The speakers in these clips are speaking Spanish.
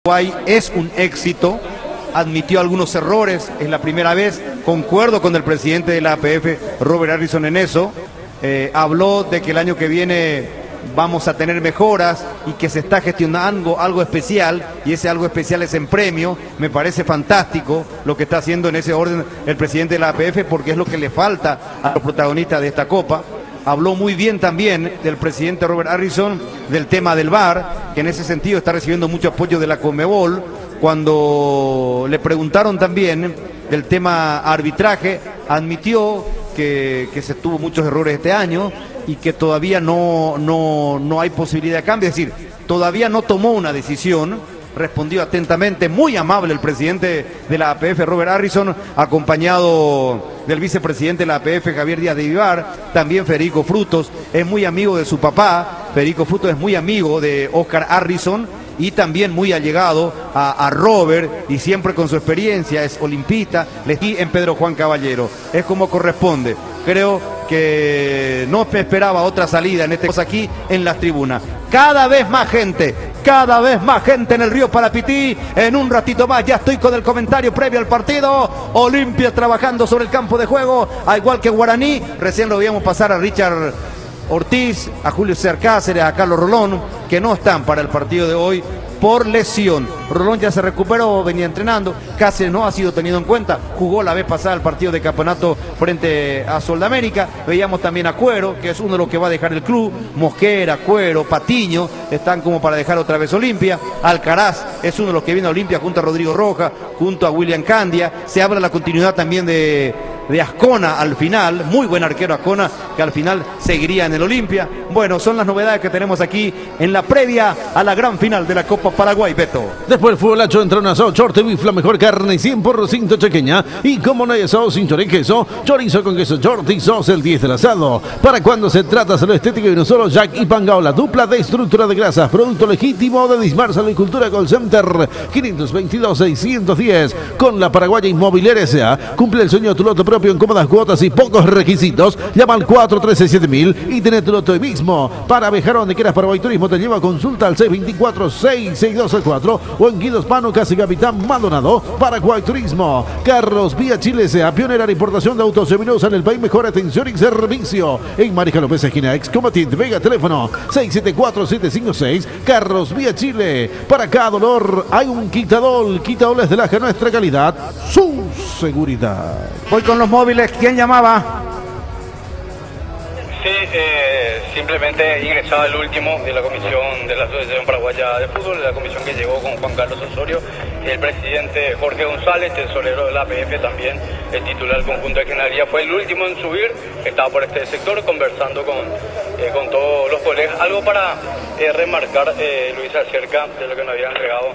Paraguay es un éxito, admitió algunos errores, es la primera vez, concuerdo con el presidente de la APF, Robert Harrison, en eso. Habló de que el año que viene vamos a tener mejoras y que se está gestionando algo especial, y ese algo especial es en premio. Me parece fantástico lo que está haciendo en ese orden el presidente de la APF, porque es lo que le falta a los protagonistas de esta Copa. Habló muy bien también del presidente Robert Harrison del tema del VAR, que en ese sentido está recibiendo mucho apoyo de la Conmebol. Cuando le preguntaron también del tema arbitraje, admitió que se tuvo muchos errores este año y que todavía no hay posibilidad de cambio, es decir, todavía no tomó una decisión. Respondió atentamente, muy amable el presidente de la APF, Robert Harrison, acompañado del vicepresidente de la APF, Javier Díaz de Vivar, también Federico Frutos, es muy amigo de su papá. Federico Frutos es muy amigo de Oscar Harrison y también muy allegado a Robert, y siempre con su experiencia, es olimpista, y en Pedro Juan Caballero, es como corresponde. Creo que no esperaba otra salida en este caso aquí en las tribunas. Cada vez más gente en el Río Palapití. En un ratito más ya estoy con el comentario previo al partido. Olimpia trabajando sobre el campo de juego, al igual que Guaraní. Recién lo veíamos pasar a Richard Ortiz, a Julio César Cáceres, a Carlos Rolón, que no están para el partido de hoy por lesión. Rolón ya se recuperó, venía entrenando. Cáceres no ha sido tenido en cuenta, jugó la vez pasada el partido de campeonato frente a Soldamérica. Veíamos también a Cuero, que es uno de los que va a dejar el club. Mosquera, Cuero, Patiño están como para dejar otra vez Olimpia. Alcaraz es uno de los que viene a Olimpia junto a Rodrigo Roja, junto a William Candia. Se habla la continuidad también de Ascona al final, muy buen arquero Ascona, que al final seguiría en el Olimpia. Bueno, son las novedades que tenemos aquí en la previa a la gran final de la Copa Paraguay, Beto. Después el futbolacho entra un asado, chorte, bif, la mejor carne 100% chequeña. Y como no hay asado sin chorizo y queso, chorizo con queso chortizo es el 10 del asado. Para cuando se trata de lo estético y no solo, Jack y Pangao, la dupla de estructura de grasas, producto legítimo de Dismar Salud Call Center 522-610. Con la Paraguaya Inmobiliaria S.A. cumple el sueño de tu lote propio en cómodas cuotas y pocos requisitos. Llama al 413-7000 y tenés tu lote hoy mismo. Para viajar a donde quieras, Paraguay Turismo te lleva a consulta al 624-662-4 o en Guidos Pano, casi Capitán Maldonado. Paraguay Turismo. Carros Vía Chile S.A. pionera en importación de autos seminuevos en el país. Mejor atención y servicio. En Marija López, esquina Excombatit Vega, teléfono 674-756. Carros Vía Chile. Para cada dolor hay un Quitadol. Quitadol es de Laja, nuestra calidad, su seguridad. Voy con los móviles. ¿Quién llamaba? Sí, simplemente ingresaba el último de la comisión de la Asociación Paraguaya de Fútbol, la comisión que llegó con Juan Carlos Osorio, el presidente Jorge González, tesorero de la APF, también el titular del conjunto de Generaría, fue el último en subir, estaba por este sector conversando con todos los colegas. Algo para remarcar, Luis, acerca de lo que nos había entregado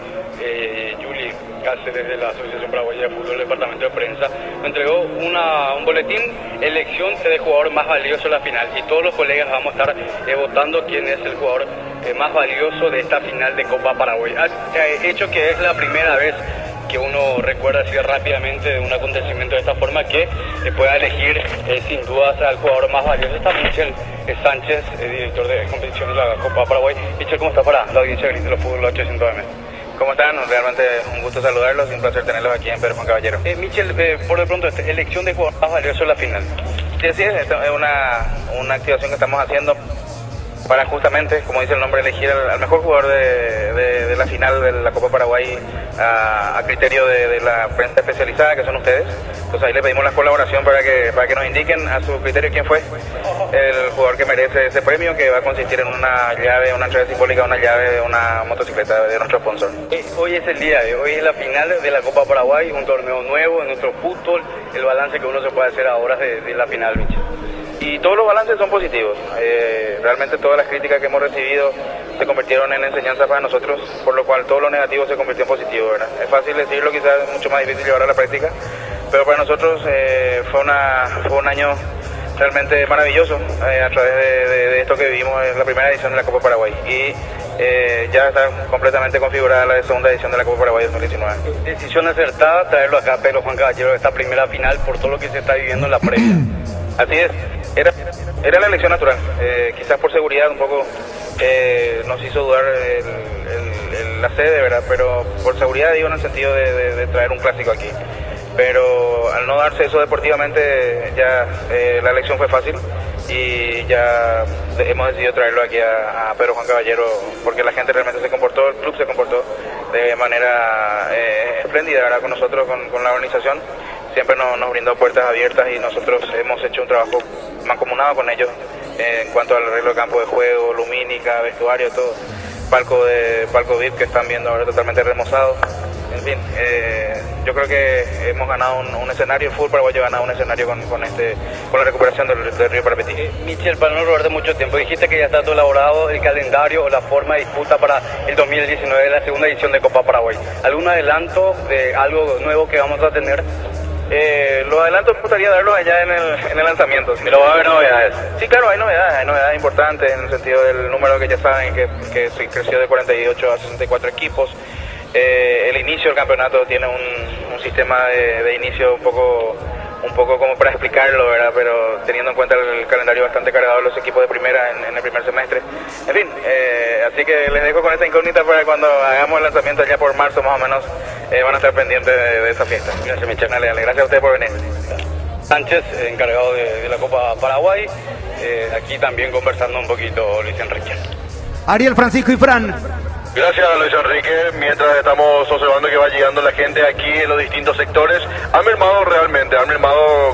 Juli Cáceres de la Asociación Paraguaya de Fútbol, el departamento de prensa, me entregó un boletín, elección de jugador más valioso de la final, y todos los colegas vamos a estar votando quién es el jugador más valioso de esta final de Copa Paraguay. Hecho que es la primera vez que uno recuerda así rápidamente de un acontecimiento de esta forma, que pueda elegir sin dudas al jugador más valioso. Está Michel Sánchez, director de competición de la Copa Paraguay. Michel, ¿cómo está para la audiencia de los Fútbol 800M? ¿Cómo están? Realmente un gusto saludarlos y un placer tenerlos aquí en Pedro Juan Caballero. Michel, por de pronto, elección de jugador más valioso en la final. Sí, así es una activación que estamos haciendo para justamente, como dice el nombre, elegir al mejor jugador de la final de la Copa Paraguay a criterio de la prensa especializada, que son ustedes. Entonces ahí le pedimos la colaboración para que nos indiquen a su criterio quién fue el jugador que merece ese premio, que va a consistir en una llave, una entrega simbólica, una llave de una motocicleta de nuestro sponsor. Hoy es el día, hoy es la final de la Copa Paraguay, un torneo nuevo en nuestro fútbol, el balance que uno se puede hacer ahora de la final, Michel. Y todos los balances son positivos. Realmente todas las críticas que hemos recibido se convirtieron en enseñanza para nosotros, por lo cual todo lo negativo se convirtió en positivo, ¿verdad? Es fácil decirlo, quizás es mucho más difícil llevar a la práctica, pero para nosotros fue un año realmente maravilloso a través de esto que vivimos en la primera edición de la Copa Paraguay. Y ya está completamente configurada la segunda edición de la Copa Paraguay 2019. Decisión acertada traerlo acá, Pedro Juan Caballero, de esta primera final, por todo lo que se está viviendo en la previa. Así es, era la elección natural, quizás por seguridad un poco nos hizo dudar la sede, ¿verdad? Pero por seguridad digo en el sentido de traer un clásico aquí. Pero al no darse eso deportivamente, ya la elección fue fácil y ya hemos decidido traerlo aquí a Pedro Juan Caballero porque la gente realmente se comportó, el club se comportó de manera espléndida, ¿verdad? Con nosotros, con la organización. Siempre nos brindó puertas abiertas y nosotros hemos hecho un trabajo mancomunado con ellos en cuanto al arreglo de campo de juego, lumínica, vestuario, todo. Palco VIP que están viendo ahora totalmente remozado. En fin, yo creo que hemos ganado un escenario, el fútbol paraguayo ha ganado un escenario con la recuperación del Río Parapetí. Michel, para no robarte mucho tiempo, dijiste que ya está todo elaborado el calendario o la forma de disputa para el 2019, la segunda edición de Copa Paraguay. ¿Algún adelanto de algo nuevo que vamos a tener? Los adelantos me gustaría darlos allá en el lanzamiento. Pero va a haber novedades. Sí, claro, hay novedades importantes en el sentido del número que ya saben que se creció de 48 a 64 equipos. El inicio del campeonato tiene un sistema de inicio un poco como para explicarlo, ¿verdad? Pero teniendo en cuenta el calendario bastante cargado de los equipos de primera en el primer semestre. En fin, así que les dejo con esa incógnita para cuando hagamos el lanzamiento ya por marzo más o menos, van a estar pendientes de esa fiesta. Gracias, Michel. Dale, gracias a ustedes por venir. Sánchez, encargado de la Copa Paraguay, aquí también conversando un poquito Luis Enrique. Ariel, Francisco y Fran. Gracias, Luis Enrique. Mientras estamos observando que va llegando la gente aquí en los distintos sectores, ha mermado realmente,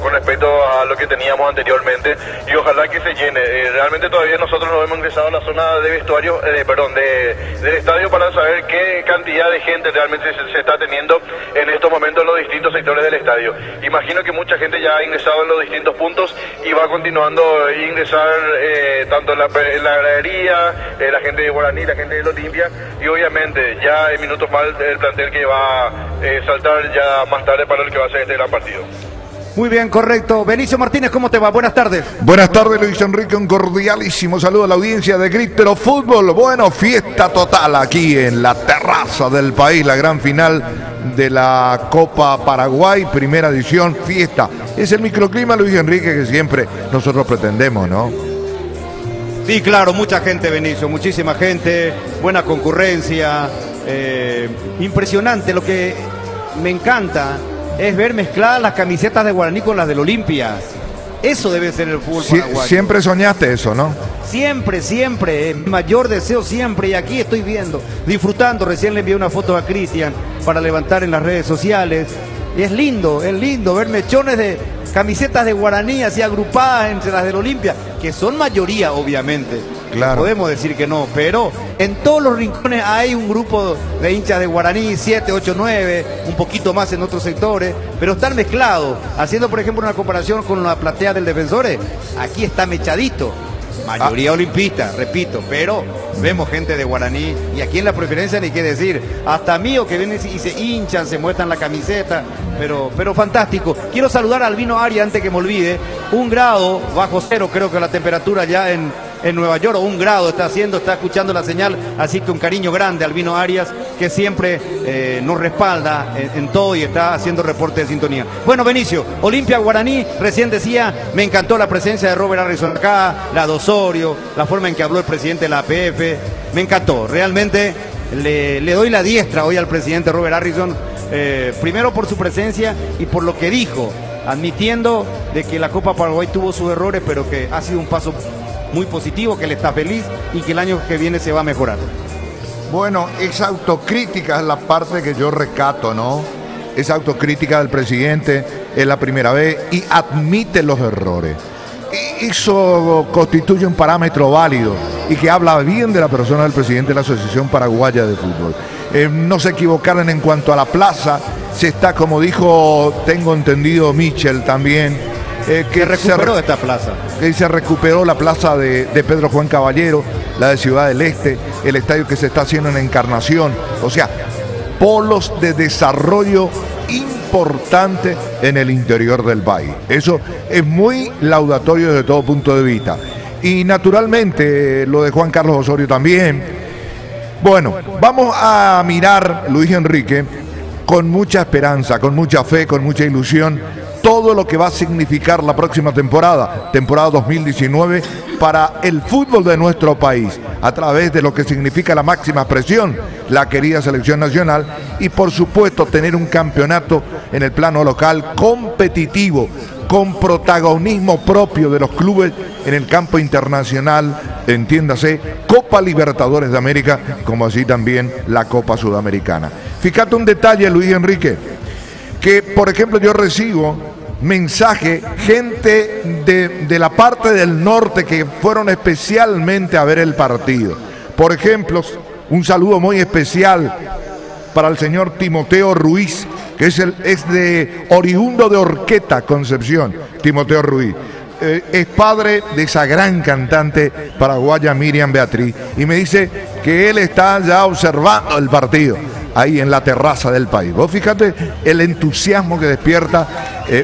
con respecto a lo que teníamos anteriormente y ojalá que se llene. Realmente todavía nosotros no hemos ingresado a la zona de vestuario, del estadio para saber qué cantidad de gente realmente se está teniendo en estos momentos en los distintos sectores del estadio. Imagino que mucha gente ya ha ingresado en los distintos puntos y va continuando a ingresar tanto en la gradería, la gente de Guaraní, la gente de Olimpia. Y obviamente ya en minutos más el plantel que va a saltar ya más tarde para el que va a ser este gran partido. Muy bien, correcto. Benicio Martínez, ¿cómo te va? Buenas tardes. Buenas tardes, Luis Enrique. Un cordialísimo saludo a la audiencia de Grítero Fútbol. Bueno, fiesta total aquí en la terraza del país. La gran final de la Copa Paraguay, primera edición, fiesta. Es el microclima, Luis Enrique, que siempre nosotros pretendemos, ¿no? Sí, claro, mucha gente, Benicio, muchísima gente, buena concurrencia, impresionante. Lo que me encanta es ver mezcladas las camisetas de Guaraní con las del Olimpia. Eso debe ser el fútbol paraguayo. Siempre soñaste eso, ¿no? Siempre, mayor deseo siempre, y aquí estoy viendo, disfrutando. Recién le envié una foto a Cristian para levantar en las redes sociales. Y es lindo ver mechones de camisetas de Guaraní así agrupadas entre las del Olimpia, que son mayoría, obviamente. Claro. Podemos decir que no, pero en todos los rincones hay un grupo de hinchas de Guaraní, 7, 8, 9, un poquito más en otros sectores, pero están mezclados. Haciendo, por ejemplo, una comparación con la platea del Defensores, aquí está mechadito. Mayoría olimpista, repito, pero vemos gente de Guaraní y aquí en la preferencia ni qué decir. Hasta mío que vienen y se hinchan, se muestran la camiseta, pero fantástico. Quiero saludar a Albino Arias antes que me olvide. 1 grado bajo cero, creo que la temperatura ya en Nueva York, 1 grado está escuchando la señal, así que un cariño grande a Albino Arias, que siempre nos respalda en todo y está haciendo reporte de sintonía. Bueno, Benicio, Olimpia Guaraní, recién decía, me encantó la presencia de Robert Harrison acá, la de Osorio, la forma en que habló el presidente de la APF, me encantó, realmente le doy la diestra hoy al presidente Robert Harrison, primero por su presencia y por lo que dijo, admitiendo de que la Copa Paraguay tuvo sus errores, pero que ha sido un paso muy positivo, que él está feliz y que el año que viene se va a mejorar. Bueno, esa autocrítica es la parte que yo recato, ¿no? Esa autocrítica del presidente es la primera vez y admite los errores. Y eso constituye un parámetro válido y que habla bien de la persona del presidente de la Asociación Paraguaya de Fútbol. No se equivocaron en cuanto a la plaza, se está, como dijo, tengo entendido Michel también, que recuperó esta plaza. Que se recuperó la plaza de Pedro Juan Caballero, la de Ciudad del Este, el estadio que se está haciendo en Encarnación. O sea, polos de desarrollo importante en el interior del país. Eso es muy laudatorio desde todo punto de vista. Y naturalmente lo de Juan Carlos Osorio también. Bueno, vamos a mirar, Luis Enrique, con mucha esperanza, con mucha fe, con mucha ilusión, todo lo que va a significar la próxima temporada 2019, para el fútbol de nuestro país, a través de lo que significa la máxima presión, la querida selección nacional, y por supuesto tener un campeonato en el plano local competitivo, con protagonismo propio de los clubes en el campo internacional, entiéndase, Copa Libertadores de América, como así también la Copa Sudamericana. Fíjate un detalle, Luis Enrique, que por ejemplo yo recibo mensaje, gente de la parte del norte que fueron especialmente a ver el partido. Por ejemplo, un saludo muy especial para el señor Timoteo Ruiz, que es de oriundo de Horqueta, Concepción, Timoteo Ruiz. Es padre de esa gran cantante paraguaya Miriam Beatriz, y me dice que él está ya observando el partido ahí en la terraza del país. Vos fíjate el entusiasmo que despierta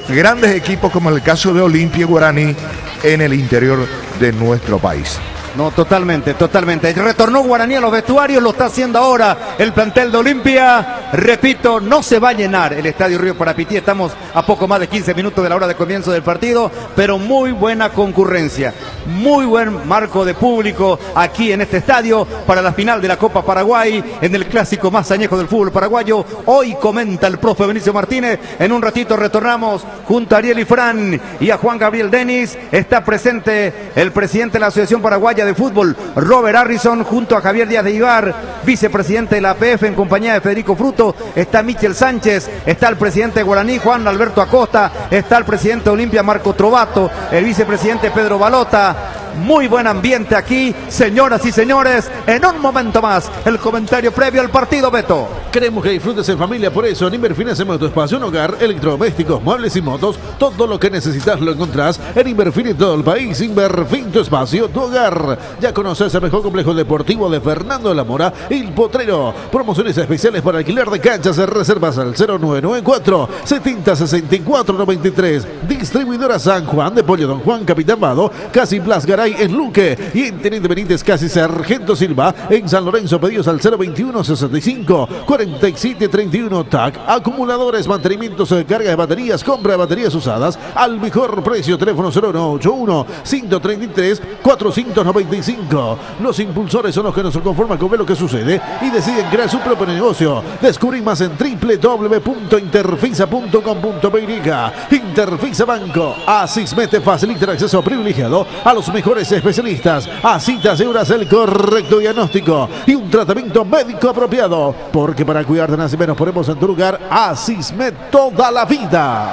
grandes equipos como el caso de Olimpia y Guaraní en el interior de nuestro país. No, totalmente, totalmente. Retornó Guaraní a los vestuarios, lo está haciendo ahora el plantel de Olimpia. Repito, no se va a llenar el Estadio Río Parapití. Estamos a poco más de 15 minutos de la hora de comienzo del partido, pero muy buena concurrencia, muy buen marco de público aquí en este estadio para la final de la Copa Paraguay, en el clásico más añejo del fútbol paraguayo. Hoy comenta el profe Benicio Martínez. En un ratito retornamos junto a Ariel Ifrán y a Juan Gabriel Denis. Está presente el presidente de la Asociación Paraguaya de Fútbol, Robert Harrison, junto a Javier Díaz de Ibar, vicepresidente de la APF en compañía de Federico Fruto. Está Michel Sánchez, está el presidente de Guaraní, Juan Alberto Acosta, está el presidente de Olimpia, Marco Trovato, el vicepresidente Pedro Balota. Muy buen ambiente aquí, señoras y señores. En un momento más, el comentario previo al partido, Beto. Queremos que disfrutes en familia, por eso en Inverfin hacemos tu espacio, un hogar, electrodomésticos, muebles y motos. Todo lo que necesitas lo encontrás en Inverfin en todo el país. Inverfin, tu espacio, tu hogar. Ya conoces el mejor complejo deportivo de Fernando de la Mora, El Potrero. Promociones especiales para alquiler de canchas, reservas al 0994 70 64 93. Distribuidora San Juan de Pollo Don Juan, Capitán Vado, Casi Blas Garay en Luque, y en Teniente Benítez Casi Sargento Silva en San Lorenzo. Pedidos al 021 65 47 31. TAC, acumuladores, mantenimientos de carga de baterías, compra de baterías usadas al mejor precio. Teléfono 0181 133 495. Los impulsores son los que no se conforman con ver lo que sucede y deciden crear su propio negocio. Descubrí más en www.interfisa.com.py. Interfisa Banco. Asismet te facilita el acceso privilegiado a los mejores especialistas, a citas seguras, el correcto diagnóstico y un tratamiento médico apropiado. Porque para cuidarte más y menos ponemos en tu lugar Asismet toda la vida.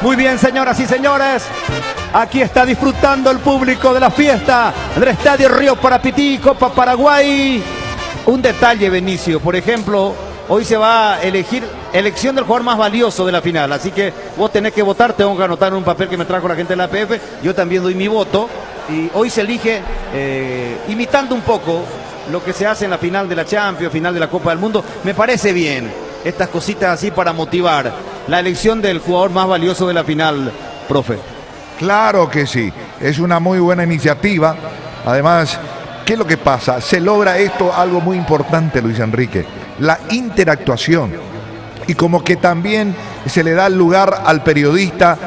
Muy bien, señoras y señores. Aquí está disfrutando el público de la fiesta del Estadio Río Parapití, Copa Paraguay. Un detalle, Benicio, por ejemplo, hoy se va a elección del jugador más valioso de la final, así que vos tenés que votar. Tengo que anotar en un papel que me trajo la gente de la APF. Yo también doy mi voto y hoy se elige imitando un poco lo que se hace en la final de la Champions, final de la Copa del Mundo. Me parece bien estas cositas así para motivar la elección del jugador más valioso de la final, profe. Claro que sí, es una muy buena iniciativa. Además, ¿qué es lo que pasa? Se logra esto, algo muy importante, Luis Enrique, la interactuación. Y como que también se le da el lugar al periodista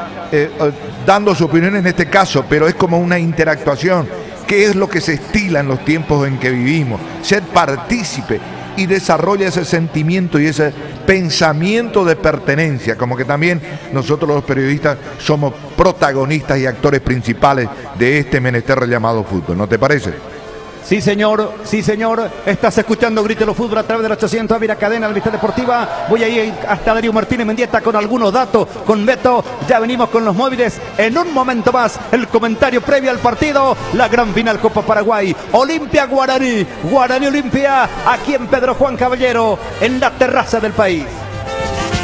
dando su opinión en este caso, pero es como una interactuación. ¿Qué es lo que se estila en los tiempos en que vivimos? Ser partícipe y desarrolla ese sentimiento y ese pensamiento de pertenencia, como que también nosotros los periodistas somos protagonistas y actores principales de este menester llamado fútbol, ¿no te parece? Sí, señor, sí, señor. Estás escuchando Grítelo Fútbol a través de la 800 Ávila Cadena, la Amistad Deportiva. Voy a ir hasta Darío Martínez Mendieta con algunos datos, con Beto. Ya venimos con los móviles. En un momento más, el comentario previo al partido. La gran final Copa Paraguay. Olimpia Guaraní. Guaraní Olimpia. Aquí en Pedro Juan Caballero, en la terraza del país.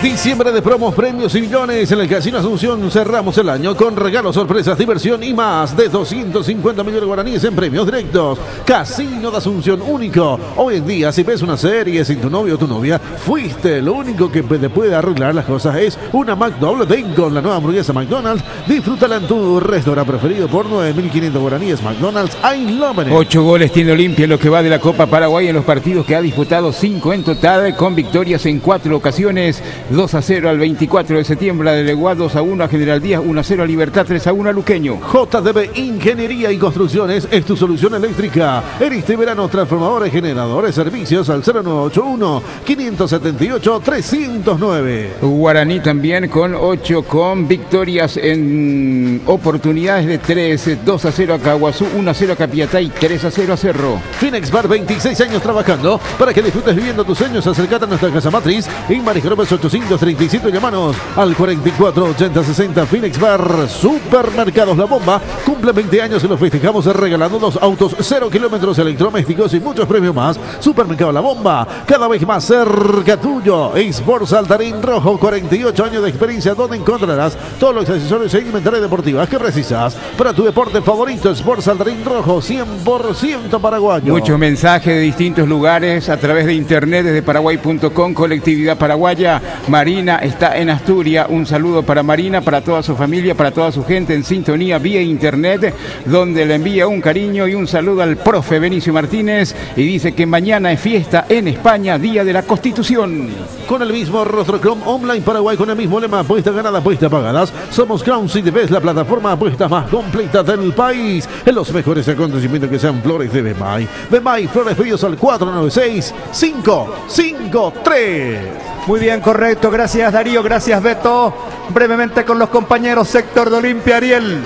Diciembre de promos, premios y millones en el Casino Asunción. Cerramos el año con regalos, sorpresas, diversión y más de 250 millones de guaraníes en premios directos. Casino de Asunción, único. Hoy en día, si ves una serie sin tu novio o tu novia, fuiste. Lo único que te puede arreglar las cosas es una McDouble. Ven con la nueva hamburguesa McDonald's. Disfrútala en tu restaurante preferido por 9.500 guaraníes. McDonald's, I love it. 8 goles tiene Olimpia en lo que va de la Copa Paraguay en los partidos que ha disputado, 5 en total, con victorias en 4 ocasiones. 2-0 al 24 de septiembre a Deleguá, 2-1 a General Díaz, 1-0 a Libertad, 3-1 a Luqueño. JDB Ingeniería y Construcciones es tu solución eléctrica. En este verano, transformadores, generadores, servicios al 0981-578-309. Guaraní también con 8 con victorias en oportunidades de 3, 2-0 a Caguazú, 1-0 a Capiatay, 3-0 a Cerro. Phoenix Bar, 26 años trabajando para que disfrutes viviendo tus sueños. Acercate a nuestra casa matriz en Mariscal López 837. Llamanos al 448060. Phoenix Bar, Supermercados La Bomba. Cumple 20 años y los festejamos regalando 2 autos 0 kilómetros, electrodomésticos y muchos premios más. Supermercado La Bomba, cada vez más cerca tuyo. Sport Saltarín Rojo, 48 años de experiencia, donde encontrarás todos los accesorios e indumentaria deportivas que precisas para tu deporte favorito. Sport Saltarín Rojo, 100% paraguayo. Muchos mensajes de distintos lugares a través de internet desde paraguay.com, colectividad paraguaya. Marina está en Asturias. Un saludo para Marina, para toda su familia, para toda su gente en sintonía vía internet, donde le envía un cariño y un saludo al profe Benicio Martínez y dice que mañana es fiesta en España, Día de la Constitución. Con el mismo rostro Chrome Online Paraguay, con el mismo lema, apuestas ganadas, apuestas pagadas. Somos Crown City Best, la plataforma de apuestas más completa del país. En los mejores acontecimientos que sean flores de Bemay. Bemay, flores pedidos al 496-553. Muy bien, correcto. Gracias, Darío. Gracias, Beto. Brevemente con los compañeros, sector de Olimpia, Ariel.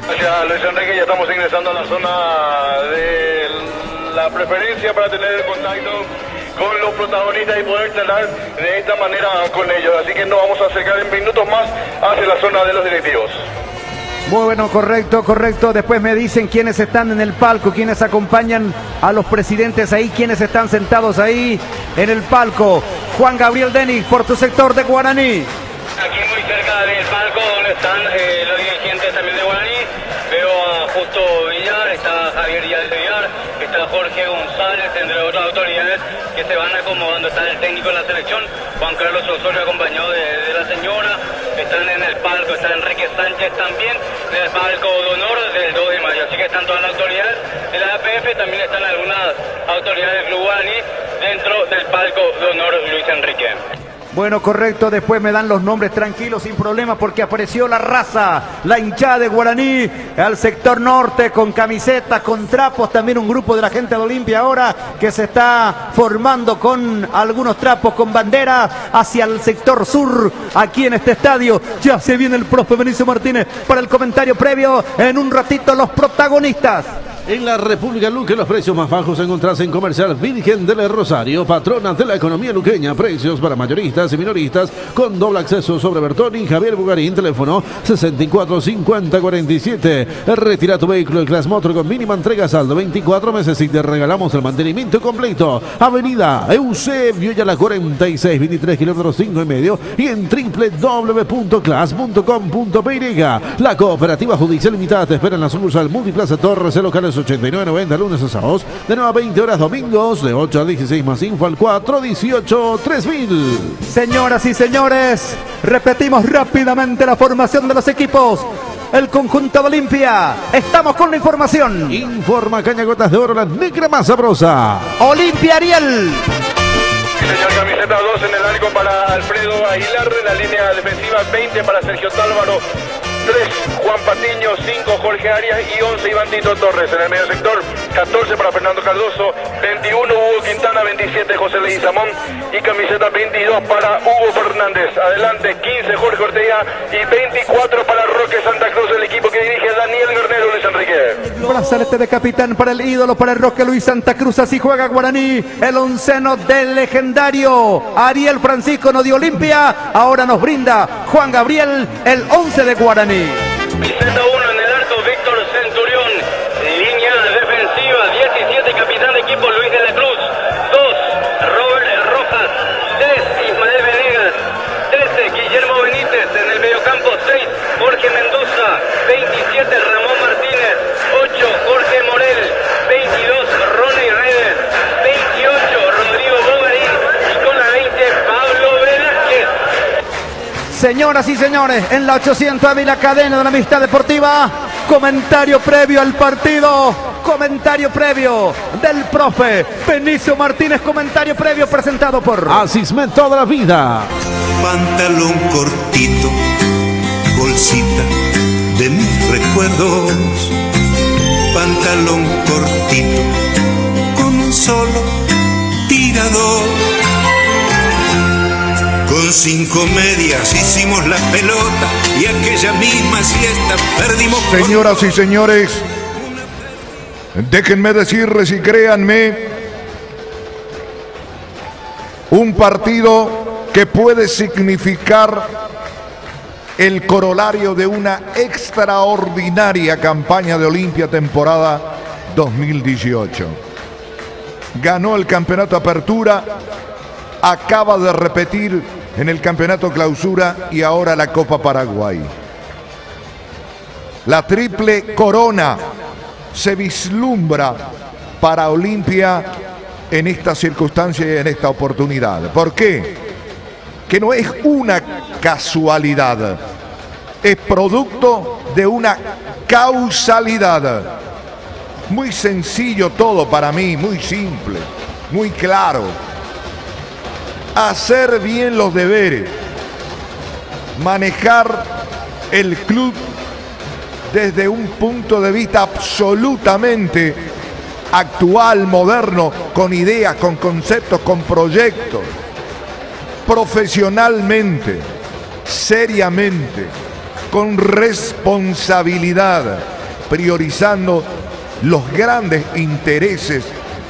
Gracias, Luis Enrique. Ya estamos ingresando a la zona de la preferencia para tener el contacto con los protagonistas y poder charlar de esta manera con ellos. Así que nos vamos a acercar en minutos más hacia la zona de los directivos. Muy bueno, correcto, correcto. Después me dicen quiénes están en el palco, quiénes acompañan a los presidentes ahí, quiénes están sentados ahí en el palco. Juan Gabriel Denis, por tu sector de Guaraní. Aquí muy cerca del palco donde están los dirigentes también de Guaraní. Veo a Justo Villar, está Javier Díaz de Villar, está Jorge González, entre otras autoridades que se van acomodando. Está el técnico de la selección, Juan Carlos Osorio, acompañado de la señora. Están en el palco, está Enrique Sánchez también, en el palco de honor del 2 de mayo. Así que están todas las autoridades de la APF, también están algunas autoridades del Club Guaraní dentro del palco de honor Luis Enrique. Bueno, correcto, después me dan los nombres tranquilos, sin problema, porque apareció la raza, la hinchada de Guaraní, al sector norte, con camisetas, con trapos, también un grupo de la gente de Olimpia ahora, que se está formando con algunos trapos, con bandera, hacia el sector sur, aquí en este estadio. Ya se viene el profe Benicio Martínez para el comentario previo, en un ratito los protagonistas. En la República Luque, los precios más bajos encontrás en Comercial Virgen del Rosario, patrona de la economía luqueña. Precios para mayoristas y minoristas con doble acceso sobre Bertoni, Javier Bugarín, teléfono 645047. Retira tu vehículo de Class Motor con mínima entrega saldo 24 meses y te regalamos el mantenimiento completo. Avenida Eusebio y a la 46, 23 kilómetros 5,5 y en www.class.com.py. La Cooperativa Judicial Limitada te espera en la sucursal Multiplaza Torres, el local 89.90 lunes a sábados, de 9 a 20 horas domingos, de 8 a 16 más info al 418-3000. Señoras y señores, repetimos rápidamente la formación de los equipos. El conjunto de Olimpia, estamos con la información. Informa Cañagotas de Oro, la negra más sabrosa. Olimpia, Ariel. Señor, camiseta 2 en el arco para Alfredo Aguilar, de la línea defensiva 20 para Sergio Tálvaro, 3 Juan Patiño, 5 Jorge Arias y 11 Iván Tito Torres. En el medio sector 14 para Fernando Cardoso, 21 Hugo Quintana, 27 José Leguizamón y camiseta 22 para Hugo Fernández. Adelante 15 Jorge Ortega y 24 para Roque Santa Cruz, el equipo que dirige Daniel Garnero. Luis Enrique. Brazalete de capitán para el ídolo, para el Roque Luis Santa Cruz. Así juega Guaraní, el onceno del legendario Ariel Francisco no de Olimpia. Ahora nos brinda Juan Gabriel el 11 de Guaraní. Vicenta 1 en el arco, Víctor Centurión. Línea defensiva, 17 capitán de equipo Luis de la Cruz. 2 Robert Rojas. 3 Ismael Venegas. 13 Guillermo Benítez. En el mediocampo 6 Jorge Mendoza. 27 Ramón Martínez. 8 Jorge Morel. 22 Ronnie Redes. 28 Rodrigo Bogarín. Y con la 20 Pablo Velázquez. Señoras y señores, en la 800 Ávila, cadena de la amistad deportiva, comentario previo al partido, comentario previo del profe Benicio Martínez, comentario previo presentado por Asismed toda la vida. pantalón cortito, bolsita de mis recuerdos, pantalón cortito con un solo tirador. Con 5 medias hicimos la pelota y aquella misma siesta perdimos. Señoras y señores, déjenme decirles y créanme, un partido que puede significar el corolario de una extraordinaria campaña de Olimpia temporada 2018. Ganó el campeonato Apertura, acaba de repetir en el campeonato Clausura y ahora la Copa Paraguay. La triple corona se vislumbra para Olimpia en esta circunstancia y en esta oportunidad. ¿Por qué? Que no es una casualidad, es producto de una causalidad. Muy sencillo todo para mí, muy simple, muy claro. Hacer bien los deberes, manejar el club desde un punto de vista absolutamente actual, moderno, con ideas, con conceptos, con proyectos, profesionalmente, seriamente, con responsabilidad, priorizando los grandes intereses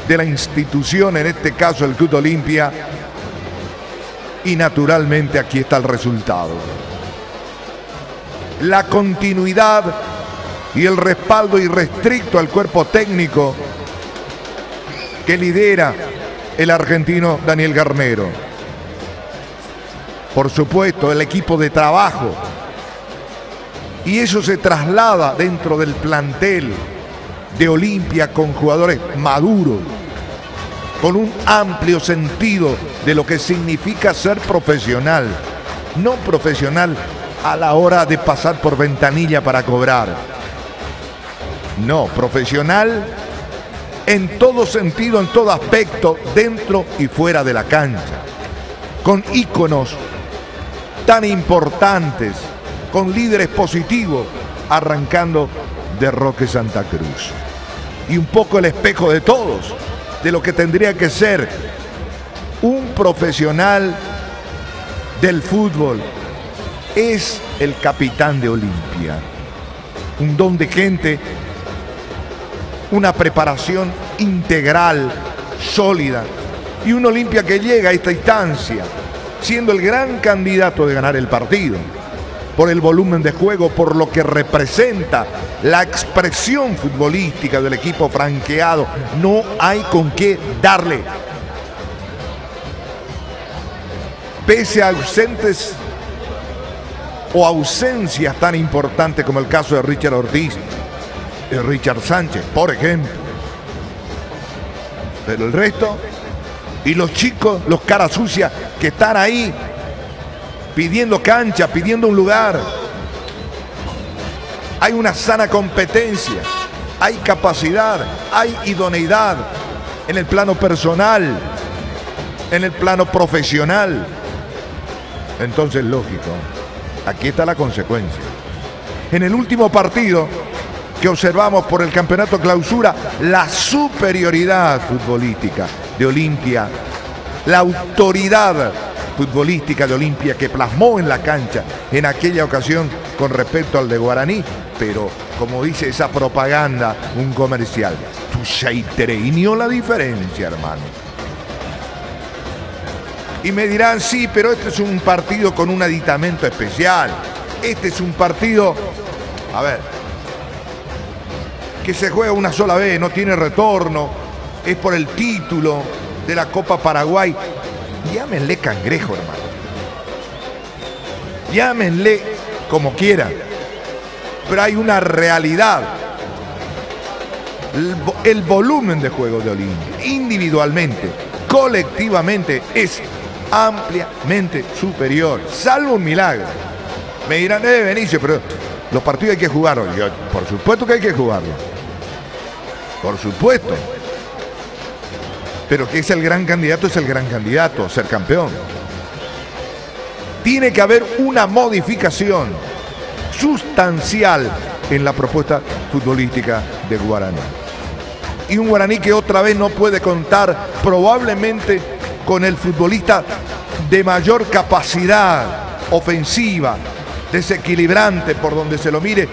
de la institución, en este caso el Club Olimpia, y naturalmente aquí está el resultado. La continuidad y el respaldo irrestricto al cuerpo técnico que lidera el argentino Daniel Garnero. Por supuesto, el equipo de trabajo. Y eso se traslada dentro del plantel de Olimpia con jugadores maduros, con un amplio sentido de lo que significa ser profesional. No profesional a la hora de pasar por ventanilla para cobrar. No, profesional en todo sentido, en todo aspecto, dentro y fuera de la cancha. Con íconos tan importantes, con líderes positivos, arrancando de Roque Santa Cruz. Y un poco el espejo de todos, de lo que tendría que ser un profesional del fútbol. Es el capitán de Olimpia. Un don de gente, una preparación integral, sólida, y un Olimpia que llega a esta instancia siendo el gran candidato de ganar el partido, por el volumen de juego, por lo que representa la expresión futbolística del equipo franqueado. No hay con qué darle. Pese a ausentes o ausencias tan importantes como el caso de Richard Ortiz y Richard Sánchez, por ejemplo. Pero el resto, y los chicos, los caras sucias que están ahí pidiendo cancha, pidiendo un lugar. Hay una sana competencia, hay capacidad, hay idoneidad en el plano personal, en el plano profesional. Entonces, lógico, aquí está la consecuencia. En el último partido que observamos por el campeonato Clausura, la superioridad futbolística de Olimpia, la autoridad futbolística de Olimpia que plasmó en la cancha en aquella ocasión con respecto al de Guaraní, pero como dice esa propaganda, un comercial, tu seitreinió la diferencia, hermano. Y me dirán, sí, pero este es un partido con un aditamento especial. Este es un partido, a ver, que se juega una sola vez, no tiene retorno, es por el título de la Copa Paraguay. Llámenle cangrejo, hermano. Llámenle como quieran. Pero hay una realidad. El volumen de juego de Olimpia, individualmente, colectivamente, es ampliamente superior, salvo un milagro. Me dirán, Benicio, pero los partidos hay que jugarlos. Yo, por supuesto que hay que jugarlos. Por supuesto. Pero que es el gran candidato a ser campeón. tiene que haber una modificación sustancial en la propuesta futbolística de Guaraní. Y un Guaraní que otra vez no puede contar probablemente con el futbolista de mayor capacidad ofensiva, desequilibrante por donde se lo mire,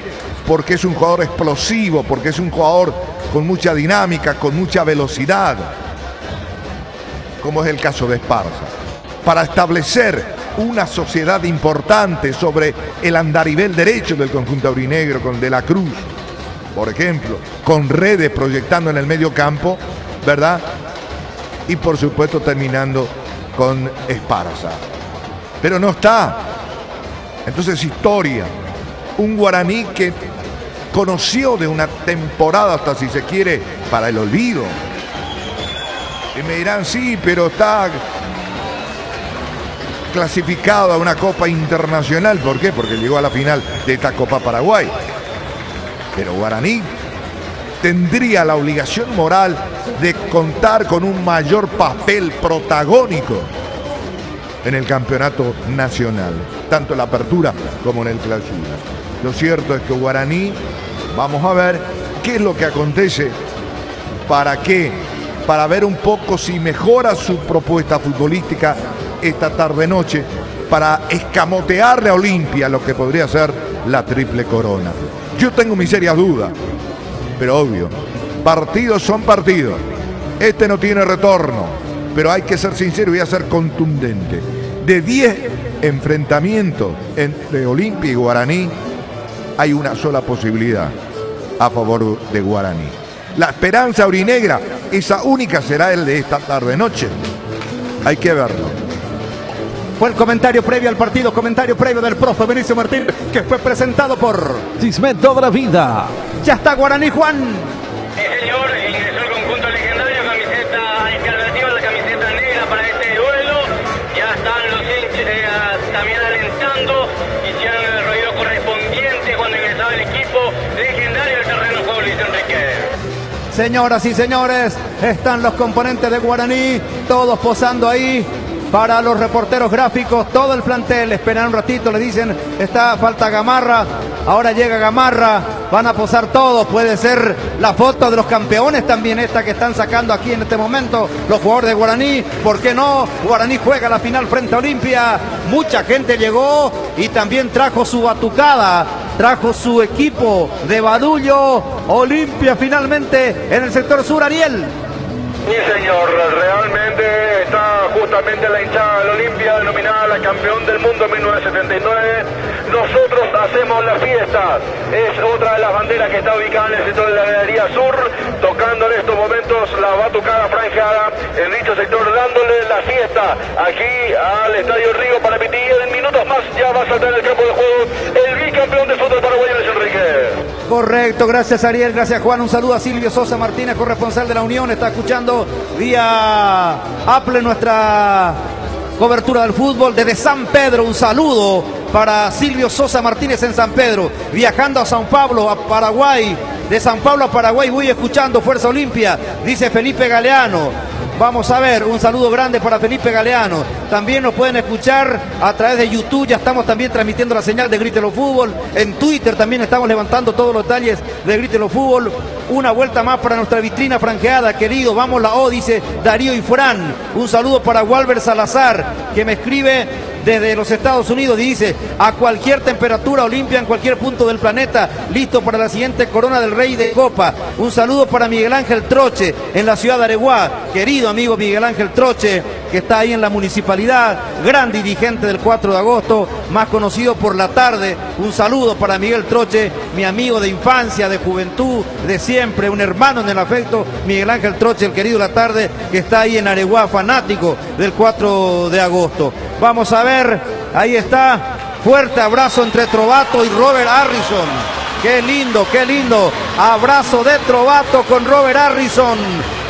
porque es un jugador explosivo, porque es un jugador con mucha dinámica, con mucha velocidad, como es el caso de Esparza. Para establecer una sociedad importante sobre el andarivel derecho del conjunto aurinegro, con De la Cruz, por ejemplo, con Redes proyectando en el medio campo, ¿verdad? Y por supuesto terminando con Esparza. Pero no está. Entonces, historia. Un Guaraní que conoció de una temporada, hasta si se quiere, para el olvido. Y me dirán, sí, pero está clasificado a una Copa Internacional. ¿Por qué? Porque llegó a la final de esta Copa Paraguay. Pero Guaraní tendría la obligación moral de contar con un mayor papel protagónico en el campeonato nacional, tanto en la apertura como en el clausura. Lo cierto es que Guaraní, vamos a ver qué es lo que acontece, para qué, para ver un poco si mejora su propuesta futbolística esta tarde-noche, para escamotearle a Olimpia lo que podría ser la triple corona. Yo tengo mis serias dudas, pero obvio, partidos son partidos. Este no tiene retorno, pero hay que ser sincero y a ser contundente. De 10 enfrentamientos entre Olimpia y Guaraní, hay una sola posibilidad a favor de Guaraní. La esperanza aurinegra, esa única será el de esta tarde-noche. Hay que verlo. Fue el comentario previo al partido, comentario previo del profe Benicio Martínez, que fue presentado por Tismet toda la vida. Ya está Guaraní, Juan. Sí, señor, ingresó el conjunto legendario, camiseta alternativa, la camiseta negra para este duelo. Ya están los hinchas también alentando, hicieron el ruido correspondiente cuando ingresaba el equipo legendario al terreno de juego, Luis Enrique. Señoras y señores, están los componentes de Guaraní, todos posando ahí. Para los reporteros gráficos, todo el plantel, esperan un ratito, le dicen, falta Gamarra, ahora llega Gamarra, van a posar todos, puede ser la foto de los campeones también esta que están sacando aquí en este momento, los jugadores de Guaraní, ¿por qué no? Guaraní juega la final frente a Olimpia, mucha gente llegó y también trajo su batucada, trajo su equipo de Badullo, Olimpia finalmente en el sector sur, Ariel. Sí, señor, realmente está justamente la hinchada del Olimpia, denominada la campeón del mundo en 1979. Nosotros hacemos la fiesta, es otra de las banderas que está ubicada en el sector de la Galería Sur, tocando en estos momentos la batucada franjada en dicho sector, dándole la fiesta aquí al Estadio Río para Pití. En minutos más ya va a saltar en el campo de juego el bicampeón de fútbol paraguayo, Luis Enrique. Correcto, gracias Ariel, gracias Juan, un saludo a Silvio Sosa Martínez, corresponsal de La Unión, está escuchando vía Apple nuestra cobertura del fútbol desde San Pedro. Un saludo para Silvio Sosa Martínez en San Pedro, viajando a San Pablo, a Paraguay. De San Pablo a Paraguay voy escuchando Fuerza Olimpia, dice Felipe Galeano. Vamos a ver, un saludo grande para Felipe Galeano. También nos pueden escuchar a través de YouTube, ya estamos también transmitiendo la señal de Grítelo Fútbol. En Twitter también estamos levantando todos los detalles de Grítelo Fútbol. Una vuelta más para nuestra vitrina franqueada, querido. Vamos la O, dice Darío y Fran. Un saludo para Walber Salazar, que me escribe desde los Estados Unidos y dice: a cualquier temperatura, Olimpia en cualquier punto del planeta, listo para la siguiente corona del Rey de Copa. Un saludo para Miguel Ángel Troche en la ciudad de Areguá, querido amigo Miguel Ángel Troche, que está ahí en la municipalidad, gran dirigente del 4 de agosto, más conocido por La Tarde. Un saludo para Miguel Troche, mi amigo de infancia, de juventud, de siempre, un hermano en el afecto, Miguel Ángel Troche, el querido La Tarde, que está ahí en Areguá, fanático del 4 de agosto. Vamos a ver, ahí está, fuerte abrazo entre Trovato y Robert Harrison. Qué lindo, abrazo de Trovato con Robert Harrison.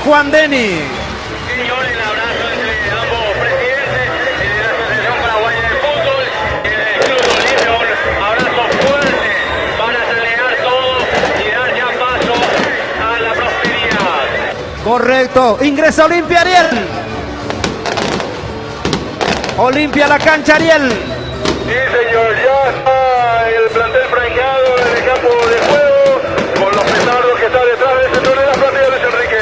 Juan Deni. Señor, el abrazo entre ambos presidentes de la Asociación Paraguaya de Fútbol y del Club Olimpia. Un abrazo fuerte para acelerar todo y dar ya paso a la prosperidad. Correcto, ingresa Olimpia, Ariel. Olimpia a la cancha, Ariel. Sí, señor, ya está el plantel franqueado en el campo de juego con los petardos que está detrás del sector de la platea, Luis Enrique.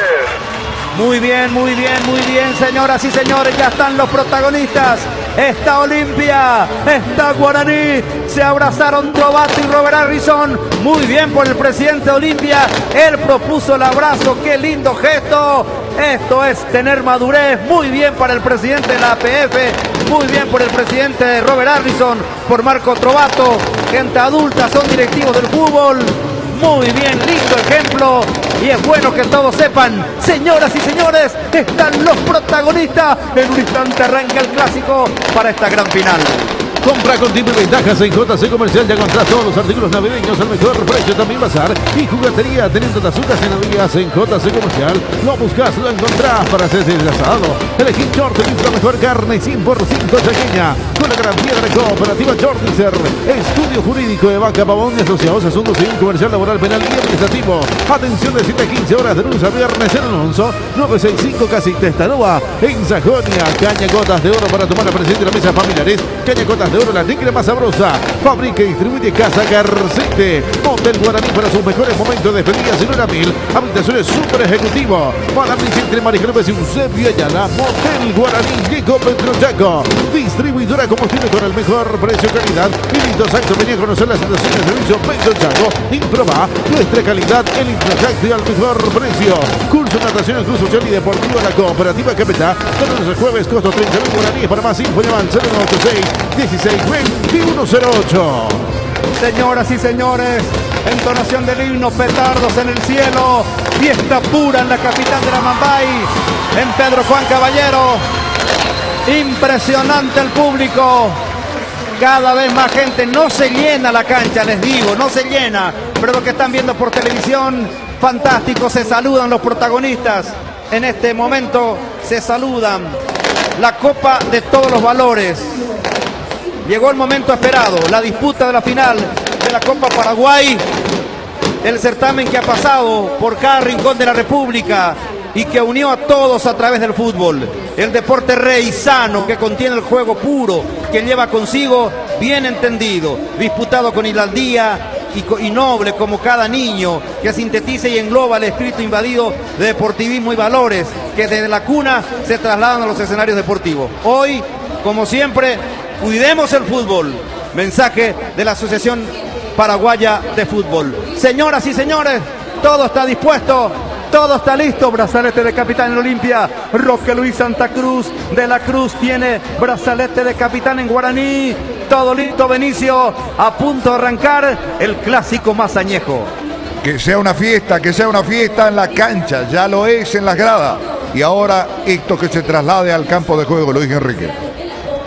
Muy bien, muy bien, muy bien, señoras y señores, ya están los protagonistas. Está Olimpia, está Guaraní, se abrazaron Trovato y Robert Harrison. Muy bien por el presidente de Olimpia, él propuso el abrazo, qué lindo gesto. Esto es tener madurez, muy bien para el presidente de la APF, muy bien por el presidente Robert Harrison, por Marco Trovato, gente adulta, son directivos del fútbol. Muy bien, lindo ejemplo. Y es bueno que todos sepan, señoras y señores, están los protagonistas. En un instante arranca el clásico para esta gran final. Compra con tiempo y ventajas en JC Comercial. Ya encontrás todos los artículos navideños al mejor precio. También bazar y juguetería teniendo azúcar en navidades en JC Comercial. Lo buscas, lo encontrás para hacerse el asado. Elegí Short, la mejor carne 100% chaqueña con la garantía de la cooperativa Shortizer. Estudio jurídico de Vaca Pavón y Asociados, asuntos civil, comercial, laboral, penal y administrativo. Atención de 7 a 15 horas de lunes a viernes en Alonso 965 Casi Testanova en Sajonia. Caña Gotas de Oro para tomar la presencia de la mesa familiares. Caña Gotas de Oro, la negra más sabrosa. Fabrica y distribuye Casa Garcete. Hotel Guaraní para sus mejores momentos de despedidas en 1000. Habitaciones super ejecutivo. Para mí entre María López y Eusebio Ayala. Motel Guaraní, Diego Petrochaco. Distribuidora combustible con el mejor precio, calidad y listos actos. Venía a conocer las estaciones de servicio Petrochaco. Improba nuestra calidad, el Introjacto al mejor precio. Curso de natación, club social y deportivo, la cooperativa Capetá. Todos los jueves, costo 30.000 guaraníes. Para más info, llaman 0986 162108. Señoras y señores, entonación del himno, petardos en el cielo, fiesta pura en la capital de la Mambay, en Pedro Juan Caballero. Impresionante el público, cada vez más gente, no se llena la cancha, les digo, no se llena, pero lo que están viendo por televisión, fantástico, se saludan los protagonistas, en este momento se saludan, la copa de todos los valores. Llegó el momento esperado, la disputa de la final de la Copa Paraguay, el certamen que ha pasado por cada rincón de la República y que unió a todos a través del fútbol. El deporte rey sano que contiene el juego puro, que lleva consigo bien entendido, disputado con hidalguía y noble como cada niño, que sintetiza y engloba el espíritu invadido de deportivismo y valores que desde la cuna se trasladan a los escenarios deportivos. Hoy, como siempre, cuidemos el fútbol. Mensaje de la Asociación Paraguaya de Fútbol. Señoras y señores, todo está dispuesto, todo está listo. Brazalete de capitán en Olimpia. Roque Luis Santa Cruz de la Cruz tiene brazalete de capitán en Guaraní. Todo listo, Benicio. A punto de arrancar el clásico más añejo. Que sea una fiesta en la cancha. Ya lo es en las gradas. Y ahora esto que se traslade al campo de juego, Luis Enrique.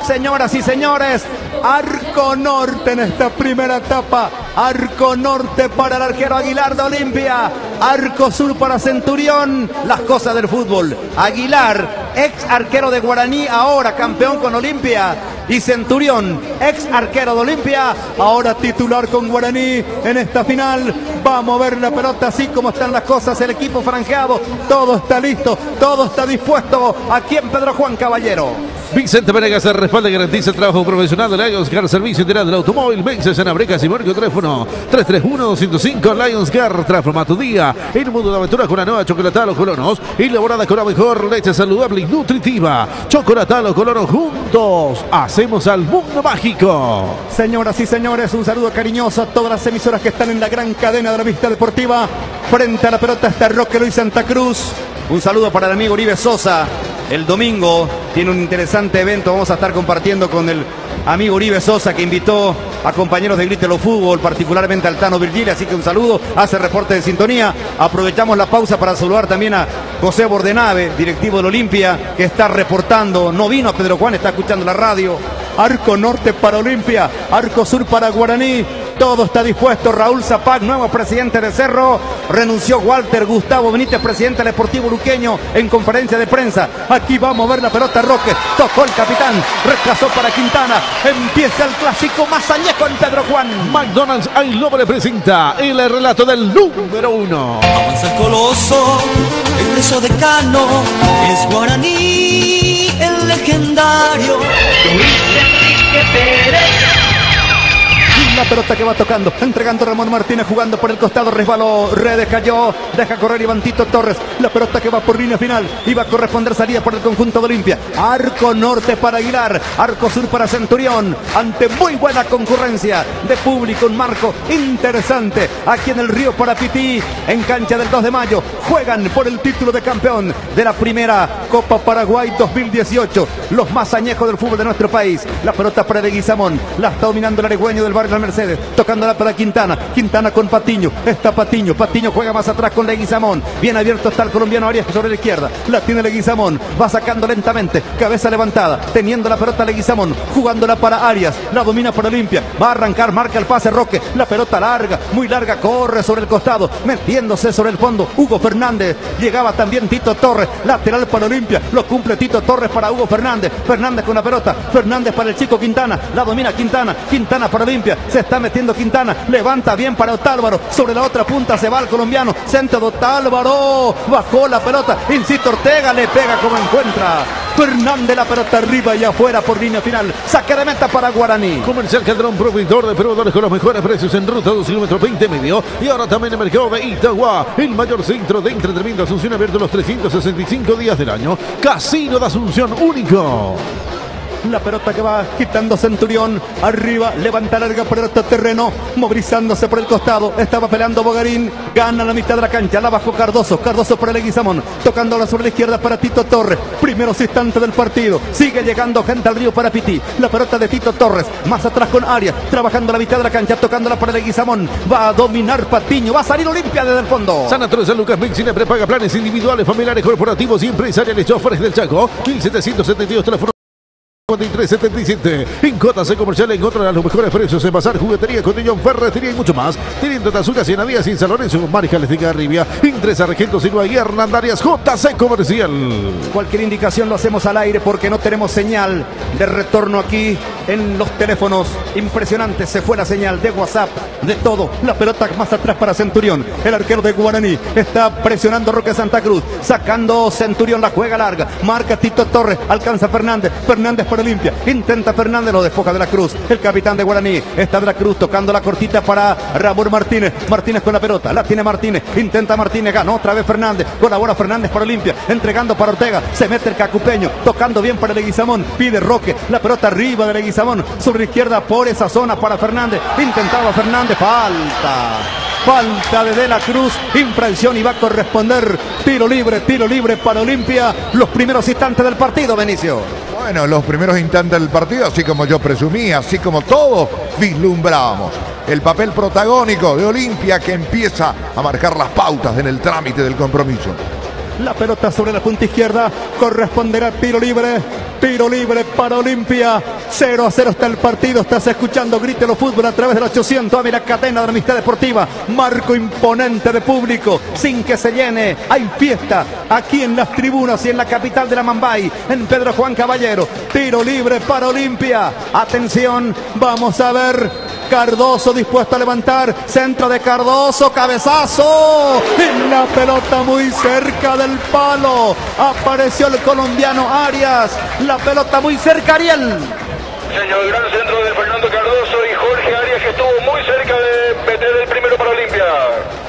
Señoras y señores, arco norte en esta primera etapa. Arco norte para el arquero Aguilar de Olimpia. Arco sur para Centurión. Las cosas del fútbol. Aguilar, ex arquero de Guaraní, ahora campeón con Olimpia. Y Centurión, ex arquero de Olimpia, ahora titular con Guaraní en esta final. Va a mover la pelota así como están las cosas. El equipo franqueado, todo está listo, todo está dispuesto aquí en Pedro Juan Caballero. Vicente Venegas se respalda y garantiza el trabajo profesional de Lions Car, servicio integral del automóvil. Vences en Abrecas y Marco, teléfono 331-105. Lions Car, transforma tu día en un mundo de aventuras con la nueva chocolatada Los Colonos, elaborada con la mejor leche saludable y nutritiva. Chocolatada Los Colonos, juntos hacemos al mundo mágico. Señoras y señores, un saludo cariñoso a todas las emisoras que están en la gran cadena de la vista deportiva. Frente a la pelota está Roque Luis Santa Cruz. Un saludo para el amigo Uribe Sosa. El domingo tiene un interesante evento. Vamos a estar compartiendo con el amigo Uribe Sosa, que invitó a compañeros de Grítelo Fútbol, particularmente al Tano Virgilio. Así que un saludo, hace reporte de sintonía. Aprovechamos la pausa para saludar también a José Bordenave, directivo del Olimpia, que está reportando. No vino a Pedro Juan, está escuchando la radio. Arco norte para Olimpia, arco sur para Guaraní. Todo está dispuesto. Raúl Zapac, nuevo presidente de Cerro. Renunció Walter Gustavo Benítez, presidente del Deportivo Uruqueño, en conferencia de prensa. Aquí va a mover la pelota Roque. Tocó el capitán. Retrasó para Quintana. Empieza el clásico más añejo en Pedro Juan. McDonald's I Love le presenta el relato del número 1. Avanza el coloso, el beso de Cano. Es Guaraní, el legendario. Luis Enrique Pérez. La pelota que va tocando, entregando Ramón Martínez, jugando por el costado, resbaló, Redes cayó, deja correr Iván Tito Torres. La pelota que va por línea final, iba a corresponder salida por el conjunto de Olimpia. Arco norte para Aguilar, arco sur para Centurión, ante muy buena concurrencia de público, un marco interesante aquí en el Río Parapití, en cancha del 2 de mayo. Juegan por el título de campeón de la primera Copa Paraguay 2018, los más añejos del fútbol de nuestro país. La pelota para Leguizamón, la está dominando el aregüeño del barrio La Mercedes, tocándola para Quintana, Quintana con Patiño, está Patiño, Patiño juega más atrás con Leguizamón, bien abierto está el colombiano Arias sobre la izquierda, la tiene Leguizamón, va sacando lentamente, cabeza levantada, teniendo la pelota Leguizamón, jugándola para Arias, la domina para Olimpia, va a arrancar, marca el pase Roque, la pelota larga, muy larga, corre sobre el costado, metiéndose sobre el fondo, Hugo Fernández, llegaba también Tito Torres, lateral para Olimpia, lo cumple Tito Torres para Hugo Fernández, Fernández con la pelota, Fernández para el chico Quintana, la domina Quintana, Quintana para Olimpia, se está metiendo Quintana, levanta bien para Otálvaro, sobre la otra punta se va el colombiano, centro de Otálvaro, bajó la pelota, Incito Ortega le pega como encuentra, Fernández la pelota arriba y afuera por línea final, saque de meta para Guaraní. Comercial Calderón, proveedor de proveedores con los mejores precios en ruta 2 kilómetros 20 medio, y ahora también en el mercado de Itagua, el mayor centro de entretenimiento de Asunción, abierto los 365 días del año, Casino de Asunción único. La pelota que va quitando Centurión, arriba, levanta larga por el otro terreno, movilizándose por el costado, estaba peleando Bogarín, gana la mitad de la cancha, la bajó Cardoso, Cardoso para Leguizamón, tocándola sobre la izquierda para Tito Torres, primeros instantes del partido, sigue llegando gente al Río Parapití, la pelota de Tito Torres, más atrás con Arias, trabajando la mitad de la cancha, tocándola para Leguizamón, va a dominar Patiño, va a salir Olimpia desde el fondo. Sanatorio San Lucas Medicina prepaga planes individuales, familiares, corporativos y empresariales, choferes del Chaco, 1772, teléfono 5377. En JC Comercial encontrarás los mejores precios en bazar, juguetería, cotillón, ferretería y mucho más. Teniendo Tazuca, Cienadías y San Lorenzo, Marijales de Garribia, Intres Sargento Silva y Hernandarias. JC Comercial. Cualquier indicación lo hacemos al aire porque no tenemos señal de retorno aquí en los teléfonos. Impresionante, se fue la señal de WhatsApp, de todo. La pelota más atrás para Centurión. El arquero de Guaraní está presionando Roque Santa Cruz, sacando Centurión, la juega larga. Marca Tito Torres, alcanza Fernández. Fernández para Olimpia, intenta Fernández, lo despoja de la Cruz, el capitán de Guaraní, está de la Cruz tocando la cortita para Ramón Martínez, Martínez con la pelota, la tiene Martínez, intenta Martínez, ganó otra vez Fernández, colabora Fernández para Olimpia, entregando para Ortega, se mete el cacupeño, tocando bien para Leguizamón, pide Roque, la pelota arriba de Leguizamón, sobre la izquierda por esa zona para Fernández, intentaba Fernández, falta de la Cruz, infracción y va a corresponder tiro libre para Olimpia, los primeros instantes del partido, Benicio. Bueno, los primeros instantes del partido, así como yo presumía, así como todos vislumbrábamos. El papel protagónico de Olimpia que empieza a marcar las pautas en el trámite del compromiso. La pelota sobre la punta izquierda, corresponderá tiro libre para Olimpia. 0-0 está el partido, estás escuchando Grítelo Fútbol a través del 800 Ávila, cadena de la amistad deportiva, marco imponente de público, sin que se llene, hay fiesta aquí en las tribunas y en la capital de la Mambay, en Pedro Juan Caballero, tiro libre para Olimpia, atención, vamos a ver, Cardoso dispuesto a levantar, centro de Cardoso, cabezazo, en la pelota muy cerca del palo, apareció el colombiano Arias, la pelota muy cerca, Ariel. Señor, gran centro de Fernando Cardoso y Jorge Arias, que estuvo muy cerca de meter el primero para Olimpia.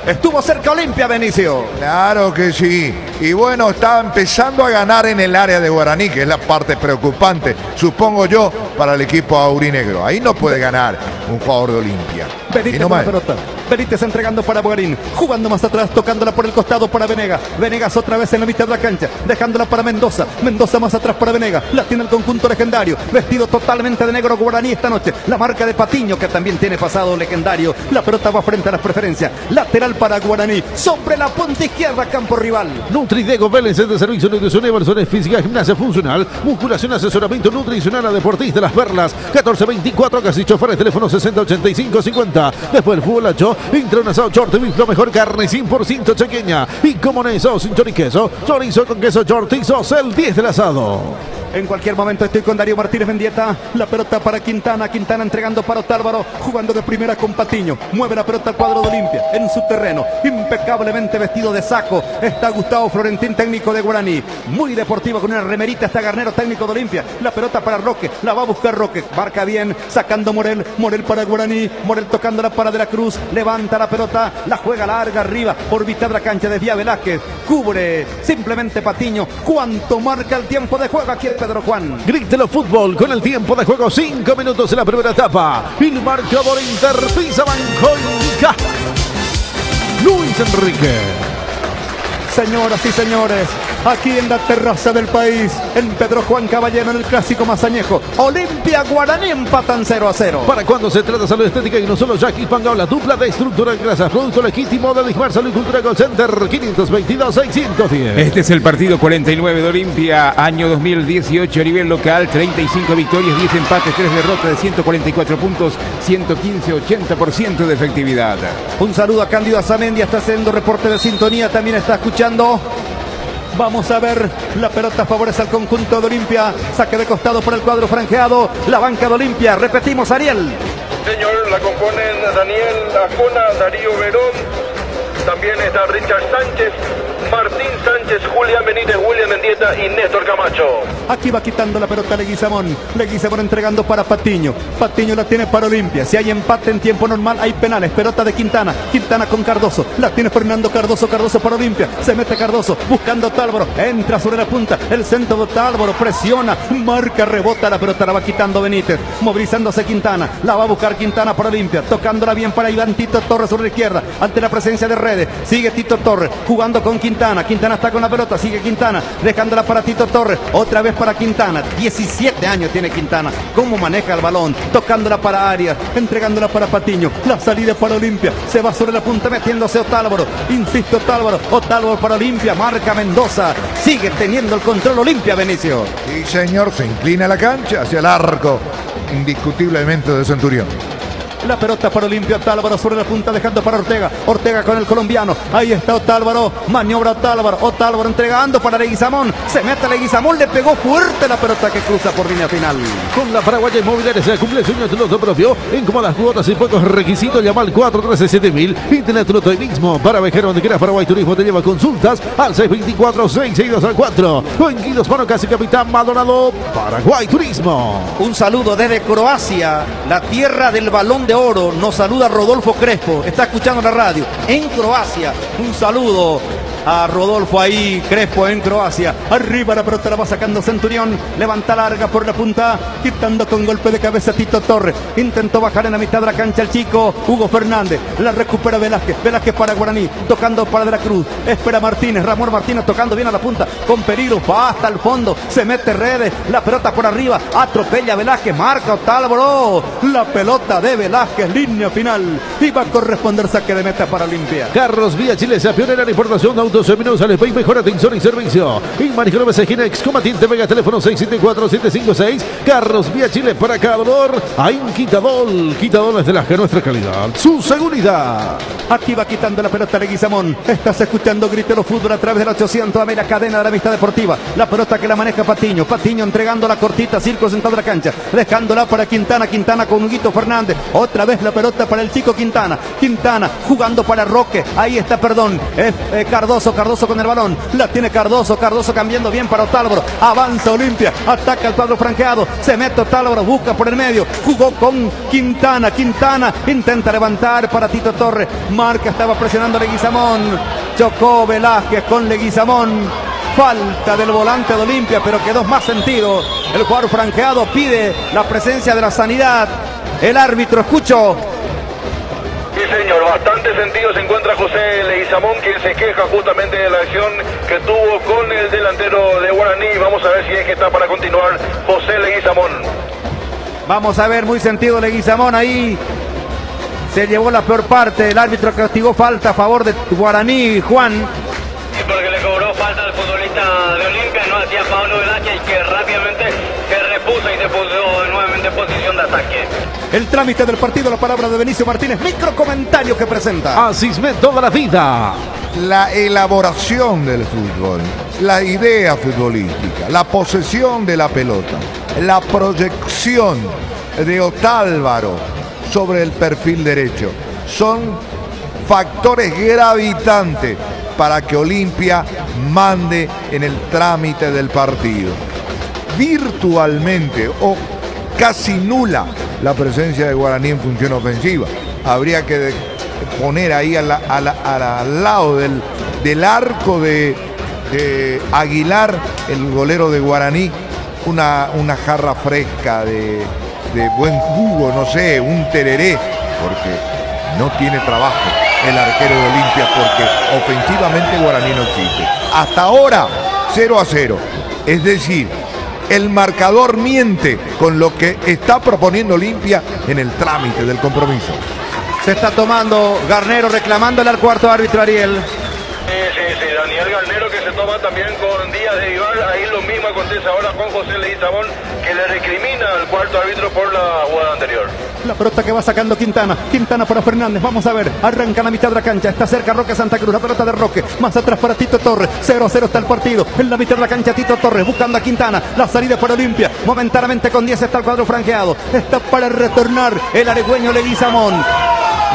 Estuvo cerca Olimpia, Benicio. Claro que sí. Y bueno, estaba empezando a ganar en el área de Guaraní, que es la parte preocupante, supongo yo, para el equipo aurinegro. Ahí no puede ganar un jugador de Olimpia. Benítez con la pelota. Benítez entregando para Bogarín, jugando más atrás, tocándola por el costado para Venegas. Venegas otra vez en la mitad de la cancha, dejándola para Mendoza. Mendoza más atrás para Venegas. La tiene el conjunto legendario, vestido totalmente de negro Guaraní esta noche. La marca de Patiño, que también tiene pasado legendario. La pelota va frente a las preferencias. Lateral para Guaraní, sobre la punta izquierda, campo rival. Nutridego Vélez, de servicio nutricional, evaluaciones físicas, gimnasia funcional, musculación, asesoramiento nutricional a deportistas Las Perlas, 1424, casi choferes, teléfono 608550. Después del fútbol 8, entra un asado Short, la mejor carne 100% chequeña. Y como eso, sin choriqueso, chorizo con queso Short, el 10 del asado. En cualquier momento estoy con Darío Martínez Mendieta. La pelota para Quintana. Quintana entregando para Otálvaro. Jugando de primera con Patiño. Mueve la pelota al cuadro de Olimpia. En su terreno. Impecablemente vestido de saco. Está Gustavo Florentín, técnico de Guaraní. Muy deportivo con una remerita. Está Garnero, técnico de Olimpia. La pelota para Roque. La va a buscar Roque. Marca bien. Sacando Morel. Morel para Guaraní. Morel tocándola para De la Cruz. Levanta la pelota. La juega larga arriba. Por mitad de la cancha. Desvía Velázquez. Cubre simplemente Patiño. ¿Cuánto marca el tiempo de juego aquí en Pedro Juan? Grítelo fútbol con el tiempo de juego. 5 minutos en la primera etapa. El marcador Interpisa Bancoica. Luis Enrique. Señoras y señores, aquí en la terraza del país, en Pedro Juan Caballero, en el clásico más añejo, Olimpia Guaraní empatan 0-0. Para cuando se trata de salud estética y no solo Jackie Pangao, la dupla de estructura de grasas, producto legítimo de Dijmar Salud y Cultura Call Center 522-610. Este es el partido 49 de Olimpia, año 2018 a nivel local, 35 victorias, 10 empates, 3 derrotas de 144 puntos, 115, 80% de efectividad. Un saludo a Cándido Azamendi, está haciendo reporte de sintonía, también está escuchando. Vamos a ver, la pelota favorece al conjunto de Olimpia, saque de costado por el cuadro franjeado, la banca de Olimpia, repetimos, Ariel. Señor, la componen Daniel Acona, Darío Verón, también está Richard Sánchez, Martín Sánchez, Julián Benítez, William Mendieta y Néstor Camacho. Aquí va quitando la pelota Leguizamón. Leguizamón entregando para Patiño. Patiño la tiene para Olimpia. Si hay empate en tiempo normal, hay penales. Pelota de Quintana. Quintana con Cardoso. La tiene Fernando Cardoso. Cardoso para Olimpia. Se mete Cardoso. Buscando a Otálvaro. Entra sobre la punta. El centro de Otálvaro. Presiona. Marca, rebota. La pelota la va quitando Benítez. Movilizándose Quintana. La va a buscar Quintana para Olimpia. Tocándola bien para Iván Tito Torres sobre la izquierda. Ante la presencia de Redes. Sigue Tito Torres. Jugando con Quintana. Quintana está con la pelota. Sigue Quintana. Dejándola para Tito Torres. Otra vez para Quintana. 17 años tiene Quintana. Cómo maneja el balón. Tocándola para Arias. Entregándola para Patiño. La salida para Olimpia. Se va sobre la punta metiéndose Otálvaro. Insiste Otálvaro. Otálvaro para Olimpia. Marca Mendoza. Sigue teniendo el control Olimpia, Benicio. Sí, señor. Se inclina la cancha hacia el arco. Indiscutiblemente de Centurión. La pelota para Olimpia, Otálvaro sobre la punta dejando para Ortega. Ortega con el colombiano. Ahí está Otálvaro. Maniobra Otálvaro. Otálvaro entregando para Leguizamón. Se mete Leguizamón. Le pegó fuerte la pelota que cruza por línea final. Con la Paraguaya Inmobiliaria se cumple el sueño de tu loto propio. En cómodas cuotas y pocos requisitos. Llama al 413-7000. Internet tu loto ahí mismo. Para viajar donde quieras. Paraguay Turismo te lleva consultas al 624-662-4. O en Guidos Mano Casi Capitán Maldonado. Paraguay Turismo. Un saludo desde Croacia, la tierra del Balón de Oro. Nos saluda Rodolfo Crespo. Está escuchando la radio en Croacia. Un saludo a Rodolfo ahí, Crespo en Croacia. Arriba la pelota la va sacando Centurión. Levanta larga por la punta. Quitando con golpe de cabeza Tito Torres. Intentó bajar en la mitad de la cancha el chico Hugo Fernández. La recupera Velázquez. Velázquez para Guaraní. Tocando para De la Cruz. Espera Martínez. Ramón Martínez tocando bien a la punta. Con peligro. Va hasta el fondo. Se mete Redes. La pelota por arriba. Atropella Velázquez. Marca Otálvaro. La pelota de Velázquez. Línea final. Y va a corresponder saque de meta para Olimpia. Carros Vía Chile se pionera en la importación de autos seminuevos al país. Mejor atención y servicio. Inmanejo Ginex, combatiente Vega, teléfono 674-756. Carros Vía Chile, para cada dolor hay un Quitadol. Quitadol es de la que nuestra calidad, su seguridad. Aquí va quitando la pelota Leguizamón. Estás escuchando Grítelo Fútbol a través del 800 AM, la cadena de la amistad deportiva. La pelota que la maneja Patiño. Patiño entregando la cortita, Circo sentado en la cancha. Dejándola para Quintana. Quintana con Huguito Fernández. Otra vez la pelota para el chico Quintana. Quintana jugando para Roque. Ahí está, perdón. Cardoso. Cardoso con el balón. La tiene Cardoso. Cardoso cambiando bien para Otálvaro. Avanza Olimpia. Ataca el cuadro franqueado. Se mete Otálvaro. Busca por el medio. Jugó con Quintana. Quintana intenta levantar para Tito Torres. Marca, estaba presionando Leguizamón. Chocó Velázquez con Leguizamón. Falta del volante de Olimpia, pero quedó más sentido. El jugador franqueado pide la presencia de la sanidad. El árbitro, escucho. Sí, señor, bastante sentido se encuentra José Leguizamón, quien se queja justamente de la acción que tuvo con el delantero de Guaraní. Vamos a ver si es que está para continuar José Leguizamón. Vamos a ver, muy sentido Leguizamón ahí. Se llevó la peor parte. El árbitro castigó falta a favor de Guaraní, Juan. Sí, porque le cobró falta al futbolista de Olimpia, no hacía Pablo Velázquez, que rápidamente se repuso y se puso nuevamente en posición de ataque. El trámite del partido, la palabra de Benicio Martínez. Micro comentario que presenta. Asismed toda la vida. la elaboración del fútbol, la idea futbolística, la posesión de la pelota, la proyección de Otálvaro sobre el perfil derecho, son factores gravitantes para que Olimpia mande en el trámite del partido. Virtualmente o casi nula la presencia de Guaraní en función ofensiva. Habría que poner ahí al lado del arco de Aguilar, el golero de Guaraní, una jarra fresca de buen jugo, no sé, un tereré, porque no tiene trabajo el arquero de Olimpia, porque ofensivamente Guaraní no existe. Hasta ahora 0-0, es decir, el marcador miente con lo que está proponiendo Olimpia en el trámite del compromiso. Se está tomando Garnero, reclamándole al cuarto árbitro Ariel. Sí, Daniel Garnero, que se toma también con Díaz de Ibar. Ahí lo mismo acontece ahora con José Leguizamón, que le recrimina al cuarto árbitro por la jugada anterior. La pelota que va sacando Quintana para Fernández, vamos a ver, arranca la mitad de la cancha, está cerca Roque Santa Cruz, la pelota de Roque, más atrás para Tito Torres, 0-0 está el partido, en la mitad de la cancha Tito Torres, buscando a Quintana, la salida para Olimpia, momentáneamente con 10 está el cuadro franqueado, está para retornar el aregüeño Leguizamón.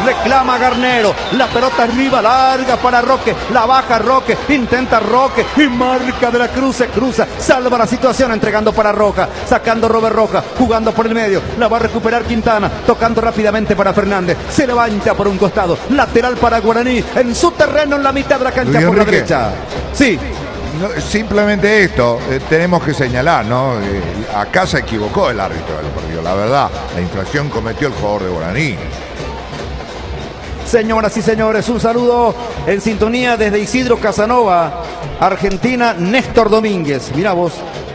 Reclama Garnero, la pelota arriba, larga para Roque, la baja Roque, intenta Roque y marca de la Cruz, se cruza, salva la situación entregando para Roja, sacando Robert Roja, jugando por el medio, la va a recuperar Quintana, tocando rápidamente para Fernández, se levanta por un costado, lateral para Guaraní, en su terreno en la mitad de la cancha por la derecha. Sí. No, simplemente esto, tenemos que señalar, ¿no? Acá se equivocó el árbitro del partido, la verdad, la infracción cometió el jugador de Guaraní. Señoras y señores, un saludo en sintonía desde Isidro Casanova, Argentina, Néstor Domínguez. Mirá vos,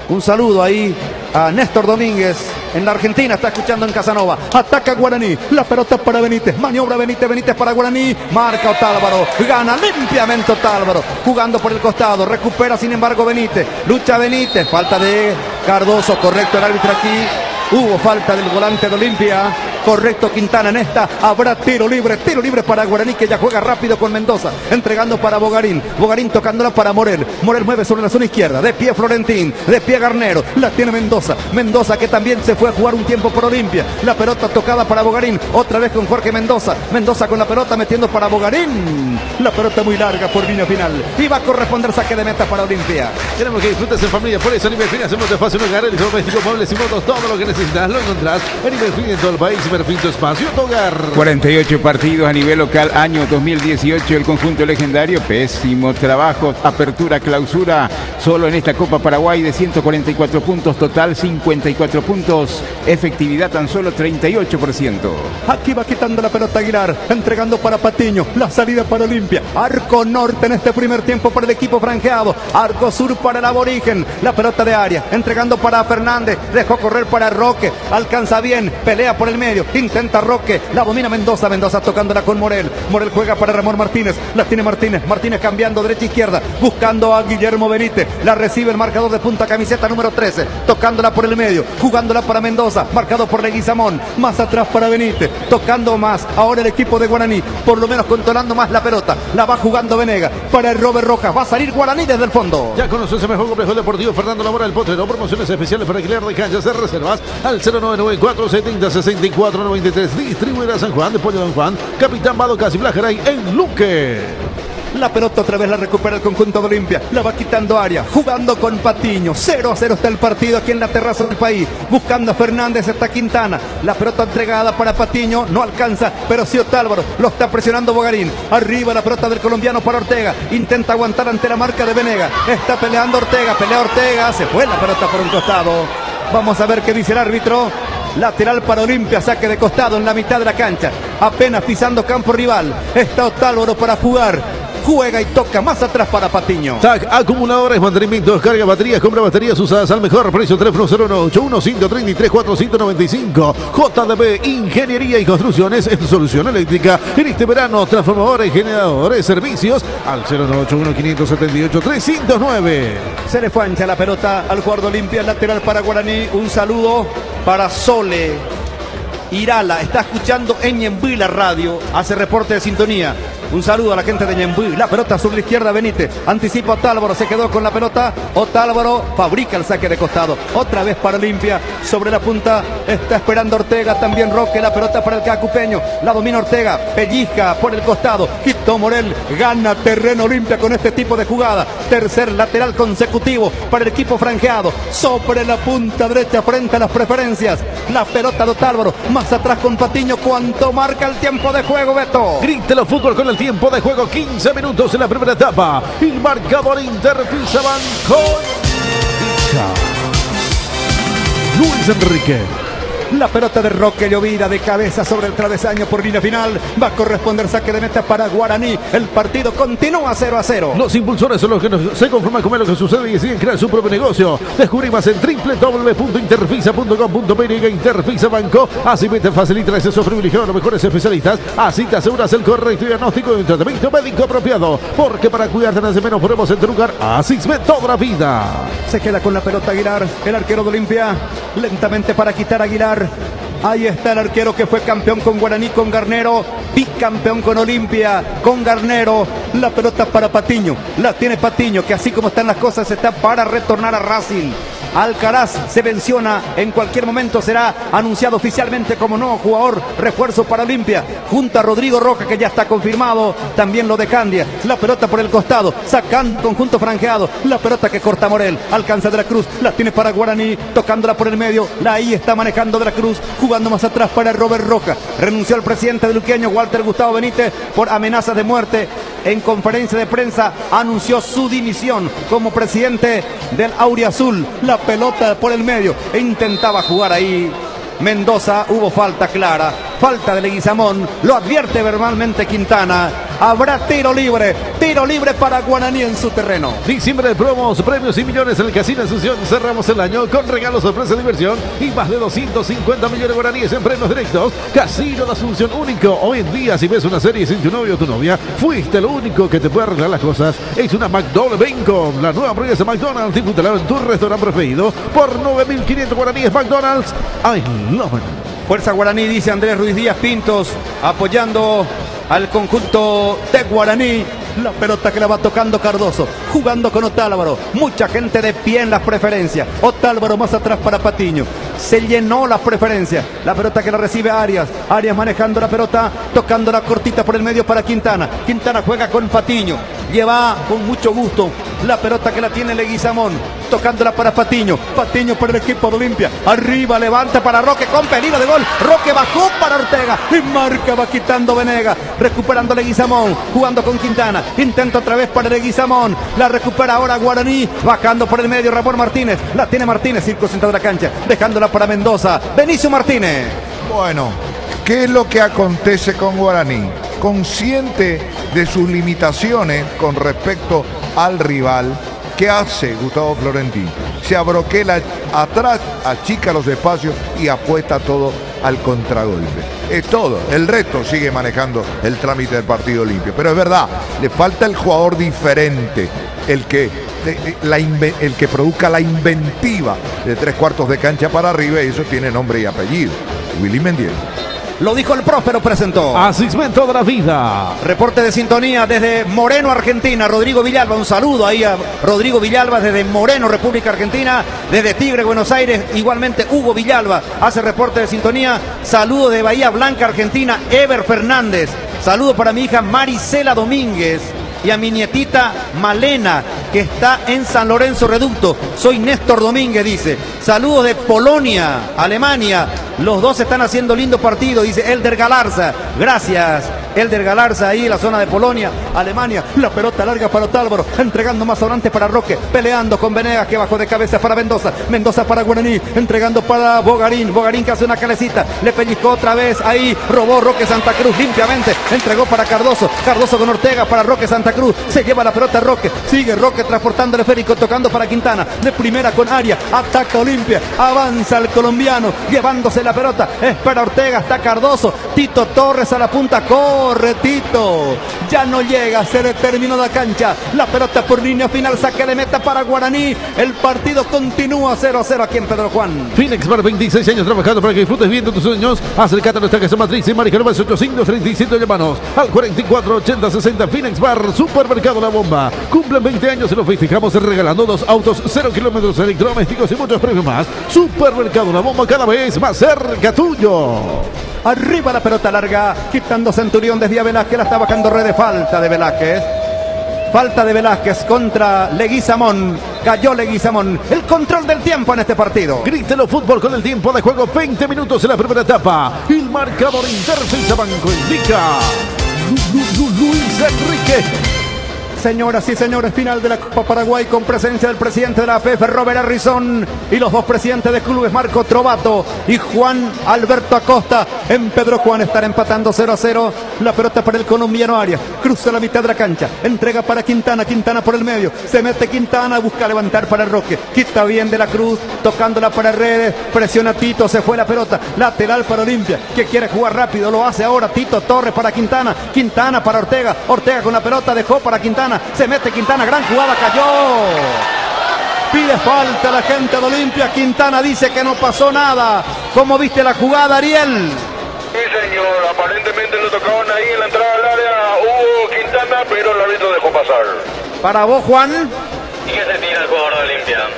un saludo ahí a Néstor Domínguez en la Argentina, está escuchando en Casanova. Ataca Guaraní, la pelota para Benítez, maniobra Benítez para Guaraní, marca Otálvaro, gana limpiamente Otálvaro, jugando por el costado, recupera sin embargo Benítez, lucha Benítez, falta de Cardoso, correcto el árbitro aquí. Hubo falta del volante de Olimpia. Correcto Quintana en esta. Habrá tiro libre para Guaraní, que ya juega rápido con Mendoza. Entregando para Bogarín. Bogarín tocándola para Morel. Morel mueve sobre la zona izquierda. De pie Florentín. De pie Garnero. La tiene Mendoza. Mendoza que también se fue a jugar un tiempo por Olimpia. La pelota tocada para Bogarín. Otra vez con Jorge Mendoza. Mendoza con la pelota metiendo para Bogarín. La pelota muy larga por línea final. Y va a corresponder saque de meta para Olimpia. Queremos que disfrutes en familia. Por eso Nivel Fin hacemos de espacio en hogar, electrodomésticos, muebles y motos. Todo lo que necesitas lo encontrás en Nivel Fin en todo el país. Nivel tu espacio, tu hogar. 48 partidos a nivel local, año 2018. El conjunto legendario, pésimo trabajo. Apertura, clausura, solo en esta Copa Paraguay de 144 puntos. Total 54 puntos. Efectividad tan solo 38%. Aquí va quitando la pelota Aguilar. Entregando para Patiño. La salida para Olimpia. Arco norte en este primer tiempo para el equipo franqueado. Arco sur para el aborigen. La pelota de área. Entregando para Fernández. Dejó correr para Roque. Alcanza bien. Pelea por el medio. Intenta Roque. La domina Mendoza. Mendoza tocándola con Morel. Morel juega para Ramón Martínez. La tiene Martínez. Martínez cambiando derecha izquierda. Buscando a Guillermo Benítez. La recibe el marcador de punta, camiseta número 13. Tocándola por el medio. Jugándola para Mendoza. Marcado por Leguizamón. Más atrás para Benítez. Tocando más. Ahora el equipo de Guaraní. Por lo menos controlando más la pelota. La va jugando Venega. Para el Robert Rojas. Va a salir Guaraní desde el fondo. Ya conoces el mejor complejo deportivo Fernando Lamora, el Potrero. Promociones especiales para alquiler de canchas de reservas al 0994 70 64 93. Distribuidora San Juan de Pollo Don Juan. Capitán Vado Casi Blajaray en Luque. La pelota otra vez la recupera el conjunto de Olimpia. La va quitando área. Jugando con Patiño. 0-0 está el partido aquí en la terraza del país. Buscando a Fernández. Está Quintana. La pelota entregada para Patiño. No alcanza. Pero sí Otálvaro. Lo está presionando Bogarín. Arriba la pelota del colombiano para Ortega. Intenta aguantar ante la marca de Venega. Está peleando Ortega. Pelea Ortega. Se fue la pelota por un costado. Vamos a ver qué dice el árbitro. Lateral para Olimpia, saque de costado en la mitad de la cancha. Apenas pisando campo rival. Está Otálvaro para jugar. Juega y toca más atrás para Patiño. TAC Acumuladores, mantenimientos, carga baterías, compra baterías usadas al mejor precio. Teléfono 01815334495. JDB Ingeniería y Construcciones es tu solución eléctrica en este verano. Transformadores, generadores, servicios al 091-578-309. Se le fue ancha la pelota al jugador de Olimpia, lateral para Guaraní. Un saludo para Sole Irala. Está escuchando en Ñemby la radio. Hace reporte de sintonía. Un saludo a la gente de Ñembuí. La pelota sobre la izquierda, Benítez. Anticipa Otálvaro, se quedó con la pelota. Otálvaro fabrica el saque de costado. Otra vez para Olimpia. Sobre la punta está esperando Ortega. También Roque. La pelota para el cacupeño. La domina Ortega. Pellizca por el costado. Quito Morel. Gana terreno Olimpia con este tipo de jugada. Tercer lateral consecutivo para el equipo franjeado. Sobre la punta derecha frente a las preferencias. La pelota de Otálvaro. Más atrás con Patiño. ¿Cuánto marca el tiempo de juego, Beto? Grítelo fútbol con el tiempo de juego. 15 minutos en la primera etapa. El marcador Interfisa Banco. Luis Enrique. La pelota de Roque Llovida de cabeza sobre el travesaño por línea final. Va a corresponder saque de meta para Guaraní. El partido continúa 0-0. Los impulsores son los que se conforman con lo que sucede y deciden crear su propio negocio. Descubrí más en www.interfisa.com.py. Interfisa Banco. Así te facilita el acceso privilegiado a los mejores especialistas. Así te aseguras el correcto diagnóstico y un tratamiento médico apropiado. Porque para cuidarte de menos podemos en tu lugar. Así es toda la vida. Se queda con la pelota Aguilar, el arquero de Olimpia. Lentamente para quitar a Aguilar. Ahí está el arquero que fue campeón con Guaraní, con Garnero, bicampeón con Olimpia, con Garnero. La pelota para Patiño, la tiene Patiño, que así como están las cosas está para retornar a Racing. Alcaraz se menciona, en cualquier momento será anunciado oficialmente como nuevo jugador, refuerzo para Olimpia, junto a Rodrigo Roca, que ya está confirmado, también lo de Candia. La pelota por el costado, sacan conjunto franjeado, la pelota que corta Morel, alcanza de la Cruz, la tiene para Guaraní, tocándola por el medio, la ahí está manejando de la Cruz, jugando más atrás para Robert Roca. Renunció el presidente de Luqueño, Walter Gustavo Benítez, por amenazas de muerte. En conferencia de prensa anunció su dimisión como presidente del Auriazul. La pelota por el medio e intentaba jugar ahí Mendoza. Hubo falta clara, falta de Leguizamón, lo advierte verbalmente Quintana. Habrá tiro libre para Guaraní en su terreno. Diciembre de promos, premios y millones en el Casino Asunción. Cerramos el año con regalos, sorpresa, diversión y más de 250 millones de guaraníes en premios directos. Casino de Asunción, único. Hoy en día, si ves una serie sin tu novio o tu novia, fuiste el único que te puede arreglar las cosas. Es una McDonald's Bencom, la nueva hamburguesa McDonald's. Disfrútala en tu restaurante preferido por 9.500 guaraníes. McDonald's, I love it. Fuerza Guaraní, dice Andrés Ruiz Díaz Pintos, apoyando al conjunto de Guaraní. La pelota que la va tocando Cardoso, jugando con Otálvaro. Mucha gente de pie en las preferencias. Otálvaro más atrás para Patiño. Se llenó las preferencias. La pelota que la recibe Arias. Arias manejando la pelota, tocando la cortita por el medio para Quintana. Quintana juega con Patiño. Lleva con mucho gusto la pelota que la tiene Leguizamón, tocándola para Patiño. Patiño por el equipo de Olimpia. Arriba, levanta para Roque con peligro de gol. Roque bajó para Ortega y marca, va quitando Venega. Recuperando Leguizamón, jugando con Quintana. Intenta otra vez para Leguizamón. La recupera ahora Guaraní, bajando por el medio Ramón Martínez. La tiene Martínez, circo central de la cancha, dejándola para Mendoza. Benicio Martínez. Bueno, ¿qué es lo que acontece con Guaraní? Consciente de sus limitaciones con respecto al rival, ¿qué hace Gustavo Florentín? Se abroquela atrás, achica los espacios y apuesta todo al contragolpe. Es todo. El resto sigue manejando el trámite del partido limpio. Pero es verdad, le falta el jugador diferente, el que produzca la inventiva de 3/4 de cancha para arriba, y eso tiene nombre y apellido. Willy Mendiel. Lo dijo el profe, lo presentó. Asistente de la vida. Reporte de sintonía desde Moreno, Argentina. Rodrigo Villalba, un saludo ahí a Rodrigo Villalba desde Moreno, República Argentina. Desde Tigre, Buenos Aires, igualmente Hugo Villalba hace reporte de sintonía. Saludo de Bahía Blanca, Argentina, Ever Fernández. Saludo para mi hija Marisela Domínguez y a mi nietita Malena, que está en San Lorenzo Reducto. Soy Néstor Domínguez, dice. Saludos de Polonia, Alemania. Los dos están haciendo lindo partido, dice Elder Galarza. Gracias, Elder Galarza, ahí en la zona de Polonia, Alemania. La pelota larga para Otálvaro, entregando más adelante para Roque, peleando con Venegas, que bajó de cabeza para Mendoza. Mendoza para Guaraní, entregando para Bogarín. Bogarín que hace una calecita, le pellizcó otra vez ahí. Robó Roque Santa Cruz limpiamente, entregó para Cardoso. Cardoso con Ortega para Roque Santa Cruz. Se lleva la pelota Roque, sigue Roque transportando el esférico, tocando para Quintana. De primera con Arias, ataca Olimpia, avanza el colombiano, llevándose la pelota. Espera Ortega, está Cardoso. Tito Torres a la punta con corre Tito, ya no llega, se determinó la cancha, la pelota por línea final, saque de meta para Guaraní, el partido continúa 0-0 aquí en Pedro Juan. Phoenix Bar, 26 años trabajando para que disfrutes bien de tus sueños. Acércate a nuestra casa matriz en Maricarova 8537, llámanos al 44 80 60. Phoenix Bar, Supermercado La Bomba. Cumplen 20 años y los festejamos regalando 2 autos, 0 kilómetros, electrodomésticos y muchos premios más. Supermercado La Bomba, cada vez más cerca tuyo. Arriba la pelota larga, quitando Centurión, desvía Velázquez, la está bajando Redes, falta de Velázquez. Falta de Velázquez contra Leguizamón. Cayó Leguizamón. El control del tiempo en este partido. Grítelo fútbol con el tiempo de juego. 20 minutos en la primera etapa. El marcador Interfisa Banco indica Luis Enrique. Señoras y señores, final de la Copa Paraguay con presencia del presidente de la APF, Robert Harrison, y los dos presidentes de clubes, Marco Trovato y Juan Alberto Acosta. En Pedro Juan están empatando 0-0. La pelota para el colombiano Arias. Cruza la mitad de la cancha. Entrega para Quintana. Quintana por el medio. Se mete Quintana. Busca levantar para Roque. Quita bien de la Cruz. Tocándola para Redes. Presiona Tito. Se fue la pelota. Lateral para Olimpia, que quiere jugar rápido. Lo hace ahora Tito Torres para Quintana. Quintana para Ortega. Ortega con la pelota. Dejó para Quintana. Se mete Quintana. Gran jugada. Cayó. Pide falta la gente de Olimpia. Quintana dice que no pasó nada. ¿Cómo viste la jugada, Ariel? Sí, señor, aparentemente lo tocaron ahí en la entrada al área, hubo Quintana, pero el árbitro dejó pasar. Para vos, Juan. Y que se tira el jugador de Olimpia.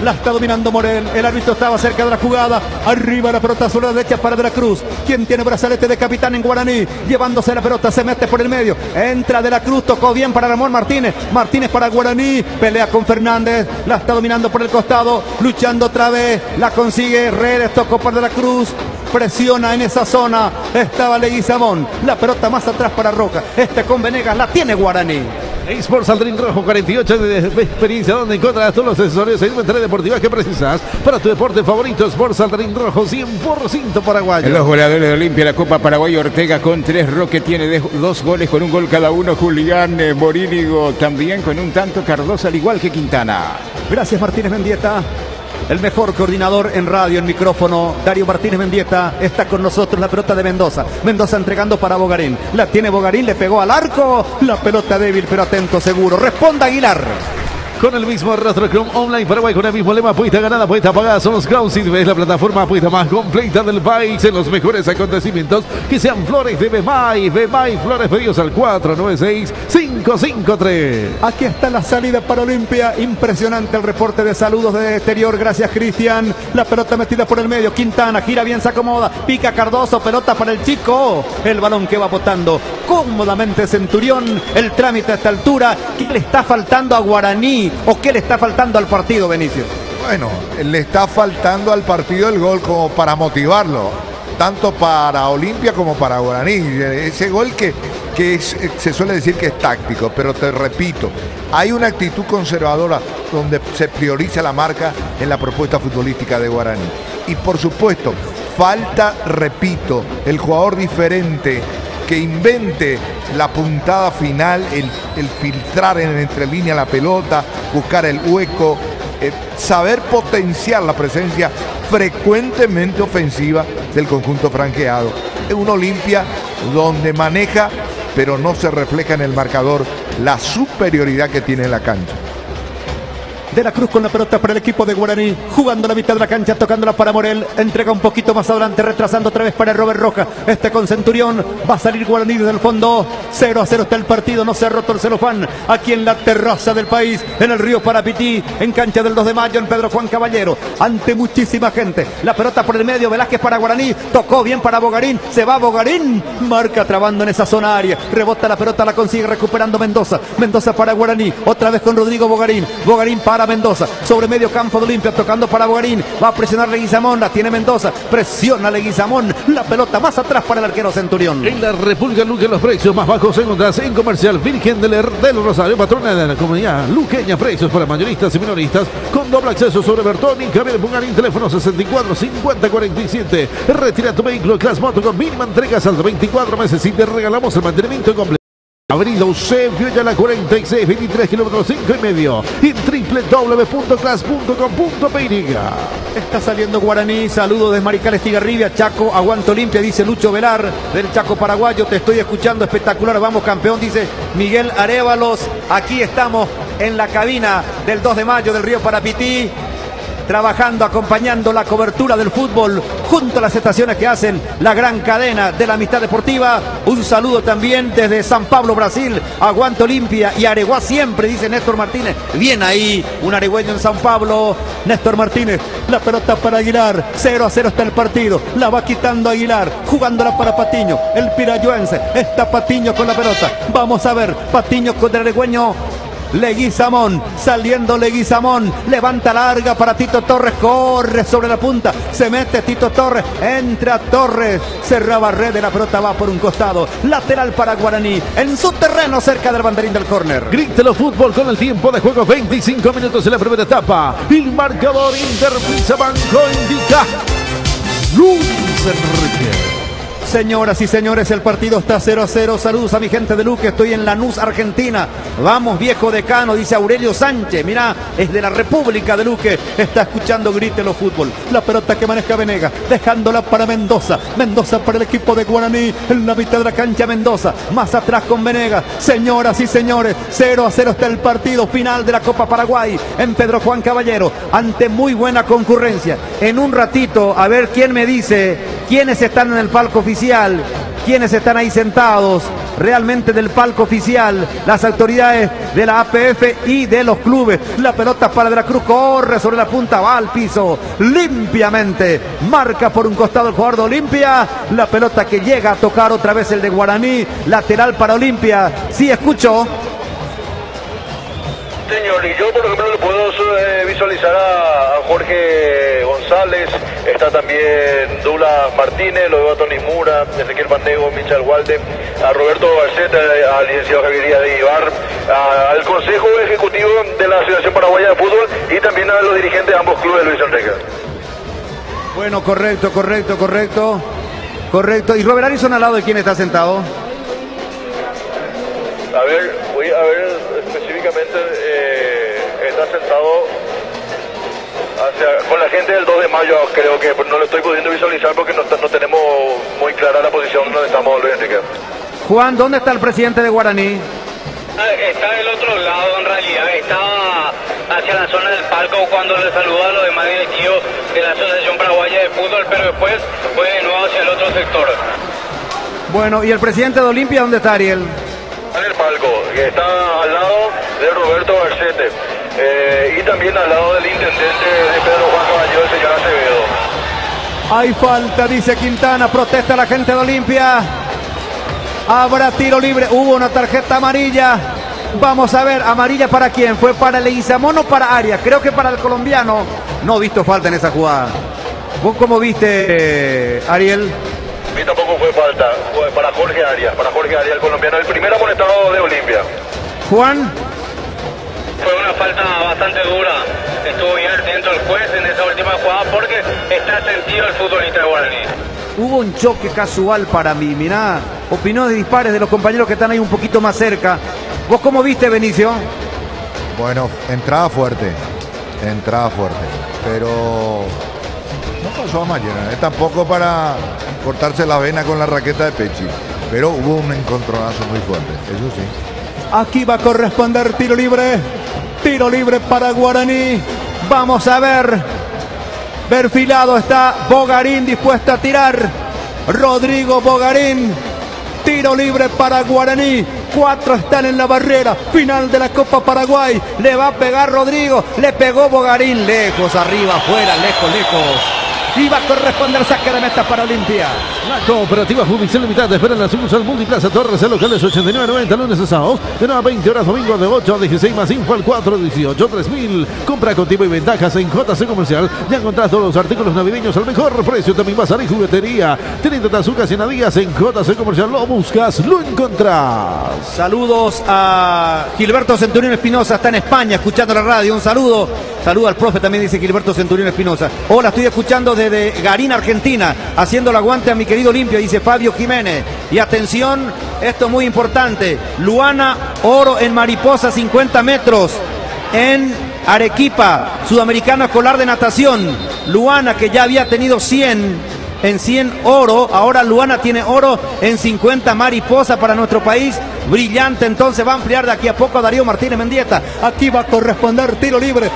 La está dominando Morel. El árbitro estaba cerca de la jugada. Arriba la pelota sobre la derecha para De la Cruz. Quien tiene brazalete de capitán en Guaraní. Llevándose la pelota, se mete por el medio. Entra De la Cruz, tocó bien para Ramón Martínez. Martínez para Guaraní. Pelea con Fernández. La está dominando por el costado. Luchando otra vez. La consigue Redes. Tocó para De la Cruz. Presiona en esa zona. Estaba Leguizamón. La pelota más atrás para Roca. Con Venegas la tiene Guaraní. Sports Saltrín Rojo, 48 de experiencia, donde encontrarás todos los accesorios e inventario deportiva que precisas para tu deporte favorito. Sports Saltrín Rojo, 100% paraguayo. Los goleadores de Olimpia, la Copa Paraguay, Ortega con 3, Roque tiene 2 goles con 1 gol cada uno, Julián Morínigo también con un tanto, Cardoso al igual que Quintana. Gracias, Martínez Mendieta. El mejor coordinador en radio, en micrófono, Darío Martínez Mendieta, está con nosotros. La pelota de Mendoza. Mendoza entregando para Bogarín. La tiene Bogarín, le pegó al arco. La pelota débil, pero atento, seguro. Responda Aguilar. Con el mismo rastro Chrome Online Paraguay, con el mismo lema, apuesta ganada, apuesta pagada, son los Crown Seeds, es la plataforma apuesta más completa del país en los mejores acontecimientos, que sean flores de Bemay, Flores, pedidos al 496-553. Aquí está la salida para Olimpia, impresionante el reporte de saludos desde el exterior, gracias Cristian, la pelota metida por el medio, Quintana, gira bien, se acomoda, pica Cardoso, pelota para el chico, el balón que va botando cómodamente Centurión, el trámite a esta altura. ¿Qué le está faltando a Guaraní? ¿O qué le está faltando al partido, Benicio? Bueno, le está faltando al partido el gol como para motivarlo, tanto para Olimpia como para Guaraní. Ese gol que se suele decir que es táctico, pero te repito, hay una actitud conservadora donde se prioriza la marca en la propuesta futbolística de Guaraní. Y por supuesto, falta, repito, el jugador diferente que invente la puntada final, el filtrar en entre líneas la pelota, buscar el hueco, saber potenciar la presencia frecuentemente ofensiva del conjunto franqueado. Es una Olimpia donde maneja, pero no se refleja en el marcador la superioridad que tiene en la cancha. De la Cruz con la pelota para el equipo de Guaraní, jugando la mitad de la cancha, tocándola para Morel, entrega un poquito más adelante, retrasando otra vez para Robert Roja, con Centurión, va a salir Guaraní desde el fondo, 0-0 está el partido, no se ha roto el celofán, aquí en la terraza del país, en el río Parapití, en cancha del 2 de mayo, en Pedro Juan Caballero, ante muchísima gente, la pelota por el medio, Velázquez para Guaraní, tocó bien para Bogarín, se va Bogarín, marca trabando en esa zona área, rebota la pelota, la consigue recuperando Mendoza, Mendoza para Guaraní, otra vez con Rodrigo Bogarín, Bogarín para Mendoza, sobre medio campo de Olimpia, tocando para Bogarín, va a presionar Leguizamón, la tiene Mendoza, presiona Leguizamón, la pelota más atrás para el arquero Centurión. En la República Luque, los precios más bajos se encontrarán en Comercial Virgen del Rosario, patrona de la comunidad luqueña, precios para mayoristas y minoristas, con doble acceso sobre Bertoni, Javier Pungarín, teléfono 64 50 47. Retira tu vehículo Class Moto con mínima entrega hasta 24 meses y te regalamos el mantenimiento completo. Avenida Eusebio y a la 46, 23 kilómetros 5,5 y www.class.com.py. Está saliendo Guaraní, saludos de Marical Estigarribia, Chaco, aguanto Olimpia, dice Lucho Velar, del Chaco paraguayo, te estoy escuchando, espectacular, vamos campeón, dice Miguel Arévalos, aquí estamos en la cabina del 2 de mayo del Río Parapití, trabajando, acompañando la cobertura del fútbol junto a las estaciones que hacen la gran cadena de la amistad deportiva. Un saludo también desde San Pablo, Brasil. Aguanto Olimpia y Areguá siempre, dice Néstor Martínez. Bien ahí, un aregüeño en San Pablo. Néstor Martínez, la pelota para Aguilar. 0-0 está el partido. La va quitando Aguilar, jugándola para Patiño, el pirayoense. Está Patiño con la pelota. Vamos a ver, Patiño con el aregüeño. Leguizamón, saliendo Leguizamón, levanta larga para Tito Torres, corre sobre la punta, se mete Tito Torres, entra Torres, cerraba red de la pelota, va por un costado, lateral para Guaraní, en su terreno cerca del banderín del córner. Grítelo fútbol con el tiempo de juego, 25 minutos en la primera etapa, el marcador Interpisa Banco indica Luis Enrique. Señoras y señores, el partido está 0-0. Saludos a mi gente de Luque, estoy en Lanús, Argentina. Vamos, viejo decano, dice Aurelio Sánchez. Mirá, es de la República de Luque. Está escuchando Grítelo Fútbol. La pelota que maneja Venegas, dejándola para Mendoza. Mendoza para el equipo de Guaraní. En la mitad de la cancha Mendoza. Más atrás con Venegas. Señoras y señores, 0-0 está el partido final de la Copa Paraguay. En Pedro Juan Caballero, ante muy buena concurrencia. En un ratito, a ver quién me dice quiénes están en el palco oficial. Quienes están ahí sentados realmente del palco oficial, las autoridades de la APF y de los clubes. La pelota para Veracruz, corre sobre la punta, va al piso limpiamente, marca por un costado el jugador de Olimpia, la pelota que llega a tocar otra vez el de Guaraní, lateral para Olimpia. Sí, escucho. Señor, y yo por ejemplo le puedo visualizar a Jorge González, está también Douglas Martínez, lo veo a Tony Mura, Ezequiel Pandego, Michel Walde, a Roberto Barceta, al licenciado Javier Díaz de Ibar, al Consejo Ejecutivo de la Asociación Paraguaya de Fútbol y también a los dirigentes de ambos clubes, Luis Enrique. Bueno, correcto. ¿Y Robert Harrison al lado de quién está sentado? A ver, voy a ver específicamente, está sentado con la gente del 2 de mayo, creo que no lo estoy pudiendo visualizar porque no tenemos muy clara la posición donde estamos, Luis Enrique. Juan, ¿dónde está el presidente de Guaraní? Está del otro lado, en realidad, estaba hacia la zona del palco cuando le saludó a los demás directivos de la Asociación Paraguaya de Fútbol, pero después fue de nuevo hacia el otro sector. Bueno, ¿y el presidente de Olimpia dónde está, Ariel? En el palco, que está al lado de Roberto Barcete y también al lado del intendente de Pedro Juan Caballero, el señor Acevedo. Hay falta, dice Quintana, protesta la gente de Olimpia. Habrá tiro libre, hubo una tarjeta amarilla. Vamos a ver, ¿amarilla para quién? ¿Fue para Leguizamón o para Arias? Creo que para el colombiano. No he visto falta en esa jugada. ¿Vos cómo viste, Ariel? A mí tampoco fue falta, fue para Jorge Arias, el colombiano, el primer amonestado de Olimpia. Juan. Fue una falta bastante dura, estuvo bien dentro del juez en esa última jugada porque está sentido el futbolista de Guaraní. Hubo un choque casual para mí, mirá, opiniones dispares de los compañeros que están ahí un poquito más cerca. ¿Vos cómo viste, Benicio? Bueno, entrada fuerte, pero no pasó a mayor, tampoco para cortarse la vena con la raqueta de Pechi, pero hubo un encontronazo muy fuerte, eso sí. Aquí va a corresponder tiro libre para Guaraní. Vamos a ver, perfilado está Bogarín dispuesto a tirar, Rodrigo Bogarín, tiro libre para Guaraní. 4 están en la barrera, final de la Copa Paraguay, le va a pegar Rodrigo, le pegó Bogarín, lejos, arriba, afuera, lejos. Y va a corresponder saque de meta para Olimpia. La Cooperativa Judicial Limitada espera en la sucursal Multiplaza Torres, el local es 89.90 lunes a sábados, de 9 a 20 horas, domingo de 8 a 16 más info al 418-3000. Compra con tipo y ventajas en JC Comercial. Ya encontrás todos los artículos navideños al mejor precio. También bazar y juguetería. Teniendo azúcar y Díaz en JC Comercial. Lo buscas, lo encontrás. Saludos a Gilberto Centurión Espinosa, está en España escuchando la radio. Un saludo al profe, también dice Gilberto Centurión Espinosa. Hola, estoy escuchando desde Garín, Argentina, haciendo el aguante a mi querido Olimpia, dice Fabio Jiménez. Y atención, esto es muy importante. Luana, oro en mariposa 50 metros. En Arequipa, Sudamericano Escolar de Natación. Luana, que ya había tenido 100 en 100 oro, ahora Luana tiene oro en 50 mariposa para nuestro país. Brillante, entonces va a ampliar de aquí a poco a Darío Martínez Mendieta. Aquí va a corresponder tiro libre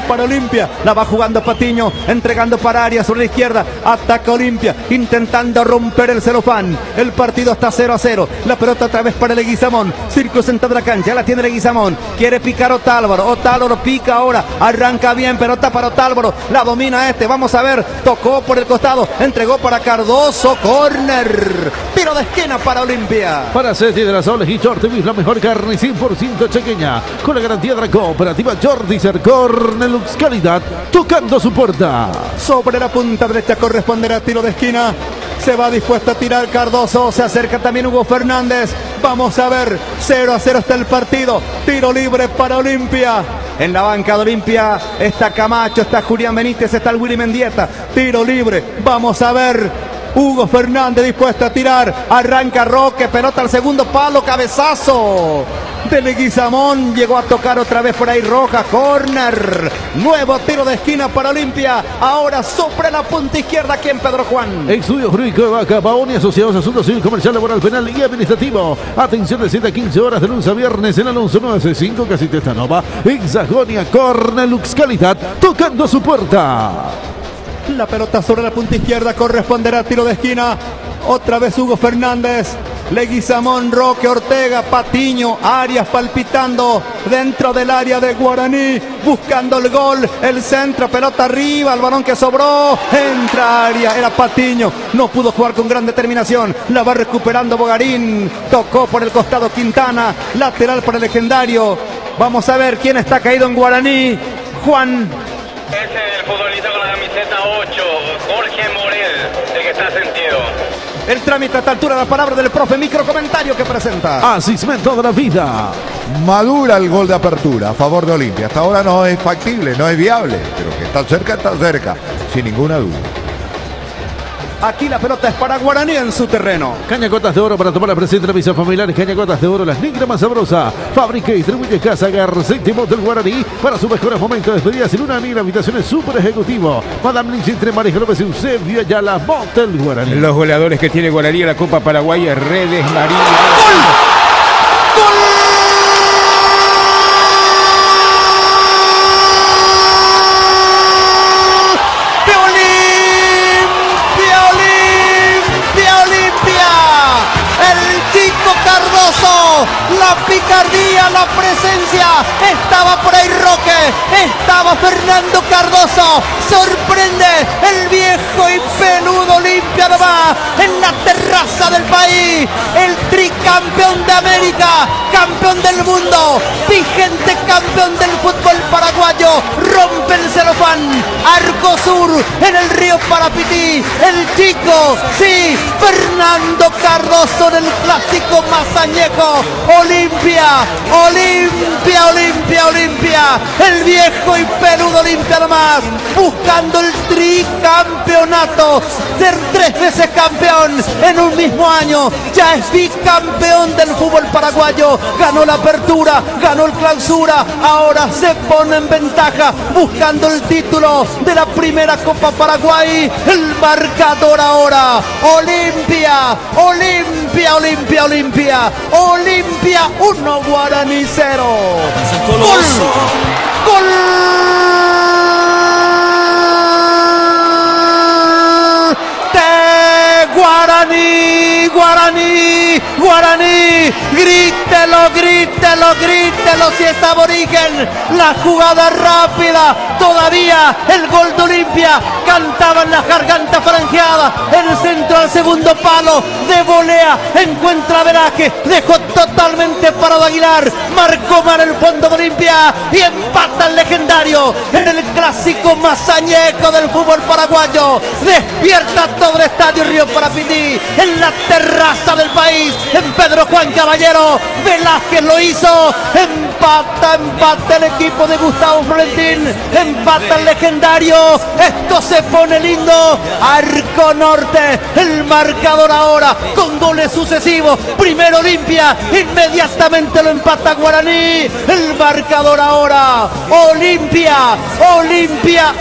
para Olimpia. La va jugando Patiño, entregando para Arias sobre la izquierda. Ataca Olimpia, intentando romper el celofán. El partido está 0-0. La pelota otra vez para Leguizamón. Círculo central de la cancha, la tiene Leguizamón. Quiere picar Otálvaro. Otálvaro pica ahora. Arranca bien, pelota para Otálvaro. La domina este, vamos a ver. Tocó por el costado, entregó para Cardoso. Córner. Tiro de esquina para Olimpia. Para Ceti de las Oles y Jordi, la mejor carne 100% chequeña, con la garantía de la cooperativa Jordi Cornelux, calidad, tocando su puerta. Sobre la punta derecha corresponderá tiro de esquina. Se va dispuesto a tirar Cardoso. Se acerca también Hugo Fernández. Vamos a ver. 0-0 está el partido. Tiro libre para Olimpia. En la banca de Olimpia está Camacho, está Julián Benítez, está el Willy Mendieta. Tiro libre. Vamos a ver. Hugo Fernández dispuesto a tirar. Arranca Roque. Pelota al segundo palo. Cabezazo de Leguizamón. Llegó a tocar otra vez por ahí Roja. Córner. Nuevo tiro de esquina para Olimpia. Ahora sobre la punta izquierda aquí en Pedro Juan. Estudio Jurídico de Vaca, Paoni, asociados a Asuntos Civil, Comercial, Laboral, Penal y Administrativo. Atención de 7 a 15 horas de lunes a viernes en Alonso 965, Casita Estanova, Hexagonia, Cornelux, calidad, tocando su puerta. La pelota sobre la punta izquierda corresponderá a tiro de esquina. Otra vez Hugo Fernández. Leguizamón, Roque, Ortega, Patiño, Arias palpitando dentro del área de Guaraní, buscando el gol, el centro, pelota arriba, el balón que sobró, entra Arias, era Patiño, no pudo jugar con gran determinación, la va recuperando Bogarín, tocó por el costado Quintana, lateral para el legendario. Vamos a ver quién está caído en Guaraní. Juan. Ese es el futbolista con la camiseta 8, Jorge Morel, el que está sentido. El trámite a esta altura, la palabra del profe, micro comentario que presenta. Asismento de la vida. Madura el gol de apertura a favor de Olimpia. Hasta ahora no es factible, no es viable, pero que está cerca, sin ninguna duda. Aquí la pelota es para Guaraní en su terreno. Cañacotas de oro para tomar la presente de misa familiares. Cañacotas de oro, las negra más sabrosa. Fabrica y distribuye Casa Garcete del Guaraní para sus mejores momentos. Despedidas en una mil habitaciones super ejecutivo. Madame Lynch entre María López y Eusebio Ayala, Motel Guaraní. Los goleadores que tiene Guaraní en la Copa Paraguay, Redes, María. ¡Gol! ¡Gol! La picardía, la presencia, estaba por ahí Roque, estaba Fernando Cardoso, sorprende el viejo y peludo Olimpia nomás, en la terraza del país, el tricampeón de América, campeón del mundo, vigente campeón del fútbol paraguayo, rompe el celofán, Arcosur en el río Parapití, el chico, sí, Fernando Cardoso en el clásico más añejo. Olimpia, Olimpia, Olimpia, Olimpia, el viejo y peludo Olimpia nomás, buscando el tricampeonato, ser 3 veces campeón en un mismo año, ya es bicampeón del fútbol paraguayo, ganó la apertura, ganó el clausura, ahora se pone en ventaja, buscando el título de la primera Copa Paraguay, el marcador ahora, Olimpia, Olimpia, Olimpia, Olimpia, Olimpia 1, Guaraní 0. ¡Gol! ¡Gol! ¡De Guaraní! ¡Guaraní! ¡Guaraní! ¡Grítelo, grítelo, grítelo si es aborigen! La jugada rápida, todavía el gol de Olimpia, cantaba en la garganta franjeada, el centro al segundo palo, de volea, encuentra veraje, dejó totalmente parado Aguilar, marcó mal el fondo de Olimpia y empata el legendario en el clásico más añejo del fútbol paraguayo. Despierta todo el estadio Río Parapití en la tercera terraza del país, en Pedro Juan Caballero. Velázquez lo hizo. Empata el equipo de Gustavo Florentín. Empata el legendario. Esto se pone lindo. Arco Norte, el marcador ahora con goles sucesivos. Primero Olimpia, inmediatamente lo empata Guaraní. El marcador ahora, Olimpia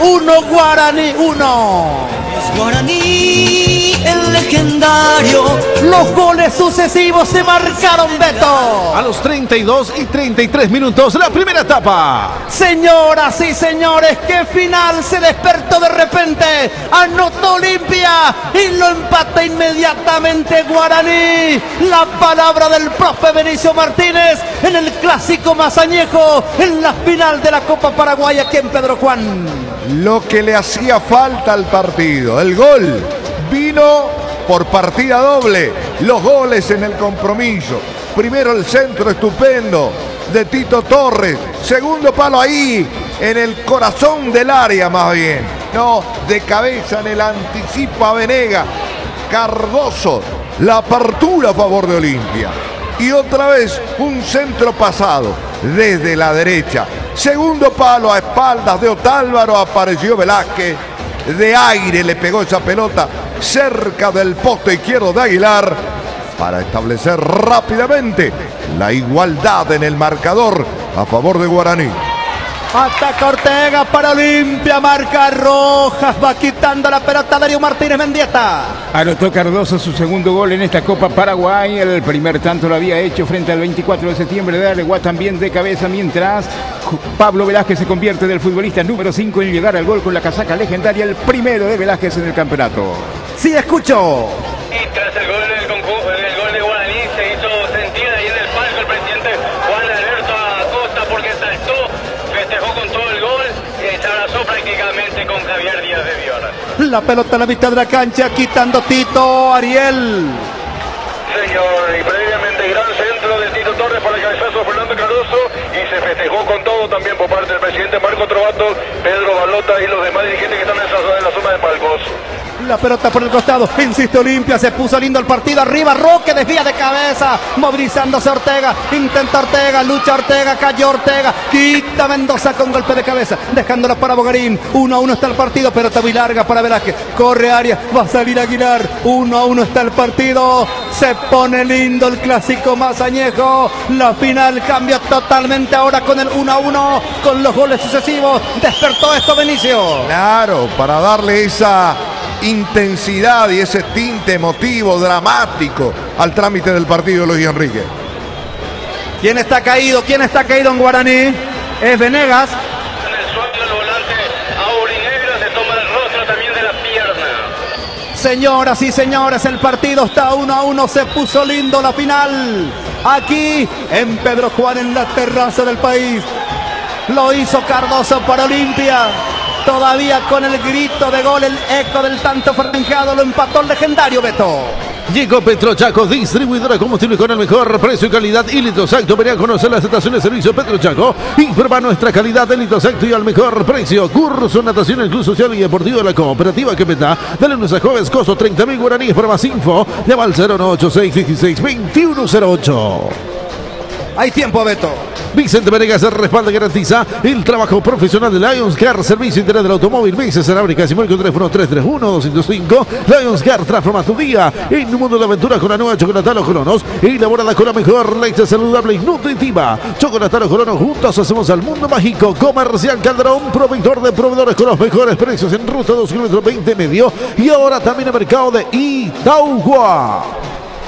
1, Guaraní 1. Guaraní, el legendario. Los goles sucesivos se marcaron, Beto. A los 32 y 33 minutos, la primera etapa. Señoras y señores, qué final, se despertó de repente. Anotó Olimpia y lo empata inmediatamente Guaraní. La palabra del profe Benicio Martínez en el clásico más añejo, en la final de la Copa Paraguay aquí en Pedro Juan. Lo que le hacía falta al partido, el gol, vino por partida doble. Los goles en el compromiso. Primero el centro estupendo de Tito Torres. Segundo palo ahí, en el corazón del área más bien. No, de cabeza en el anticipo a Venega. Cardoso, la apertura a favor de Olimpia. Y otra vez un centro pasado desde la derecha. Segundo palo a espaldas de Otálvaro, apareció Velázquez. De aire le pegó esa pelota cerca del poste izquierdo de Aguilar para establecer rápidamente la igualdad en el marcador a favor de Guaraní. Ataca Ortega para Olimpia, marca Rojas, va quitando la pelota Darío Martínez Mendieta. Anotó Cardoso su segundo gol en esta Copa Paraguay. El primer tanto lo había hecho frente al 24 de septiembre de Areguá, también de cabeza, mientras Pablo Velázquez se convierte del futbolista número 5 en llegar al gol con la casaca legendaria, el primero de Velázquez en el campeonato. Sí, escucho. Y tras el gol de Guaraní se hizo sentir ahí en el palco el presidente Juan Alberto Acosta, porque saltó, festejó con todo el gol y se abrazó prácticamente con Javier Díaz de Viora. La pelota a la mitad de la cancha, quitando Tito, Ariel. Señor, y previamente gran centro de Tito Torres para el cabezazo de Fernando Cardoso, y se festejó con todo también por parte del presidente Marco Trovato, Pedro Balota y los demás dirigentes que están en la zona de palcos. La pelota por el costado, insiste Olimpia, se puso lindo el partido, arriba Roque, desvía de cabeza, movilizándose Ortega, intenta Ortega, lucha Ortega, cayó Ortega, quita Mendoza con golpe de cabeza, dejándolo para Bogarín. 1-1 está el partido, pero está muy larga para Velázquez, corre Arias, va a salir Aguilar. 1-1 está el partido, se pone lindo el clásico más añejo. La final cambia totalmente ahora con el 1-1, con los goles sucesivos. Despertó esto Benicio. Claro, para darle esa intensidad y ese tinte emotivo, dramático al trámite del partido de Luis Enrique. ¿Quién está caído? ¿Quién está caído en Guaraní? Es Venegas. En el suelo el volante aurinegro se toma el rostro también de la pierna. Señoras y señores, el partido está 1-1, se puso lindo la final. Aquí en Pedro Juan, en la terraza del país. Lo hizo Cardoso para Olimpia. Todavía con el grito de gol, el eco del tanto franjado, lo empató el legendario Beto. Llegó Petrochaco, distribuidora de combustible con el mejor precio y calidad y Litrosacto. Venía a conocer las estaciones de servicio Petrochaco y prueba nuestra calidad de Litrosacto y al mejor precio. Curso, natación, el Club Social y Deportivo de la Cooperativa Quepetá. Dale lunes a jueves, costo 30.000 guaraníes. Para más info, llama al 0986-16-2108. Hay tiempo, Beto. Vicente Venegas se respalda y garantiza el trabajo profesional de Lions Car, servicio integral del automóvil. Meses en África, Simón con teléfono 331-205. Lions Car, transforma tu día en un mundo de aventura con la nueva chocolatada Los Colonos, elaborada con la mejor leche saludable y nutritiva. Chocolatada Los Colonos, juntos hacemos al mundo mágico. Comercial Calderón, proveedor de proveedores con los mejores precios en ruta 2 kilómetros 20 medio. Y ahora también el mercado de Itauguá.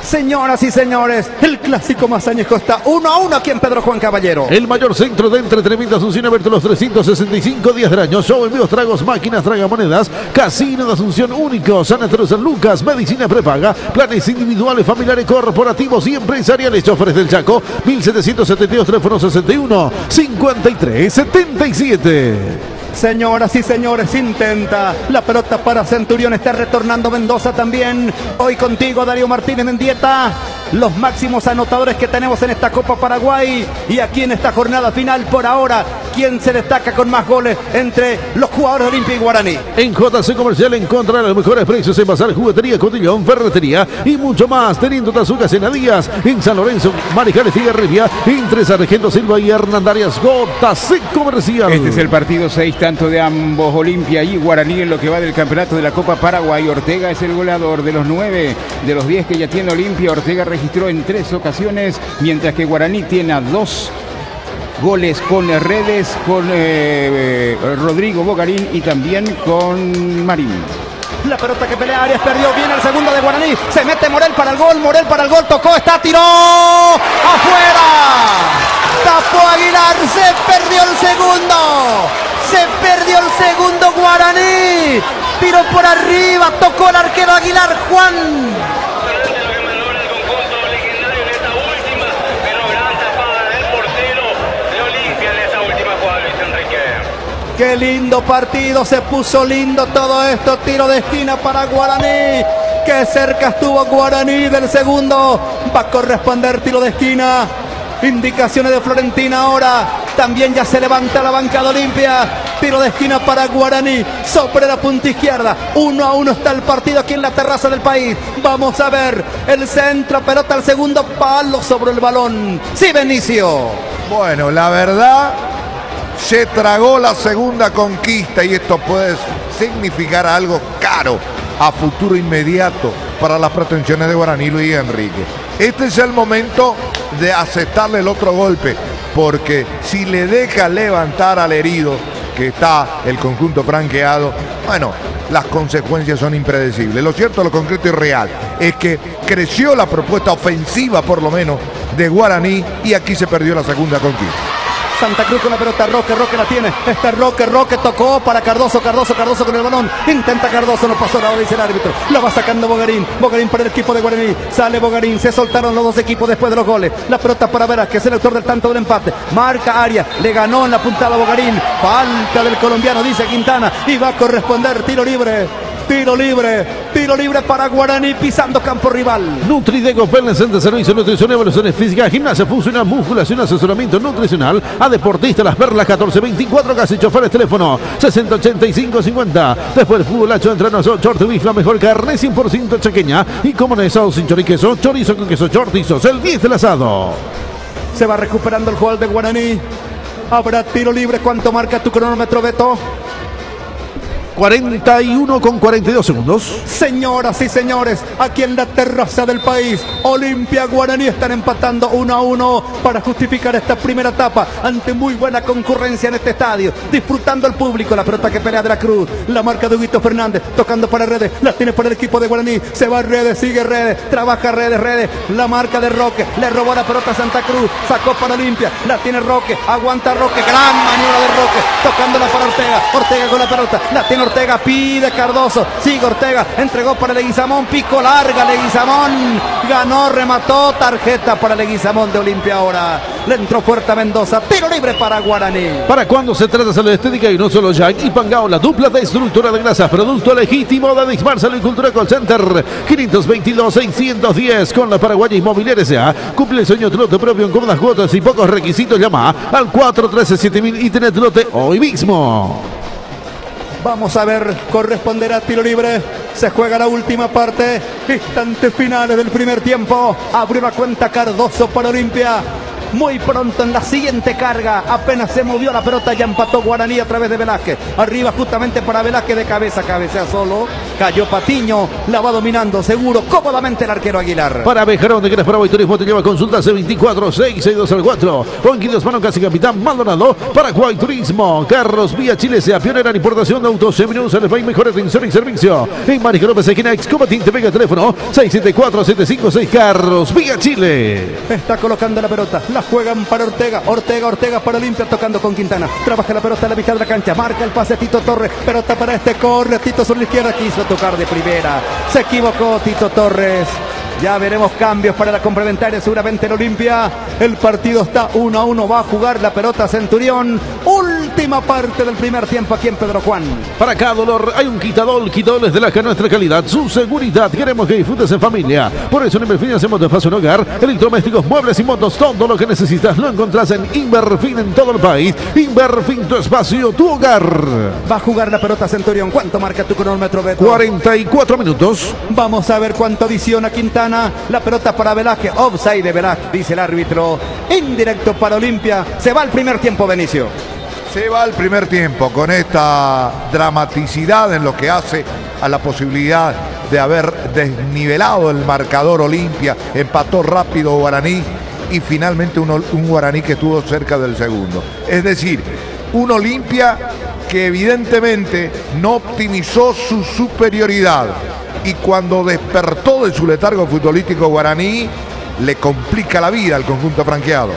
Señoras y señores, el clásico más añejo está 1-1 aquí en Pedro Juan Caballero. El mayor centro de entretenimiento de Asunción, abierto los 365 días del año. Show, envíos, tragos, máquinas, tragamonedas, casino de Asunción único, Sanatorio San Lucas, medicina prepaga, planes individuales, familiares, corporativos y empresariales. Choferes del Chaco, 1772, teléfono 61 53 77. Señoras y señores, intenta la pelota para Centurión, está retornando Mendoza también. Hoy contigo Darío Martínez Mendieta, los máximos anotadores que tenemos en esta Copa Paraguay y aquí en esta jornada final por ahora. quién se destaca con más goles entre los jugadores de Olimpia y Guaraní. En JC Comercial encontrarán los mejores precios en bazar, juguetería, cotillón, ferretería y mucho más. Teniendo Tazucas en Adías, en San Lorenzo, Marijales y Garribia, entre Sargento Silva y Hernandarias. JC Comercial. Este es el partido 6, tanto de ambos, Olimpia y Guaraní, en lo que va del campeonato de la Copa Paraguay. Ortega es el goleador. De los 9 de los 10 que ya tiene Olimpia, Ortega registró en 3 ocasiones, mientras que Guaraní tiene a 2 goles con Redes, con Rodrigo Bogarín y también con Marín. La pelota que pelea Arias, perdió bien el segundo de Guaraní. Se mete Morel para el gol, tocó, está, tiró. ¡Afuera! Tapó Aguilar, se perdió el segundo Guaraní. Tiró por arriba, tocó el arquero Aguilar, Juan. Qué lindo partido, se puso lindo todo esto. Tiro de esquina para Guaraní. Qué cerca estuvo Guaraní del segundo. Va a corresponder tiro de esquina. Indicaciones de Florentina ahora. También ya se levanta la banca de Olimpia. Tiro de esquina para Guaraní. Sobre la punta izquierda. 1-1 está el partido aquí en la terraza del país. Vamos a ver el centro. Pelota al segundo palo sobre el balón. Sí, Benicio. Bueno, la verdad, se tragó la segunda conquista y esto puede significar algo caro a futuro inmediato para las pretensiones de Guaraní. Luis Enrique, este es el momento de aceptarle el otro golpe, porque si le deja levantar al herido, que está el conjunto franqueado, bueno, las consecuencias son impredecibles. Lo cierto, lo concreto y real es que creció la propuesta ofensiva, por lo menos, de Guaraní, y aquí se perdió la segunda conquista. Santa Cruz con la pelota, Roque la tiene. Está Roque tocó para Cardoso con el balón. Intenta Cardoso, no pasó nada, dice el árbitro. La va sacando Bogarín para el equipo de Guaraní. Sale Bogarín, se soltaron los dos equipos después de los goles. La pelota para Velázquez, el autor del tanto del empate. Marca Arias, le ganó en la puntada Bogarín. Falta del colombiano, dice Quintana. Y va a corresponder tiro libre para Guaraní, pisando campo rival. Nutridego Wellness Center, servicio de nutrición y evaluaciones físicas, gimnasia funcional, musculación, asesoramiento nutricional a deportistas. Las Perlas 1424, casi choferes, teléfono 608550. Después del fútbol, Hacho, entrenos, short bifla, mejor carne 100% chaqueña y como no asado sin choriqueso, chorizo con queso, chortizos, el 10 del asado. Se va recuperando el jugador de Guaraní. Habrá tiro libre. ¿Cuánto marca tu cronómetro, Beto? 41 con 42 segundos. Señoras y señores, aquí en la terraza del país, Olimpia Guaraní están empatando 1-1 para justificar esta primera etapa ante muy buena concurrencia en este estadio. Disfrutando el público, la pelota que pelea de la Cruz, la marca de Huguito Fernández, tocando para Redes, la tiene para el equipo de Guaraní, se va Redes, sigue Redes, trabaja Redes, la marca de Roque, le robó la pelota a Santa Cruz, sacó para Olimpia, la tiene Roque, aguanta Roque, gran maniobra de Roque, tocándola para Ortega con la pelota, la tiene Ortega, pide Cardoso, sigue Ortega, entregó para Leguizamón, pico larga Leguizamón, ganó, remató, tarjeta para Leguizamón de Olimpia ahora, le entró fuerte a Mendoza, tiro libre para Guaraní. Para cuando se trata de salud estética y no solo Jack y Pangao, la dupla destructora de grasas, producto legítimo de Dixmar Salud y Cultura Call Center, 522-610 con la Paraguaya Inmobiliaria S.A. Cumple el sueño tu lote propio en cómodas cuotas y pocos requisitos. Llama al 413-7000 y tenés tu lote hoy mismo. Vamos a ver, corresponderá tiro libre. Se juega la última parte. Instantes finales del primer tiempo. Abrió la cuenta Cardoso para Olimpia. Muy pronto en la siguiente carga, apenas se movió la pelota, ya empató Guaraní a través de Velázquez. Arriba justamente para Velázquez de cabeza, cabecea solo. Cayó Patiño, la va dominando seguro, cómodamente el arquero Aguilar. Para viajar donde quieras, Paraguay Turismo te lleva consulta C24-662-4. Juan Quidos Mano, casi capitán Maldonado. Paraguay Turismo, Carros Vía Chile, sea pionera en importación de autos seminuevos en el país, mejor atención y servicio. En Marica López, esquina Excomatín, te pega el teléfono 674-756 Carros Vía Chile. Está colocando la pelota. La juegan para Ortega para Olimpia, tocando con Quintana, trabaja la pelota a la mitad de la cancha, marca el pase Tito Torres, pelota para corre Tito sobre la izquierda, quiso tocar de primera, se equivocó Tito Torres. Ya veremos cambios para la complementaria seguramente en Olimpia. El partido está 1-1, va a jugar la pelota Centurión. Último última parte del primer tiempo aquí en Pedro Juan. Para cada dolor hay un Quitadol. Quitadol es de la nuestra calidad, su seguridad. Queremos que disfrutes en familia. Por eso en Inverfin hacemos tu espacio en hogar, electrodomésticos, muebles y motos. Todo lo que necesitas lo encontrás en Inverfin en todo el país. Inverfin, tu espacio, tu hogar. Va a jugar la pelota Centurión. ¿Cuánto marca tu cronómetro, Beto? 44 minutos. Vamos a ver cuánto adiciona Quintana. La pelota para Velázquez. Offside de Velázquez, dice el árbitro. Indirecto para Olimpia. Se va el primer tiempo, Benicio. Se va el primer tiempo con esta dramaticidad en lo que hace a la posibilidad de haber desnivelado el marcador. Olimpia empató rápido Guaraní y finalmente un Guaraní que estuvo cerca del segundo. Es decir, un Olimpia que evidentemente no optimizó su superioridad y cuando despertó de su letargo futbolístico Guaraní le complica la vida al conjunto franqueado.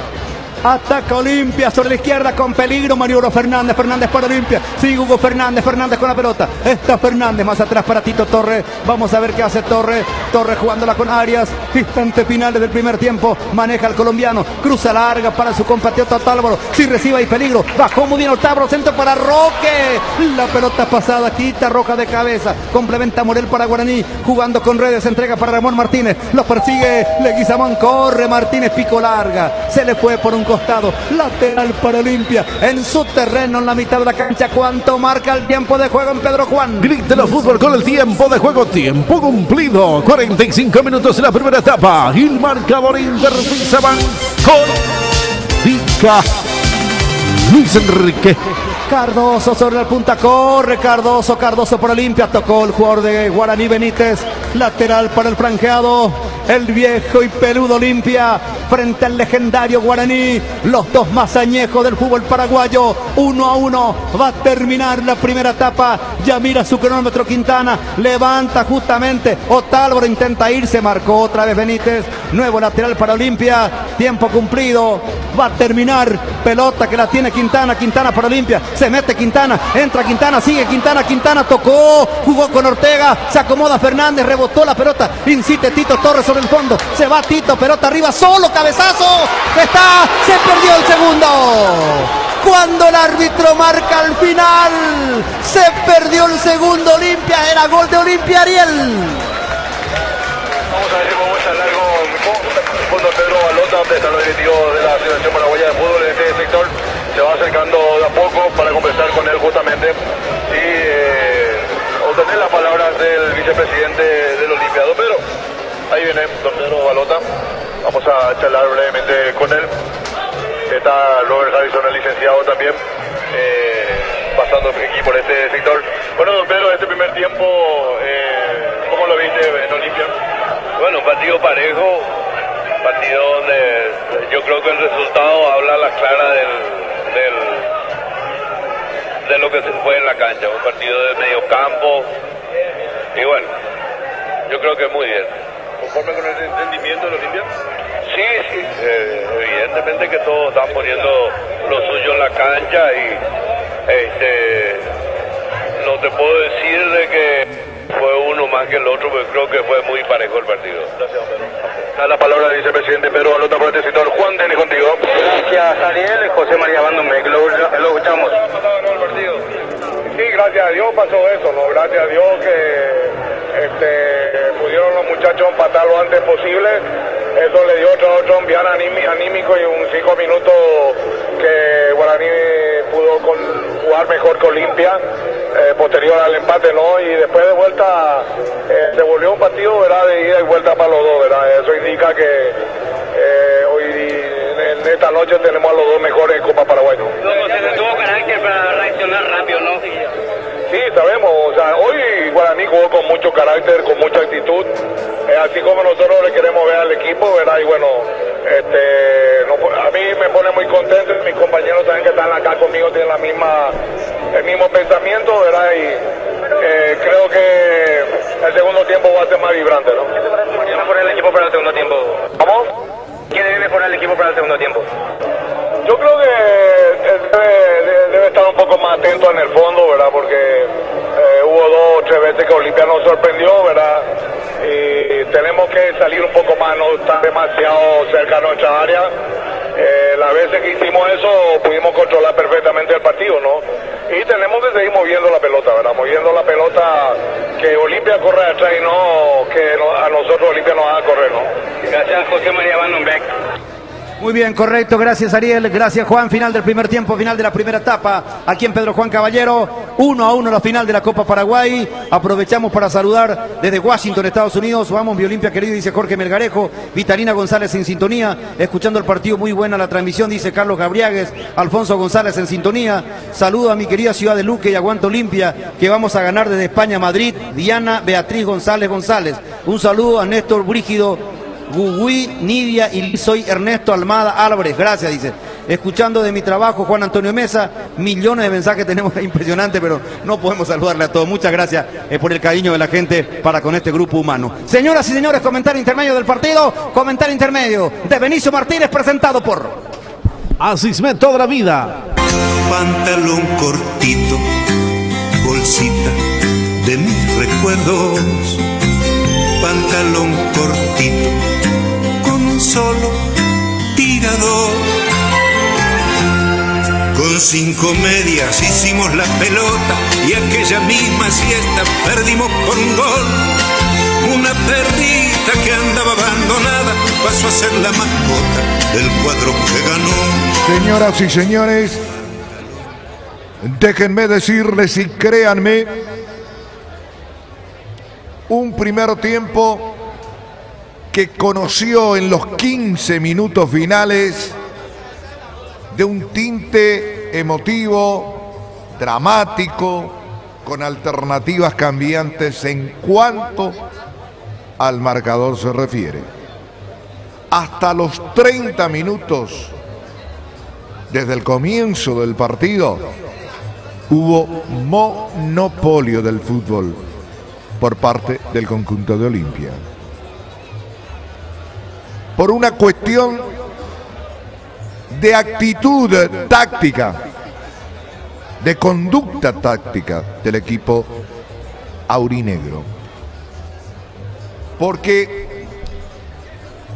Ataca Olimpia sobre la izquierda con peligro. Mariano Fernández. Fernández para Olimpia. Sigue Hugo Fernández. Fernández con la pelota. Está Fernández más atrás para Tito Torres. Vamos a ver qué hace Torres. Torres jugándola con Arias. Instantes finales del primer tiempo. Maneja el colombiano. Cruza larga para su compatriota Otálvaro. Si recibe hay peligro. Bajó muy bien Otálvaro. Centro para Roque. La pelota pasada. Quita Roja de cabeza. Complementa Morel para Guaraní. Jugando con redes. Entrega para Ramón Martínez. Lo persigue Leguizamón. Corre Martínez. Pico larga. Se le fue por un costado, lateral para Olimpia, en su terreno, en la mitad de la cancha. ¿Cuánto marca el tiempo de juego en Pedro Juan? Grítelo fútbol con el tiempo de juego, tiempo cumplido, 45 minutos en la primera etapa, y el marcador Inverfin se van con Pica Luis Enrique. Cardoso sobre la punta, corre Cardoso por Olimpia, tocó el jugador de Guaraní Benítez, lateral para el franjeado, el viejo y peludo Olimpia, frente al legendario Guaraní, los dos más añejos del fútbol paraguayo, 1-1, va a terminar la primera etapa, ya mira su cronómetro Quintana, levanta justamente, Otálvaro intenta irse, marcó otra vez Benítez, nuevo lateral para Olimpia, tiempo cumplido, va a terminar, pelota que la tiene Quintana, Quintana para Olimpia, se mete Quintana, entra Quintana, sigue Quintana, Quintana tocó, jugó con Ortega, se acomoda Fernández, rebotó la pelota, incite Tito Torres sobre el fondo, se va Tito, pelota arriba, solo, cabezazo, se perdió el segundo. Cuando el árbitro marca al final, se perdió el segundo Olimpia, era gol de Olimpia Ariel. Vamos a ver si podemos charlar con Pedro Balota, donde están los directivos de la Selección Paraguaya de Fútbol en este sector. Se va acercando de a poco para conversar con él justamente y obtener las palabras del vicepresidente del Olimpiado. Pero ahí viene don Pedro Balota, vamos a charlar brevemente con él. Está Robert Harrison, el licenciado también, pasando aquí por este sector. Bueno, don Pedro, este primer tiempo, ¿cómo lo viste en Olimpia? Bueno, un partido parejo, partido donde yo creo que el resultado habla a la clara de lo que se fue en la cancha, un partido de medio campo y bueno, yo creo que muy bien. ¿Conforme con el entendimiento del Olimpia? Sí, evidentemente que todos están poniendo lo suyo en la cancha y no te puedo decir de que fue uno más que el otro, pero creo que fue muy parejo el partido. Gracias, Pedro. A la palabra del vicepresidente Pedro Balota por este sector. Juan Denis contigo. Gracias, Ariel. José María Bandomec, lo escuchamos. Sí, gracias a Dios pasó eso, ¿no? Gracias a Dios que pudieron los muchachos empatar lo antes posible. Eso le dio otro enviar anímico y un 5 minutos que Guaraní pudo jugar mejor que Olimpia, posterior al empate, ¿no? Y después de vuelta se volvió un partido, ¿verdad?, de ida y vuelta para los dos, ¿verdad? Eso indica que hoy en esta noche tenemos a los dos mejores en Copa Paraguay, ¿no? Se tuvo carácter para reaccionar rápido, ¿no? Sí, sabemos, o sea, hoy Guaraní jugó con mucho carácter, con mucha actitud, así como nosotros le queremos ver al equipo, ¿verdad? Y bueno, a mí me pone muy contento, mis compañeros también que están acá conmigo tienen el mismo pensamiento, ¿verdad? Y creo que el segundo tiempo va a ser más vibrante, ¿no? ¿Qué debe mejorar el equipo para el segundo tiempo? ¿Cómo? ¿Qué debe mejorar el equipo para el segundo tiempo? Yo creo que debe estar un poco más atento en el fondo, ¿verdad? Porque hubo 2 o 3 veces que Olimpia nos sorprendió, ¿verdad? Y tenemos que salir un poco más, no estar demasiado cerca de nuestra área. Las veces que hicimos eso pudimos controlar perfectamente el partido, ¿no? Y tenemos que seguir moviendo la pelota, ¿verdad? Moviendo la pelota, que Olimpia corra atrás y no que a nosotros Olimpia nos haga correr, ¿no? Gracias, José María Van Beck. Muy bien, correcto, gracias Ariel, gracias Juan, final del primer tiempo, final de la primera etapa, aquí en Pedro Juan Caballero, 1-1 la final de la Copa Paraguay. Aprovechamos para saludar desde Washington, Estados Unidos, vamos mi Olimpia querido, dice Jorge Melgarejo, Vitalina González en sintonía, escuchando el partido, muy buena la transmisión, dice Carlos Gabriagues, Alfonso González en sintonía, saludo a mi querida ciudad de Luque y aguanto Olimpia, que vamos a ganar desde España, Madrid, Diana Beatriz González, un saludo a Néstor Brígido, Gugui, Nidia y soy Ernesto Almada Álvarez, gracias, dice. Escuchando de mi trabajo, Juan Antonio Mesa, millones de mensajes tenemos, impresionante, pero no podemos saludarle a todos. Muchas gracias por el cariño de la gente para con este grupo humano. Señoras y señores, comentario intermedio del partido, comentario intermedio de Benicio Martínez, presentado por Asismet toda la vida. Pantalón cortito, bolsita de mis recuerdos. Pantalón cortito, con un solo tirador. Con 5 medias hicimos la pelota y aquella misma siesta perdimos por un gol. Una perrita que andaba abandonada pasó a ser la mascota del cuadro que ganó. Señoras y señores, déjenme decirles y créanme, un primer tiempo que conoció en los 15 minutos finales de un tinte emotivo, dramático, con alternativas cambiantes en cuanto al marcador se refiere. Hasta los 30 minutos, desde el comienzo del partido, hubo monopolio del fútbol por parte del conjunto de Olimpia. Por una cuestión de actitud táctica, de conducta táctica del equipo aurinegro. Porque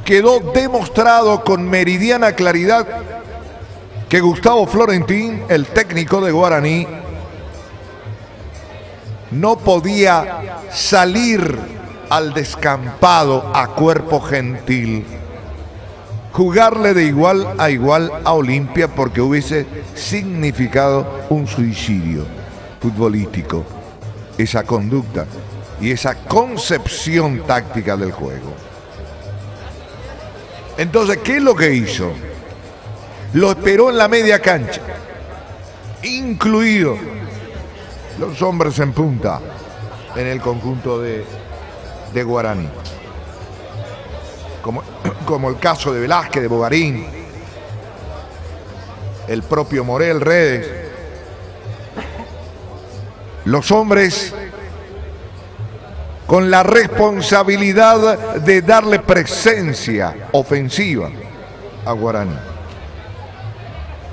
quedó demostrado con meridiana claridad que Gustavo Florentín, el técnico de Guaraní, no podía salir al descampado a cuerpo gentil, jugarle de igual a Olimpia, porque hubiese significado un suicidio futbolístico, esa conducta y esa concepción táctica del juego. Entonces, ¿qué es lo que hizo? Lo esperó en la media cancha, incluido los hombres en punta en el conjunto de Guaraní, como el caso de Velázquez, de Bogarín, el propio Morel Redes. Los hombres con la responsabilidad de darle presencia ofensiva a Guaraní.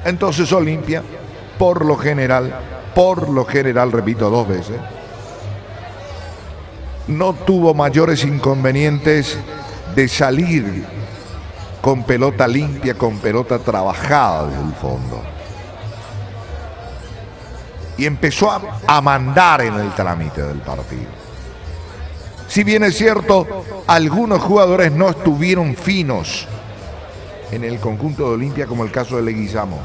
Entonces Olimpia, por lo general, repito 2 veces, no tuvo mayores inconvenientes de salir con pelota limpia, con pelota trabajada desde el fondo. Y empezó a mandar en el trámite del partido. Si bien es cierto, algunos jugadores no estuvieron finos en el conjunto de Olimpia, como el caso de Leguizamón.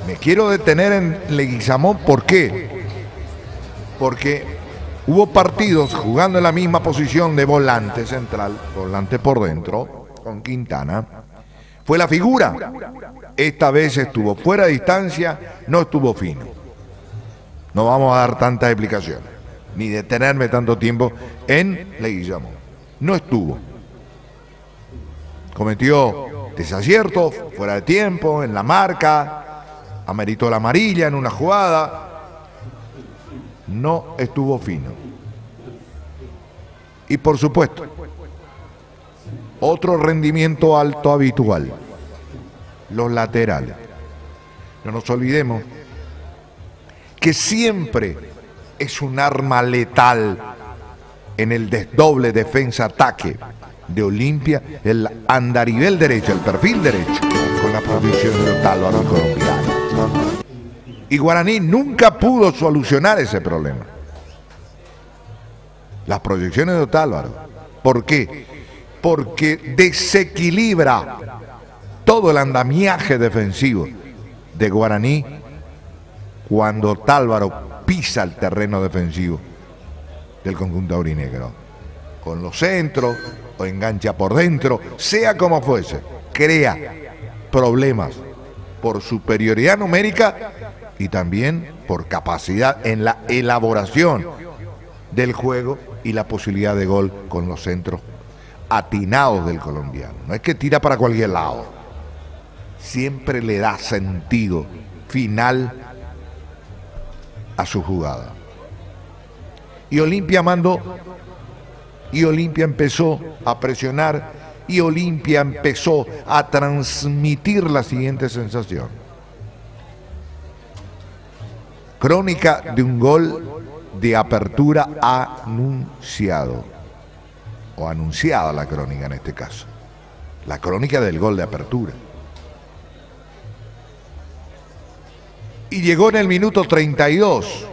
Me quiero detener en Leguizamón, ¿por qué? Porque hubo partidos jugando en la misma posición de volante central, volante por dentro, con Quintana. Fue la figura. Esta vez estuvo fuera de distancia, no estuvo fino. No vamos a dar tantas explicaciones, ni detenerme tanto tiempo en Leguizamón. No estuvo. Cometió desaciertos, fuera de tiempo, en la marca, ameritó la amarilla en una jugada. No estuvo fino. Y por supuesto, otro rendimiento alto habitual, los laterales. No nos olvidemos que siempre es un arma letal en el desdoble defensa-ataque de Olimpia, el andarivel derecho, el perfil derecho, con la proyección de Otálvaro, el colombiano. Y Guaraní nunca pudo solucionar ese problema. Las proyecciones de Otálvaro. ¿Por qué? Porque desequilibra todo el andamiaje defensivo de Guaraní cuando Otálvaro pisa el terreno defensivo del conjunto aurinegro. Con los centros o engancha por dentro, sea como fuese, crea problemas por superioridad numérica y también por capacidad en la elaboración del juego y la posibilidad de gol con los centros atinados del colombiano. No es que tira para cualquier lado, siempre le da sentido final a su jugada. Y Olimpia mandó, y Olimpia empezó a presionar, y Olimpia empezó a transmitir la siguiente sensación. Crónica de un gol de apertura anunciado, o anunciada la crónica en este caso, la crónica del gol de apertura. Y llegó en el minuto 32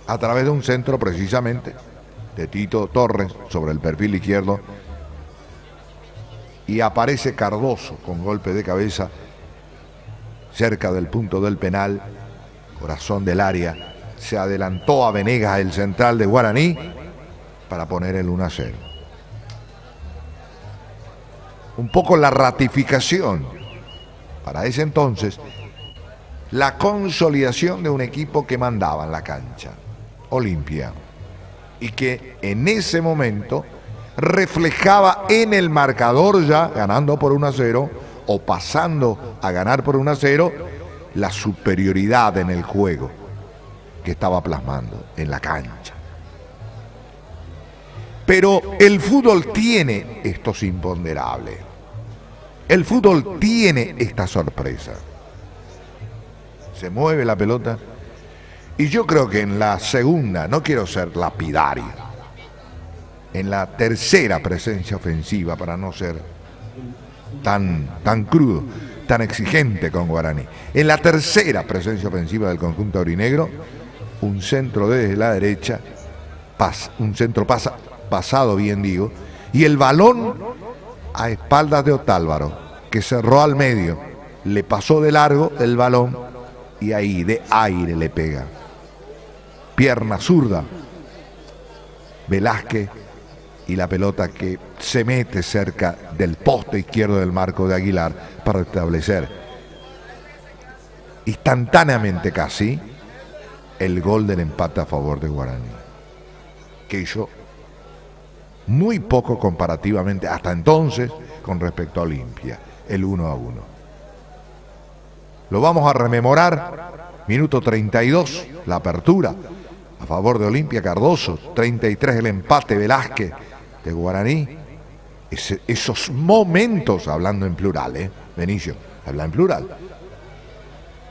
a través de un centro precisamente de Tito Torres sobre el perfil izquierdo, y aparece Cardoso con golpe de cabeza cerca del punto del penal, corazón del área. Se adelantó a Venegas, el central de Guaraní, para poner el 1-0. Un poco la ratificación para ese entonces, la consolidación de un equipo que mandaba en la cancha, Olimpia, y que en ese momento reflejaba en el marcador, ya ganando por 1-0 o pasando a ganar por 1-0, la superioridad en el juego que estaba plasmando en la cancha. Pero el fútbol tiene estos imponderables. El fútbol tiene esta sorpresa. Se mueve la pelota, y yo creo que en la segunda, no quiero ser lapidario, en la tercera presencia ofensiva, para no ser tan crudo, tan exigente con Guaraní, en la tercera presencia ofensiva del conjunto aurinegro, un centro desde la derecha, un centro pasado, bien digo, y el balón a espaldas de Otálvaro, que cerró al medio, le pasó de largo el balón y ahí de aire le pega. Pierna zurda, Velázquez, y la pelota que se mete cerca del poste izquierdo del marco de Aguilar para establecer instantáneamente casi el gol del empate a favor de Guaraní, que hizo muy poco comparativamente hasta entonces con respecto a Olimpia, el 1-1. Lo vamos a rememorar. Minuto 32, la apertura a favor de Olimpia, Cardoso. 33 el empate, Velázquez, de Guaraní. Esos momentos, hablando en plural, Benicio, habla en plural.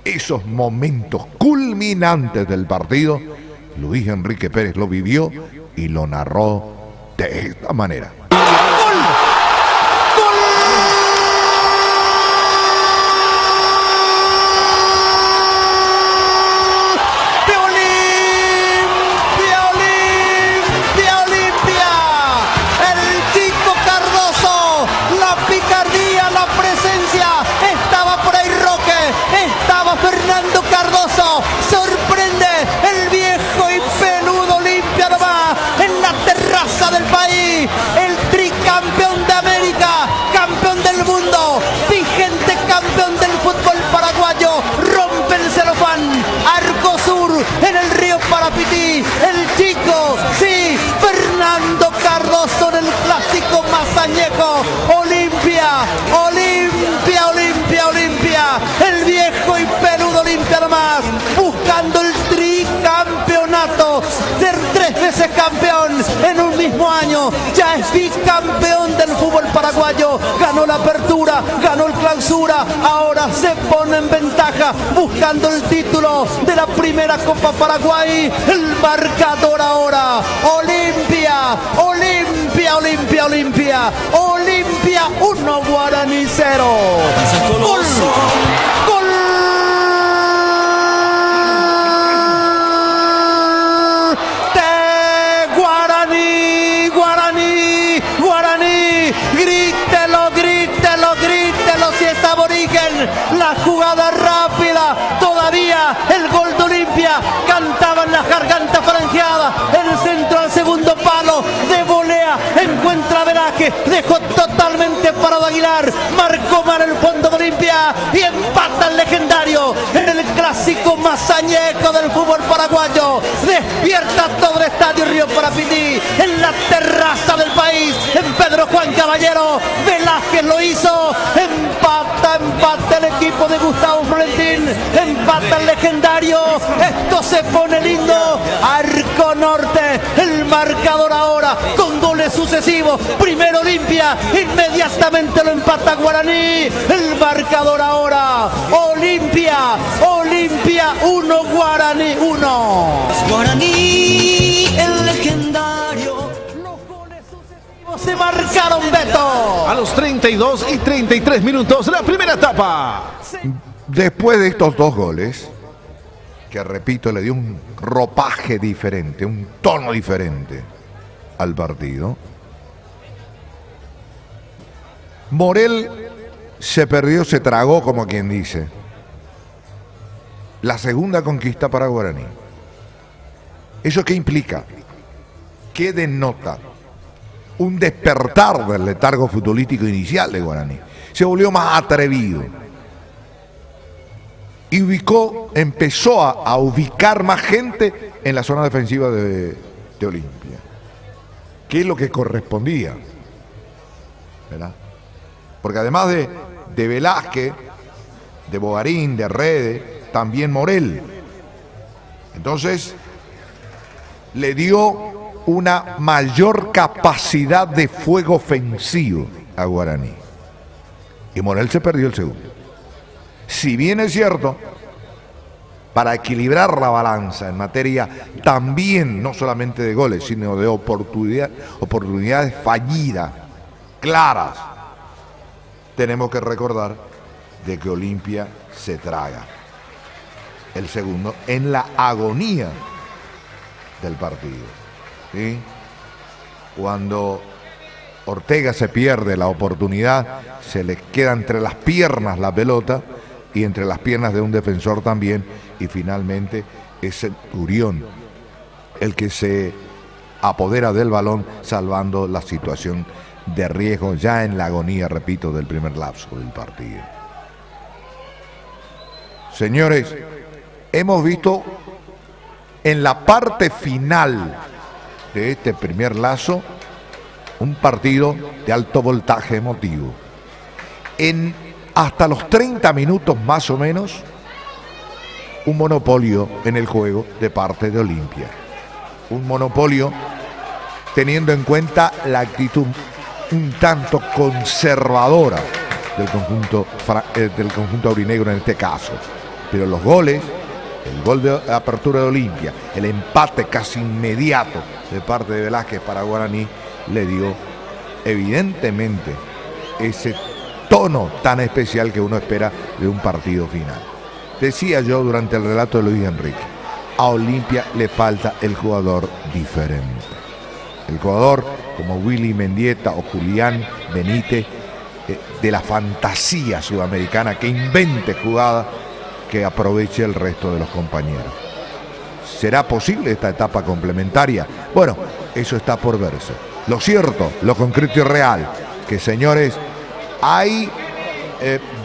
Esos momentos culminantes del partido, Luis Enrique Pérez lo vivió y lo narró de esta manera. Fernando Cardoso sorprende el viejo y peludo Olimpia nomás en la terraza del país. El tricampeón de América, campeón del mundo, vigente campeón del fútbol paraguayo, rompe el celofán. Arcosur en el río Parapití, el chico, sí, Fernando Cardoso en el clásico más añejo. Olimpia, Olimpia, Olimpia, Olimpia, el viejo y peludo Olimpia nomás, buscando el tricampeonato, ser 3 veces campeón en un mismo año, ya es bicampeón del fútbol paraguayo, ganó la apertura, ganó el clausura, ahora se pone en ventaja, buscando el título de la primera Copa Paraguay. El marcador ahora, Olimpia, Olimpia. Olimpia, Olimpia, Olimpia. Olimpia 1, Guaraní 0. Gol. Gol. De Guaraní, Guaraní, Guaraní. Grítelo, grítelo, grítelo si es aborigen. La jugada rápida. Todavía el gol de Olimpia. Cantaba en la garganta franjeada. En el centro al segundo palo. De volea. Encuentra Velázquez. Dejó totalmente parado Aguilar. Marcó mal el fondo de Olimpia. Y empata el legendario. En el clásico más añejo del fútbol paraguayo. Despierta todo el estadio Río Parapití. En la terraza del país. En Pedro Juan Caballero. Velázquez lo hizo. Empata el equipo de Gustavo Florentín. Empata el legendario. Esto se pone lindo. Arco Norte. El marcador ahora con goles sucesivos. Primero Olimpia. Inmediatamente lo empata Guaraní. El marcador ahora. Olimpia. Olimpia 1, Guaraní 1. Guaraní, el legendario. Se marcaron, Beto. A los 32 y 33 minutos, la primera etapa. Después de estos dos goles, que repito, le dio un ropaje diferente, un tono diferente al partido, Morel se perdió, se tragó, como quien dice, la segunda conquista para Guaraní. ¿Eso qué implica? ¿Qué denota? Un despertar del letargo futbolístico inicial de Guaraní. Se volvió más atrevido. Y empezó a ubicar más gente en la zona defensiva de Olimpia. Que es lo que correspondía, ¿verdad? Porque además de Velázquez, de Bogarín, de Rede, también Morel. Entonces, le dio una mayor capacidad de fuego ofensivo a Guaraní. Y Morel se perdió el segundo. Si bien es cierto, para equilibrar la balanza en materia también, no solamente de goles, sino de oportunidades fallidas, claras, tenemos que recordar de que Olimpia se traga el segundo en la agonía del partido. ¿Sí? Cuando Ortega se pierde la oportunidad, se le queda entre las piernas la pelota y entre las piernas de un defensor también, y finalmente es Centurión el que se apodera del balón, salvando la situación de riesgo ya en la agonía, repito, del primer lapso del partido. Señores, hemos visto en la parte final de este primer lazo un partido de alto voltaje emotivo. En hasta los 30 minutos más o menos, un monopolio en el juego de parte de Olimpia. Un monopolio teniendo en cuenta la actitud un tanto conservadora del conjunto aurinegro en este caso. Pero los goles, el gol de apertura de Olimpia, el empate casi inmediato de parte de Velázquez para Guaraní, le dio evidentemente ese tono tan especial que uno espera de un partido final. Decía yo durante el relato de Luis Enrique, a Olimpia le falta el jugador diferente. El jugador como Willy Mendieta o Julián Benítez, de la fantasía sudamericana, que invente jugada que aproveche el resto de los compañeros. ¿Será posible esta etapa complementaria? Bueno, eso está por verse. Lo cierto, lo concreto y real, que señores, hay,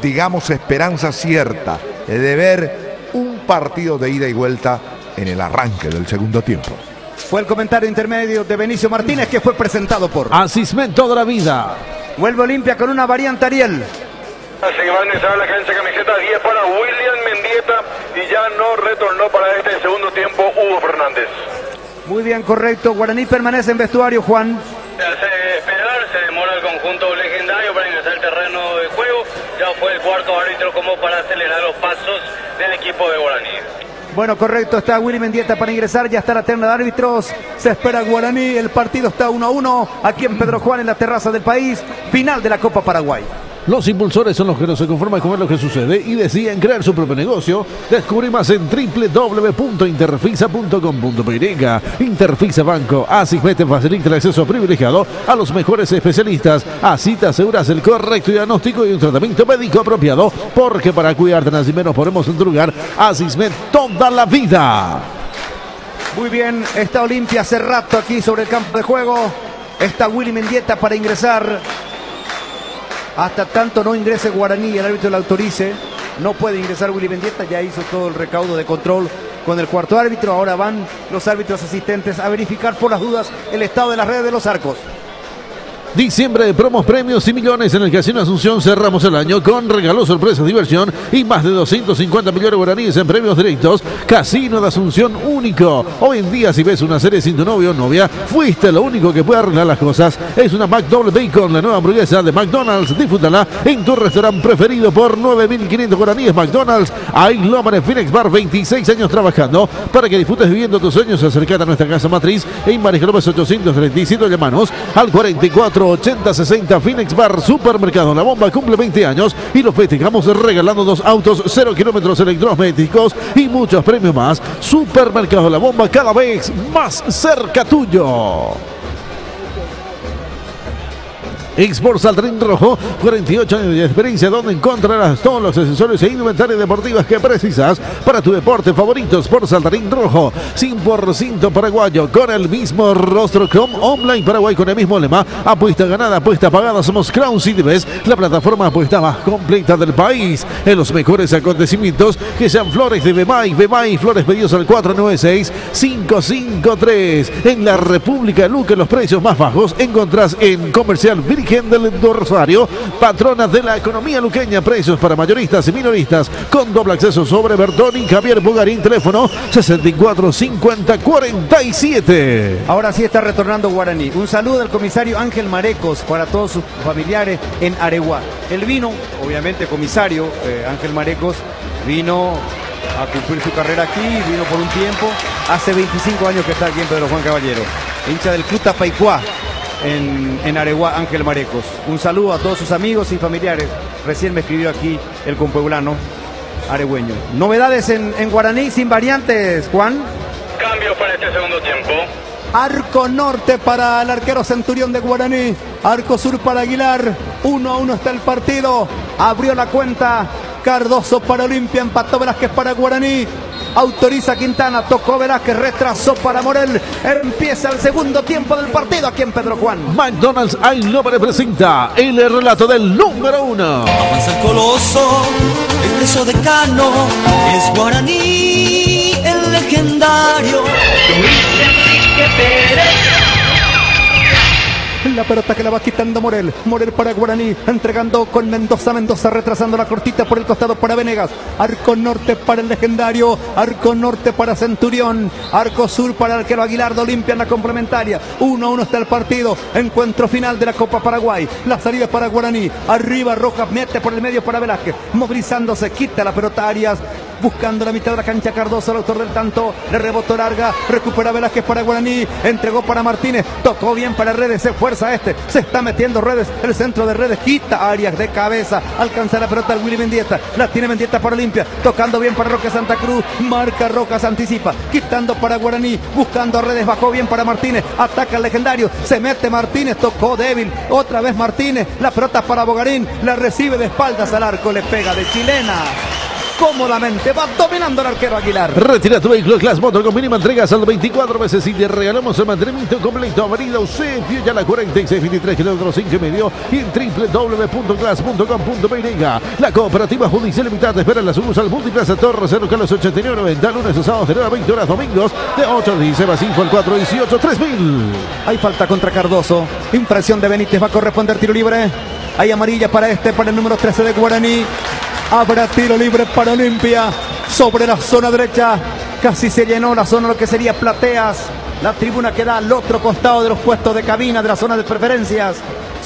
digamos, esperanza cierta de ver un partido de ida y vuelta en el arranque del segundo tiempo. Fue el comentario intermedio de Benicio Martínez, que fue presentado por Asismen toda la vida. Vuelve Olimpia con una variante, Ariel. Así que va a ingresar a la cancha camiseta 10 para William Mendieta y ya no retornó para este segundo tiempo Hugo Fernández. Muy bien, correcto. Guaraní permanece en vestuario, Juan. Se hace esperar, se demora el conjunto legendario para ingresar al terreno de juego. Ya fue el cuarto árbitro como para acelerar los pasos del equipo de Guaraní. Bueno, correcto, está Willy Mendieta para ingresar, ya está la terna de árbitros, se espera Guaraní, el partido está 1-1 aquí en Pedro Juan, en la terraza del país, final de la Copa Paraguay. Los impulsores son los que no se conforman con ver lo que sucede y deciden crear su propio negocio. Descubrí más en www.interfisa.com.py. Interfisa Banco. Asismet te facilita el acceso privilegiado a los mejores especialistas. Así te aseguras el correcto diagnóstico y un tratamiento médico apropiado. Porque para cuidarte así menos ponemos en tu lugar Asismet toda la vida. Muy bien, está Olimpia hace rato aquí sobre el campo de juego. Está Willy Mendieta para ingresar. Hasta tanto no ingrese Guaraní y el árbitro lo autorice, no puede ingresar Willy Mendieta. Ya hizo todo el recaudo de control con el cuarto árbitro. Ahora van los árbitros asistentes a verificar por las dudas el estado de las redes de los arcos. Diciembre de promos, premios y millones en el Casino Asunción. Cerramos el año con regalos, sorpresas, diversión y más de 250 millones de guaraníes en premios directos. Casino de Asunción único. Hoy en día, si ves una serie sin tu novio o novia, fuiste lo único que puede arreglar las cosas. Es una McDouble Bacon, la nueva hamburguesa de McDonald's. Disfrútala en tu restaurante preferido por 9.500 guaraníes. McDonald's. I Love en Phoenix Bar, 26 años trabajando para que disfrutes viviendo tus sueños. Acercate a nuestra casa matriz en Mariscal López 837. Llamanos al 44 8060 Phoenix Bar. Supermercado La Bomba cumple 20 años y lo festejamos regalando 2 autos 0 kilómetros electrodomésticos y muchos premios más. Supermercado La Bomba, cada vez más cerca tuyo. Export Saltarín Rojo, 48 años de experiencia donde encontrarás todos los accesorios e indumentaria deportivas que precisas para tu deporte favorito. Sport Saltarín Rojo, 100% paraguayo, con el mismo rostro. Chrome Online Paraguay, con el mismo lema: apuesta ganada, apuesta pagada. Somos Crown City Best, la plataforma apuesta más completa del país. En los mejores acontecimientos, que sean flores de Bemay, flores pedidos al 496-553. En la República Luque, los precios más bajos encontrás en Comercial Virgen del Rosario, patrona de la economía luqueña. Precios para mayoristas y minoristas con doble acceso sobre Bertoni, Javier Bugarín, teléfono 645047. Ahora sí está retornando Guaraní. Un saludo al comisario Ángel Marecos para todos sus familiares en Areguá. Él vino, obviamente comisario Ángel Marecos, vino a cumplir su carrera aquí, vino por un tiempo. Hace 25 años que está aquí en Pedro Juan Caballero. Hincha del Club Tapaicuá. En Areguá, Ángel Marecos. Un saludo a todos sus amigos y familiares. Recién me escribió aquí el compueblano aregüeño. Novedades en Guaraní sin variantes, Juan. Cambio para este segundo tiempo. Arco norte para el arquero Centurión de Guaraní. Arco sur para Aguilar. 1-1 está el partido. Abrió la cuenta Cardoso para Olimpia. Empató Velázquez para Guaraní. Autoriza Quintana, tocó Velázquez, retrasó para Morel. Empieza el segundo tiempo del partido aquí en Pedro Juan. McDonald's I Love representa el relato del número 1. Avanza el coloso, el beso de Cano, es Guaraní, el legendario. La pelota que la va quitando Morel. Morel para Guaraní, entregando con Mendoza. Mendoza retrasando la cortita por el costado para Venegas. Arco norte para el legendario. Arco norte para Centurión. Arco sur para el arquero Aguilar de Olimpia en la complementaria. 1-1 está el partido. Encuentro final de la Copa Paraguay. La salida para Guaraní. Arriba Rojas, mete por el medio para Velázquez. Movilizándose, quita la pelota Arias. Buscando la mitad de la cancha Cardoso, el autor del tanto. Le rebotó larga. Recupera Velázquez para Guaraní. Entregó para Martínez. Tocó bien para Redes. Se fuerza se está metiendo Redes, el centro de Redes, quita Arias de cabeza, alcanza la pelota el Willy Mendieta, la tiene Mendieta para Olimpia, tocando bien para Roque Santa Cruz, marca Rojas, anticipa, quitando para Guaraní, buscando a Redes, bajó bien para Martínez, ataca el legendario, se mete Martínez, tocó débil, otra vez Martínez, la pelota para Bogarín, la recibe de espaldas al arco, le pega de chilena. Cómodamente va dominando el arquero Aguilar. Retira tu vehículo Class Motor con mínima entrega saldo 24 meses y te regalamos el mantenimiento completo. Avenida Eusebio, ya la 4623 kilómetros 5,5 y en www.class.com.py. La Cooperativa Judicial Limitada te espera en la sucursal Multiplaza Torres, Cerro Carlos 8990, lunes a sábados de 9 a 20 horas, domingos de 8 a 16, más info al 418-3000. Hay falta contra Cardoso. Infracción de Benítez, va a corresponder tiro libre. Hay amarilla para para el número 13 de Guaraní. Habrá tiro libre para Olimpia sobre la zona derecha. Casi se llenó la zona, lo que sería plateas. La tribuna que da al otro costado de los puestos de cabina, de la zona de preferencias.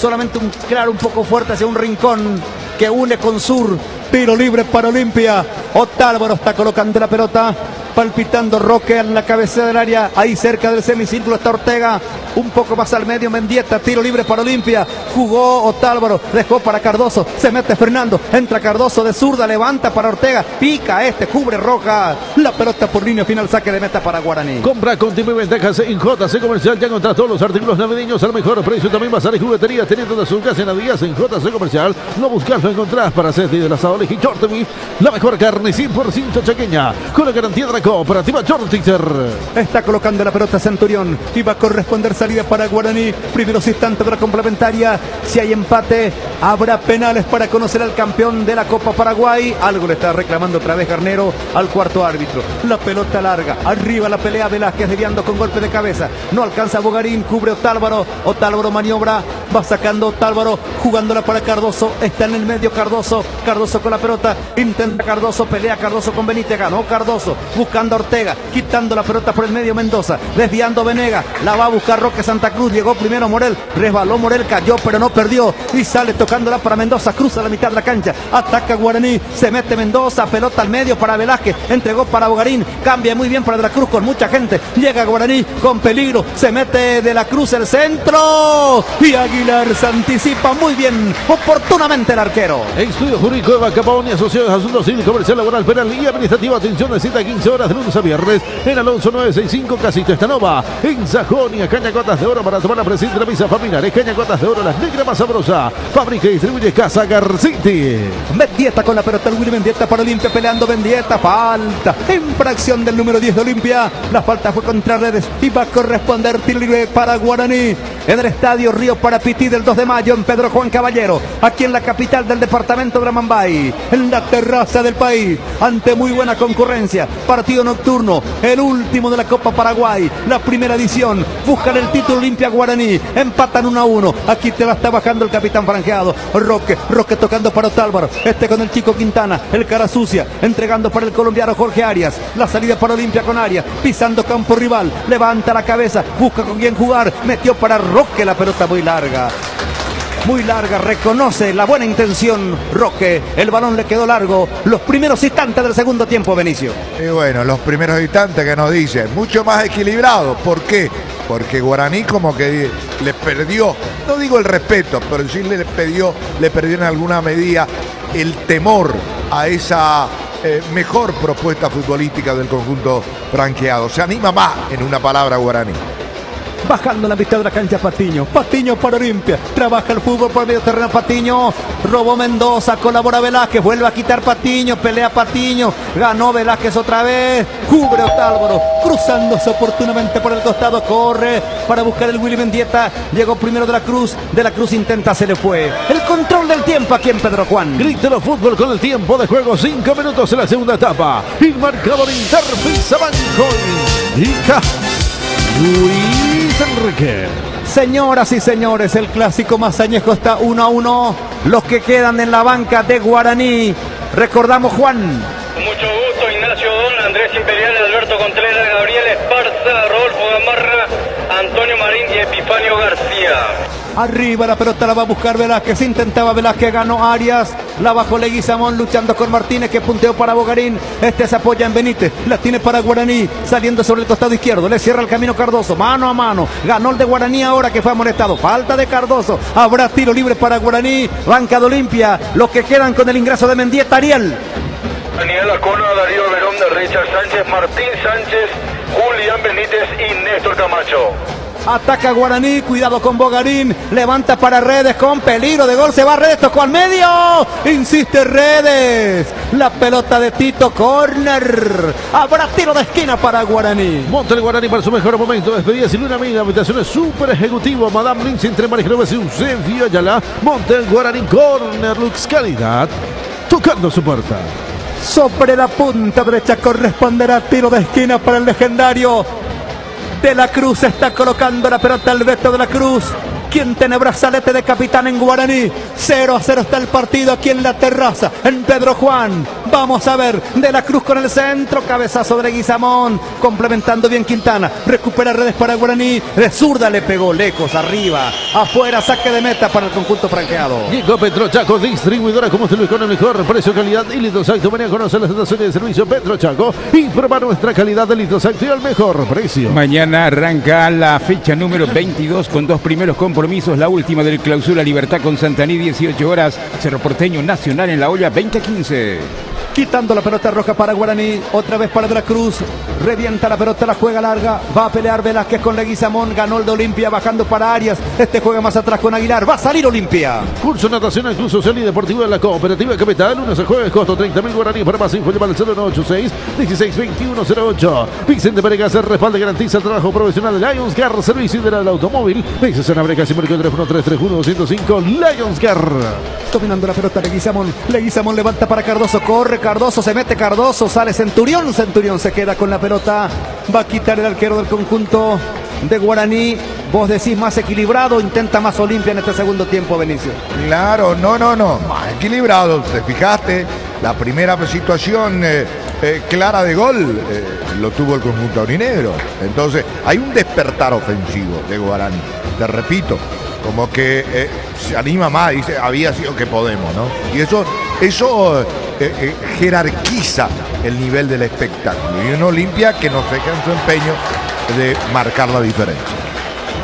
Solamente un claro un poco fuerte hacia un rincón que une con sur. Tiro libre para Olimpia. Otálvaro está colocando la pelota. palpitando Roque en la cabeza del área, ahí cerca del semicírculo está Ortega, un poco más al medio Mendieta, tiro libre para Olimpia, jugó Otálvaro, dejó para Cardoso, se mete Fernando, entra Cardoso de zurda, levanta para Ortega, pica cubre Roja, la pelota por línea final, saque de meta para Guaraní. Compra con tiempo y ventajas en JC Comercial, ya encontrás todos los artículos navideños al mejor precio, también vas a la juguetería, teniendo de su casa en Navidad en JC Comercial, no buscas, lo encontrás para Cesti del asado y Short Beef, la mejor carne 100% chaqueña, con la garantía de la cooperativa Shortixer. Está colocando la pelota Centurión y va a corresponder salida para Guaraní, primeros instantes de la complementaria, si hay empate habrá penales para conocer al campeón de la Copa Paraguay, algo le está reclamando otra vez Garnero al cuarto árbitro, la pelota larga, arriba la pelea Velázquez desviando con golpe de cabeza, no alcanza Bogarín, cubre Otálvaro, Otálvaro maniobra, va sacando Otálvaro, jugándola para Cardoso, está en el medio Cardoso, Cardoso con la pelota, intenta Cardoso, pelea Cardoso con Benítez, ganó Cardoso, buscando a Ortega, quitando la pelota por el medio Mendoza, desviando Venega, la va a buscar Roque Santa Cruz, llegó primero Morel, resbaló Morel, cayó pero no perdió, y sale tocándola para Mendoza, cruza la mitad de la cancha, ataca Guaraní, se mete Mendoza, pelota al medio para Velázquez, entregó para Bogarín, cambia muy bien para De la Cruz con mucha gente, llega Guaraní con peligro, se mete De la Cruz el centro, y Aguilar se anticipa muy bien, oportunamente el arquero. Estudio Jurídico Eva Capón y Asociados de Asuntos Civil, Comercial, Laboral, Penal y Administrativo. Atención de 7 a 15 horas de lunes a viernes en Alonso 965, Casito Estanova. En Sajonia, cañacotas de oro para tomar la presidente de la misa familiares. Cañacotas de oro, las negras más sabrosas. Fabrica y distribuye Casa Garciti. Mendieta con la pelota, el Willy Mendieta para Olimpia, peleando Mendieta, falta, infracción del número 10 de Olimpia. La falta fue contra Redes y va a corresponder tiro libre para Guaraní. En el estadio Río Parapití del 2 de mayo en Pedro Juan Caballero, aquí en la capital del departamento de Amambay, en la terraza del país, ante muy buena concurrencia, partido nocturno, el último de la Copa Paraguay, la primera edición, buscan el título Olimpia Guaraní, empatan 1-1, aquí te la está bajando el capitán franjeado, Roque tocando para Otálvaro, con el chico Quintana, el cara sucia, entregando para el colombiano Jorge Arias, la salida para Olimpia con Arias, pisando campo rival, levanta la cabeza, busca con quién jugar, metió para Roque la pelota muy larga, reconoce la buena intención Roque, el balón le quedó largo, los primeros instantes del segundo tiempo, Benicio. Y bueno, los primeros instantes que nos dicen, mucho más equilibrado, ¿por qué? Porque Guaraní como que le perdió, no digo el respeto, pero sí le perdió en alguna medida el temor a esa mejor propuesta futbolística del conjunto franqueado, se anima más, en una palabra, Guaraní. Bajando la mitad de la cancha Patiño para Olimpia, trabaja el fútbol por medio terreno Patiño, robó Mendoza, colabora Velázquez, vuelve a quitar Patiño, pelea Patiño, ganó Velázquez otra vez, cubre Otálvaro, cruzándose oportunamente por el costado, corre para buscar el Willy Mendieta, llegó primero De la Cruz intenta, se le fue, el control del tiempo aquí en Pedro Juan. Grítelo fútbol con el tiempo de juego, 5 minutos en la segunda etapa, y marcador Interpisa Banco indica Luis Enrique. Señoras y señores, el clásico más añejo está 1-1. Los que quedan en la banca de Guaraní. Recordamos, Juan. Con mucho gusto, Ignacio Don, Andrés Imperial, Alberto Contreras, Gabriel Esparza, Rodolfo Gamarra, Antonio Marín y Epifanio García. Arriba la pelota la va a buscar Velázquez, intentaba Velázquez, ganó Arias, la bajó Leguizamón luchando con Martínez que punteó para Bogarín, se apoya en Benítez, la tiene para Guaraní, saliendo sobre el costado izquierdo, le cierra el camino Cardoso, mano a mano, ganó el de Guaraní ahora que fue amonestado, falta de Cardoso, habrá tiro libre para Guaraní, banca de Olimpia, los que quedan con el ingreso de Mendieta, Ariel. Daniel Acona, Darío Verón, de Richard Sánchez, Martín Sánchez, Julián Benítez y Néstor Camacho. Ataca Guaraní, cuidado con Bogarín, levanta para Redes con peligro de gol, se va Redes, tocó al medio, insiste Redes, la pelota de Tito, córner, habrá tiro de esquina para Guaraní. Monta el Guaraní para su mejor momento, despedidas y luna amiga, habitaciones super ejecutivo, Madame Lynch entre Marigrove y Eusebio Ayala, monta el Guaraní, córner, Lux Calidad, tocando su puerta. Sobre la punta derecha corresponderá tiro de esquina para el legendario De la Cruz, está colocando la pelota al Beto De la Cruz, ¿Quién tiene brazalete de capitán en Guaraní? 0-0 está el partido aquí en la terraza, en Pedro Juan. Vamos a ver, De la Cruz con el centro, cabezazo de Leguizamón, complementando bien Quintana, recupera redes para Guaraní, de zurda le pegó lejos, arriba, afuera, saque de meta para el conjunto franqueado. Llegó Petrochaco, distribuidora como se lo con el mejor precio, calidad y Litrosacto. Venía a conocer las estaciones de servicio Petrochaco y probar nuestra calidad de Litrosacto y al mejor precio. Mañana arranca la fecha número 22 con 2 primeros compromisos. La última del Clausura Libertad con Santaní, 18 horas. Cerro Porteño Nacional en La Olla, 20-15. Quitando la pelota roja para Guaraní, otra vez para De la Cruz, revienta la pelota, la juega larga, va a pelear Velázquez con Leguizamón, ganó el de Olimpia bajando para Arias, este juega más atrás con Aguilar, va a salir Olimpia. Curso Natación Club Social y Deportivo de la Cooperativa Capital, lunes a jueves, costo 30.000 guaraníes. Para más info, llama al 0986-162108. Vicente Peregas, respalda y garantiza el trabajo profesional de Lions Car, servicio del automóvil. Veces en Abreca, Simón, con teléfono 331-205, Lions Car. Dominando la pelota Leguizamón, Leguizamón levanta para Cardoso, corre Cardoso, se mete Cardoso, sale Centurión, Centurión se queda con la pelota, va a quitar el arquero del conjunto de Guaraní. Vos decís más equilibrado, intenta más Olimpia en este segundo tiempo, Benicio. Claro, no, más equilibrado, te fijaste, la primera situación clara de gol lo tuvo el conjunto aurinegro, entonces hay un despertar ofensivo de Guaraní, te repito, como que se anima más, dice, había sido que podemos, ¿no? Y eso jerarquiza el nivel del espectáculo. Y un Olimpia que no se queda en su empeño de marcar la diferencia.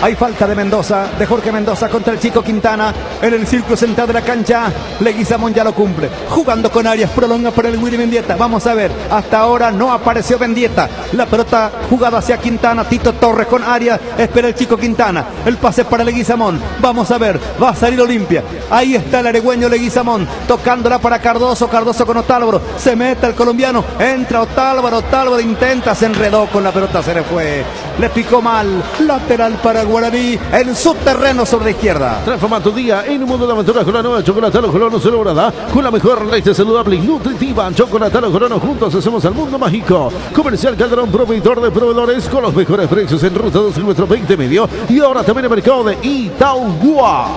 Hay falta de Mendoza, de Jorge Mendoza contra el chico Quintana en el círculo central de la cancha. Leguizamón ya lo cumple, jugando con Arias, prolonga para el Willy Mendieta. Vamos a ver, hasta ahora no apareció Mendieta. La pelota jugada hacia Quintana, Tito Torres con Arias, espera el chico Quintana, el pase para Leguizamón. Vamos a ver, va a salir Olimpia. Ahí está el aregüeño Leguizamón, tocándola para Cardoso, Cardoso con Otálvaro, se mete el colombiano, entra Otálvaro, Otálvaro intenta, se enredó con la pelota, se le fue, le picó mal, lateral para Guaraní en su terreno sobre la izquierda. Transforma tu día en un mundo de aventuras con la nueva Chocolatalo Colono celebrada con la mejor leche saludable y nutritiva. Chocolatalo Colono, juntos hacemos al mundo mágico. Comercial Calderón, proveedor de proveedores con los mejores precios en Ruta 2 km 20 medio y ahora también en el mercado de Itaúa.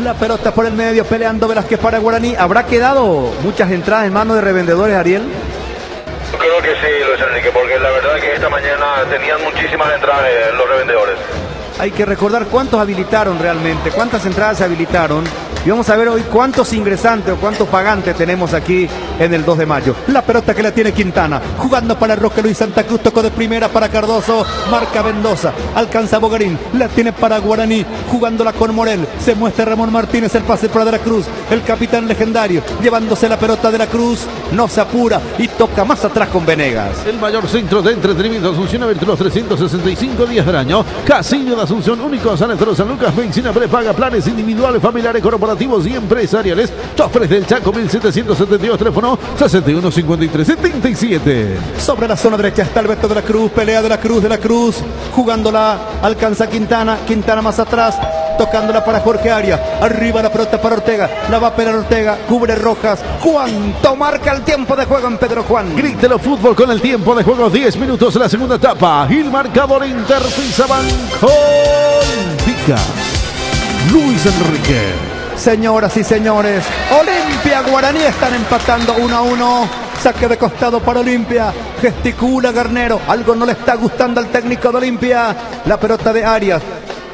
La pelota por el medio, peleando Velázquez para Guaraní. ¿Habrá quedado muchas entradas en manos de revendedores, Ariel? Creo que sí, Luis Enrique, porque la verdad que esta mañana tenían muchísimas entradas los revendedores. Hay que recordar cuántos habilitaron realmente, cuántas entradas se habilitaron. Y vamos a ver hoy cuántos ingresantes o cuántos pagantes tenemos aquí en el 2 de mayo. La pelota que la tiene Quintana, jugando para Roque Luis Santa Cruz, tocó de primera para Cardoso, marca Mendoza, alcanza Bogarín, la tiene para Guaraní, jugándola con Morel, se muestra Ramón Martínez, el pase para De la Cruz, el capitán legendario, llevándose la pelota De la Cruz, no se apura y toca más atrás con Venegas. El mayor centro de entretenimiento Asunción, abierto los 365 días del año. Casino de Asunción, único San Pedro San Lucas, Medicina prepaga, planes individuales, familiares, corporativos y empresariales. Chofres del Chaco, 1772, teléfono 615377. Sobre la zona derecha está el Beto De la Cruz, pelea De la Cruz, jugándola, alcanza Quintana, Quintana más atrás, tocándola para Jorge Arias, arriba la pelota para Ortega, la va a pelar Ortega, cubre Rojas, ¿cuánto marca el tiempo de juego en Pedro Juan? Grítelo fútbol con el tiempo de juego, 10 minutos en la segunda etapa, y el marcador Interfisa Banco indica Luis Enrique. Señoras y señores, Olimpia Guaraní están empatando 1-1. Saque de costado para Olimpia. Gesticula Garnero. Algo no le está gustando al técnico de Olimpia. La pelota de Arias.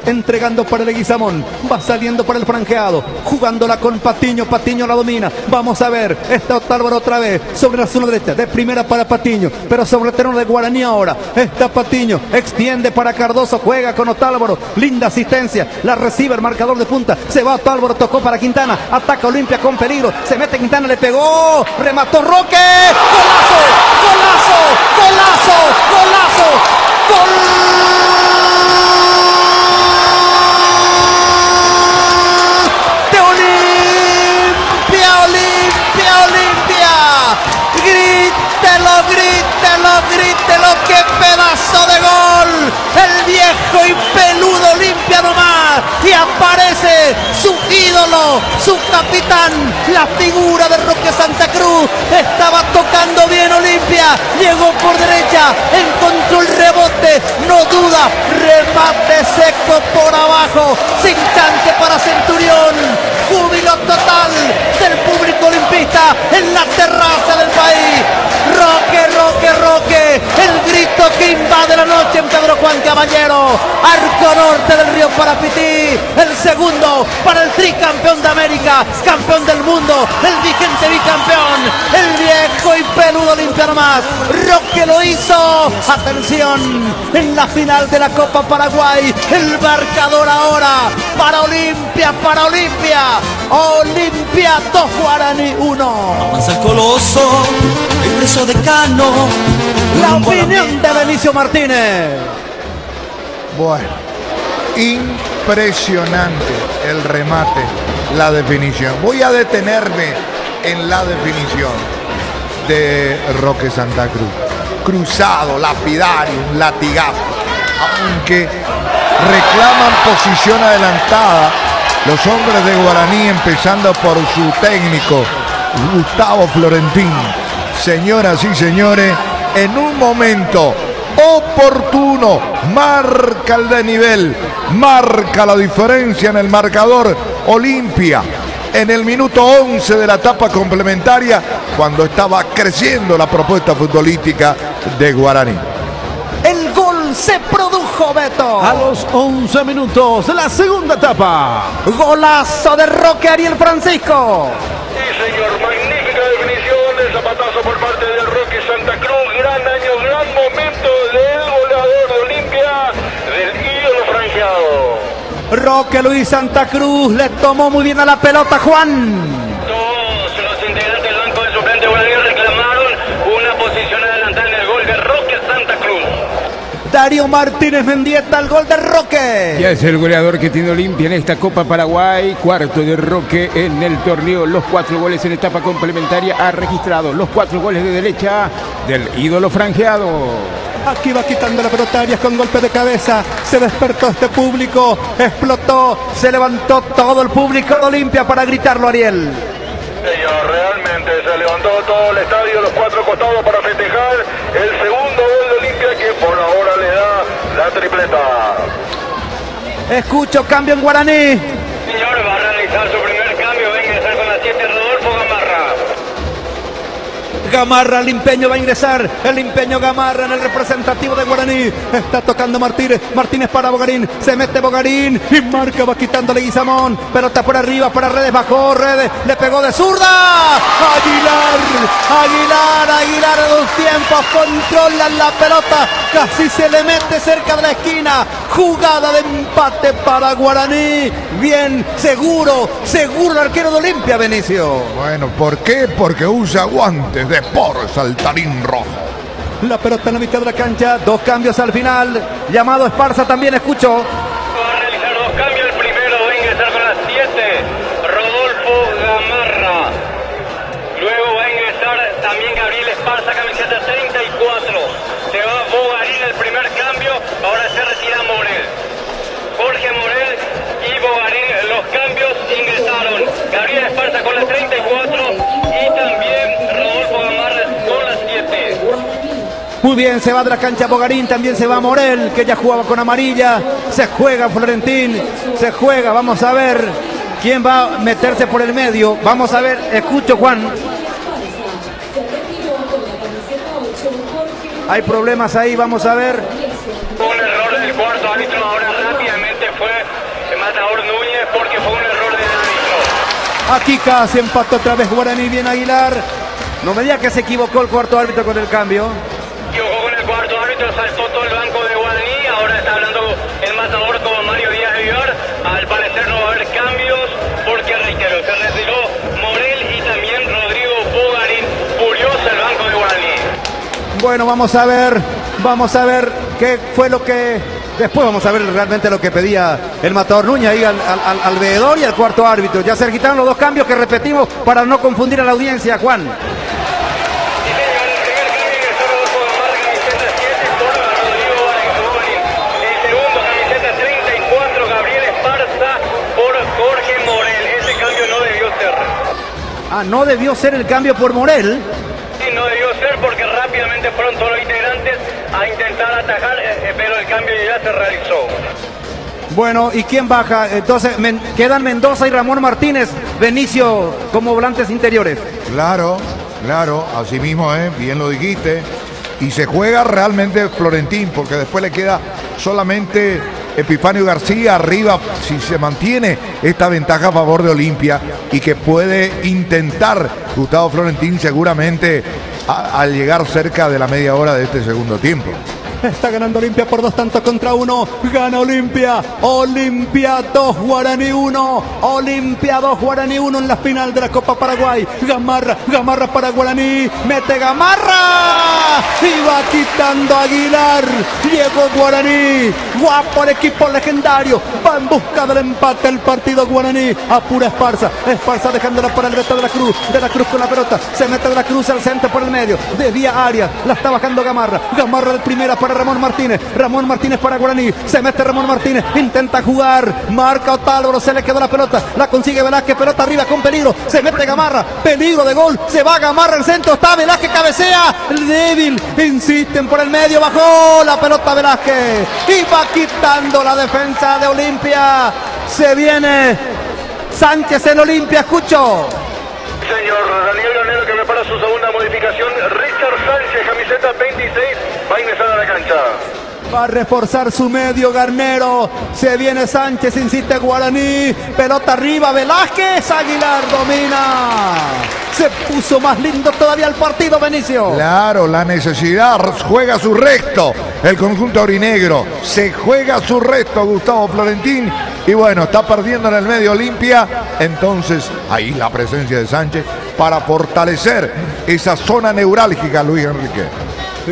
Entregando para Leguizamón, va saliendo para el franqueado, jugándola con Patiño, Patiño la domina, vamos a ver, está Otálvaro otra vez, sobre la zona derecha, de primera para Patiño, pero sobre el terreno de Guaraní ahora, está Patiño, extiende para Cardoso, juega con Otálvaro, linda asistencia, la recibe el marcador de punta, se va Otálvaro, tocó para Quintana, ataca Olimpia con peligro, se mete Quintana, le pegó, remató Roque, golazo, golazo, golazo, golazo, gol. Grítelo, qué pedazo de gol, el viejo y peludo Olimpia nomás, y aparece su ídolo Lolo, su capitán, la figura de Roque Santa Cruz. Estaba tocando bien Olimpia, llegó por derecha, encontró el rebote, no duda, remate seco por abajo, sin chance para Centurión. Júbilo total del público olimpista en la terraza del país. Roque, Roque, Roque, el grito que invade la noche en Pedro Juan Caballero. Arco norte del río Parapití, el segundo para el tricampeón de América, campeón del mundo, el vigente bicampeón, el viejo y peludo Olimpia nomás. Roque lo hizo. Atención, en la final de la Copa Paraguay, el marcador ahora para Olimpia, para Olimpia. Olimpia 2, Guaraní 1. Avanza el Coloso, regreso de Cano. La opinión de Benicio Martínez. Bueno, impresionante el remate, la definición. Voy a detenerme en la definición de Roque Santa Cruz. Cruzado, lapidario, un latigazo. Aunque reclaman posición adelantada los hombres de Guaraní, empezando por su técnico, Gustavo Florentín. Señoras y señores, en un momento oportuno, marca el desnivel, marca la diferencia en el marcador Olimpia. En el minuto 11 de la etapa complementaria, cuando estaba creciendo la propuesta futbolística de Guaraní. El gol se produjo, Beto. A los 11 minutos de la segunda etapa. Golazo de Roque Ariel Francisco. Sí, señor, magnífica definición, el zapatazo por parte de Roque Santa Cruz. Gran año, gran momento del goleador de Olimpia, del ídolo franjeado. Roque Luis Santa Cruz le tomó muy bien a la pelota, Juan. Todos los integrantes del banco de suplente Guaraní reclamaron una posición adelantada en el gol de Roque Santa Cruz. Darío Martínez Mendieta, el gol de Roque. Ya es el goleador que tiene Olimpia en esta Copa Paraguay. Cuarto de Roque en el torneo. Los 4 goles en etapa complementaria ha registrado. Los 4 goles de derecha del ídolo franjeado. Aquí va quitando la pelota Arias con golpe de cabeza. Se despertó este público. Explotó. Se levantó todo el público de Olimpia para gritarlo, Ariel. Señor, realmente se levantó todo el estadio, los 4 costados para festejar el segundo gol de Olimpia, que por ahora le da la tripleta. Escucho cambio en Guaraní. Señor, va a realizar su primer cambio. Va a ingresar con la 7 Rodolfo Gamarra. Gamarra, el Limpeño va a ingresar. El Limpeño Gamarra en el representativo de Guaraní. Está tocando Martínez. Martínez para Bogarín. Se mete Bogarín y marca, va quitándole Guizamón. Pelota por arriba para Redes. Bajó Redes. Le pegó de zurda. Aguilar a 2 tiempos. Controlan la pelota. Casi se le mete cerca de la esquina. Jugada de empate para Guaraní. Bien, seguro el arquero de Olimpia, Benicio. Bueno, ¿por qué? Porque usa guantes de por saltarín rojo. La pelota en la mitad de la cancha, 2 cambios al final. Llamado Esparza también, escucho. Va a realizar 2 cambios. El primero va a ingresar con la 7 Rodolfo Gamarra. Luego va a ingresar también Gabriel Esparza, camiseta 34. Se va Bogarín el primer cambio. Ahora se retira Morel. Jorge Morel y Bogarín, los cambios ingresaron. Gabriel Esparza con la 34 y también Rodolfo Gamarra con la 7. Muy bien, se va de la cancha Bogarín, también se va Morel, que ya jugaba con amarilla. Se juega Florentín, se juega, vamos a ver quién va a meterse por el medio. Vamos a ver, escucho, Juan. Hay problemas ahí, vamos a ver. Un error del cuarto árbitro, ahora rápidamente fue Matador Núñez porque fue un error del árbitro. Aquí casi empató otra vez Guaraní, bien Aguilar. No me diga que se equivocó el cuarto árbitro con el cambio. Equivocó con el cuarto árbitro, saltó todo el banco de Guaraní. Ahora está hablando el Matador con Mario Díaz Vivar. Al parecer no va a haber cambios porque, reitero, se retiró Morel y también Rodrigo Bogarín. Curioso el banco de Guaraní. Bueno, vamos a ver qué fue lo que... Después vamos a ver realmente lo que pedía el Matador Núñez ahí al veedor y al cuarto árbitro. Ya se quitaron los 2 cambios que repetimos para no confundir a la audiencia, Juan. no debió ser el cambio por Morel. Sí, no debió ser porque rápidamente fueron todos los integrantes a intentar atajar, pero el cambio ya se realizó. Bueno, ¿y quién baja? Entonces quedan Mendoza y Ramón Martínez, Benicio como volantes interiores. Claro, así mismo, bien lo dijiste. Y se juega realmente Florentín, porque después le queda solamente Epifanio García arriba, si se mantiene esta ventaja a favor de Olimpia y que puede intentar Gustavo Florentín seguramente al llegar cerca de la media hora de este segundo tiempo. Está ganando Olimpia por 2-1. Gana Olimpia. Olimpia 2, Guaraní 1. Olimpia 2, Guaraní 1 en la final de la Copa Paraguay. Gamarra para Guaraní. Mete Gamarra. Y va quitando Aguilar. Llegó Guaraní. Guapo el equipo legendario. Va en busca del empate el partido Guaraní. Apura Esparza. Esparza dejándola para el Beto de la Cruz. De la Cruz con la pelota. Se mete de la Cruz al centro por el medio. Desvía Arias. La está bajando Gamarra. Gamarra de primera para Ramón Martínez. Ramón Martínez para Guaraní. Se mete Ramón Martínez. Intenta jugar. Marca Otálvaro. Se le quedó la pelota. La consigue Velázquez. Pelota arriba con peligro. Se mete Gamarra. Peligro de gol. Se va Gamarra al centro. Está Velázquez. Cabecea. El débil. Insisten por el medio. Bajó la pelota Velázquez. Y va quitando la defensa de Olimpia. Se viene Sánchez en Olimpia. Escucho. Señor Daniel Granero, que prepara su segunda modificación. Richard Sánchez, camiseta 26, va a ingresar a la cancha. Va a reforzar su medio Garnero. Se viene Sánchez, insiste Guaraní. Pelota arriba, Velázquez. Aguilar domina. Se puso más lindo todavía el partido, Benicio. Claro, la necesidad. Juega su resto el conjunto aurinegro. Se juega su resto Gustavo Florentín. Y bueno, está perdiendo en el medio Olimpia. Entonces, ahí la presencia de Sánchez para fortalecer esa zona neurálgica, Luis Enrique.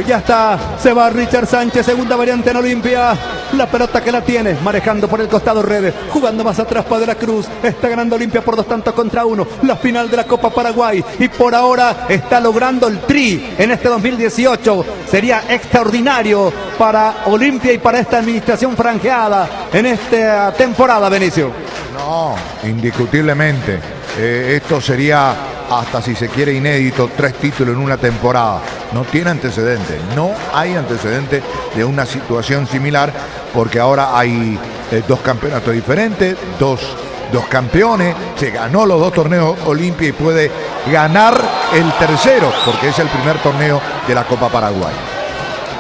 Ya está, se va Richard Sánchez, segunda variante en Olimpia. La pelota que la tiene, manejando por el costado Redes, jugando más atrás para De la Cruz. Está ganando Olimpia por 2-1. La final de la Copa Paraguay. Y por ahora está logrando el tri en este 2018. Sería extraordinario para Olimpia y para esta administración franjeada en esta temporada, Benicio. No, indiscutiblemente. Esto sería, hasta si se quiere, inédito, 3 títulos en una temporada. No tiene antecedentes, no hay antecedentes de una situación similar, porque ahora hay 2 campeonatos diferentes, dos campeones, se ganó los 2 torneos Olimpia y puede ganar el tercero, porque es el primer torneo de la Copa Paraguay.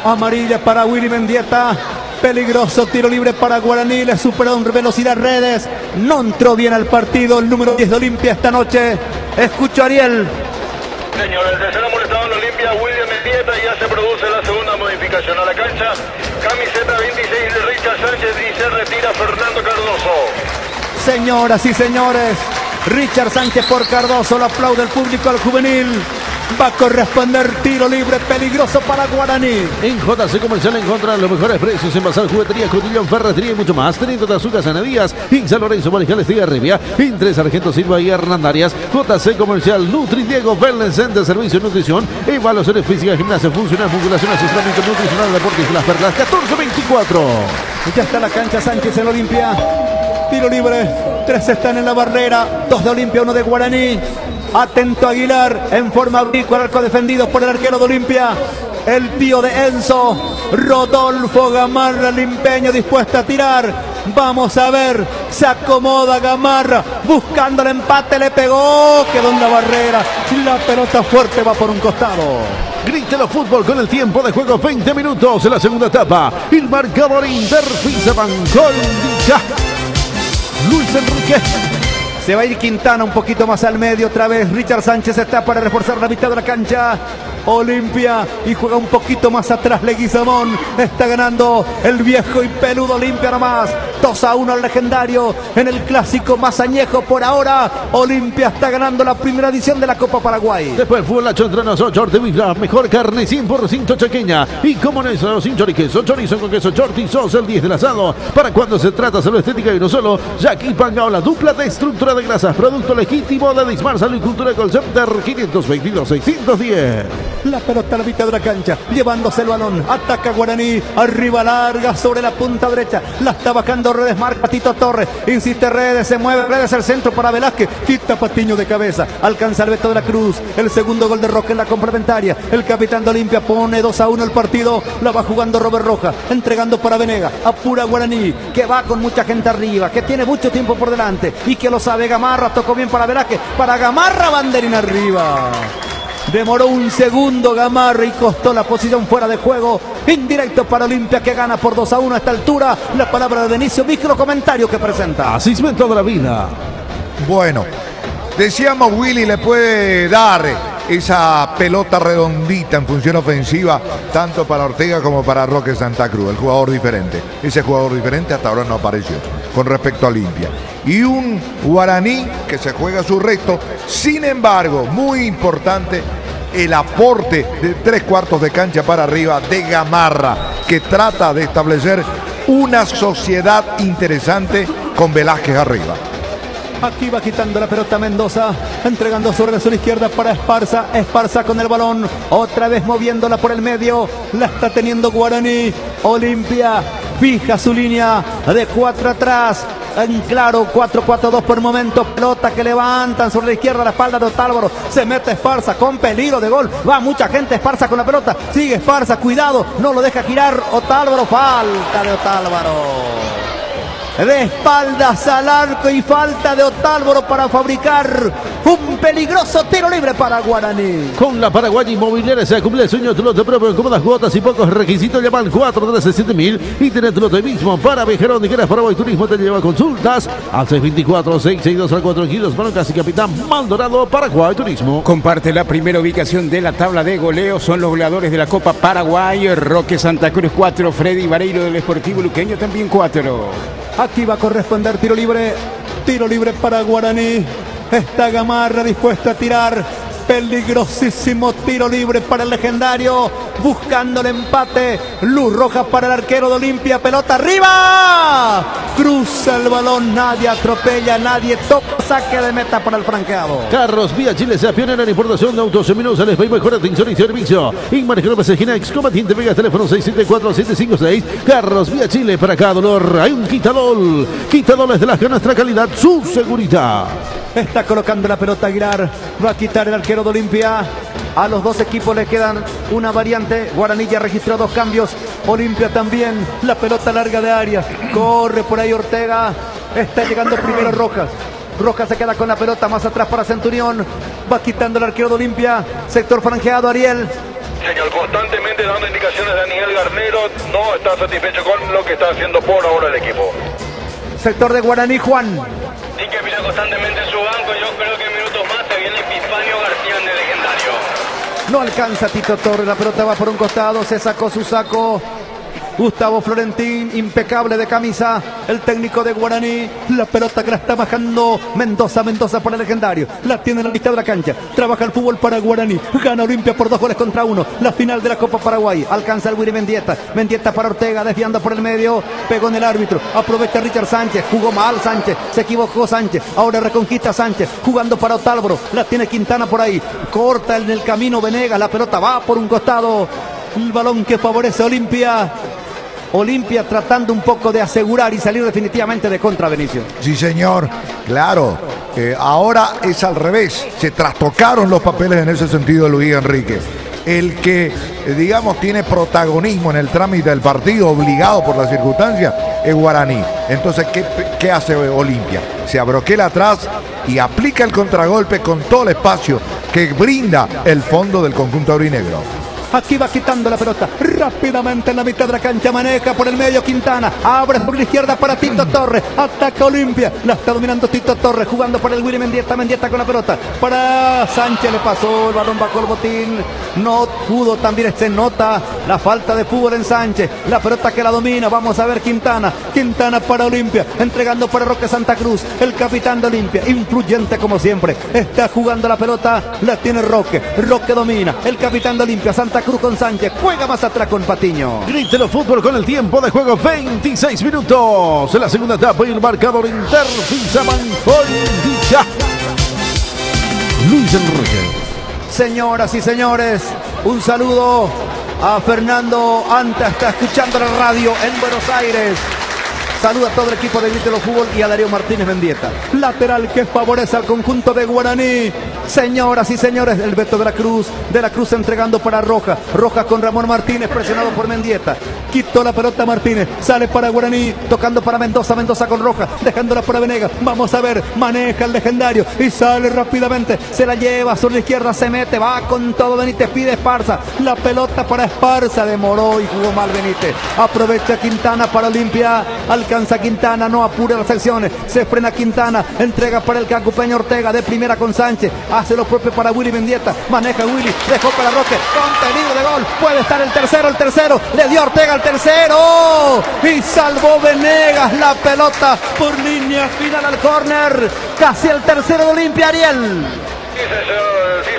Amarilla para Willy Mendieta. Peligroso tiro libre para Guaraní. Le superó en velocidad Redes. No entró bien al partido el número 10 de Olimpia esta noche. Escucho a Ariel. Señor, el tercer amonestado en Olimpia, William Mendieta, ya se produce la segunda modificación a la cancha. Camiseta 26 de Richard Sánchez y se retira Fernando Cardoso. Señoras y señores, Richard Sánchez por Cardoso. Lo aplaude el público al juvenil. Va a corresponder tiro libre peligroso para Guaraní. En JC Comercial encuentran los mejores precios en bazar, juguetería, cotillón, ferretería y mucho más. Teniendo azúcar, Sanadías, en San Lorenzo, Mariscal, Estigarribia, entre Sargento Silva y Hernandarias. JC Comercial, Nutri Diego, Wellness Center, servicio de nutrición, evaluaciones físicas, gimnasia funcional, musculación, asesoramiento nutricional, deportes y las perlas. 14-24. Ya está la cancha Sánchez en Olimpia. Tiro libre. 3 están en la barrera. 2 de Olimpia, 1 de Guaraní. Atento Aguilar en forma abrigo, arco defendido por el arquero de Olimpia. El tío de Enzo, Rodolfo Gamarra, limpeño, dispuesto a tirar. Vamos a ver, se acomoda Gamarra, buscando el empate, le pegó, quedó en la barrera. La pelota fuerte va por un costado. Grítelo fútbol con el tiempo de juego, 20 minutos en la segunda etapa. El marcador Inter Fisaban gol Luis Enrique. Se va a ir Quintana un poquito más al medio otra vez. Richard Sánchez está para reforzar la mitad de la cancha. Olimpia y juega un poquito más atrás Leguizamón. Está ganando el viejo y peludo Olimpia nomás. 2-1 al legendario en el clásico más añejo por ahora. Olimpia está ganando la primera edición de la Copa Paraguay. Después fue la chontrana Sochor de Villa, mejor carne 100% chaqueña. Y como no es sin choriqueso, chorizo con queso Chorti, sos el 10 del asado. Para cuando se trata de salud estética y no solo, Jackie Pangao, la dupla de estructura de grasas, producto legítimo de Dismar Salud y Cultura Call Center 522-610. La pelota a la mitad de la cancha, llevándose el balón. Ataca Guaraní, arriba larga sobre la punta derecha. La está bajando Torres, desmarca Tito Torres, insiste Redes, se mueve Redes, el centro para Velázquez, quita Patiño de cabeza, alcanza el Beto de la Cruz, el segundo gol de Roque en la complementaria, el capitán de Olimpia pone 2-1 el partido, la va jugando Robert Rojas, entregando para Venega, apura Guaraní, que va con mucha gente arriba, que tiene mucho tiempo por delante y que lo sabe Gamarra, tocó bien para Velázquez, para Gamarra, banderín arriba. Demoró un segundo Gamarra y costó la posición fuera de juego. Indirecto para Olimpia, que gana por 2-1 a esta altura. La palabra de Benicio, micro comentario que presenta. Así es toda la vida. Bueno, decíamos Willy le puede dar esa pelota redondita en función ofensiva tanto para Ortega como para Roque Santa Cruz, el jugador diferente. Ese jugador diferente hasta ahora no apareció con respecto a Olimpia. Y un Guaraní que se juega su resto. Sin embargo, muy importante el aporte de 3/4 de cancha para arriba de Gamarra, que trata de establecer una sociedad interesante con Velázquez arriba. Aquí va quitando la pelota Mendoza, entregando sobre la izquierda para Esparza. Esparza con el balón, otra vez moviéndola por el medio. La está teniendo Guaraní. Olimpia fija su línea de 4 atrás. En claro, 4-4-2 por momento. Pelota que levantan sobre la izquierda, la espalda de Otálvaro. Se mete Esparza con peligro de gol. Va mucha gente, Esparza con la pelota. Sigue Esparza, cuidado, no lo deja girar Otálvaro. Falta de Otálvaro. De espaldas al arco y falta de Otálvaro para fabricar un peligroso tiro libre para Guaraní. Con la Paraguaya Inmobiliaria se cumple el sueño de tu lote propio en cómodas cuotas y pocos requisitos. Llaman 413-7000 y tenés tu lote mismo para viajar donde quieras. Paraguay Turismo te lleva consultas al 624-662-4 kilos. Manoncas y Capitán Maldonado, Paraguay Turismo. Comparte la primera ubicación de la tabla de goleo. Son los goleadores de la Copa Paraguay. Roque Santa Cruz 4, Freddy Vareiro del Esportivo Luqueño también 4. Aquí va a corresponder tiro libre para Guaraní. Está Gamarra dispuesta a tirar. Peligrosísimo tiro libre para el legendario. Buscando el empate. Luz roja para el arquero de Olimpia. Pelota arriba. Cruza el balón. Nadie atropella. Nadie toca. Saque de meta para el franqueado. Carros Vía Chile sea pionera en importación de autos seminuevos. Les mejor atención y servicio. Ingmar Genovas Esquina, Excombatiente Vega, teléfono 674-756. Carros Vía Chile, para cada dolor hay un Quitadol. Quitadol es de la nuestra calidad, su seguridad. Está colocando la pelota Aguilar. Va a quitar el arquero de Olimpia. A los dos equipos le quedan una variante. Guaraní ya registró 2 cambios. Olimpia también. La pelota larga de Arias. Corre por ahí Ortega. Está llegando primero Rojas. Rojas se queda con la pelota más atrás para Centurión. Va quitando el arquero de Olimpia. Sector franjeado, Ariel. Señor, constantemente dando indicaciones de Daniel Garnero. No está satisfecho con lo que está haciendo por ahora el equipo. Sector de Guaraní, Juan. Sí, que mira constantemente en su banco. Yo creo que en minutos más se viene Epifanio García de legendario. No alcanza Tito Torres, la pelota va por un costado, se sacó su saco. Gustavo Florentín, impecable de camisa, el técnico de Guaraní. La pelota que la está bajando Mendoza para el legendario. La tiene en la mitad de la cancha. Trabaja el fútbol para Guaraní. Gana Olimpia por 2-1. La final de la Copa Paraguay. Alcanza el Willy Mendieta. Mendieta para Ortega, desviando por el medio. Pegó en el árbitro. Aprovecha Richard Sánchez. Jugó mal Sánchez. Se equivocó Sánchez. Ahora reconquista Sánchez. Jugando para Otálvaro. La tiene Quintana por ahí. Corta en el camino Venegas. La pelota va por un costado. El balón que favorece a Olimpia. Olimpia tratando un poco de asegurar y salir definitivamente de contra, Benicio. Sí, señor, claro. Ahora es al revés. Se trastocaron los papeles en ese sentido de Luis Enrique. El que, digamos, tiene protagonismo en el trámite del partido, obligado por las circunstancias, es Guaraní. Entonces, ¿qué hace Olimpia? Se abroquela atrás y aplica el contragolpe con todo el espacio que brinda el fondo del conjunto aurinegro. Aquí va quitando la pelota rápidamente en la mitad de la cancha. Maneja por el medio Quintana. Abre por la izquierda para Tito Torres. Ataca Olimpia. La está dominando Tito Torres. Jugando para el Willy Mendieta. Mendieta con la pelota. Para Sánchez le pasó. El balón bajo el botín. No pudo. También se nota la falta de fútbol en Sánchez. La pelota que la domina. Vamos a ver Quintana. Quintana para Olimpia. Entregando para Roque Santa Cruz. El capitán de Olimpia. Influyente como siempre. Está jugando la pelota. La tiene Roque. Roque domina. El capitán de Olimpia. Santa Cruz con Sánchez, juega más atrás con Patiño. Grítelo fútbol con el tiempo de juego, 26 minutos. En la segunda etapa y el marcador Interfisaman Olimpia. Luis Enrique. Señoras y señores, un saludo a Fernando Anta, está escuchando la radio en Buenos Aires. Saluda a todo el equipo de Grítelo Fútbol y a Darío Martínez Mendieta. Lateral que favorece al conjunto de Guaraní. Señoras y señores, el Beto de la Cruz entregando para Rojas. Rojas con Ramón Martínez, presionado por Mendieta. Quitó la pelota Martínez, sale para Guaraní, tocando para Mendoza. Mendoza con Rojas, dejándola para Venegas. Vamos a ver, maneja el legendario y sale rápidamente. Se la lleva sobre la izquierda, se mete, va con todo Benítez, pide Esparza. La pelota para Esparza, demoró y jugó mal Benítez. Aprovecha Quintana para Olimpia, alcanza Quintana, no apura las acciones, se frena Quintana, entrega para el Cacupeño Ortega, de primera con Sánchez, hace lo propio para Willy Mendieta, maneja Willy, dejó para Roque, con peligro de gol, puede estar el tercero, le dio Ortega al tercero, y salvó Venegas la pelota por línea final al córner, casi el tercero de Olimpia, Ariel. Sí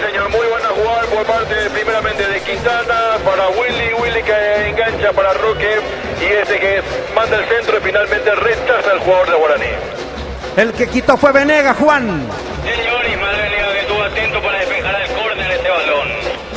señor, muy buena jugada por parte primeramente de Quintana para Willy que engancha para Roque y ese que manda el centro y finalmente rechaza al jugador de Guaraní. El que quitó fue Venegas, Juan. Señor Ismael que estuvo atento para despejar al córner este balón.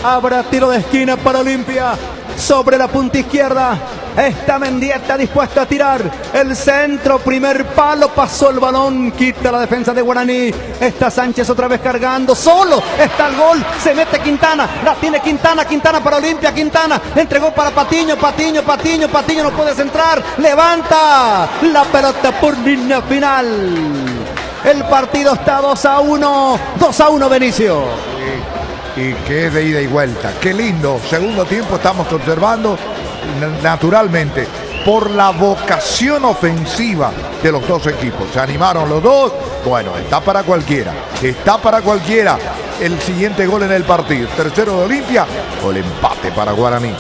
Habrá tiro de esquina para Olimpia. Sobre la punta izquierda está Mendieta dispuesto a tirar. El centro, primer palo, pasó el balón, quita la defensa de Guaraní. Está Sánchez otra vez cargando, solo está el gol, se mete Quintana, la tiene Quintana para Olimpia, Quintana, entregó para Patiño no puede centrar, levanta la pelota por línea final. El partido está 2-1 Benicio. Y que es de ida y vuelta. Qué lindo. Segundo tiempo estamos observando naturalmente por la vocación ofensiva de los dos equipos. Se animaron los dos. Bueno, está para cualquiera. El siguiente gol en el partido. Tercero de Olimpia o el empate para Guaraní.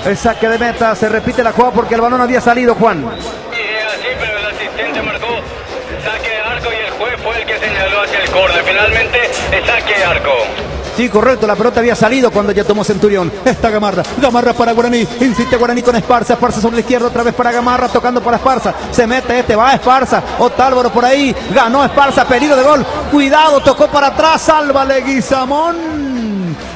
El saque de meta, se repite la jugada porque el balón había salido, Juan. Sí, pero el asistente marcó saque de arco y el juez fue el que señaló hacia el córner. Finalmente, el saque de arco. Sí, correcto, la pelota había salido cuando ya tomó Centurión. Está Gamarra para Guaraní, insiste Guaraní con Esparza sobre la izquierda, otra vez para Gamarra, tocando para Esparza, se mete va Esparza, Otálvaro por ahí, ganó Esparza, peligro de gol, cuidado, tocó para atrás, salva Leguizamón.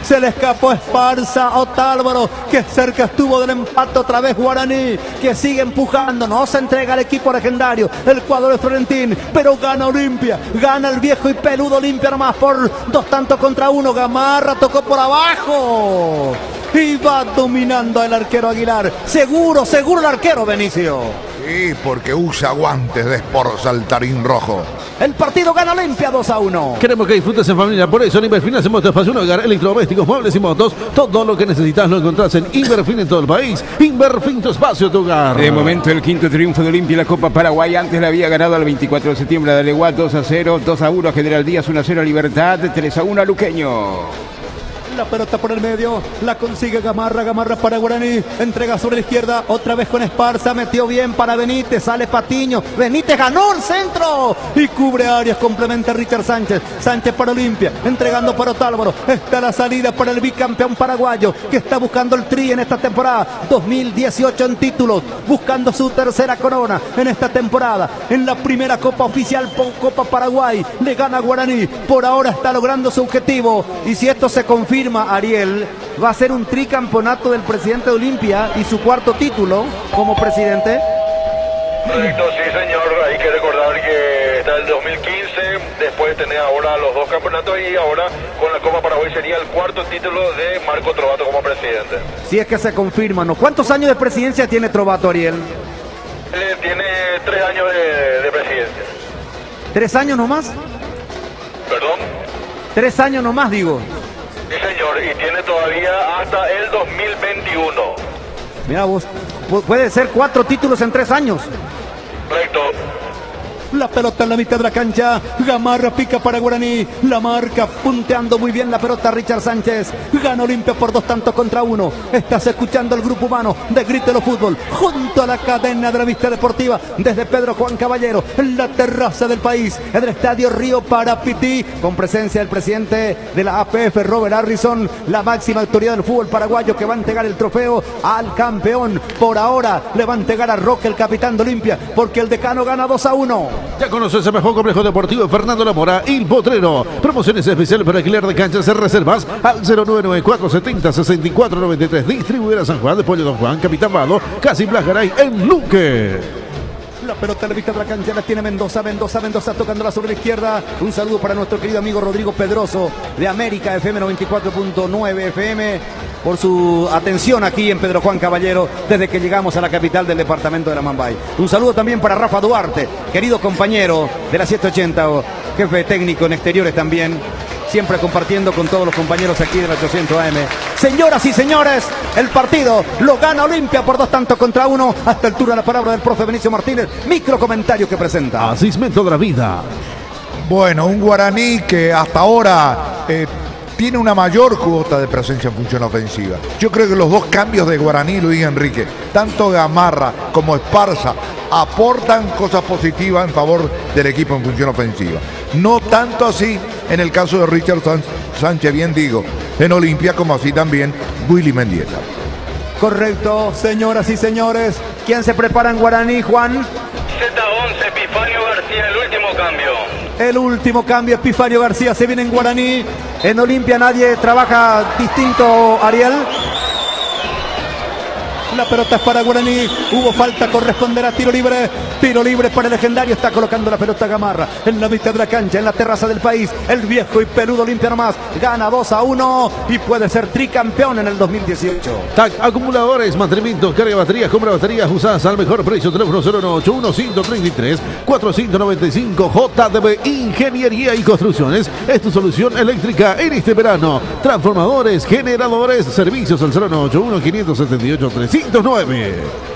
Se le escapó Esparza, Otálvaro, que cerca estuvo del empate otra vez Guaraní, que sigue empujando, no se entrega al equipo legendario, el cuadro de Florentín, pero gana Olimpia, gana el viejo y peludo Olimpia nomás por 2-1. Gamarra tocó por abajo y va dominando el arquero Aguilar, seguro el arquero Benicio. Sí, porque usa guantes de Sport Saltarín Rojo. El partido gana Olimpia 2-1. Queremos que disfrutes en familia, por eso en Inverfin hacemos tu espacio, un hogar, electrodomésticos, muebles y motos. Todo lo que necesitas lo encontrás en Inverfin en todo el país. Inverfin, tu espacio, tu hogar. De momento el quinto triunfo de Olimpia en la Copa Paraguay. Antes la había ganado el 24 de septiembre a Daleguat 2-0, 2-1 a General Díaz, 1-0 a Libertad, 3-1 a Luqueño. La pelota por el medio, la consigue Gamarra para Guaraní, entrega sobre la izquierda, otra vez con Esparza, metió bien para Benítez, sale Patiño, Benítez ganó el centro y cubre áreas, complementa Richard Sánchez para Olimpia, entregando para Otálvaro, está la salida para el bicampeón paraguayo, que está buscando el tri en esta temporada, 2018 en títulos, buscando su tercera corona en esta temporada, en la primera Copa Oficial Copa Paraguay, le gana Guaraní, por ahora está logrando su objetivo, y si esto se confirma, Ariel, va a ser un tricampeonato del presidente de Olimpia y su cuarto título como presidente. Correcto, sí señor, hay que recordar que está el 2015, después tenés ahora los dos campeonatos y ahora con la Copa Paraguay sería el cuarto título de Marco Trovato como presidente. Si es que se confirma, ¿no? ¿Cuántos años de presidencia tiene Trovato, Ariel? Tiene 3 años de presidencia. ¿3 años nomás? ¿Perdón? 3 años nomás, digo. Sí, señor, y tiene todavía hasta el 2021. Mira vos, puede ser 4 títulos en 3 años. Correcto. La pelota en la mitad de la cancha, Gamarra pica para Guaraní, la marca punteando muy bien la pelota Richard Sánchez, gana Olimpia por 2-1. Estás escuchando el grupo humano de Grítelo Fútbol, junto a la cadena de la vista deportiva, desde Pedro Juan Caballero, en la terraza del país, en el estadio Río Parapití, con presencia del presidente de la APF, Robert Harrison, la máxima autoridad del fútbol paraguayo, que va a entregar el trofeo al campeón. Por ahora le va a entregar a Roque, el capitán de Olimpia, porque el decano gana 2-1. Ya conoces el mejor complejo deportivo Fernando Lamora, El Potrero. Promociones especiales para alquiler de canchas en reservas al 0994-70-6493. Distribuidora San Juan de Pollo Don Juan, Capitán Vado, Casi Blas Garay en Luque. La pelota a la vista de la cancha la tiene Mendoza tocándola sobre la izquierda. Un saludo para nuestro querido amigo Rodrigo Pedroso de América FM 94.9 FM por su atención aquí en Pedro Juan Caballero desde que llegamos a la capital del departamento de la Mambay. Un saludo también para Rafa Duarte, querido compañero de la 780, jefe técnico en exteriores también, siempre compartiendo con todos los compañeros aquí de la 800 AM. Señoras y señores, el partido lo gana Olimpia por 2-1 hasta el turno de la palabra del profe Benicio Martínez. Micro comentario que presenta. Asismento de la vida. Bueno, un Guaraní que hasta ahora tiene una mayor cuota de presencia en función ofensiva. Yo creo que los dos cambios de Guaraní, Luis Enrique, tanto Gamarra como Esparza, aportan cosas positivas en favor del equipo en función ofensiva. No tanto así en el caso de Richard Sánchez, bien digo, en Olimpia, como así también Willy Mendieta. Correcto, señoras y señores. ¿Quién se prepara en Guaraní, Juan? Z11, Epifanio García, el último cambio. El último cambio, Epifanio García se viene en Guaraní. En Olimpia nadie trabaja distinto, Ariel. La pelota es para Guaraní. Hubo falta, corresponderá tiro libre. Tiro libre para el legendario. Está colocando la pelota Gamarra en la mitad de la cancha, en la terraza del país. El viejo y peludo Olimpia nomás. Gana 2-1 y puede ser tricampeón en el 2018. TAC Acumuladores, mantenimiento, carga de baterías, compra baterías usadas al mejor precio. Teléfono 081-133-495. JDB Ingeniería y Construcciones. Es tu solución eléctrica en este verano. Transformadores, generadores, servicios al 081-578-309.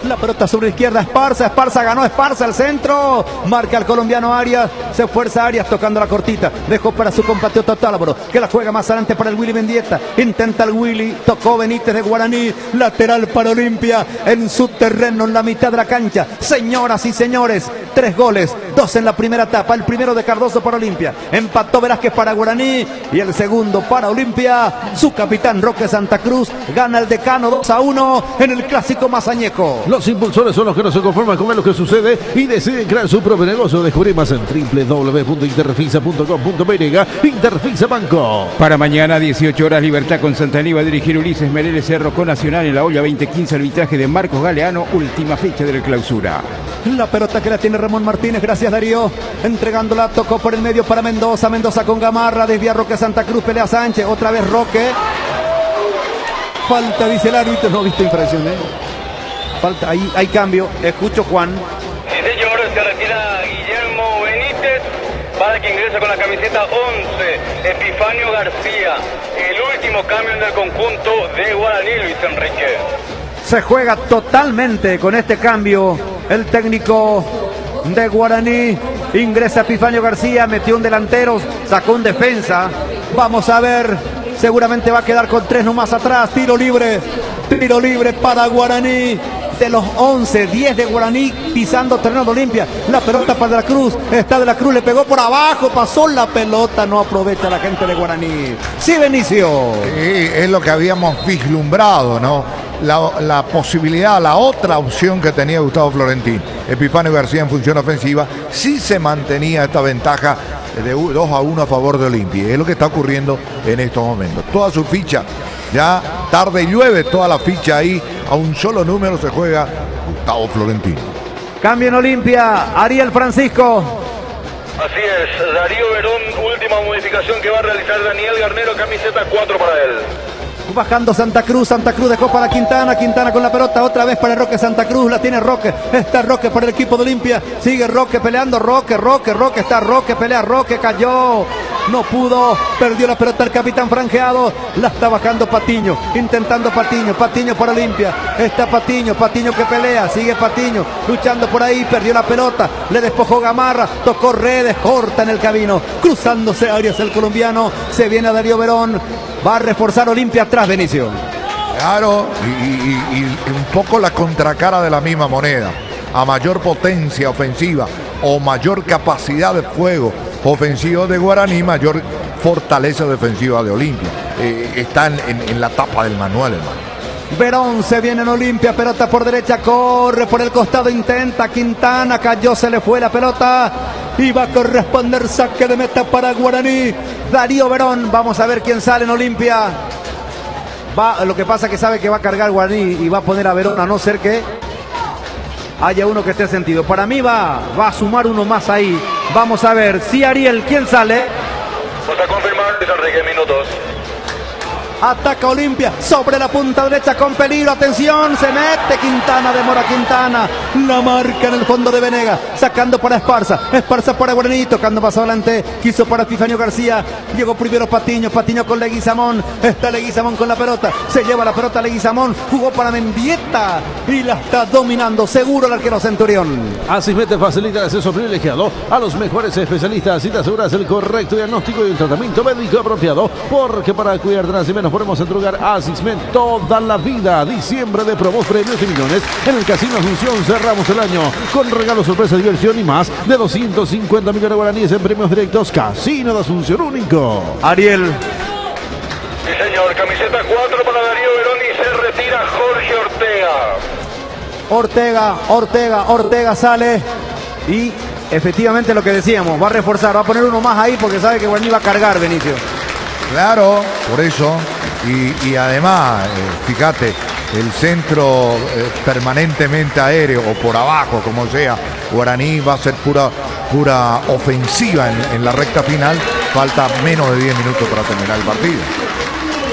La pelota sobre la izquierda, Esparza ganó Esparza al centro, marca el colombiano Arias, se esfuerza Arias tocando la cortita, dejó para su compatriota Tálvaro, que la juega más adelante para el Willy Mendieta, intenta el Willy, tocó Benítez de Guaraní, lateral para Olimpia, en su terreno, en la mitad de la cancha. Señoras y señores, 3 goles, 2 en la primera etapa, el primero de Cardoso para Olimpia, empató Velázquez para Guaraní y el segundo para Olimpia, su capitán Roque Santa Cruz, gana el Decano 2-1 en el clásico más añejo. Los impulsores son los que no se conforman con lo que sucede y deciden crear su propio negocio. Descubrir más en www.interfisa.com.br. Interfisa Banco. Para mañana, 18 horas, Libertad con Santa Aníbal, dirigir Ulises Mereles, Cerro con Nacional en la olla 2015, arbitraje de Marcos Galeano, última fecha de la clausura. La pelota que la tiene Ramón Martínez, gracias Darío, entregándola, tocó por el medio para Mendoza con Gamarra, desvía Roque Santa Cruz, pelea Sánchez, otra vez Roque. Falta, dice el árbitro, no viste infracción, falta, ahí hay cambio, escucho Juan. Sí señor, se retira Guillermo Benítez para que ingresa con la camiseta 11, Epifanio García, el último cambio en el conjunto de Guaraní, Luis Enrique. Se juega totalmente con este cambio el técnico de Guaraní, ingresa Epifanio García, metió un delantero, sacó un defensa, vamos a ver, seguramente va a quedar con 3 nomás atrás, tiro libre para Guaraní. De los 11, 10 de Guaraní pisando terreno de Olimpia. La pelota para De la Cruz. Está De la Cruz, le pegó por abajo, pasó la pelota, no aprovecha la gente de Guaraní. Sí, Benicio. Es lo que habíamos vislumbrado, ¿no? La posibilidad, la otra opción que tenía Gustavo Florentín. Epifanio García en función ofensiva, sí se mantenía esta ventaja de 2-1 a favor de Olimpia. Es lo que está ocurriendo en estos momentos. Toda su ficha, ya tarde y llueve, toda la ficha ahí, a un solo número se juega Gustavo Florentino. Cambio en Olimpia, Ariel Francisco. Así es, Darío Verón, última modificación que va a realizar Daniel Garnero, camiseta 4 para él. Bajando Santa Cruz dejó para Quintana con la pelota, otra vez para Roque Santa Cruz, la tiene Roque, está Roque para el equipo de Olimpia, sigue Roque peleando, Roque, está Roque, pelea Roque, cayó, no pudo, perdió la pelota el capitán franjeado, la está bajando Patiño, intentando Patiño para Olimpia, está Patiño que pelea, sigue Patiño, luchando por ahí, perdió la pelota, le despojó Gamarra, tocó redes, corta en el camino, cruzándose Arias el colombiano, se viene a Darío Verón, va a reforzar Olimpia atrás, Benicio. Claro, y un poco la contracara de la misma moneda. A mayor potencia ofensiva o mayor capacidad de fuego ofensivo de Guaraní, mayor fortaleza defensiva de Olimpia. Están en la tapa del manual, hermano. Verón se viene en Olimpia, pelota por derecha, corre por el costado, intenta Quintana, cayó, se le fue la pelota y va a corresponder saque de meta para Guaraní. Darío Verón, vamos a ver quién sale en Olimpia. Lo que pasa es que sabe que va a cargar Guaraní y va a poner a Verón, a no ser que haya uno que esté sentido. Para mí va a sumar uno más ahí. Vamos a ver, si Ariel, ¿quién sale? Vamos a confirmar, Luis Enrique, minutos. Ataca Olimpia sobre la punta derecha con peligro. Atención, se mete Quintana, demora Quintana. La marca en el fondo de Venega. Sacando para Esparza. Esparza para Guaraní. Tocando más adelante. Quiso para Epifanio García. Llegó primero Patiño. Patiño con Leguizamón. Está Leguizamón con la pelota. Se lleva la pelota Leguizamón. Jugó para Mendieta. Y la está dominando. Seguro el arquero Centurión. Asismed te facilita el acceso privilegiado a los mejores especialistas y te aseguras el correcto diagnóstico y el tratamiento médico apropiado. Porque para cuidar de las y menos podemos entregar a Asismed toda la vida. Diciembre de promos, premios y millones. En el Casino Asunción cerramos el año con regalos, sorpresa, diversión y más de 250 millones de guaraníes en premios directos. Casino de Asunción único. Ariel. Sí, señor. Camiseta 4 para Darío Verón y se retira Jorge Ortega. Ortega sale. Y efectivamente lo que decíamos, va a reforzar, va a poner uno más ahí porque sabe que Guaraní va a cargar, Benicio. Claro, por eso. Y además, fíjate, el centro permanentemente aéreo o por abajo, como sea, Guaraní va a ser pura ofensiva en la recta final. Falta menos de 10 minutos para terminar el partido.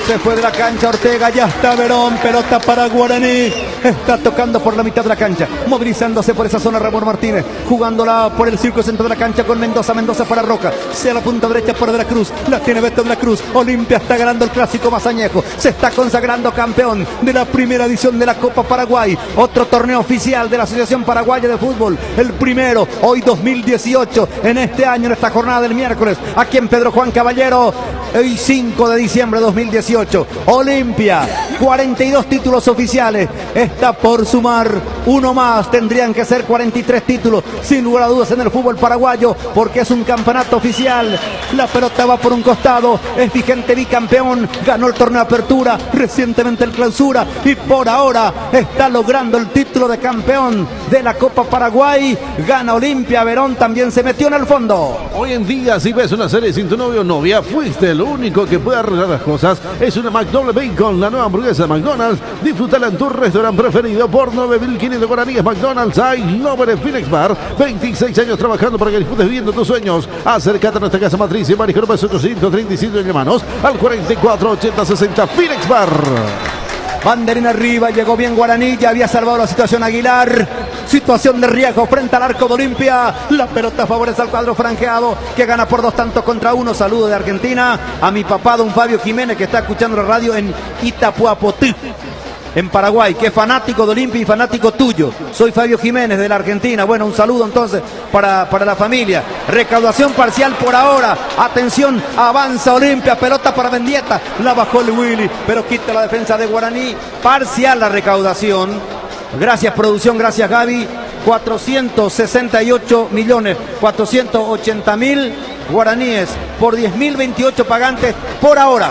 Se fue de la cancha Ortega, ya está Verón, pelota para Guaraní. Está tocando por la mitad de la cancha, movilizándose por esa zona Ramón Martínez, jugándola por el círculo centro de la cancha con Mendoza para Roca, sea la punta derecha para De la Cruz, la tiene Beto De la Cruz. Olimpia está ganando el clásico más añejo, se está consagrando campeón de la primera edición de la Copa Paraguay, otro torneo oficial de la Asociación Paraguaya de Fútbol, el primero, hoy 2018, en este año, en esta jornada del miércoles, aquí en Pedro Juan Caballero, hoy 5 de diciembre de 2018, Olimpia, 42 títulos oficiales, está por sumar uno más, tendrían que ser 43 títulos, sin lugar a dudas en el fútbol paraguayo, porque es un campeonato oficial. La pelota va por un costado, es vigente bicampeón, ganó el torneo de apertura, recientemente el clausura, y por ahora está logrando el título de campeón de la Copa Paraguay. Gana Olimpia, Verón también se metió en el fondo. Hoy en día, si ves una serie sin tu novio o novia, fuiste el único que puede arreglar las cosas. Es una McDouble Bacon, la nueva hamburguesa de McDonald's. Disfrútala en tu restaurante preferido por 9.500 guaraníes. McDonald's I Love It Phoenix Bar. 26 años trabajando para que disfrutes viviendo tus sueños. Acércate a nuestra casa matriz en Mariscal 835 de manos al 44 80 60 Phoenix Bar. Banderín arriba, llegó bien Guaraní, ya había salvado la situación Aguilar. Situación de riesgo frente al arco de Olimpia. La pelota favorece al cuadro franjeado que gana por 2-1. Saludo de Argentina a mi papá don Fabio Jiménez, que está escuchando la radio en Itapuapotí, en Paraguay, que es fanático de Olimpia y fanático tuyo. Soy Fabio Jiménez de la Argentina. Bueno, un saludo entonces para la familia. Recaudación parcial por ahora. Atención, avanza Olimpia, pelota para Mendieta. La bajó el Willy, pero quita la defensa de Guaraní. Parcial la recaudación. Gracias producción, gracias Gaby. 468.480.000 guaraníes por 10.028 pagantes por ahora.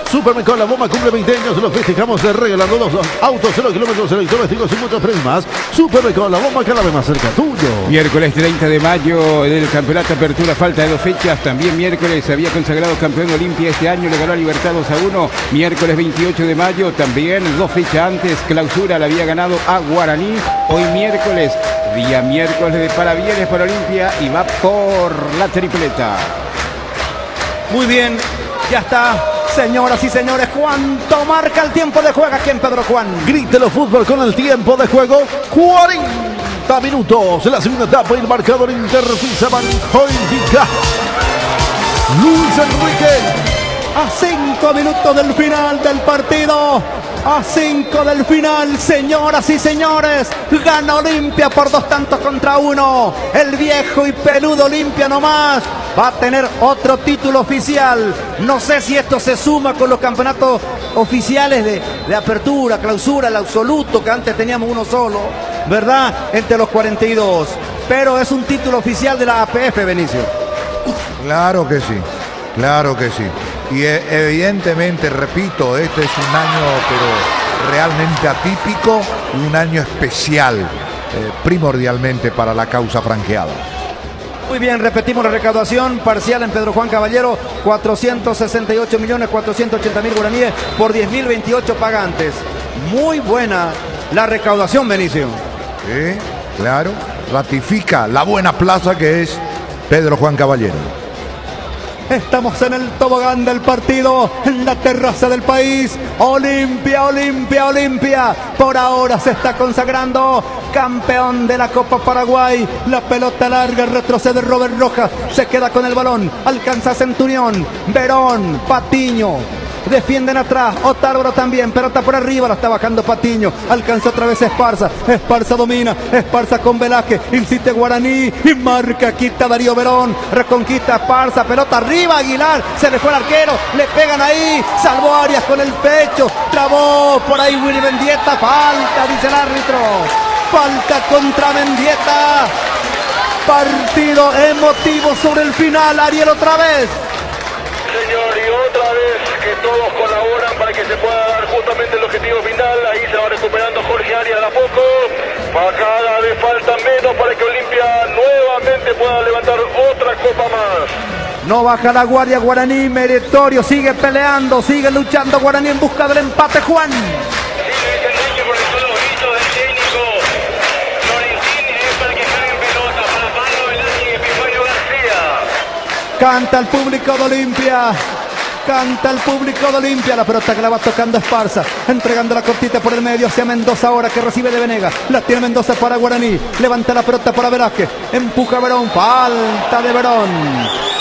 Supermercado La Bomba cumple 20 años, lo festejamos regalando 2 autos 0 kilómetros, electrodomésticos y muchos premios más. Supermercado La Bomba, cada vez más cerca tuyo. Miércoles 30 de mayo del campeonato Apertura, falta de 2 fechas. También miércoles se había consagrado campeón de Olimpia este año, le ganó a Libertad 2-1. Miércoles 28 de mayo, también 2 fechas antes, clausura la había ganado a Guaraní. Hoy miércoles, día miércoles de parabienes para Olimpia y va por la tripleta. Muy bien, ya está. Señoras y señores, ¿cuánto marca el tiempo de juego aquí en Pedro Juan? Grítelo fútbol con el tiempo de juego. 40 minutos en la segunda etapa y el marcador Interfisa Banco indica Luis Enrique. A 5 minutos del final del partido. A 5 del final, señoras y señores, gana Olimpia por 2-1. El viejo y peludo Olimpia nomás va a tener otro título oficial. No sé si esto se suma con los campeonatos oficiales de apertura, clausura, el absoluto, que antes teníamos uno solo, ¿verdad? Entre los 42. Pero es un título oficial de la APF, Benicio. Claro que sí, claro que sí. Y evidentemente, repito, este es un año pero realmente atípico, un año especial, primordialmente para la causa franqueada. Muy bien, repetimos la recaudación parcial en Pedro Juan Caballero, 468.480.000 guaraníes por 10.028 pagantes. Muy buena la recaudación, Benicio. Sí, claro. Ratifica la buena plaza que es Pedro Juan Caballero. Estamos en el tobogán del partido, en la terraza del país. Olimpia, Olimpia, Olimpia. Por ahora se está consagrando campeón de la Copa Paraguay. La pelota larga, retrocede Robert Rojas. Se queda con el balón. Alcanza Centurión. Verón, Patiño. Defienden atrás, Otávaro también, pelota por arriba, la está bajando Patiño, alcanza otra vez Esparza, Esparza domina, Esparza con Velázquez, insiste Guaraní y marca, quita Darío Verón, reconquista Esparza, pelota arriba, Aguilar, se le fue el arquero, le pegan ahí, salvó Arias con el pecho, trabó por ahí Willy Mendieta, falta, dice el árbitro, falta contra Mendieta, partido emotivo sobre el final, Ariel otra vez. Señor, y otra vez que todos colaboran para que se pueda dar justamente el objetivo final. Ahí se va recuperando Jorge Arias de a poco. Cada vez falta menos para que Olimpia nuevamente pueda levantar otra copa más. No baja la guardia Guaraní, meritorio, sigue peleando, sigue luchando Guaraní en busca del empate, Juan. Canta el público de Olimpia. Canta el público de Olimpia. La pelota que la va tocando Esparza. Entregando la cortita por el medio hacia Mendoza ahora que recibe de Venegas. La tiene Mendoza para Guaraní. Levanta la pelota para Velázquez. Empuja Verón. Falta de Verón.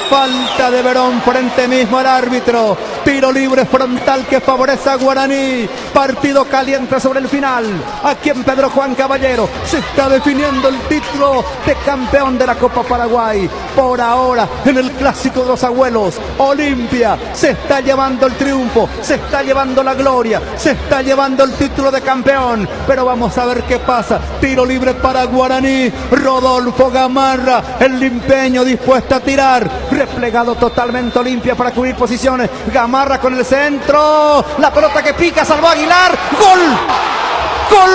Falta de Verón frente mismo al árbitro. Tiro libre frontal que favorece a Guaraní. Partido caliente sobre el final. Aquí en Pedro Juan Caballero se está definiendo el título de campeón de la Copa Paraguay. Por ahora, en el clásico de los abuelos, Olimpia se está llevando el triunfo, se está llevando la gloria, se está llevando el título de campeón. Pero vamos a ver qué pasa. Tiro libre para Guaraní. Rodolfo Gamarra, el limpeño dispuesto a tirar. Replegado totalmente Olimpia para cubrir posiciones. Gamarra con el centro. La pelota que pica, salvó Aguilar. ¡Gol! ¡Gol!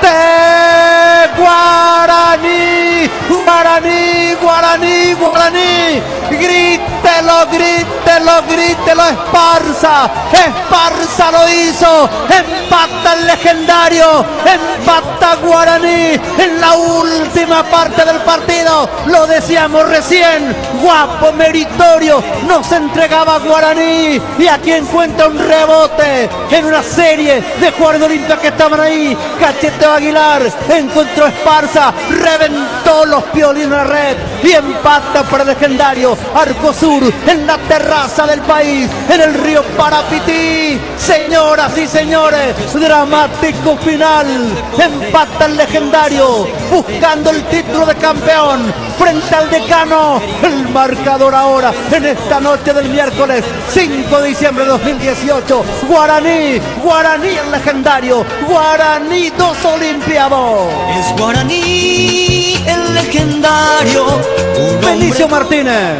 ¡De Guaraní! ¡Guaraní! ¡Guaraní! ¡Guaraní! ¡Grítelo, grítelo, grítelo! ¡Esparza! ¡Esparza lo hizo! ¡Empata el legendario! ¡Empata Guaraní! En la última parte del partido, lo decíamos recién, guapo, meritorio, nos entregaba Guaraní y aquí encuentra un rebote en una serie de jugadores de Olimpia que estaban ahí. Cacheteó Aguilar, encontró Esparza, reventó los piolines en la red y empata para el legendario Arcosur en la terraza del país, en el río Parapití. Señoras y señores, dramático final. Empata el legendario buscando el título de campeón frente al decano. El marcador ahora en esta noche del miércoles 5 de diciembre de 2018. Guaraní, Guaraní el legendario, Guaraní 2 Olimpia 2. Es Guaraní el legendario. Benicio Martínez.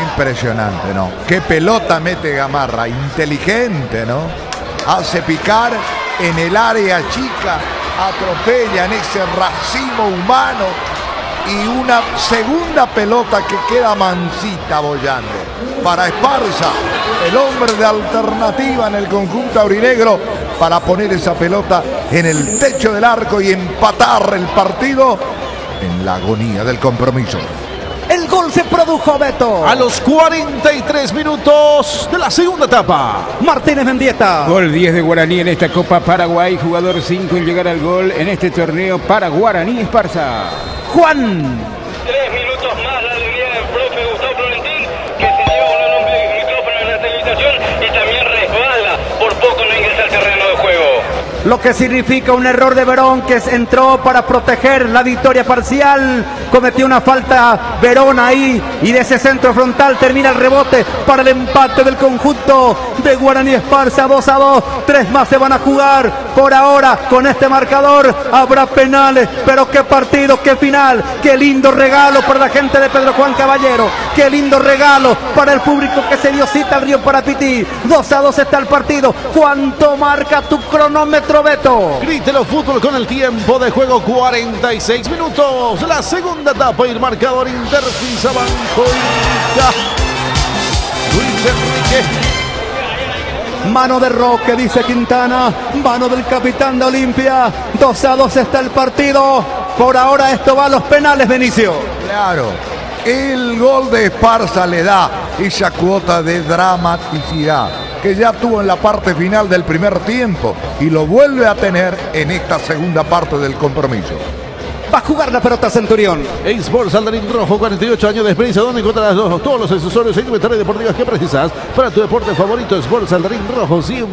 Impresionante, ¿no? Qué pelota mete Gamarra, inteligente, ¿no? Hace picar en el área chica, atropella en ese racimo humano y una segunda pelota que queda mansita bollando para Esparza, el hombre de alternativa en el conjunto aurinegro, para poner esa pelota en el techo del arco y empatar el partido en la agonía del compromiso. El gol se produjo, Beto. A los 43 minutos de la segunda etapa. Martínez Mendieta. Gol 10 de Guaraní en esta Copa Paraguay. Jugador 5 en llegar al gol en este torneo para Guaraní Esparza. Juan. 3 minutos más la alegría del profe Gustavo Florentín, que se lleva un micrófono en la televisión y también resbala. Por poco no ingresa al terreno de juego. Lo que significa un error de Verón, que entró para proteger la victoria parcial. Cometió una falta Verón ahí y de ese centro frontal termina el rebote para el empate del conjunto de Guaraní Esparza. 2-2, 3 más se van a jugar. Por ahora con este marcador habrá penales, pero qué partido, qué final, qué lindo regalo para la gente de Pedro Juan Caballero, qué lindo regalo para el público que se dio cita al río Parapití. 2-2 está el partido. ¿Cuánto marca tu cronómetro, Beto? Grítelo fútbol con el tiempo de juego, 46 minutos. La segunda etapa y el marcador interfisa Banco Inca. Luis Enrique. Mano de Roque, dice Quintana. Mano del capitán de Olimpia. 2-2 está el partido. Por ahora esto va a los penales, Benicio. Claro. El gol de Esparza le da esa cuota de dramaticidad que ya tuvo en la parte final del primer tiempo y lo vuelve a tener en esta segunda parte del compromiso. Va a jugar la pelota Centurión. Sport Saldarín Rojo, 48 años de experiencia, donde encontrarás todos los accesorios e inventarios deportivos que precisas para tu deporte favorito. Sport Saldarín Rojo, 100%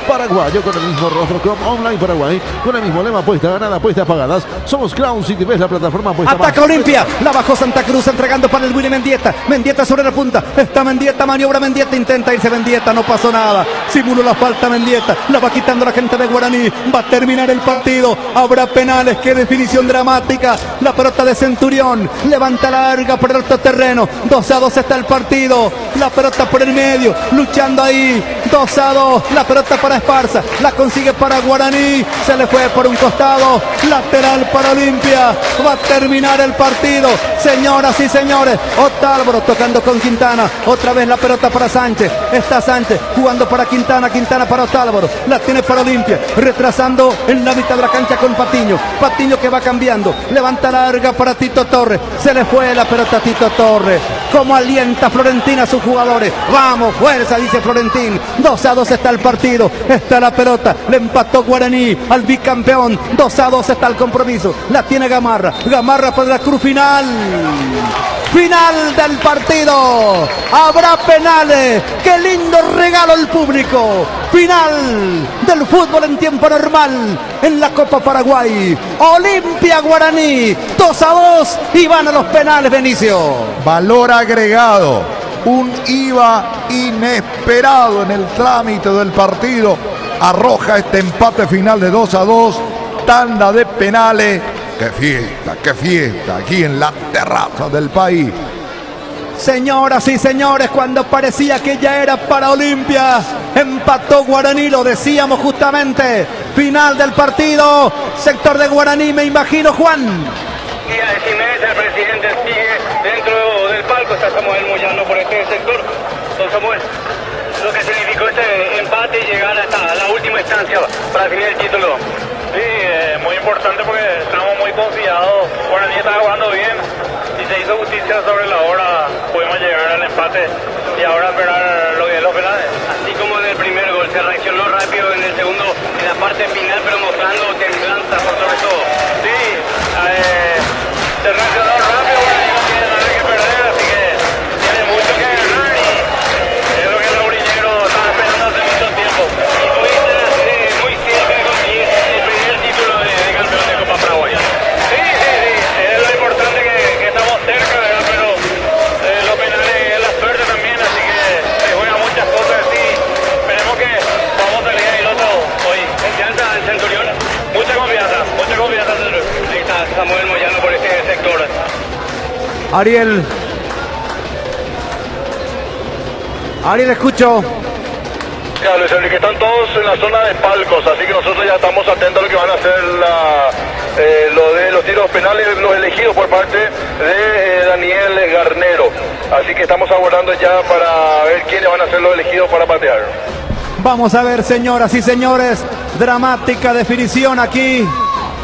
paraguayo, con el mismo rostro que Online Paraguay, con el mismo lema: apuesta ganada, apuestas pagadas. Somos Crown City, ves la plataforma apuesta. Ataca Olimpia, la bajó Santa Cruz, entregando para el Willy Mendieta. Mendieta sobre la punta, está Mendieta, maniobra Mendieta, intenta irse Mendieta, no pasó nada. Simuló la falta Mendieta, la va quitando la gente de Guaraní. Va a terminar el partido, habrá penales, qué definición dramática. La pelota de Centurión levanta larga por el alto terreno. 2-2 está el partido. La pelota por el medio, luchando ahí. 2-2. La pelota para Esparza, la consigue para Guaraní. Se le fue por un costado. Lateral para Olimpia. Va a terminar el partido. Señoras y señores, Otálvaro tocando con Quintana. Otra vez la pelota para Sánchez. Está Sánchez jugando para Quintana. Quintana para Otálvaro. La tiene para Olimpia. Retrasando en la mitad de la cancha con Patiño. Patiño que va cambiando. Levanta larga para Tito Torres. Se le fue la pelota a Tito Torres. Como alienta Florentina a sus jugadores. Vamos, fuerza, dice Florentín. 2-2 está el partido. Está la pelota. Le empató Guaraní al bicampeón. 2-2 está el compromiso. La tiene Gamarra. Gamarra para la cruz final. Final del partido. Habrá penales. Qué lindo regalo el público. Final del fútbol en tiempo normal en la Copa Paraguay. Olimpia Guaraní 2-2 y van a los penales, Benicio. Valor agregado. Un IVA inesperado en el trámite del partido. Arroja este empate final de 2-2. Tanda de penales. Qué fiesta aquí en la terraza del país. Señoras y señores, cuando parecía que ya era para Olimpia, empató Guaraní, lo decíamos justamente. Final del partido, sector de Guaraní, me imagino, Juan. Y a decirme, el presidente sigue dentro del palco, está Samuel Moyano por este sector. Don Samuel, lo que significó este empate y llegar hasta la última instancia para definir el título. Sí, muy importante porque estamos muy confiados. Guaraní está jugando bien y se hizo justicia sobre la hora. Pudimos llegar al empate y ahora esperar lo que es los penales. Así como en el primer gol se reaccionó rápido, en el segundo, en la parte final, pero mostrando templanza por sobre todo. Sí, se reaccionó rápido, Guaraní no tiene nada que perder, así que tiene mucho que ganar y es lo que los briñeros están esperando hace mucho tiempo. Y fuiste muy cerca de conseguir el primer título de campeón de Copa Paraguay. Sí, es lo importante que estamos cerca, ¿verdad? Pero los penales es la suerte también, así que se juegan muchas cosas así. Esperemos que vamos a salir del otro hoy. Confianza al Centurión. Mucha confianza, Centurión. Ahí está Samuel Moyano por este sector. Ariel, escucho. Ya, Luis Enrique, están todos en la zona de palcos, así que nosotros ya estamos atentos a lo que van a hacer lo de los tiros penales, los elegidos por parte de Daniel Garnero. Así que estamos aguardando ya para ver quiénes van a ser los elegidos para patear. Vamos a ver, señoras y señores, dramática definición aquí.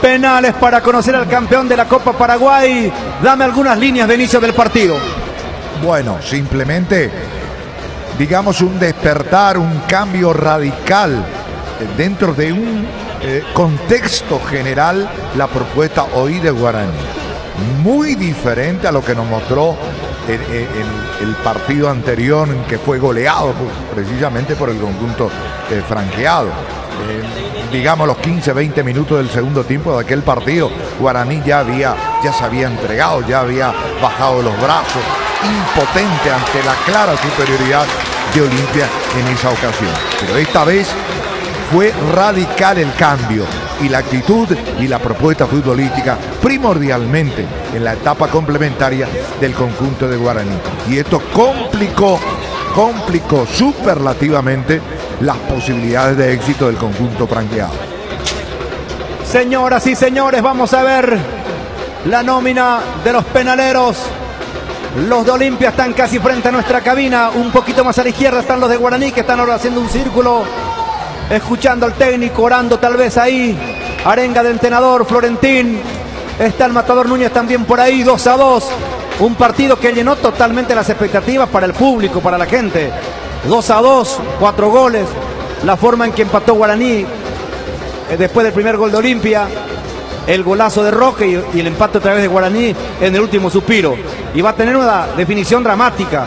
Penales para conocer al campeón de la Copa Paraguay. Dame algunas líneas de inicio del partido. Bueno, simplemente, digamos, un despertar, un cambio radical dentro de un contexto general, la propuesta hoy de Guaraní. Muy diferente a lo que nos mostró en el partido anterior, en que fue goleado precisamente por el conjunto franqueado. Digamos, los 15-20 minutos del segundo tiempo de aquel partido, Guaraní ya se había entregado, ya había bajado los brazos, impotente ante la clara superioridad de Olimpia en esa ocasión. Pero esta vez fue radical el cambio y la actitud y la propuesta futbolística primordialmente en la etapa complementaria del conjunto de Guaraní. Y esto complicó superlativamente las posibilidades de éxito del conjunto franqueado. Señoras y señores, vamos a ver la nómina de los penaleros. Los de Olimpia están casi frente a nuestra cabina. Un poquito más a la izquierda están los de Guaraní, que están ahora haciendo un círculo, escuchando al técnico, orando tal vez ahí. Arenga del entrenador Florentín. Está el Matador Núñez también por ahí, 2-2. Un partido que llenó totalmente las expectativas para el público, para la gente. 2-2, 4 goles. La forma en que empató Guaraní después del primer gol de Olimpia. El golazo de Roque y el empate otra vez de Guaraní en el último suspiro. Y va a tener una definición dramática,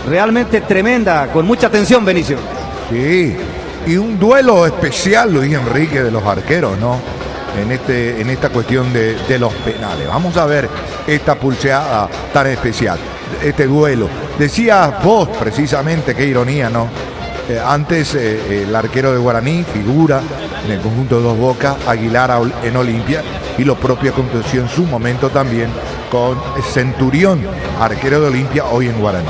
realmente tremenda, con mucha atención, Benicio. Sí, y un duelo especial, Luis Enrique, de los arqueros, ¿no? En esta cuestión de los penales. Vamos a ver esta pulseada tan especial, este duelo. Decías vos precisamente, qué ironía, ¿no? Antes el arquero de Guaraní figura en el conjunto de Dos Bocas, Aguilar en Olimpia, y lo propio aconteció en su momento también con Centurión, arquero de Olimpia, hoy en Guaraní.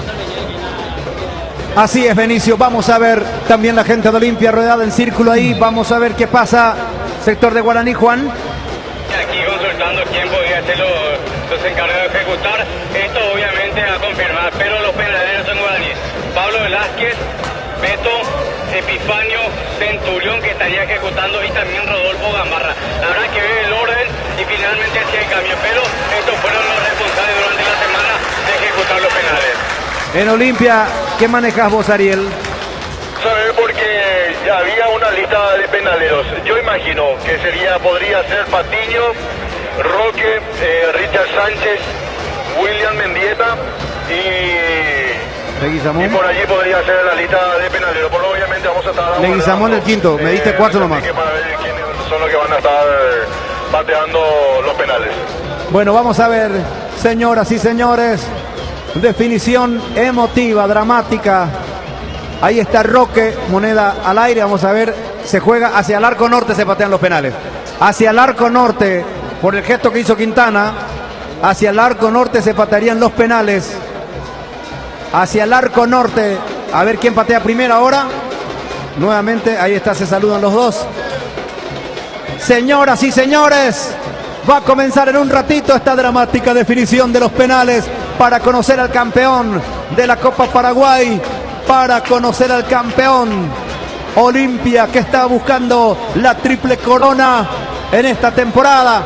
Así es, Benicio. Vamos a ver también la gente de Olimpia rodeada en círculo ahí. Vamos a ver qué pasa. Sector de Guaraní, Juan. Aquí consultando quién podría ser los encargados de ejecutar. Esto obviamente a confirmar, pero los penaleros son Guaraní. Pablo Velázquez, Beto, Epifanio, Centurión, que estaría ejecutando, y también Rodolfo Gamarra. Habrá que ver el orden y finalmente si hay cambio, pero estos fueron los responsables durante la semana de ejecutar los penales. En Olimpia, ¿qué manejas vos, Ariel? Saber, porque ya había una lista de penaleros. Yo imagino que podría ser Patiño, Roque, Richard Sánchez, William Mendieta y por allí podría ser la lista de penaleros. Por obviamente vamos a estar Leguizamón el quinto, me diste 4 nomás. Para ver quiénes son los que van a estar pateando los penales. Bueno, vamos a ver, señoras y señores, definición emotiva, dramática. Ahí está Roque, moneda al aire, vamos a ver, se juega hacia el arco norte, se patean los penales. Hacia el arco norte, por el gesto que hizo Quintana, hacia el arco norte se patearían los penales. Hacia el arco norte, a ver quién patea primero ahora. Nuevamente, ahí está, se saludan los dos. Señoras y señores, va a comenzar en un ratito esta dramática definición de los penales para conocer al campeón de la Copa Paraguay, para conocer al campeón Olimpia, que está buscando la triple corona en esta temporada.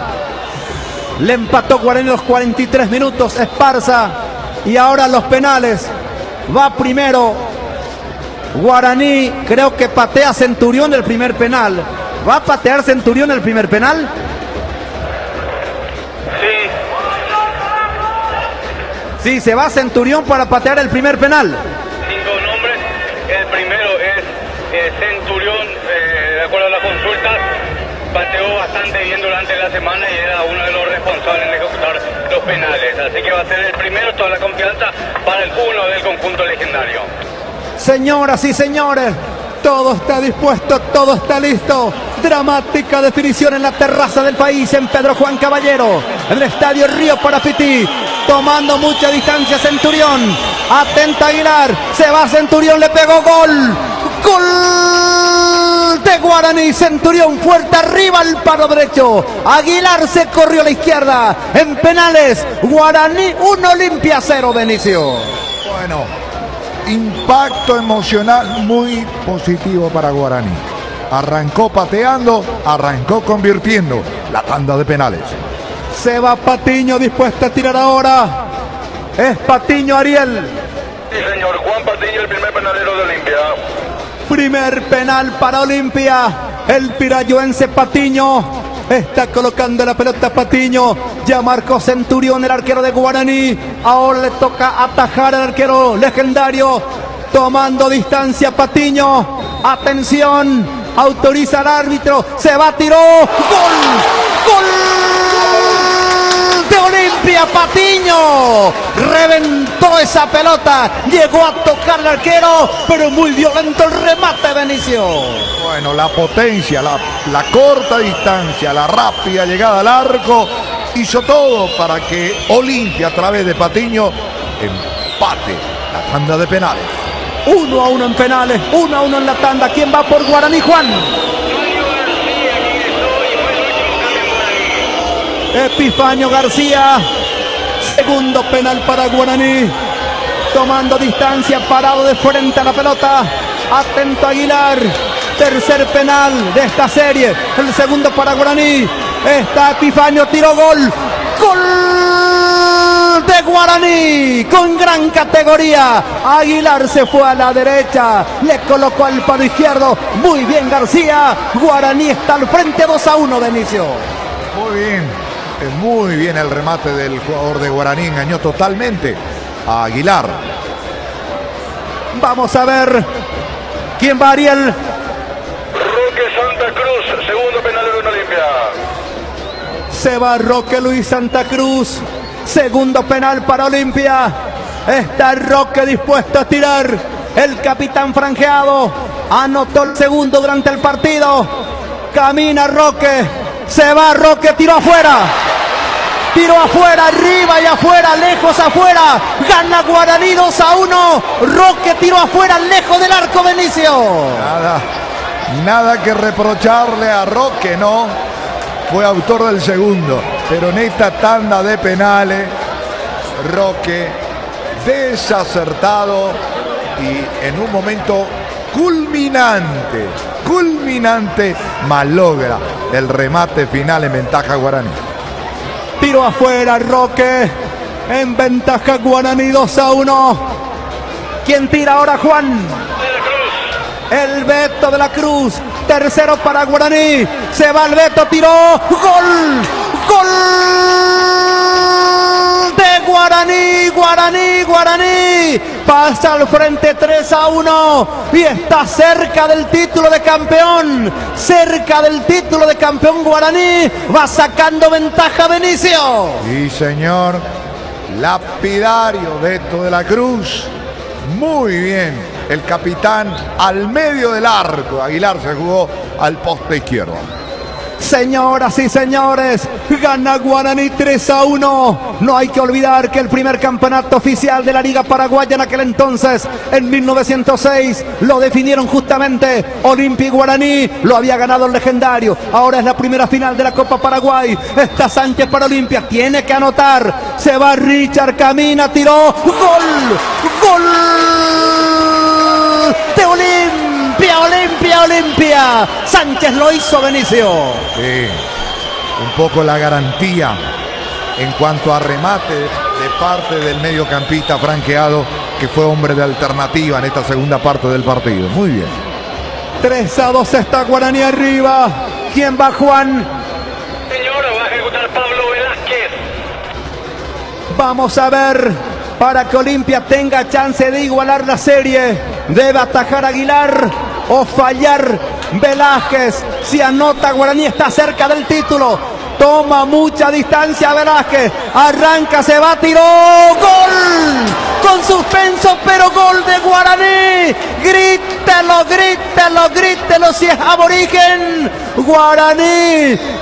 Le empató Guaraní los 43 minutos, Esparza, y ahora los penales. Va primero Guaraní, creo que patea Centurión el primer penal. ¿Va a patear Centurión el primer penal? Sí, se va Centurión para patear el primer penal. 5 nombres. El primero es Centurión, de acuerdo a la consulta, pateó bastante bien durante la semana y era uno de los responsables de ejecutar los penales. Así que va a ser el primero, toda la confianza para el 1 del conjunto legendario. Señoras y señores, todo está dispuesto, todo está listo. Dramática definición en la terraza del país, en Pedro Juan Caballero, en el estadio Río Parapití. Tomando mucha distancia Centurión. Atenta Aguilar. Se va Centurión, le pegó gol. Gol de Guaraní. Centurión fuerte arriba al palo derecho. Aguilar se corrió a la izquierda. En penales, Guaraní 1, Olimpia 0, Benicio. Bueno, impacto emocional muy positivo para Guaraní. Arrancó pateando, arrancó convirtiendo la tanda de penales. Se va Patiño, dispuesto a tirar ahora. Es Patiño, Ariel. Sí, señor. Juan Patiño, el primer penalero de Olimpia. Primer penal para Olimpia. El pirayoense Patiño está colocando la pelota Patiño. Ya marcó Centurión, el arquero de Guaraní. Ahora le toca atajar al arquero legendario. Tomando distancia Patiño. Atención. Autoriza al árbitro. Se va, tiró. ¡Gol! ¡Gol! De Olimpia, Patiño reventó esa pelota, llegó a tocar al arquero, pero muy violento el remate, Benicio. Bueno, la potencia, la corta distancia, la rápida llegada al arco, hizo todo para que Olimpia, a través de Patiño, empate la tanda de penales. 1-1 en penales, 1-1 en la tanda. ¿Quién va por Guaraní, Juan? Epifanio García Segundo penal para Guaraní. Tomando distancia, parado de frente a la pelota. Atento Aguilar. Tercer penal de esta serie. El segundo para Guaraní. Está Epifanio, tiro gol. Gol de Guaraní con gran categoría. Aguilar se fue a la derecha, le colocó al palo izquierdo. Muy bien García. Guaraní está al frente 2-1 de inicio. Muy bien el remate del jugador de Guaraní. Engañó totalmente a Aguilar. Vamos a ver quién va, Ariel. Roque Santa Cruz, segundo penal de Olimpia. Se va Roque Luis Santa Cruz. Segundo penal para Olimpia. Está Roque dispuesto a tirar. El capitán franjeado anotó el segundo durante el partido. Camina Roque. Se va Roque, tiró afuera. Tiro afuera, arriba y afuera, lejos afuera. Gana Guaraní 2-1. Roque tiró afuera, lejos del arco, Benicio. Nada que reprocharle a Roque, ¿no? Fue autor del segundo, pero en esta tanda de penales, Roque desacertado y en un momento culminante, malogra el remate final en ventaja Guaraní. Tiro afuera, Roque, en ventaja Guaraní 2-1. ¿Quién tira ahora, Juan? El Beto de la Cruz. Tercero para Guaraní. Se va el Beto, tiró. ¡Gol! ¡Gol de Guaraní! ¡Guaraní! Pasa al frente 3-1 y está cerca del título de campeón. Cerca del título de campeón Guaraní. Va sacando ventaja Benicio. Sí, señor. Lapidario Beto de la Cruz. Muy bien. El capitán al medio del arco. Aguilar se jugó al poste izquierdo. Señoras y señores, gana Guaraní 3-1. No hay que olvidar que el primer campeonato oficial de la Liga Paraguaya en aquel entonces, en 1906, lo definieron justamente Olimpia y Guaraní. Lo había ganado el legendario. Ahora es la primera final de la Copa Paraguay. Está Sánchez para Olimpia. Tiene que anotar. Se va Richard, camina, tiró. ¡Gol! ¡Gol! De Olimpia. Sánchez lo hizo, Benicio. Sí, un poco la garantía en cuanto a remate de parte del mediocampista franqueado, que fue hombre de alternativa en esta segunda parte del partido. Muy bien. 3-2 está Guaraní arriba. ¿Quién va, Juan? Señor, va a ejecutar Pablo Velázquez. Vamos a ver, para que Olimpia tenga chance de igualar la serie, debe atajar Aguilar o fallar Velázquez. Si anota Guaraní está cerca del título. Toma mucha distancia Velázquez. Arranca, se va, tiró. ¡Gol! Con suspenso, pero gol de Guaraní. Grítelo si es aborigen.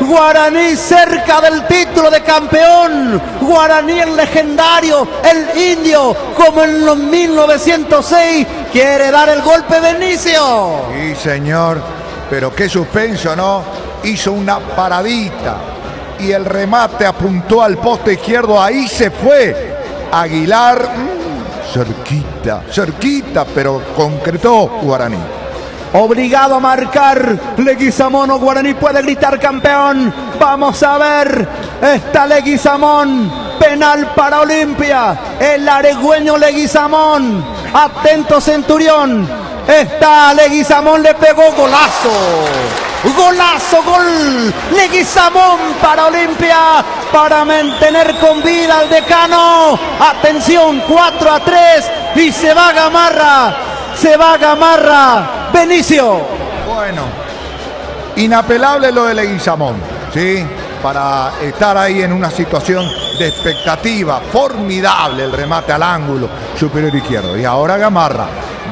Guaraní cerca del título de campeón. Guaraní el legendario, el indio, como en los 1906. Quiere dar el golpe Benicio. Sí, señor, pero qué suspenso, ¿no? Hizo una paradita y el remate apuntó al poste izquierdo. Ahí se fue Aguilar. Cerquita, pero concretó Guaraní. Obligado a marcar Leguizamón o Guaraní puede gritar campeón. Vamos a ver. Está Leguizamón. Penal para Olimpia. El aregüeño Leguizamón. Atento Centurión. Está Leguizamón, le pegó. Gol. Leguizamón para Olimpia, para mantener con vida al decano. Atención, 4-3 y se va Gamarra. Benicio. Bueno, inapelable lo de Leguizamón, ¿sí? Para estar ahí en una situación de expectativa. Formidable el remate al ángulo superior izquierdo. Y ahora Gamarra,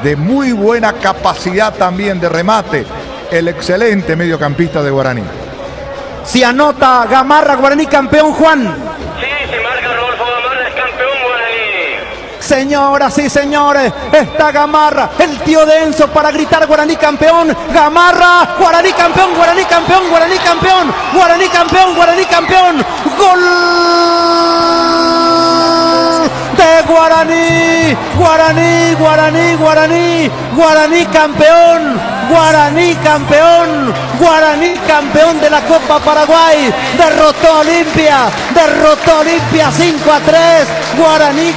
de muy buena capacidad también de remate, el excelente mediocampista de Guaraní. Si anota Gamarra, Guaraní campeón, Juan. Sí, si marca Rodolfo Gamarra es campeón Guaraní. Señoras y señores, está Gamarra, el tío Denso, para gritar Guaraní campeón. Gamarra, Guaraní campeón. Gol Guaraní, Guaraní, Guaraní, Guaraní, Guaraní campeón, Guaraní campeón, Guaraní campeón de la Copa Paraguay, derrotó a Olimpia 5-3, Guaraní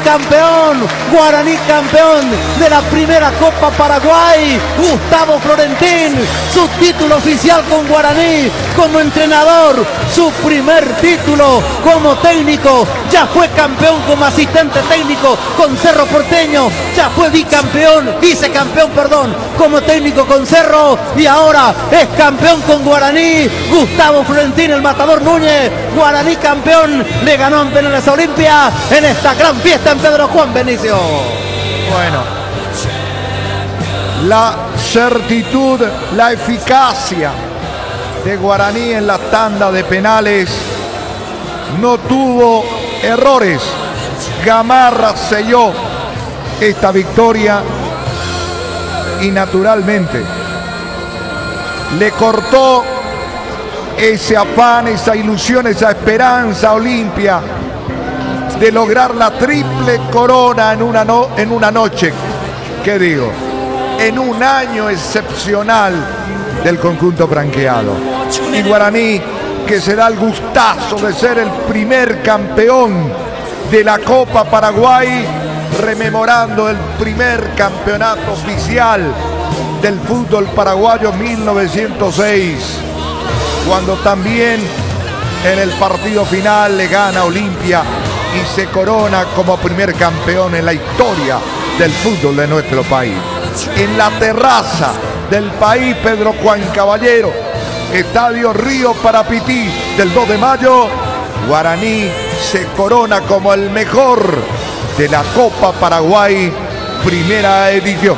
campeón de la primera Copa Paraguay, Gustavo Florentín, su título oficial con Guaraní, como entrenador, su primer título como técnico, ya fue campeón como asistente técnico con Cerro Porteño, ya fue vicecampeón, como técnico con Cerro y ahora es campeón con Guaraní. Gustavo Florentín, el Matador Núñez, Guaraní campeón, le ganó en penales a Olimpia en esta gran fiesta en Pedro Juan Benicio. Bueno, la certitud, la eficacia de Guaraní en la tanda de penales no tuvo errores. Gamarra selló esta victoria y naturalmente le cortó ese afán, esa ilusión, esa esperanza a Olimpia de lograr la triple corona en una noche, ¿qué digo? En un año excepcional del conjunto franqueado. Y Guaraní, que se da el gustazo de ser el primer campeón de la Copa Paraguay, rememorando el primer campeonato oficial del fútbol paraguayo 1906, cuando también en el partido final le gana a Olimpia y se corona como primer campeón en la historia del fútbol de nuestro país. En la terraza del país Pedro Juan Caballero, Estadio Río Parapití del 2 de mayo, Guaraní se corona como el mejor de la Copa Paraguay, primera edición.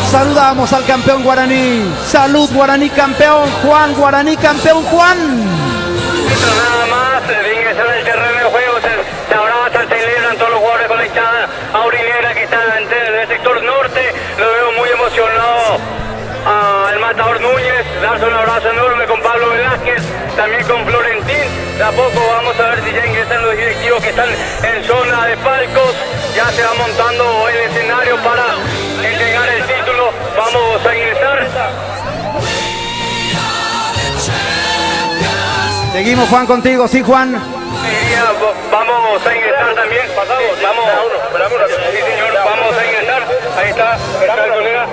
Saludamos al campeón Guaraní. Salud Guaraní campeón, Juan. Guaraní campeón, Juan. Nada más, de ingresar al terreno de juego, se abrazan, se celebran todos los jugadores con la hinchada aurinera que está en el sector norte. Lo veo muy emocionado al Matador Núñez, darse un abrazo enorme con Pablo Velázquez, también con Florentín. De a poco vamos a ver si ya ingresan los directivos que están en zona de palcos. Ya se va montando el escenario para entregar el título. Vamos a ingresar. Seguimos, Juan, contigo, sí, Juan. Vamos a ingresar también. Sí, señor, vamos a ingresar. Ahí está el colega.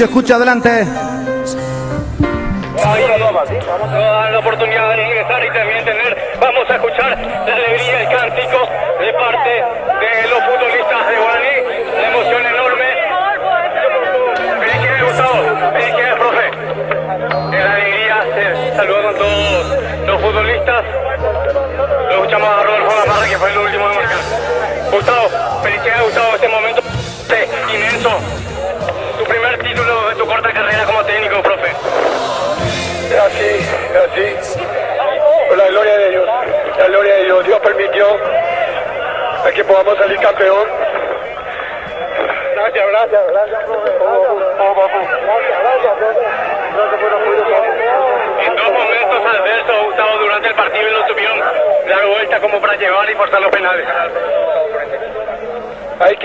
Escucha, adelante. Ahí nos dan la oportunidad de ingresar y también vamos a escuchar la alegría, el cántico de parte de los futbolistas de Guaraní, la emoción enorme. Felicidades, Gustavo, felicidades, profe. La alegría, se saluda con todos los futbolistas. Lo escuchamos a Rodolfo Gamarra, que fue el último de marcar. Gustavo, felicidades, Gustavo, este momento inmenso. Tu primer título de tu corta carrera como técnico, profe. Así, por la gloria de Dios, Dios permitió a que podamos salir campeón. Gracias, profe. En dos momentos adversos, Gustavo, durante el partido y lo tuvieron dar vuelta como para llevar y forzar los penales. Hay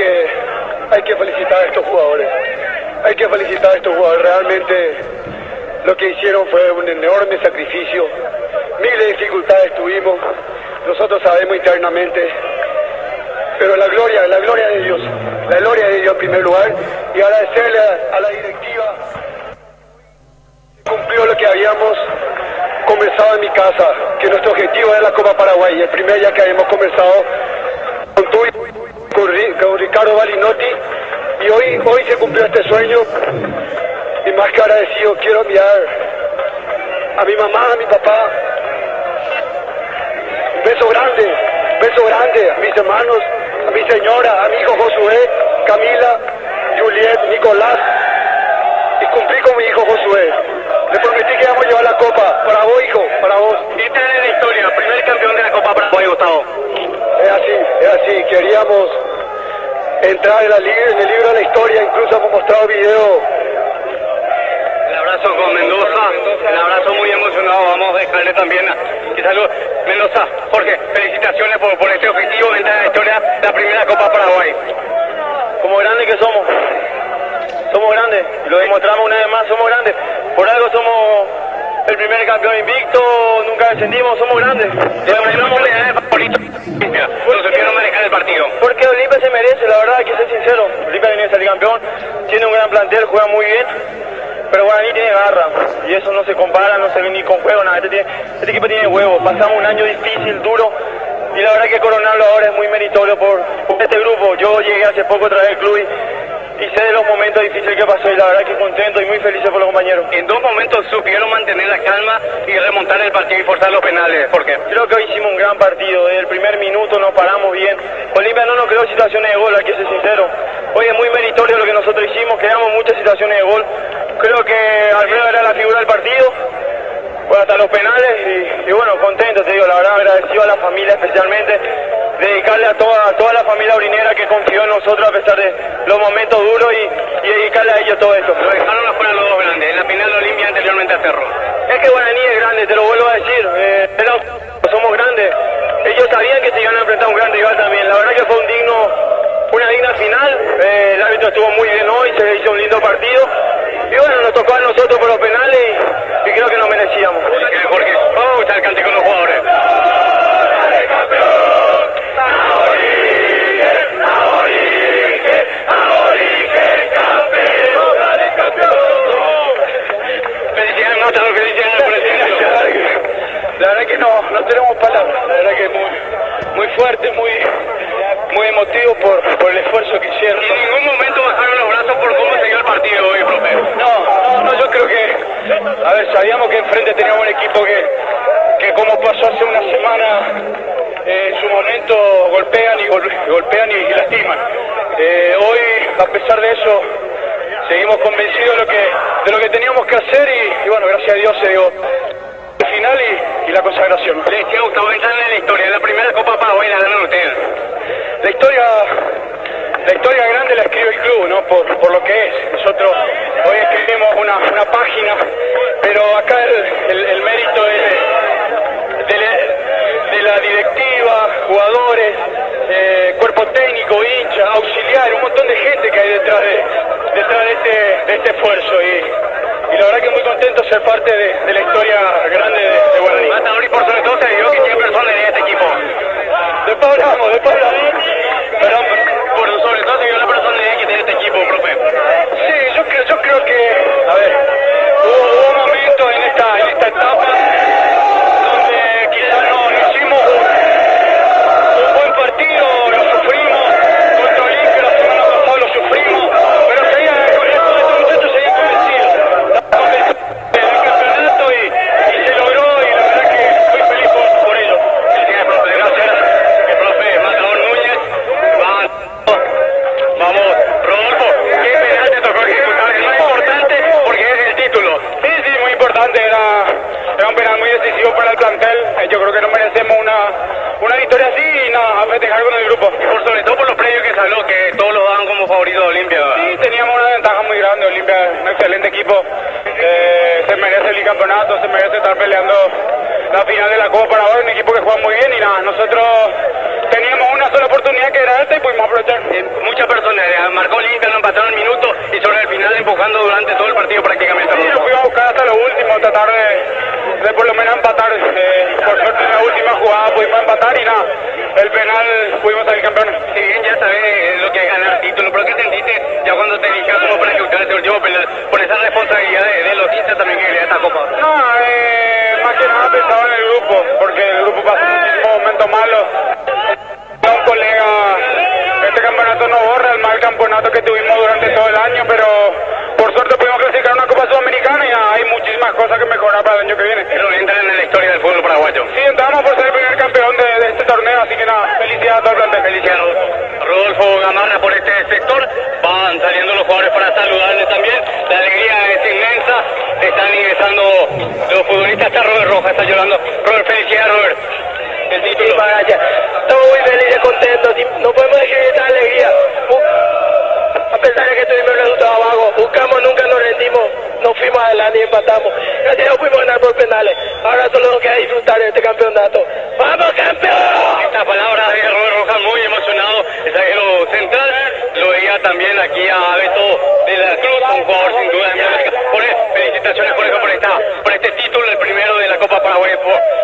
que felicitar a estos jugadores. Realmente lo que hicieron fue un enorme sacrificio. Miles de dificultades tuvimos. Nosotros sabemos internamente. Pero la gloria de Dios en primer lugar. Y agradecerle a la directiva. Cumplió lo que habíamos conversado en mi casa, que nuestro objetivo era la Copa Paraguay. El primer día que habíamos conversado con Ricardo Balinotti. Y hoy se cumplió este sueño. Y más que agradecido, quiero enviar a mi mamá, a mi papá, un beso grande a mis hermanos, a mi señora, a mi hijo Josué, Camila, Juliet, Nicolás, y cumplí con mi hijo Josué. Le prometí que íbamos a llevar la copa, para vos, hijo, para vos. Y trae la historia, primer campeón de la Copa Paraguay, Gustavo. Es así, queríamos entrar en el libro de la historia, incluso hemos mostrado video. El abrazo con Mendoza, el abrazo muy emocionado, vamos a dejar dejarle también y salud. Mendoza, Jorge, felicitaciones por este objetivo en la historia, la primera Copa Paraguay. Como grandes que somos grandes, lo demostramos una vez más, somos grandes, por algo somos el primer campeón invicto, nunca descendimos, somos grandes. Demostramos la favorito. No supieron manejar el partido. Porque Olimpia se merece, la verdad, hay que ser sincero. Olimpia viene a salir campeón, tiene un gran plantel, juega muy bien, pero Guaraní tiene garra, y eso no se compara, no se ve ni con juego, nada. Este equipo tiene huevo, pasamos un año difícil, duro, y la verdad que coronarlo ahora es muy meritorio por este grupo. Yo llegué hace poco otra vez al club y sé de los momentos difíciles que pasó, y la verdad que contento y muy feliz por los compañeros. En 2 momentos supieron mantener la calma y remontar el partido y forzar los penales. ¿Por qué? Creo que hoy hicimos un gran partido, desde el primer minuto nos paramos bien. Olimpia no nos creó situaciones de gol, hay que ser sincero. Hoy es muy meritorio lo que nosotros hicimos, creamos muchas situaciones de gol. Creo que Alfredo era la figura del partido, pues hasta los penales, y bueno, contento, te digo, la verdad, agradecido a la familia especialmente, dedicarle a toda la familia aurinera que confió en nosotros a pesar de los momentos duros, y dedicarle a ellos todo esto. Lo dejaron afuera los dos grandes, en la final de Olimpia anteriormente a Cerro. Es que Guaraní es grande, te lo vuelvo a decir, somos grandes, ellos sabían que se iban a enfrentar a un gran rival también, la verdad que fue una digna final, el árbitro estuvo muy bien hoy, se hizo un lindo partido, y bueno, nos tocó a nosotros por los penales, y creo que nos merecíamos. Jorge, vamos a escuchar el cántico de los jugadores. La verdad que no tenemos palabras, la verdad que es muy fuerte, muy emotivo por el esfuerzo que hicieron. ¿Y en ningún momento bajaron los brazos por cómo se dio el partido hoy, profe? No, yo creo que, a ver, sabíamos que enfrente teníamos un equipo que como pasó hace una semana, en su momento golpean y lastiman. Hoy, a pesar de eso, seguimos convencidos de lo que teníamos que hacer, y bueno, gracias a Dios se dio el final y la consagración. Le decía Gustavo, entran en la historia, la primera Copa Paraguay la ganan ustedes. La historia grande la escribe el club, ¿no? Por lo que es. Nosotros hoy escribimos una página, pero acá el mérito es de la directiva, jugadores, cuerpo técnico, hincha, auxiliar, un montón de gente que hay detrás de este esfuerzo, y la verdad que muy contento de ser parte de la historia grande de Guaraní. Matador, y por sobre todo se vio que tiene personalidad en este equipo. Después hablamos. Pero por sobre todo se vio la personalidad que tiene este equipo, profe. Sí, yo creo que, a ver, hubo momentos en esta etapa donde quizás no hicimos un buen partido, lo sufrimos, contra Olimpia la semana pasada lo sufrimos, pero estos muchachos seguían convencidos del campeonato, y se logró, y la verdad que estoy feliz por ello. Gracias, profe. Matador Núñez, vamos, Rodolfo, ¿qué penal te tocó ejecutar? Es más importante porque es el título. Sí, muy importante, era un penal muy decisivo para el plantel. Yo creo que nos merecemos una victoria así, y nada, a festejar con el grupo. Y por sobre todo por los premios que se habló, que todos lo daban como favorito de Olimpia. Sí, teníamos una ventaja muy grande. Olimpia es un excelente equipo, se merece el bicampeonato, se merece estar peleando la final de la Copa Paraguay, un equipo que juega muy bien, y nada, nosotros teníamos una sola oportunidad que era esta, y pudimos aprovechar. Mucha personalidad, marcó Olimpia, no empataron el minuto, y sobre el final empujando durante todo el partido prácticamente. Sí, lo fuimos a buscar hasta lo último, tratar de por lo menos empatar. Por suerte en la última jugada pudimos empatar, y nada, el penal pudimos salir campeones. Si bien ya sabes lo que es ganar título, pero ¿qué sentiste ya cuando te eligieron como para ejecutar ese último penal, por esa responsabilidad de los hinchas también que quería esta Copa? No, más que nada pensaba en el grupo, porque el grupo pasó muchísimos momentos malos. Un colega, este campeonato no borra el mal campeonato que tuvimos durante todo el año, pero por suerte pudimos clasificar una Copa Sudamericana, y hay muchísimas cosas que mejorar para el año que viene. Pero entran en la historia del fútbol paraguayo. Sí, entramos por ser el primer campeón de este torneo, así que nada, felicidades a todo el plantel. Felicidades, Rodolfo Gamarra, por este sector. Van saliendo los jugadores para saludarles también. La alegría es inmensa. Están ingresando los futbolistas. Está Robert Rojas, está llorando. Robert, felicidades, Robert. El título. Sí, gracias. Estamos muy felices, contentos. No podemos describir esta alegría. A pesar de que tuvimos el resultado abajo, buscamos, nunca nos rendimos, nos fuimos adelante y empatamos. Gracias a Dios pudimos ganar por penal. González. Ahora solo queda disfrutar de este campeonato. ¡Vamos, campeón! Estas palabras de Robert Rojas muy emocionado, el zaguero central, lo veía también aquí a Beto de la Cruz, un jugador sin duda emblemático. Felicitaciones por este título, el primero de la Copa Paraguay,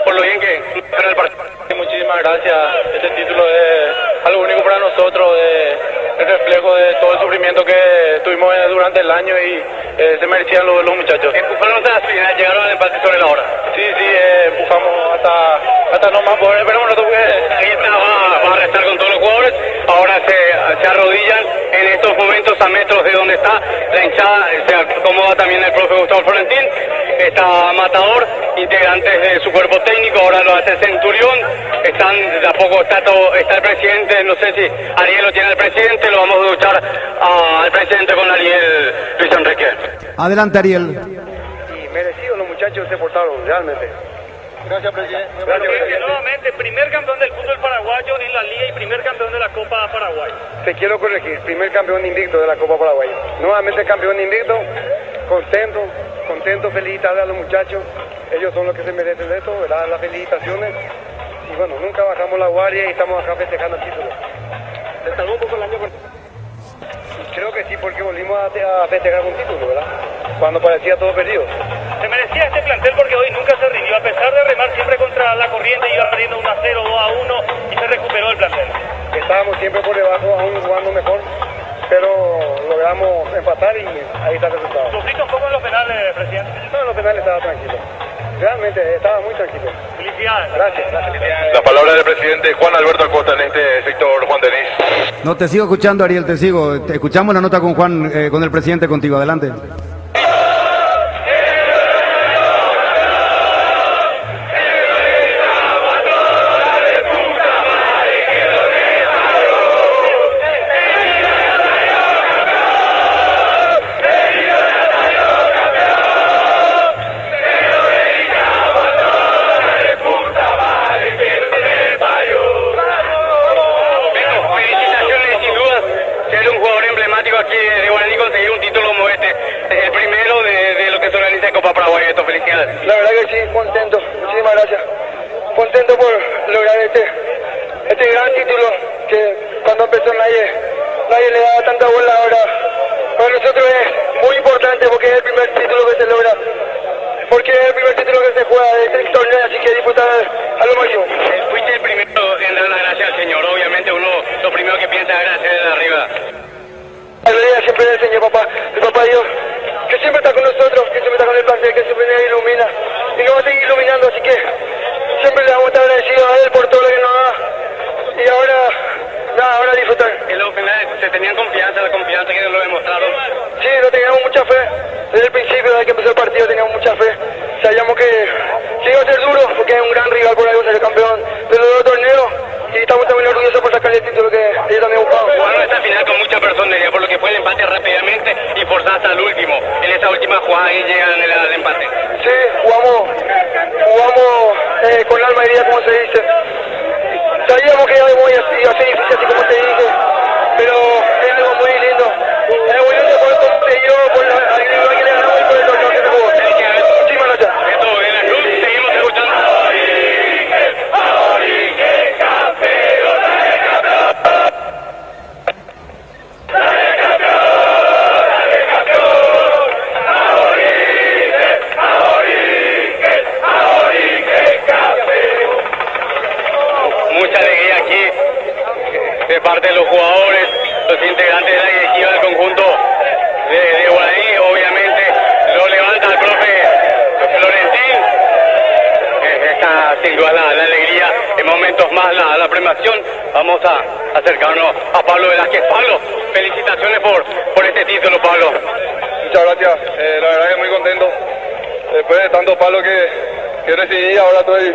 por lo bien que ganó el partido. Muchísimas gracias. Este título es algo único para nosotros, el reflejo de todo el sufrimiento que tuvimos durante el año y se merecían los muchachos. Empujaron hasta la final, llegaron al empate sobre la hora. Sí, empujamos hasta no más poder, pero nosotros ahí está, va a restar con todos los jugadores. Ahora se arrodillan en estos momentos a metros de donde está la hinchada. Se acomoda también el profe Gustavo Florentín. Está Matador, integrantes de su cuerpo técnico, ahora lo hace Centurión. De a poco está el presidente, no sé si Ariel lo tiene el presidente, lo vamos a escuchar al presidente con Ariel Luis Enrique. Adelante, Ariel. Y merecidos los muchachos se portaron, realmente. Gracias, presidente. Nuevamente, primer campeón del fútbol paraguayo en la liga y primer campeón de la Copa Paraguay. Te quiero corregir, primer campeón invicto de la Copa Paraguay. Nuevamente campeón invicto, contento, felicitarle a los muchachos. Ellos son los que se merecen de esto, ¿verdad? Las felicitaciones. Y bueno, nunca bajamos la guardia y estamos acá festejando el título. ¿Le salvó un poco el año? Creo que sí, porque volvimos a festejar un título, ¿verdad? Cuando parecía todo perdido. Se merecía este plantel porque hoy nunca se rindió, a pesar de remar siempre contra la corriente, iba perdiendo 1-0, 2-1 y se recuperó el plantel. Estábamos siempre por debajo, aún jugando mejor, pero logramos empatar y ahí está el resultado. ¿Sufriste un poco en los penales, presidente? No, en los penales estaba tranquilo. Realmente estaba muy tranquilo. Felicidades. Gracias. La palabra del presidente Juan Alberto Acosta en este sector, Juan Denis. No, te sigo escuchando, Ariel, te sigo. Escuchamos la nota con Juan, con el presidente contigo. Adelante. La verdad que sí, contento, muchísimas gracias. Contento por lograr este gran título que cuando empezó nadie le daba tanta bola. Ahora para nosotros es muy importante porque es el primer título que se logra, porque es el primer título que se juega de este torneo, así que disfrutar a lo máximo. Fuiste el primero en dar las gracias al Señor, obviamente uno lo primero que piensa es agradecer de arriba. La gloria siempre del Señor, papá, el papá Dios, que siempre está con nosotros, que siempre está con el plantel, que siempre nos ilumina y nos va a seguir iluminando, así que siempre le vamos a estar agradecidos a él por todo lo que nos da y ahora disfrutar. En los finales se tenían confianza, la confianza que nos lo demostraron. Sí, no teníamos mucha fe, desde el principio, desde que empezó el partido teníamos mucha fe, sabíamos que iba a ser duro porque es un gran rival, por algo ser el campeón de los dos torneos. Y estamos también orgullosos por sacar el título que ellos también buscaban. Jugaron esta final con mucha personalidad, por lo que fue el empate rápidamente y forzar hasta el último. En esa última jugada y llegan al empate. Sí, jugamos con alma herida, como se dice. Sabíamos que iba a ser difícil, así como te dije, pero es algo muy lindo. Es muy lindo por cómo se dio, por la agilidad que le ganamos y por el torneo que se jugó. Muchísimas gracias. Esto en la cruz, seguimos escuchando. Mucha alegría aquí de parte de los jugadores, los integrantes de la directiva del conjunto de Guaraní. Obviamente lo levanta el profe Florentín. Está sin duda la alegría, en momentos más la premiación. Vamos a acercarnos a Pablo Velázquez. Pablo, felicitaciones por este título, Pablo. Muchas gracias, la verdad que muy contento. Después de tantos palos que recibí, ahora estoy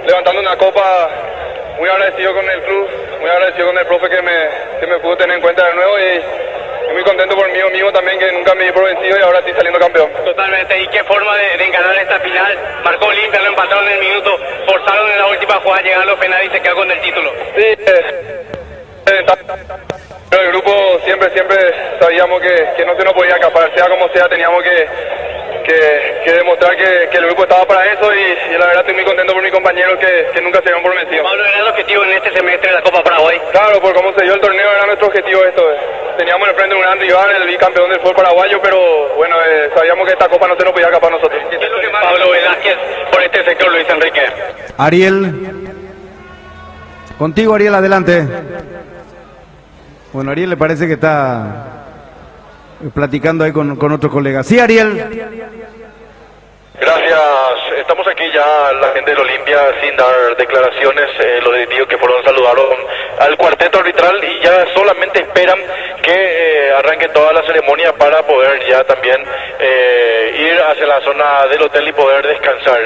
levantando una copa. Muy agradecido con el club, muy agradecido con el profe que me pudo tener en cuenta de nuevo y muy contento por mí mismo también, que nunca me di por vencido y ahora estoy saliendo campeón. Totalmente, y qué forma de enganar esta final. Marcó Olimpia, lo empataron en el minuto, forzaron en la última jugada, llegaron a los penales y se quedó con el título. Sí, pero el grupo siempre sabíamos que no se nos podía escapar, sea como sea, teníamos que que demostrar que el grupo estaba para eso y la verdad estoy muy contento por mis compañeros que nunca se habían prometido. Pablo, ¿era el objetivo en este semestre de la Copa Paraguay? Claro, por cómo se dio el torneo era nuestro objetivo esto. Teníamos enfrente un gran rival, el bicampeón del fútbol paraguayo, pero bueno, sabíamos que esta Copa no se nos podía escapar a nosotros. ¿Qué es lo que Pablo Velázquez por este sector, Luis Enrique? Ariel. Contigo, Ariel, adelante. Bueno, Ariel le parece que está platicando ahí con otros colegas. Sí, Ariel. Gracias, estamos aquí ya la gente del Olimpia sin dar declaraciones, los directivos que fueron saludaron al cuarteto arbitral y ya solamente esperan que arranque toda la ceremonia para poder ya también ir hacia la zona del hotel y poder descansar.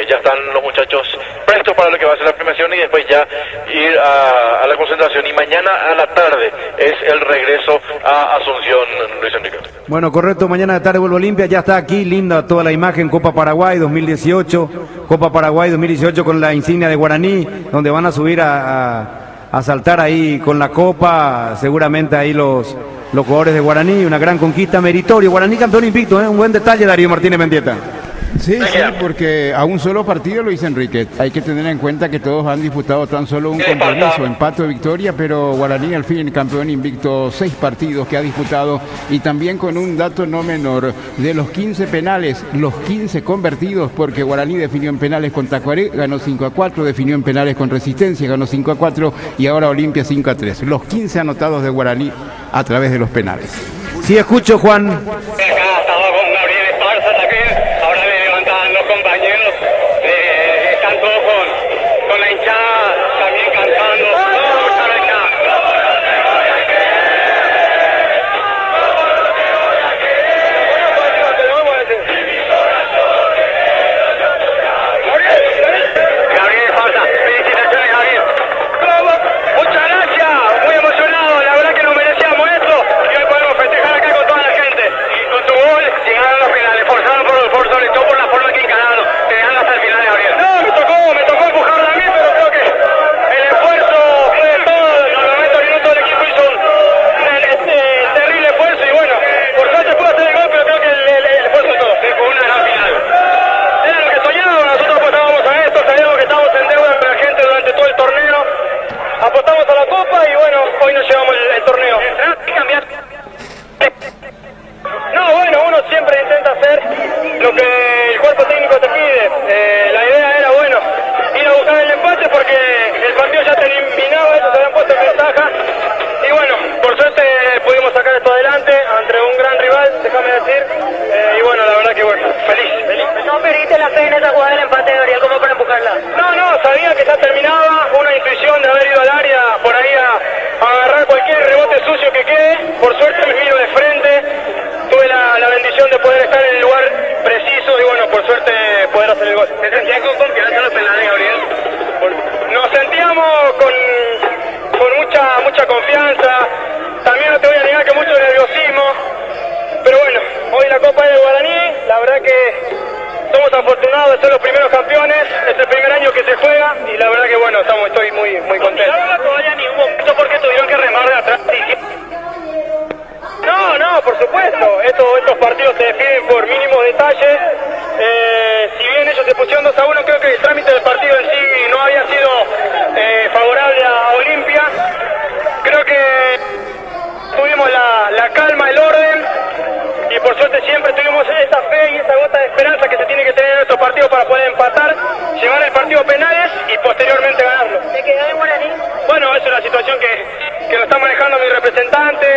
Ya están los muchachos prestos para lo que va a ser la premiación y después ya ir a la concentración y mañana a la tarde es el regreso a Asunción, Luis Enrique. Bueno, correcto, mañana de tarde vuelve Olimpia, ya está aquí, linda toda la imagen, Copa Paraguay 2018, Copa Paraguay 2018 con la insignia de Guaraní, donde van a subir a saltar ahí con la Copa, seguramente ahí los jugadores de Guaraní, una gran conquista, meritorio, Guaraní campeón invicto, un buen detalle, Darío Martínez Mendieta. Sí, porque a un solo partido, Luis Enrique. Hay que tener en cuenta que todos han disputado tan solo un compromiso, empate o victoria, pero Guaraní al fin campeón invicto, 6 partidos que ha disputado y también con un dato no menor, de los 15 penales, los 15 convertidos, porque Guaraní definió en penales con Tacuaré, ganó 5-4, definió en penales con Resistencia, ganó 5-4 y ahora Olimpia 5-3. Los 15 anotados de Guaraní a través de los penales. Sí, escucho, Juan. Acá estaba con Gabriel Esparza también. Ahora le levantan los compañeros. Están todos con la hinchada también cantando. Gabriel Esparza, felicitaciones, Gabriel. Muchas gracias, muy emocionado. La verdad que nos merecíamos esto y hoy podemos festejar acá con toda la gente. Y con tu gol llegaron a los finales, forzaron sobre todo por la forma que encararon. Te dan hasta el final, Gabriel. No, me tocó empujarlo a mí, pero creo que el esfuerzo fue de todo. Los 90 minutos del equipo hizo un terrible esfuerzo y bueno, por suerte pudo hacer el gol, pero creo que el esfuerzo de todo. Fue una gran final. Era lo que soñábamos, nosotros apostábamos a esto, sabíamos que estábamos en deuda con la gente durante todo el torneo. Apostamos a la Copa y bueno, hoy nos llevamos el torneo. No, bueno, uno siempre intenta hacer lo que el cuerpo técnico te pide. La idea era, bueno, ir a buscar el empate porque el partido ya terminaba, ellos se habían puesto en ventaja. Y bueno, por suerte pudimos sacar esto adelante ante un gran rival, déjame decir. Y bueno, la verdad que bueno, feliz. ¿No perdiste la fe en esa jugada del empate, Gabriel? ¿Cómo para empujarla? No, sabía que ya terminaba, una intuición de haber ido al área por ahí a agarrar cualquier rebote sucio que quede. Por suerte me vino de frente, tuve la bendición de poder estar en el lugar preciso y bueno, por suerte poder hacer el gol. ¿Te sentías con confianza en los penales, Gabriel? Nos sentíamos con mucha confianza, también no te voy a negar que mucho nerviosismo, pero bueno, hoy la Copa es de Guaraní, la verdad que somos afortunados de ser los primeros campeones, es el primer año que se juega y la verdad que bueno, estoy muy contento. ¿No la toalla ni un momento porque tuvieron que remar de atrás? No, por supuesto, estos partidos se definen por mínimos detalles, si bien ellos se pusieron 2-1, creo que el trámite del partido en sí no había sido favorable a Olimpia, creo que tuvimos la calma, el orden, y por suerte siempre tuvimos esa fe y esa gota de esperanza que se tiene que tener en estos partidos para poder empatar, llevar el partido a penales y posteriormente ganarlo. ¿Te quedó en Guaraní? Bueno, esa es la situación que lo está manejando mi representante.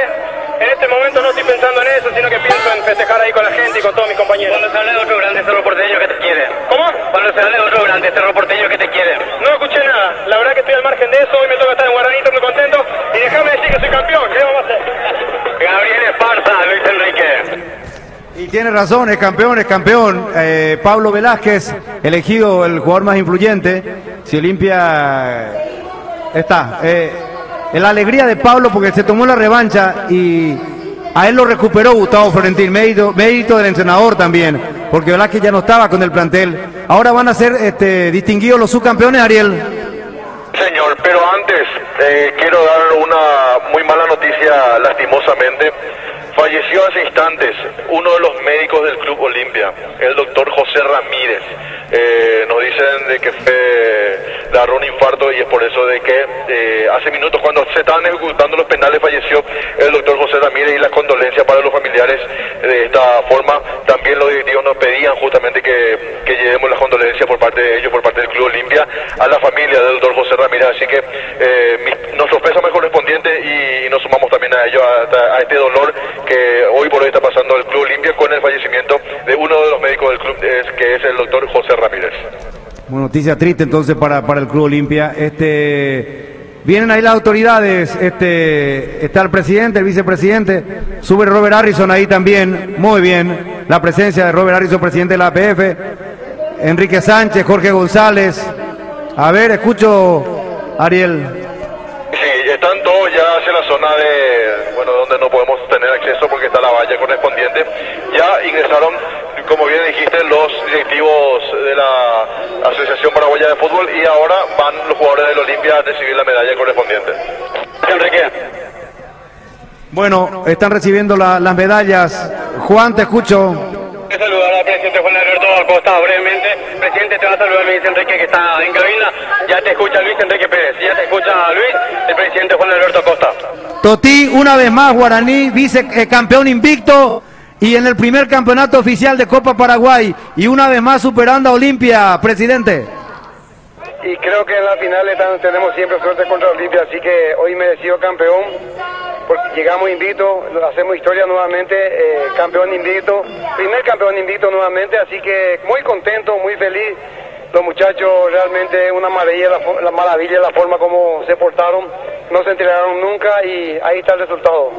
En este momento no estoy pensando en eso, sino que pienso en festejar ahí con la gente y con todos mis compañeros. Cuando se habla de otro grande cerro porteño que te quiere. ¿Cómo? Cuando se habla de otro grande cerro porteño que te quiere. No escuché nada, la verdad que estoy al margen de eso, hoy me toca estar en Guaraní, estoy muy contento y déjame decir que soy campeón, ¿qué vamos a hacer? Gabriel Esparza, Luis Enrique. Y tiene razón, es campeón. Pablo Velázquez, elegido el jugador más influyente. Si Olimpia está. La alegría de Pablo porque se tomó la revancha y a él lo recuperó Gustavo Florentín. Mérito del entrenador también, porque Velázquez ya no estaba con el plantel. Ahora van a ser distinguidos los subcampeones, Ariel. Señor, pero antes quiero dar una muy mala noticia, lastimosamente. Falleció hace instantes uno de los médicos del Club Olimpia, el doctor José Ramírez. Nos dicen de que le agarró un infarto y es por eso de que hace minutos cuando se estaban ejecutando los penales falleció el doctor José Ramírez, y las condolencias para los familiares de esta forma. También los directivos nos pedían justamente que llevemos las condolencias por parte de ellos, por parte del Club Olimpia, a la familia del doctor José Ramírez. Así que nuestros pésames correspondientes y nos sumamos también a ellos, a este dolor que hoy por hoy está pasando el Club Olimpia con el fallecimiento de uno de los médicos del club, que es el doctor José Ramírez. Bueno, noticia triste entonces para el Club Olimpia. Vienen ahí las autoridades, está el presidente, el vicepresidente, sube Robert Harrison ahí también, muy bien, la presencia de Robert Harrison, presidente de la APF, Enrique Sánchez, Jorge González. A ver, escucho, Ariel. Sí, están todos ya hacia la zona donde no podemos tener acceso porque está la valla correspondiente. Ya ingresaron, como bien dijiste, los directivos de la Asociación Paraguaya de Fútbol, y ahora van los jugadores del Olimpia a recibir la medalla correspondiente. Enrique. Bueno, están recibiendo las medallas. Juan, te escucho. Quiero saludar al presidente Juan Alberto Acosta brevemente. Presidente, te va a saludar Luis Enrique, que está en cabina. Ya te escucha Luis Enrique Pérez. Ya te escucha Luis, el presidente Juan Alberto Acosta. Toti, una vez más, Guaraní, vicecampeón invicto y en el primer campeonato oficial de Copa Paraguay. Y una vez más superando a Olimpia, presidente. Y creo que en la final tenemos siempre suerte contra Olimpia, así que hoy merecido campeón, porque llegamos invicto, hacemos historia nuevamente, campeón invicto, primer campeón invicto nuevamente, así que muy contento, muy feliz. Los muchachos realmente una maravilla la forma como se portaron, no se entregaron nunca y ahí está el resultado.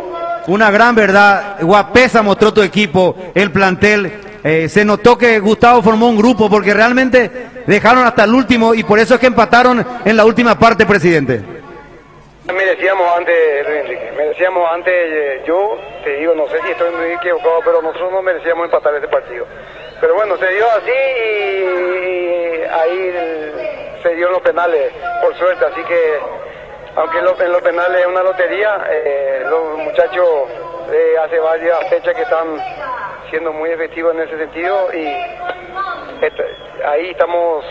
Una gran verdad, Guapesa mostró tu equipo, el plantel. Se notó que Gustavo formó un grupo porque realmente dejaron hasta el último y por eso es que empataron en la última parte, presidente. Merecíamos antes, yo te digo, no sé si estoy muy equivocado, pero nosotros no merecíamos empatar este partido. Pero bueno, se dio así y ahí se dio los penales, por suerte, así que aunque en los penales es una lotería, los muchachos hace varias fechas que están siendo muy efectivos en ese sentido y ahí estamos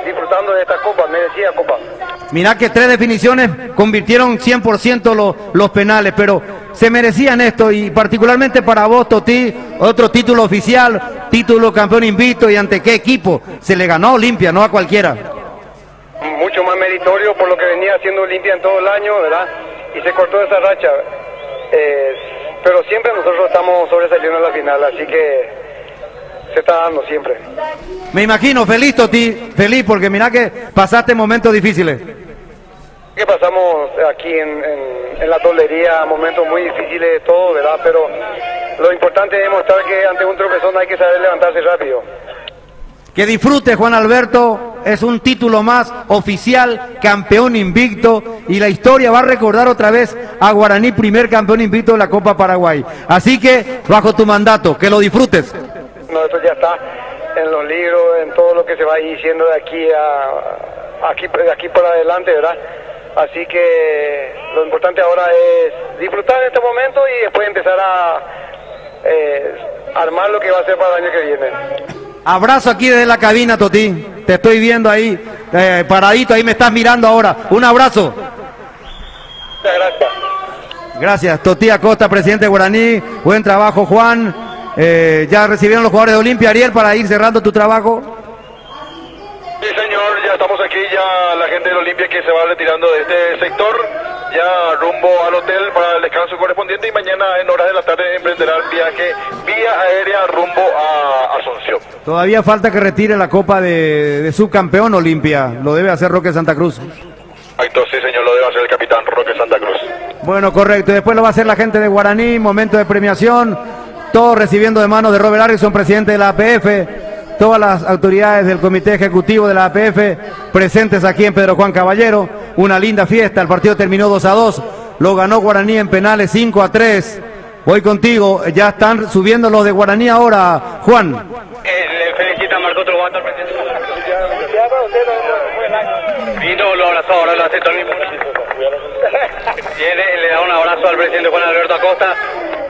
disfrutando de esta copa, merecida copa. Mirá que 3 definiciones convirtieron 100% los penales, pero se merecían esto y particularmente para vos, Toti, otro título oficial, título campeón invicto, y ante qué equipo se le ganó a Olimpia, no a cualquiera. Mucho más meritorio por lo que venía haciendo Olimpia en todo el año, ¿verdad? Y se cortó esa racha. Pero siempre nosotros estamos sobresaliendo en la final, así que se está dando siempre. Me imagino, feliz Toti, feliz porque mirá que pasaste momentos difíciles. Que pasamos aquí en la tolería momentos muy difíciles de todo, ¿verdad? Pero lo importante es demostrar que ante un tropezón hay que saber levantarse rápido. Que disfrute, Juan Alberto, es un título más oficial, campeón invicto, y la historia va a recordar otra vez a Guaraní, primer campeón invicto de la Copa Paraguay. Así que, bajo tu mandato, que lo disfrutes. No, esto ya está en los libros, en todo lo que se va diciendo de aquí para adelante, ¿verdad? Así que lo importante ahora es disfrutar de este momento y después empezar a armar lo que va a ser para el año que viene. Abrazo aquí desde la cabina, Toti. Te estoy viendo ahí, paradito, ahí me estás mirando ahora. Un abrazo. Muchas gracias. Gracias, Toti Acosta, presidente de Guaraní. Buen trabajo, Juan. ¿Ya recibieron los jugadores de Olimpia, Ariel, para ir cerrando tu trabajo? Sí, señor, ya estamos aquí, ya la gente del Olimpia que se va retirando de este sector, ya rumbo al hotel para el descanso correspondiente, y mañana en horas de la tarde emprenderá el viaje vía aérea rumbo a Asunción. Todavía falta que retire la copa de subcampeón Olimpia, lo debe hacer Roque Santa Cruz. Exacto, sí, señor, lo debe hacer el capitán Roque Santa Cruz. Bueno, correcto, y después lo va a hacer la gente de Guaraní, momento de premiación, todos recibiendo de manos de Robert Harrison, presidente de la APF. Todas las autoridades del comité ejecutivo de la APF presentes aquí en Pedro Juan Caballero. Una linda fiesta, el partido terminó 2-2, lo ganó Guaraní en penales 5-3. Voy contigo, ya están subiendo los de Guaraní ahora, Juan. Le felicita a Marco Trovato, al presidente. Y no lo abrazó, ahora lo acepto al mismo. Le da un abrazo al presidente Juan Alberto Acosta.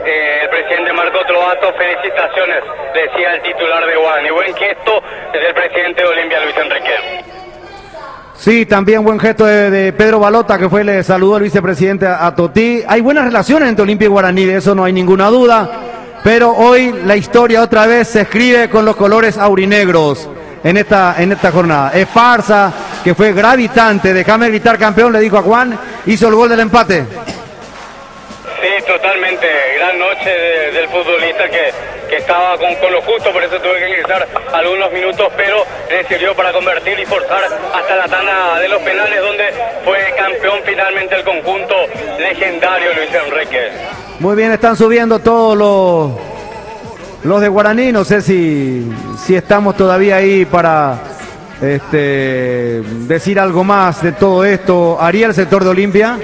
el presidente Marco Trovato, felicitaciones, decía el titular de Guaraní. Buen gesto del presidente de Olimpia, Luis Enrique. Sí, también buen gesto de Pedro Balota, que fue, le saludó al vicepresidente a Totí. Hay buenas relaciones entre Olimpia y Guaraní, de eso no hay ninguna duda, pero hoy la historia otra vez se escribe con los colores aurinegros en esta jornada. Esparza, que fue gravitante, déjame gritar campeón, le dijo a Juan, hizo el gol del empate. Sí, totalmente, gran noche del futbolista que estaba con lo justo, por eso tuve que ingresar algunos minutos, pero le sirvió para convertir y forzar hasta la tanda de los penales, donde fue campeón finalmente el conjunto legendario Luis Enrique. Muy bien, están subiendo todos los de Guaraní, no sé si estamos todavía ahí para decir algo más de todo esto. Ariel, sector de Olimpia.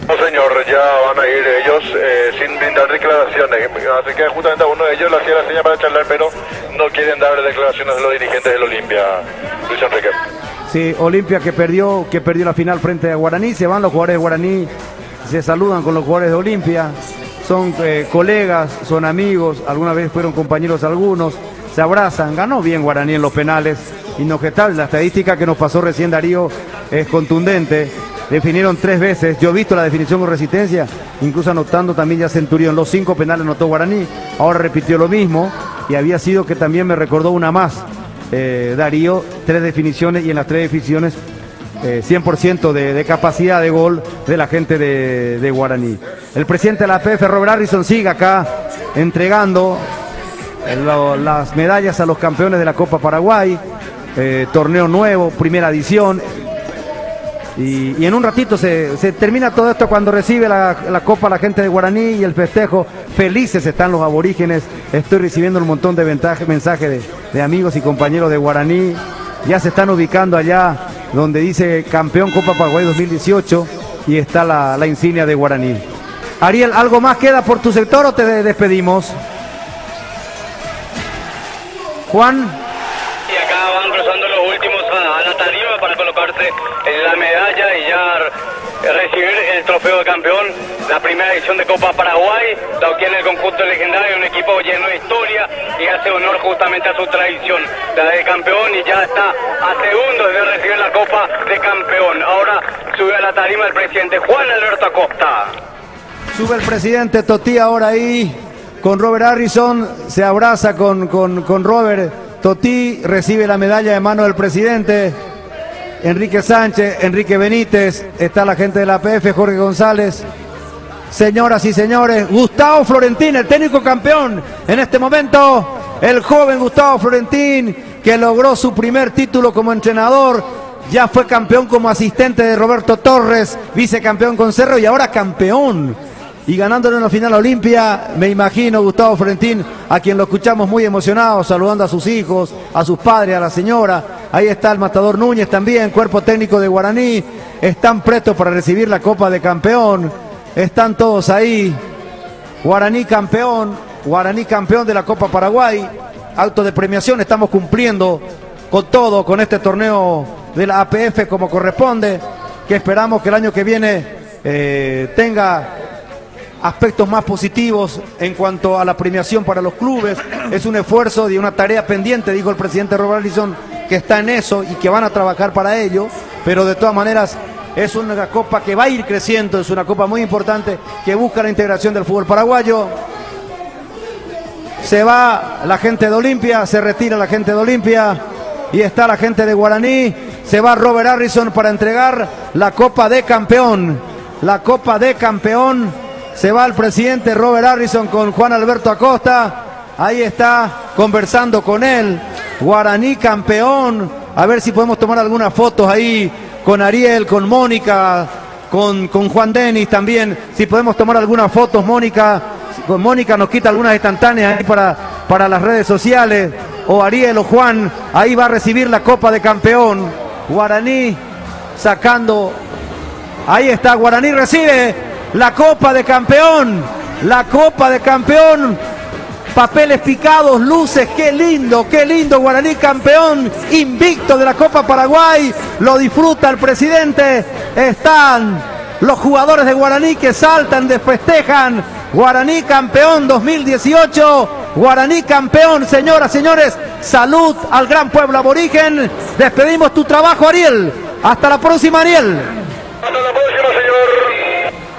No, señor, ya van a ir ellos sin brindar declaraciones. Así que justamente a uno de ellos le hacía la seña para charlar, pero no quieren dar declaraciones de los dirigentes del Olimpia, Luis Enrique. Sí, Olimpia que perdió la final frente a Guaraní. Se van los jugadores de Guaraní, se saludan con los jugadores de Olimpia. Son colegas, son amigos, alguna vez fueron compañeros algunos. Se abrazan, ganó bien Guaraní en los penales. Inobjetable, la estadística que nos pasó recién Darío es contundente. Definieron 3 veces, yo he visto la definición con Resistencia, incluso anotando también ya Centurión, los 5 penales anotó Guaraní, ahora repitió lo mismo, y había sido que también me recordó una más, Darío, 3 definiciones, y en las 3 definiciones 100% de capacidad de gol de la gente de Guaraní. El presidente de la APF, Robert Harrison, sigue acá entregando las medallas a los campeones de la Copa Paraguay, torneo nuevo, primera edición. Y en un ratito se termina todo esto cuando recibe la copa la gente de Guaraní y el festejo. Felices están los aborígenes. Estoy recibiendo un montón de mensajes de amigos y compañeros de Guaraní. Ya se están ubicando allá donde dice campeón Copa Paraguay 2018 y está la insignia de Guaraní. Ariel, ¿algo más queda por tu sector o te despedimos? Juan. Y acá van cruzando los últimos a la tarima para colocarse en la medalla y ya recibir el trofeo de campeón, la primera edición de Copa Paraguay, la obtiene el conjunto legendario, un equipo lleno de historia y hace honor justamente a su tradición, la de campeón, y ya está a segundos de recibir la Copa de campeón. Ahora sube a la tarima el presidente Juan Alberto Acosta. Sube el presidente Totí ahora ahí con Robert Harrison, se abraza con Robert. Totí recibe la medalla de mano del presidente Enrique Sánchez, Enrique Benítez, está la gente de la APF, Jorge González. Señoras y señores, Gustavo Florentín, el técnico campeón en este momento, el joven Gustavo Florentín, que logró su primer título como entrenador, ya fue campeón como asistente de Roberto Torres, vicecampeón con Cerro y ahora campeón. Y ganándole en la final a Olimpia, me imagino Gustavo Florentín, a quien lo escuchamos muy emocionado, saludando a sus hijos, a sus padres, a la señora. Ahí está el Matador Núñez también, cuerpo técnico de Guaraní. Están prestos para recibir la Copa de Campeón. Están todos ahí. Guaraní campeón de la Copa Paraguay. Acto de premiación, estamos cumpliendo con todo, con este torneo de la APF como corresponde, que esperamos que el año que viene tenga aspectos más positivos en cuanto a la premiación para los clubes. Es un esfuerzo y una tarea pendiente, dijo el presidente Robert Harrison, que está en eso y que van a trabajar para ello, pero de todas maneras es una copa que va a ir creciendo, es una copa muy importante que busca la integración del fútbol paraguayo. Se va la gente de Olimpia, se retira la gente de Olimpia y está la gente de Guaraní. Se va Robert Harrison para entregar la Copa de Campeón. La Copa de Campeón. Se va el presidente Robert Harrison con Juan Alberto Acosta. Ahí está conversando con él. Guaraní campeón. A ver si podemos tomar algunas fotos ahí con Ariel, con Mónica, con Juan Denis también. Si podemos tomar algunas fotos, Mónica. Con Mónica nos quita algunas instantáneas ahí para las redes sociales. O Ariel o Juan. Ahí va a recibir la Copa de Campeón. Guaraní sacando. Ahí está, Guaraní recibe la Copa de Campeón, la Copa de Campeón, papeles picados, luces, qué lindo, Guaraní campeón, invicto de la Copa Paraguay, lo disfruta el presidente, están los jugadores de Guaraní que saltan, festejan. Guaraní campeón 2018. Guaraní campeón, señoras, señores. Salud al gran pueblo aborigen. Despedimos tu trabajo, Ariel. Hasta la próxima, Ariel. Hasta la próxima, señor.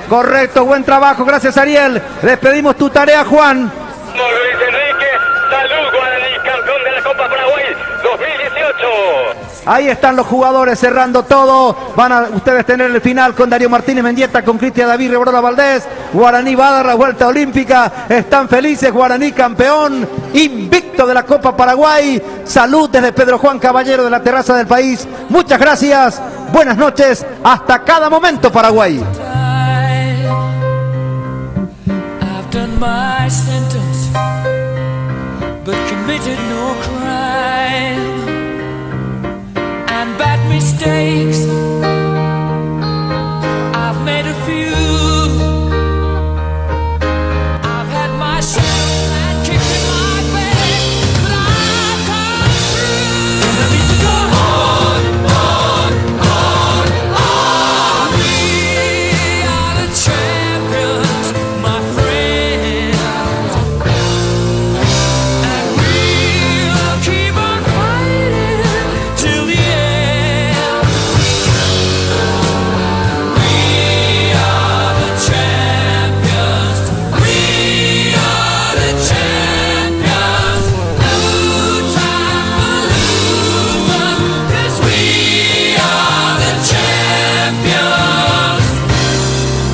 Correcto, buen trabajo, gracias, Ariel. Despedimos tu tarea, Juan. Luis Enrique, salud, Guaraní, campeón de la Copa Paraguay 2018. Ahí están los jugadores cerrando todo. Van a ustedes tener el final con Darío Martínez Mendieta, con Cristian David Rebrola Valdés. Guaraní va a dar la vuelta olímpica. Están felices, Guaraní campeón, invicto de la Copa Paraguay. Salud desde Pedro Juan Caballero de la terraza del país. Muchas gracias, buenas noches, hasta cada momento, Paraguay. I've done my sentence, but committed no crime. And bad mistakes, I've made a few. I've had my share of sad kicks in my face, but I've come through. And I need to go on. We are the champions, my friends, and we'll keep on fighting till the end. We are the champions. We are the champions. No time for losers, 'cause we are the champions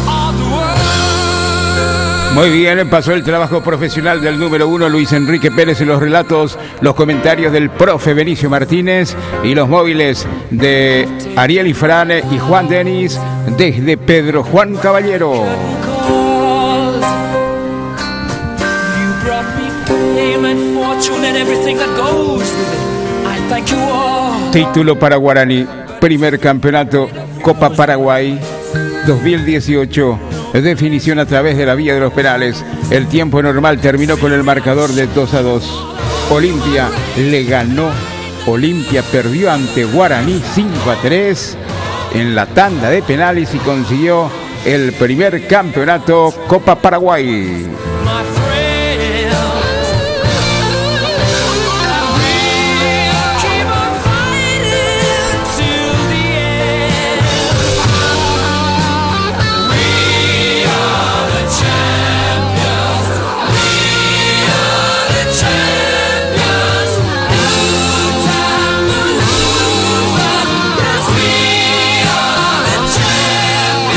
of the world. Muy bien, pasó el trabajo profesional del número 1, Luis Enrique Pérez, en los relatos, los comentarios del profe Benicio Martínez y los móviles de Ariel Ifrane y Juan Denis desde Pedro Juan Caballero. Cause you brought me fame and fortune and everything that goes with it. I thank you all. Título para Guaraní, primer campeonato Copa Paraguay 2018. Definición a través de la vía de los penales. El tiempo normal terminó con el marcador de 2-2. Olimpia le ganó. Olimpia perdió ante Guaraní 5-3 en la tanda de penales y consiguió el primer campeonato Copa Paraguay.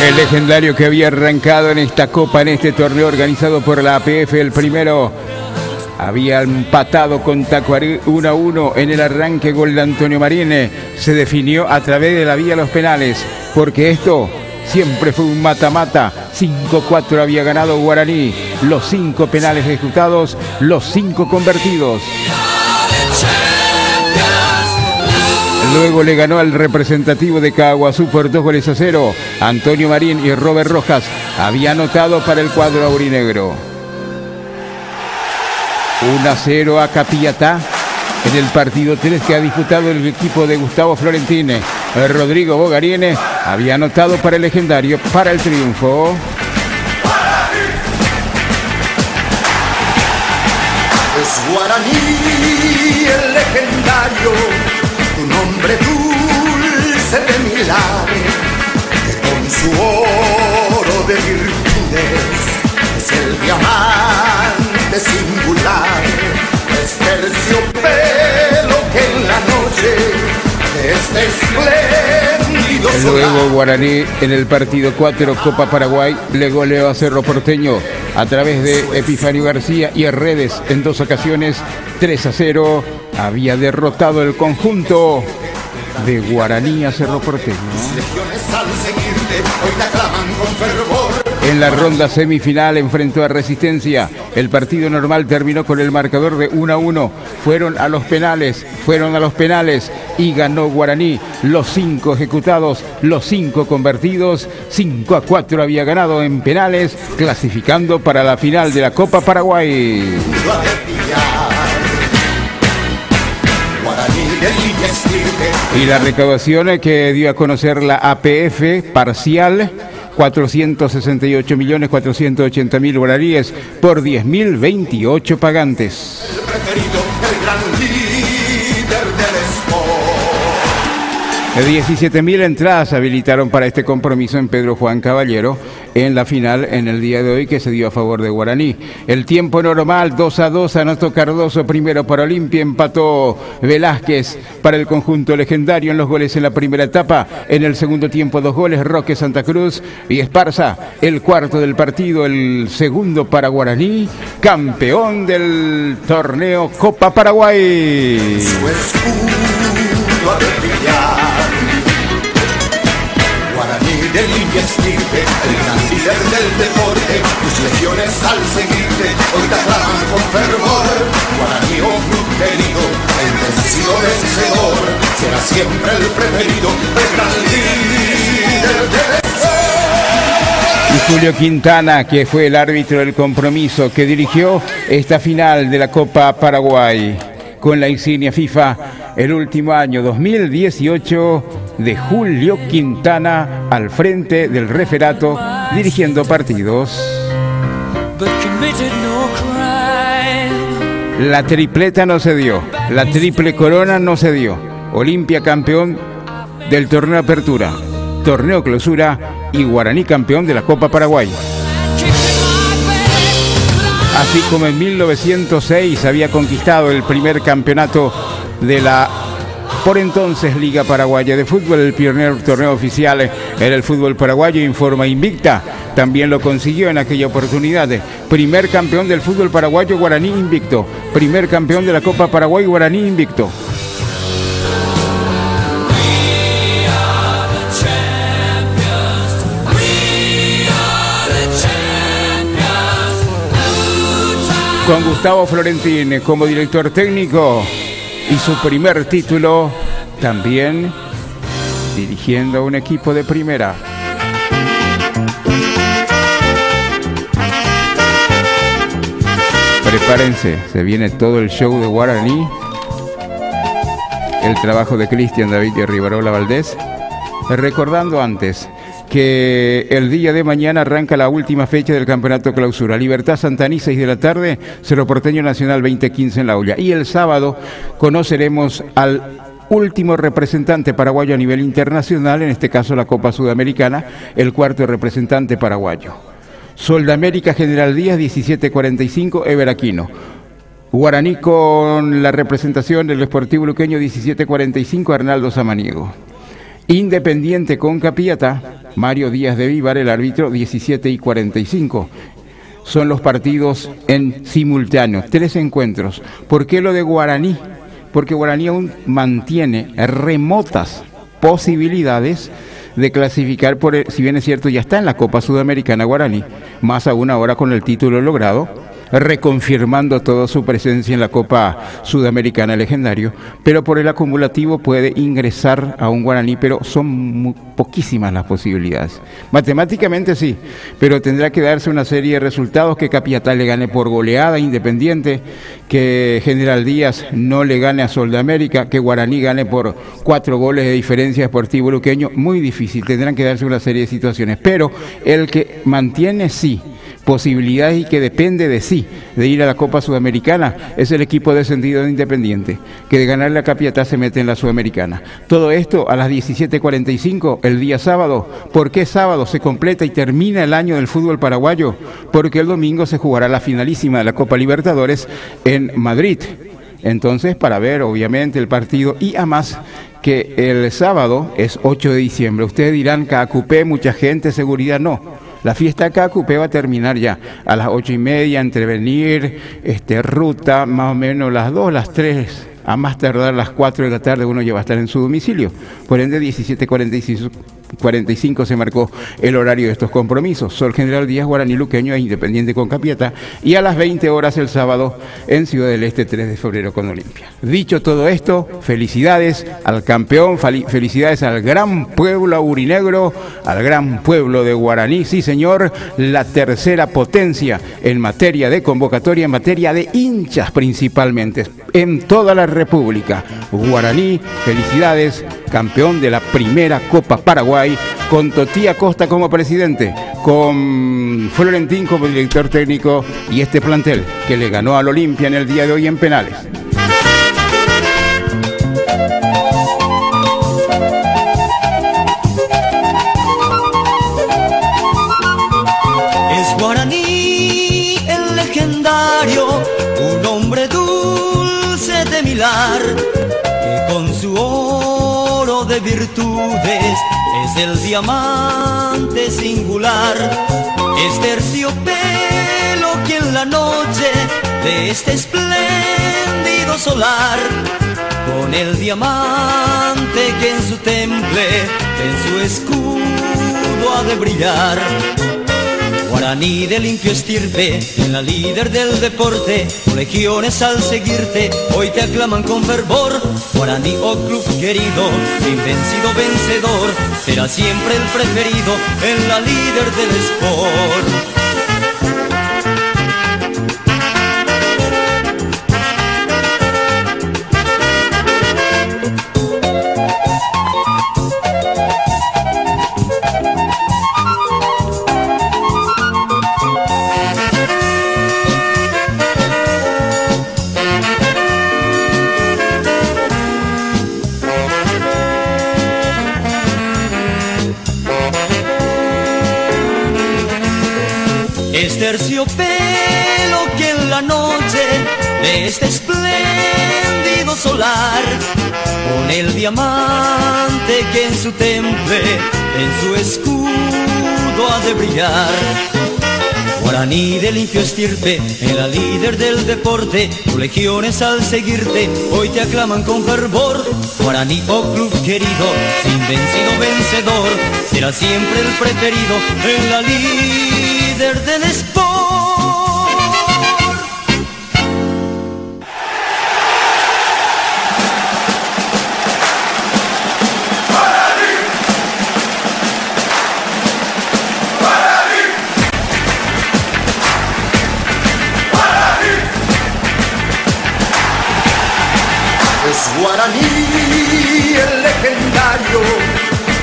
El legendario que había arrancado en esta copa, en este torneo organizado por la APF, el primero, había empatado con Tacuarí 1-1 en el arranque. Gol de Antonio Marine se definió a través de la vía de los penales, porque esto siempre fue un mata-mata. 5-4 había ganado Guaraní, los 5 penales ejecutados, los 5 convertidos. Luego le ganó al representativo de Caguazú por 2-0. Antonio Marín y Robert Rojas había anotado para el cuadro aurinegro. 1-0 a Capillatá en el partido 3 que ha disputado el equipo de Gustavo Florentine. Rodrigo Bogariene había anotado para el legendario para el triunfo. Es Guaraní el legendario, tu nombre dulce de milagro, que con su oro de virtudes es el diamante singular, es terciopelo que en la noche de este espléndido Luego Guaraní en el partido 4 Copa Paraguay le goleó a Cerro Porteño a través de Epifanio García y Redes en 2 ocasiones. 3-0 había derrotado el conjunto de Guaraní a Cerro Porteño. En la ronda semifinal enfrentó a Resistencia. El partido normal terminó con el marcador de 1-1. Fueron a los penales y ganó Guaraní. Los 5 ejecutados, los 5 convertidos. 5-4 había ganado en penales, clasificando para la final de la Copa Paraguay. Y la recaudación que dio a conocer la APF parcial, 468.480.000 guaraníes por 10.028 pagantes. El preferido, el gran líder del sport. 17.000 entradas habilitaron para este compromiso en Pedro Juan Caballero en la final en el día de hoy que se dio a favor de Guaraní. El tiempo normal 2-2, anotó Cardoso primero para Olimpia, empató Velázquez para el conjunto legendario en los goles en la primera etapa. En el segundo tiempo 2 goles, Roque Santa Cruz y Esparza, el cuarto del partido, el segundo para Guaraní, campeón del torneo Copa Paraguay. Su escudo ha de brillar. Guaraní de limpia estirpe, el gran líder del deporte, tus legiones al seguirte, hoy te aclaman con fervor. Guaraní, oh club querido, el vencido vencedor, será siempre el preferido, el gran líder del Y Julio Quintana, que fue el árbitro del compromiso, que dirigió esta final de la Copa Paraguay con la insignia FIFA el último año 2018 de Julio Quintana al frente del referato dirigiendo partidos. La tripleta no se dio, la triple corona no se dio. Olimpia campeón del torneo Apertura, torneo Clausura y Guaraní campeón de la Copa Paraguay. Así como en 1906 había conquistado el primer campeonato de la por entonces Liga Paraguaya de Fútbol, el primer torneo oficial era el fútbol paraguayo en forma invicta. También lo consiguió en aquella oportunidad. Primer campeón del fútbol paraguayo, Guaraní invicto. Primer campeón de la Copa Paraguay, Guaraní invicto. Con Gustavo Florentín como director técnico y su primer título también dirigiendo a un equipo de primera. Prepárense, se viene todo el show de Guaraní, el trabajo de Cristian David y Rivarola Valdés, recordando antes que el día de mañana arranca la última fecha del campeonato Clausura. Libertad Santaní, 6 de la tarde, Cerro Porteño Nacional 2015 en La Olla. Y el sábado conoceremos al último representante paraguayo a nivel internacional, en este caso la Copa Sudamericana, el cuarto representante paraguayo. Soldamérica General Díaz, 17:45, Ever Aquino. Guaraní con la representación del Sportivo Luqueño, 17:45, Arnaldo Samaniego. Independiente con Capiatá, Mario Díaz de Vivar, el árbitro, 17:45. Son los partidos en simultáneo, 3 encuentros. ¿Por qué lo de Guaraní? Porque Guaraní aún mantiene remotas posibilidades de clasificar, si bien es cierto, ya está en la Copa Sudamericana Guaraní, más aún ahora con el título logrado, reconfirmando toda su presencia en la Copa Sudamericana Legendario, pero por el acumulativo puede ingresar a un Guaraní, pero son poquísimas las posibilidades. Matemáticamente sí, pero tendrá que darse una serie de resultados, que Capiatá le gane por goleada a Independiente, que General Díaz no le gane a Soldamérica, que Guaraní gane por 4 goles de diferencia a Sportivo Luqueño, muy difícil, tendrán que darse una serie de situaciones, pero el que mantiene sí posibilidades y que depende de sí, de ir a la Copa Sudamericana, es el equipo descendido de Independiente, que de ganarle a Capiatá se mete en la Sudamericana. Todo esto a las 17:45 el día sábado. ¿Por qué sábado? Se completa y termina el año del fútbol paraguayo, porque el domingo se jugará la finalísima de la Copa Libertadores en Madrid. Entonces, para ver obviamente el partido, y además que el sábado es 8 de diciembre. Ustedes dirán, Cacupé, mucha gente, seguridad, no. La fiesta acá Cacupé va a terminar ya a las 8:30, entrevenir, ruta, más o menos las 2, las 3, a más tardar las 4 de la tarde uno ya va a estar en su domicilio. Por ende, 17:45 se marcó el horario de estos compromisos. Sol General Díaz, Guaraní Luqueño e Independiente con Capiatá, y a las 20 horas el sábado en Ciudad del Este, 3 de febrero con Olimpia. Dicho todo esto, felicidades al campeón, felicidades al gran pueblo aurinegro, al gran pueblo de Guaraní, sí señor, la tercera potencia en materia de convocatoria, en materia de hinchas principalmente, en toda la República. Guaraní, felicidades, campeón de la primera Copa Paraguay con Toti Acosta como presidente, con Florentín como director técnico y este plantel que le ganó al Olimpia en el día de hoy en penales. Es Guaraní el legendario, un hombre dulce de mirar, que con su oro de virtudes es el diamante singular. Es terciopelo que en la noche de este espléndido solar, con el diamante que en su temple, en su escudo ha de brillar. Guaraní de limpio estirpe, en la líder del deporte, legiones al seguirte, hoy te aclaman con fervor. Guaraní, oh club querido, invencido vencedor, será siempre el preferido en la líder del sport. Es terciopelo que en la noche de este espléndido solar, con el diamante que en su temple, en su escudo ha de brillar. Guaraní de limpio estirpe, en la líder del deporte, tus legiones al seguirte, hoy te aclaman con fervor. Guaraní, oh club querido, invencido vencedor, será siempre el preferido en la líder del sport. Es Guaraní el legendario,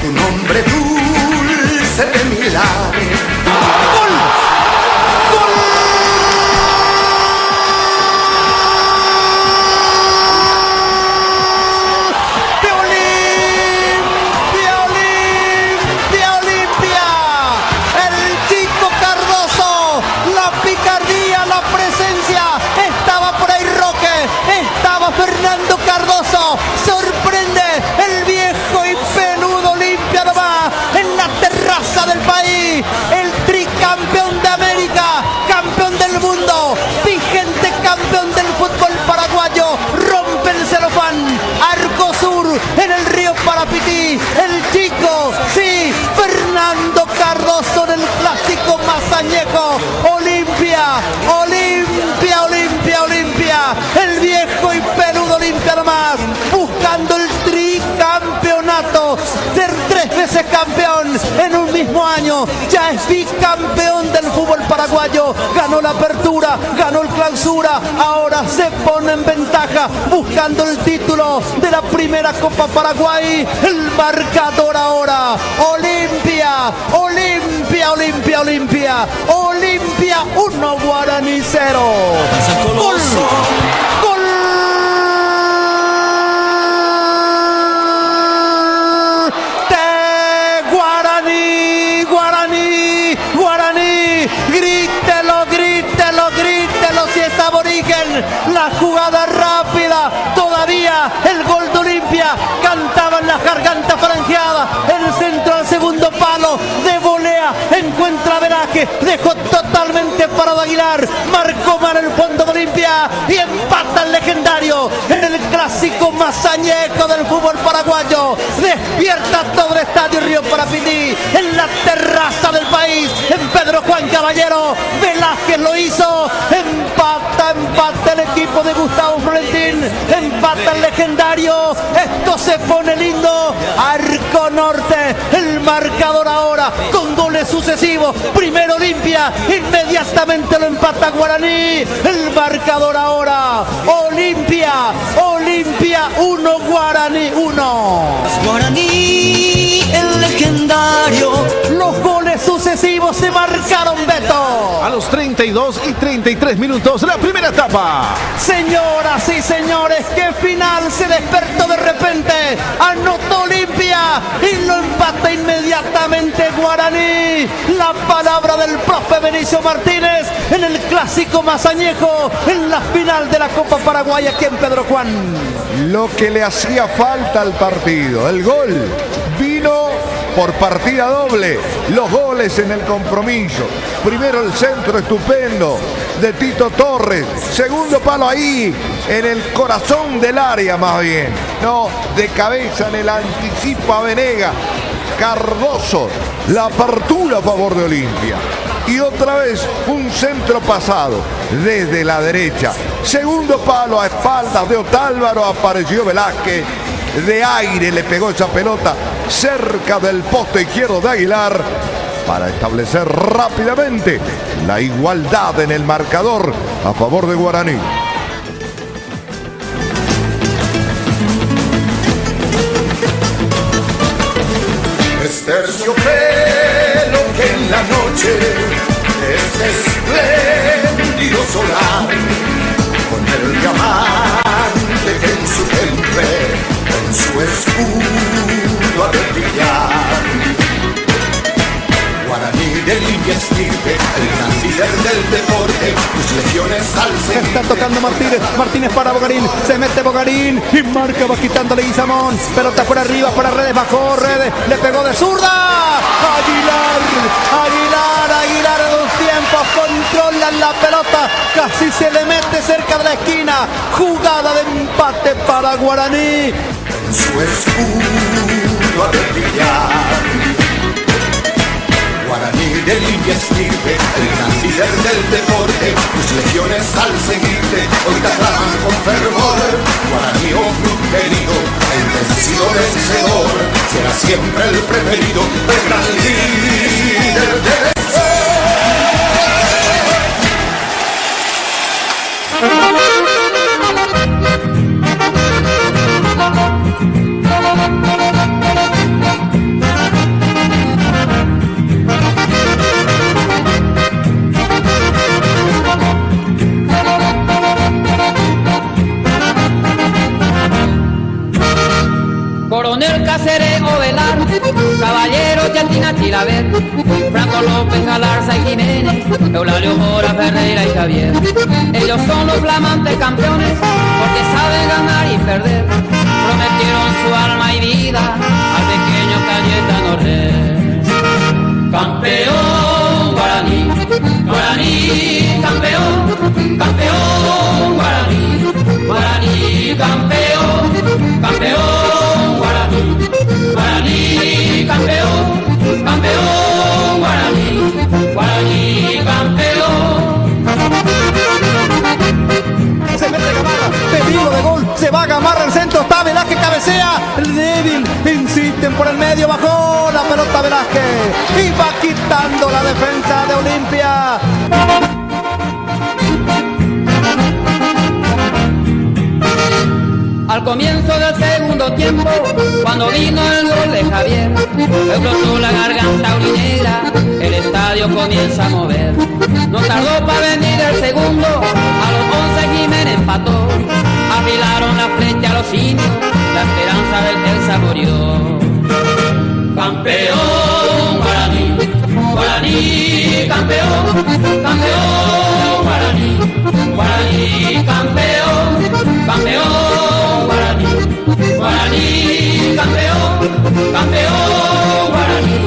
tu nombre dulce de milares. ¡Gol! ¡Gol! ¡De Olimpia, Olimpia, Olimpia! El chico Cardoso, la picardía, la presencia, estaba por ahí Roque, estaba Fernando Cardoso, sorprende el viejo y peludo Olimpia nomás, en la terraza del país, el tricampeón de América, campeón del mundo, vigente campeón del fútbol paraguayo, rompe el celofán, Arcosur en el río Parapití, el chico, sí, Fernando Cardoso en el clásico mazañeco, Olimpia, Olimpia, Olimpia, Olimpia, el viejo y peludo Olimpia nomás, buscando el tricampeonato, ser 3 veces campeón en un mismo año, ya es bicampeón del fútbol paraguayo, ganó la apertura, ganó el clausura, ahora se pone en ventaja, buscando el título de la primera Copa Paraguay, el marcador ahora, Olimpia, Olimpia, Olimpia, Olimpia, Olimpia 1, Guaraní 0. ¡Gol! ¡Gol! De Guaraní, Guaraní, Guaraní, grítelo, grítelo, grítelo si es aborigen, la jugada rápida, todavía el gol de Olimpia, cantaban las gargantas franjeadas, el centro al segundo palo, de volea, encuentra Veraje, dejó totalmente parado Aguilar, marcó mal el fondo de Olimpia y empata el legendario en el clásico mazañeco del fútbol paraguayo, despierta todo el estadio Río Parapití, en la terraza del país, en Pedro Juan Caballero, Velázquez lo hizo, empata el equipo de Gustavo Florentín, empata el legendario, esto se pone lindo, Arco Norte, el marcador ahora, con goles sucesivos, primero Olimpia, inmediatamente lo empata Guaraní, el marcador ahora, Olimpia, Olimpia 1, Guaraní 1. Guaraní, el legendario, se marcaron, Beto. A los 32 y 33 minutos, la primera etapa. Señoras y señores, qué final, se despertó de repente, anotó Olimpia y lo empata inmediatamente Guaraní. La palabra del profe Benicio Martínez en el clásico más añejo, en la final de la Copa Paraguay aquí en Pedro Juan. Lo que le hacía falta al partido, el gol, vino por partida doble, los goles en el compromiso. Primero el centro estupendo de Tito Torres, segundo palo ahí, en el corazón del área más bien. No, de cabeza en el anticipo a Venega. Cardoso, la apertura a favor de Olimpia. Y otra vez un centro pasado desde la derecha. Segundo palo a espaldas de Otálvaro, apareció Velázquez. De aire le pegó esa pelota cerca del poste izquierdo de Aguilar para establecer rápidamente la igualdad en el marcador a favor de Guaraní. Es terciopelo que en la noche este espléndido solar, con el diamante que en su temple, en su escudo ha de brillar. Guaraní de limpia estirpe, el gran líder del deporte, tus legiones alcen. Está tocando Martínez, Martínez para Bogarín, se mete Bogarín y marca, va quitándole Guizamón, pelota por arriba, para Redes, bajó Redes, le pegó de zurda, Aguilar en los tiempos, controlan la pelota, casi se le mete cerca de la esquina, jugada de empate para Guaraní. En su escudo ha de brillar. Guaraní de limpia estirpe, el gran líder del deporte, tus legiones al seguirte, hoy te aclaman con fervor. Guaraní, oh club querido, el vencido vencedor, será siempre el preferido, el gran líder del Coronel Cáceres Ovelar, Caballero Yatina Chilaver, Franco López Galarza y Jiménez, Eulalio Mora, Ferreira y Javier. Ellos son los flamantes campeones porque saben ganar y perder. Prometieron su alma y vida al pequeño Cayetano Rey. Campeón Guaraní, Guaraní campeón, campeón Guaraní, Guaraní campeón, campeón Guaraní, Guaraní campeón, campeón Guaraní, Guaraní campeón. Se mete Gamarra, peligro de gol, se va Gamarra, el centro está Velázquez, cabecea, débil, insisten por el medio, bajó la pelota Velázquez y va quitando la defensa de Olimpia. Al comienzo del segundo tiempo, cuando vino el gol de Javier, explotó la garganta aurinera, el estadio comienza a mover. No tardó para venir el segundo, a los 11 Jiménez empató, afilaron la flecha a los indios, la esperanza del Telsa murió. Campeón Guaraní, Guaraní campeón, campeón Guaraní, Guaraní campeón, campeón Guaraní, Guaraní campeón, campeón Guaraní,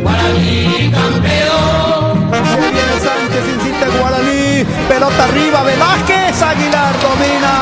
Guaraní campeón. Se viene Sánchez, insiste Guaraní, pelota arriba, Velázquez, Aguilar domina.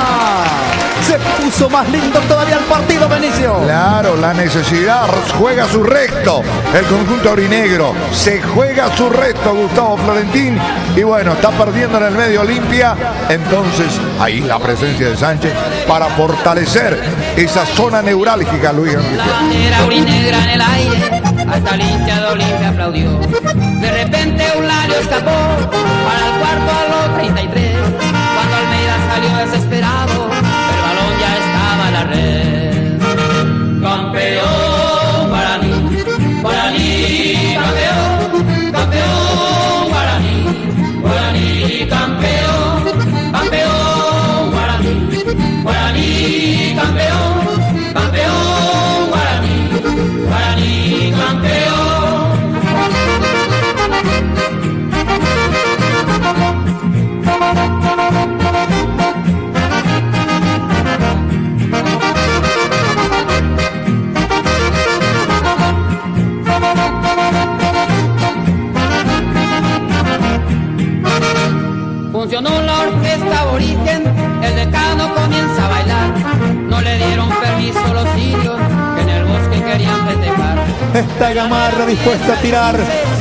Se puso más lindo todavía el partido, Benicio. Claro, la necesidad juega su resto. El conjunto aurinegro se juega su resto, Gustavo Florentín. Y bueno, está perdiendo en el medio Olimpia. Entonces, ahí la presencia de Sánchez para fortalecer esa zona neurálgica, Luis Enrique. La bandera aurinegra en el aire, hasta el hincha de Olimpia aplaudió. De repente Eulalio escapó para el cuarto a los 33. Cuando Almeida salió desesperado, el balón ya estaba en la red. Campeón Guaraní, Guaraní campeón, campeón Está Gamarra dispuesto a tirar.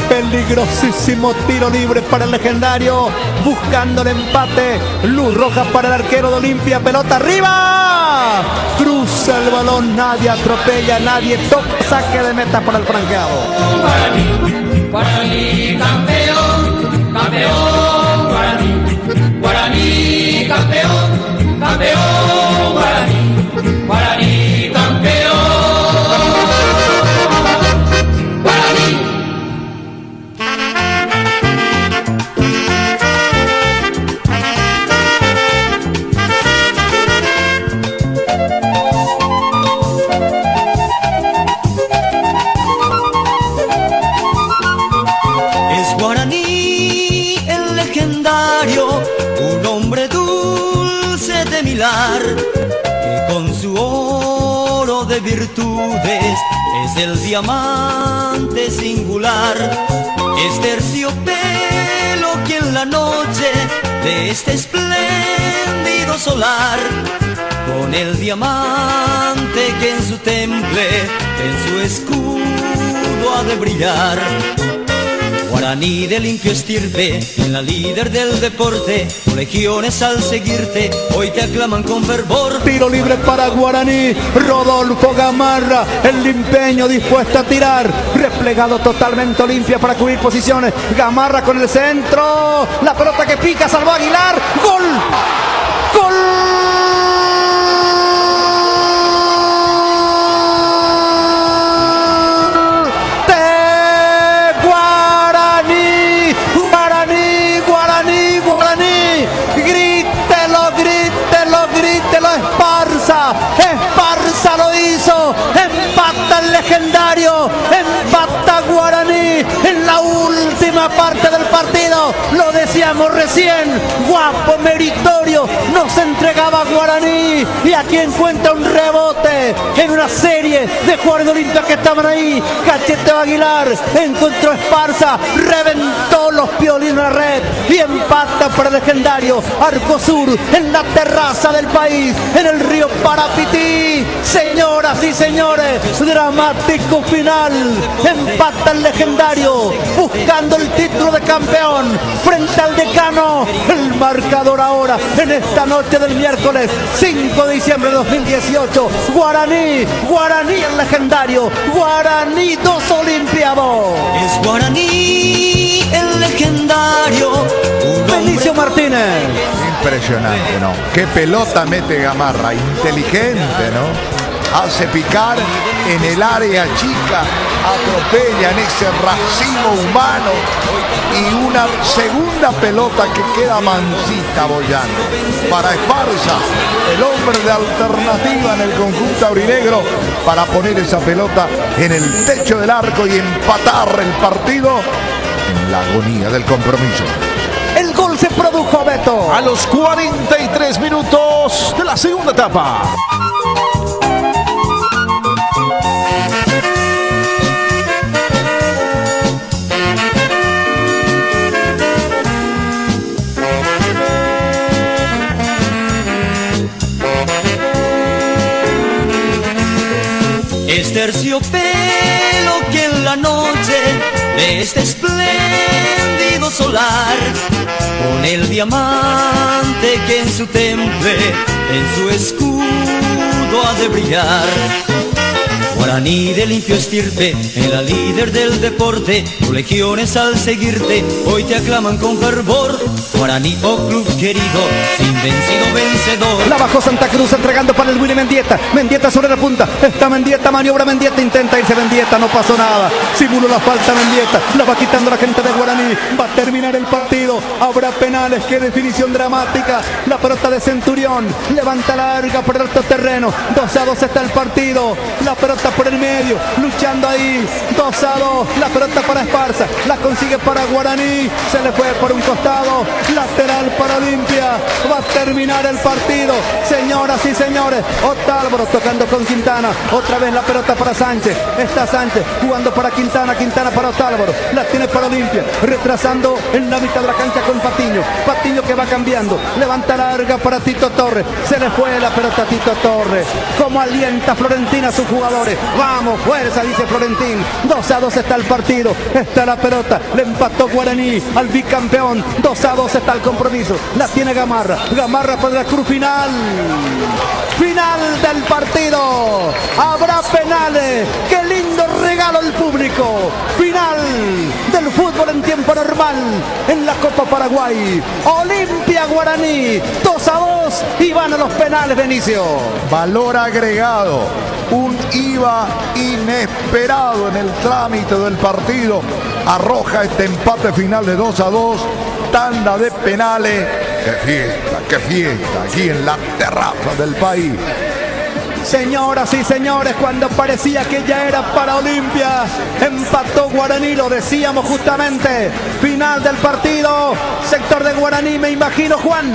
Peligrosísimo tiro libre para el legendario. Buscando el empate. Luz roja para el arquero de Olimpia. Pelota arriba. Cruza el balón. Nadie atropella. Nadie toca. Saque de meta para el franqueado. Guaraní campeón, campeón, Guaraní, Guaraní campeón, campeón, Guaraní, Guaraní campeón, Guaraní. Un hombre dulce de mirar, que con su oro de virtudes es el diamante singular. Es terciopelo que en la noche de este espléndido solar, con el diamante que en su temple, en su escudo ha de brillar. Guaraní de limpio estirpe, en la líder del deporte, legiones al seguirte, hoy te aclaman con fervor. Tiro libre para Guaraní, Rodolfo Gamarra, el limpeño dispuesto a tirar, replegado totalmente Olimpia para cubrir posiciones. Gamarra con el centro, la pelota que pica, salvó Aguilar, gol, gol. Esparza lo hizo, empata el legendario, empata Guaraní en la última parte del partido. Lo decíamos recién, guapo, meritorio, nos entregaba Guaraní y aquí encuentra un rebote en una serie de jugadores de Olimpia que estaban ahí. Cacheteo Aguilar, encontró Esparza, reventó los piolines a la red y empata para el legendario. Arcosur en la terraza del país, en el río Parapití. Señoras y señores, dramático final. Empata el legendario, buscando el título de campeón frente al decano. El marcador ahora, en esta noche del miércoles 5 de diciembre de 2018. Guaraní, Guaraní el legendario, Guaraní 2 Olimpia 2. Es Guaraní el legendario. Benicio Martínez. Impresionante, ¿no? Qué pelota mete Gamarra, inteligente, ¿no? Hace picar en el área chica, atropella en ese racimo humano y una segunda pelota que queda mansita bollando para Esparza, el hombre de alternativa en el conjunto aurinegro, para poner esa pelota en el techo del arco y empatar el partido en la agonía del compromiso. El gol se produjo, Beto, a los 43 minutos de la segunda etapa. Es terciopelo que en la noche de este espléndido solar, con el diamante que en su temple, en su escudo ha de brillar. Guaraní de limpio estirpe, en la líder del deporte, legiones al seguirte, hoy te aclaman con fervor. Guaraní, oh club querido, sin vencido vencedor. La bajó Santa Cruz entregando para el Willy Mendieta. Mendieta sobre la punta, está Mendieta, maniobra Mendieta, intenta irse Mendieta, no pasó nada. Simuló la falta Mendieta, la va quitando la gente de Guaraní. Va a terminar el partido, habrá penales, qué definición dramática. La pelota de Centurión, levanta larga por el alto terreno. 2-2 está el partido, la pelota por el medio, luchando ahí, 2-2, la pelota para Esparza, la consigue para Guaraní, se le fue por un costado, lateral para Olimpia, va a terminar el partido, señoras y señores. Otálvaro tocando con Quintana, otra vez la pelota para Sánchez, está Sánchez jugando para Quintana, Quintana para Otálvaro, la tiene para Olimpia, retrasando en la mitad de la cancha con Patiño, Patiño que va cambiando, levanta larga para Tito Torres, se le fue la pelota a Tito Torres, como alienta Florentina a sus jugadores, vamos, fuerza, dice Florentín. 2-2 está el partido, está la pelota, le empató Guaraní al bicampeón. 2-2 está el compromiso, la tiene Gamarra. Gamarra para la cruz final. Final del partido. Habrá penales. Qué lindo regalo al público. Final del fútbol en tiempo normal en la Copa Paraguay. Olimpia Guaraní 2-2 y van a los penales, Benicio. Valor agregado, un IVA inesperado en el trámite del partido. Arroja este empate final de 2-2. Tanda de penales. Qué fiesta aquí en la terraza del país. Señoras y señores, cuando parecía que ya era para Olimpia, empató Guaraní, lo decíamos justamente. Final del partido, sector de Guaraní, me imagino, Juan.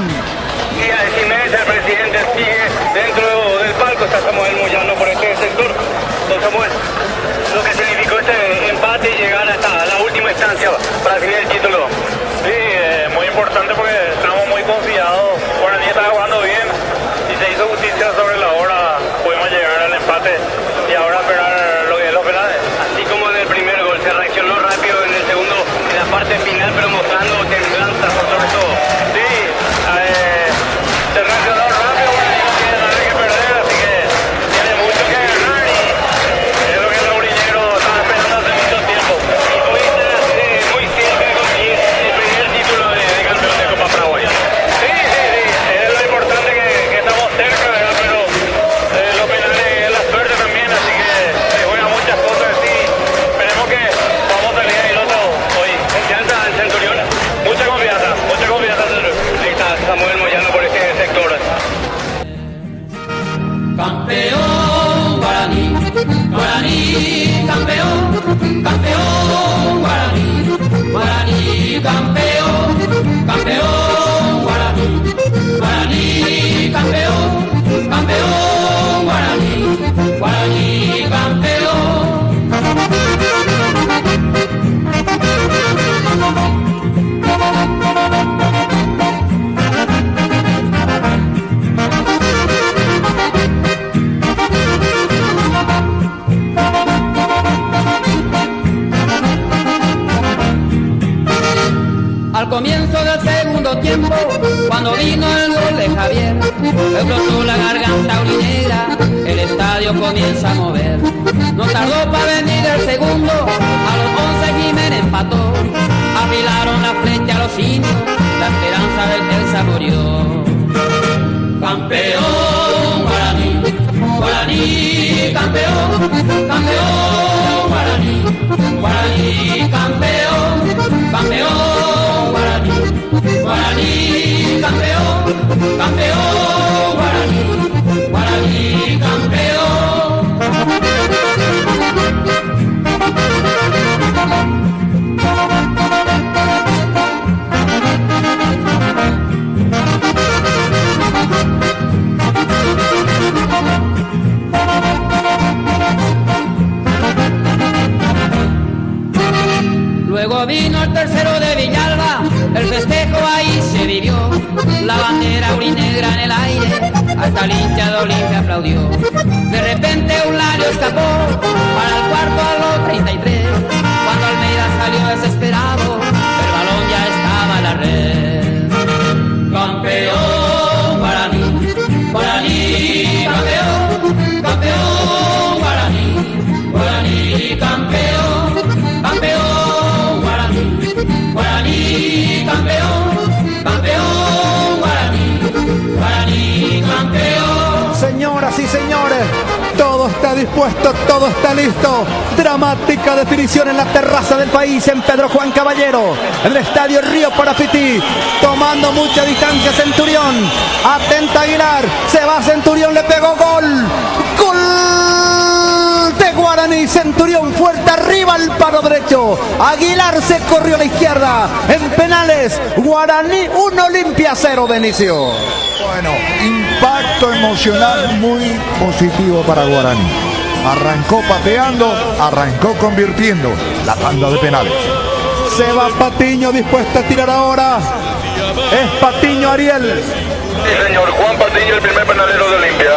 Y a Jiménez, el presidente, sigue dentro del palco, está Samuel Moyano por este sector. Don Samuel, lo que significó este empate y llegar hasta la última instancia para definir el título. Sí, muy importante porque estamos muy confiados. Guaraní estaba jugando bien y se hizo justicia sobre la hora. Pudimos llegar al empate y ahora esperar lo que es los penales. Así como del primer gol, se reaccionó rápido en el segundo, en la parte final, pero mostrando templanza por sobre todo. Sí, se reaccionó rápido, Guaraní no tiene nada que perder, así que tiene mucho que ganar y es lo que el laurillero estaba esperando hace mucho tiempo. Y hoy está muy cerca de conseguir el primer título de campeón de Copa Paraguay. Sí, es lo importante que estamos cerca, ¿verdad? Pero los penales es la suerte también, así que se juegan muchas cosas y esperemos que vamos a salir airosos hoy. Confianza en Centurión. Mucha confianza, Centurión. Ahí está Samuel Moyano por este sector. Campeón Guaraní, Guaraní campeón, campeón Guaraní, Guaraní campeón, campeón Guaraní, Guaraní campeón, campeón Guaraní, Guaraní campeón. Al comienzo del segundo tiempo, cuando vino el gol de Javier, me explotó la garganta aurinera, el estadio comienza a mover. No tardó para venir el segundo, a los 11 Jiménez empató, afilaron la flecha a los indios, la esperanza del Telsa murió. Campeón Guaraní, Guaraní campeón, campeón Guaraní, Guaraní campeón, campeón Guaraní, Guaraní campeón, campeón Guaraní, Guaraní campeón. Luego vino el tercero de Villalba, el festejo ahí se vivió, la bandera aurinegra en el aire, hasta el hincha de Olimpia aplaudió. De repente Eulalio escapó para el cuarto a los 33, cuando Almeida salió desesperado, el balón ya estaba en la red. Campeón Guaraní, Guaraní campeón, campeón Guaraní, Guaraní campeón, campeón. Guaraní campeón, campeón Guaraní, Guaraní campeón. Señoras y señores, todo está dispuesto, todo está listo. Dramática definición en la terraza del país en Pedro Juan Caballero, en el estadio Río Parapití, tomando mucha distancia Centurión. Atenta Aguilar, se va Centurión, le pegó gol. Gol de Guaraní, Centurión fuerte arriba al palo derecho. Aguilar se corrió a la izquierda. En penales, Guaraní 1, Olimpia 0, Benicio. Bueno, impacto emocional muy positivo para Guaraní. Arrancó pateando, arrancó convirtiendo la tanda de penales. Se va Patiño, dispuesto a tirar ahora. Es Patiño Ariel. Sí, señor. Juan Patiño, el primer penalero de Olimpia.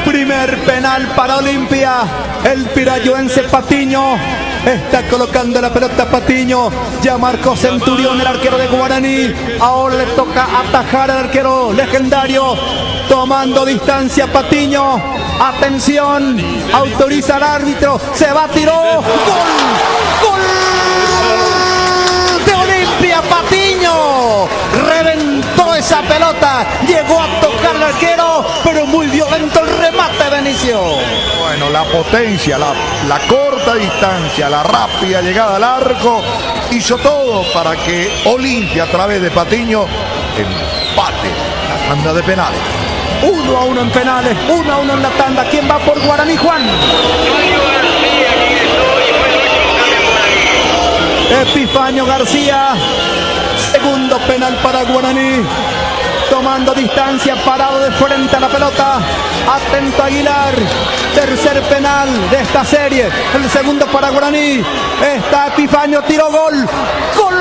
Primer penal para Olimpia. El pirayoense Patiño está colocando la pelota Patiño. Ya marcó Centurión, el arquero de Guaraní. Ahora le toca atajar al arquero legendario. Tomando distancia Patiño. Atención. Autoriza al árbitro. Se va, tiró. ¡Gol! ¡Gol! De Olimpia, Patiño. Reventó esa pelota. Llegó a tocar al arquero, pero muy violento el remate, Benicio. Bueno, la potencia, la corta distancia, la rápida llegada al arco, hizo todo para que Olimpia, a través de Patiño, empate la tanda de penales. 1-1 en penales, 1-1 en la tanda. ¿Quién va por Guaraní, Juan? Epifanio García. Segundo penal para Guaraní. Tomando distancia, parado de frente a la pelota. Atento Aguilar. Tercer penal de esta serie. El segundo para Guaraní. Está Epifanio, tiró, gol. ¡Gol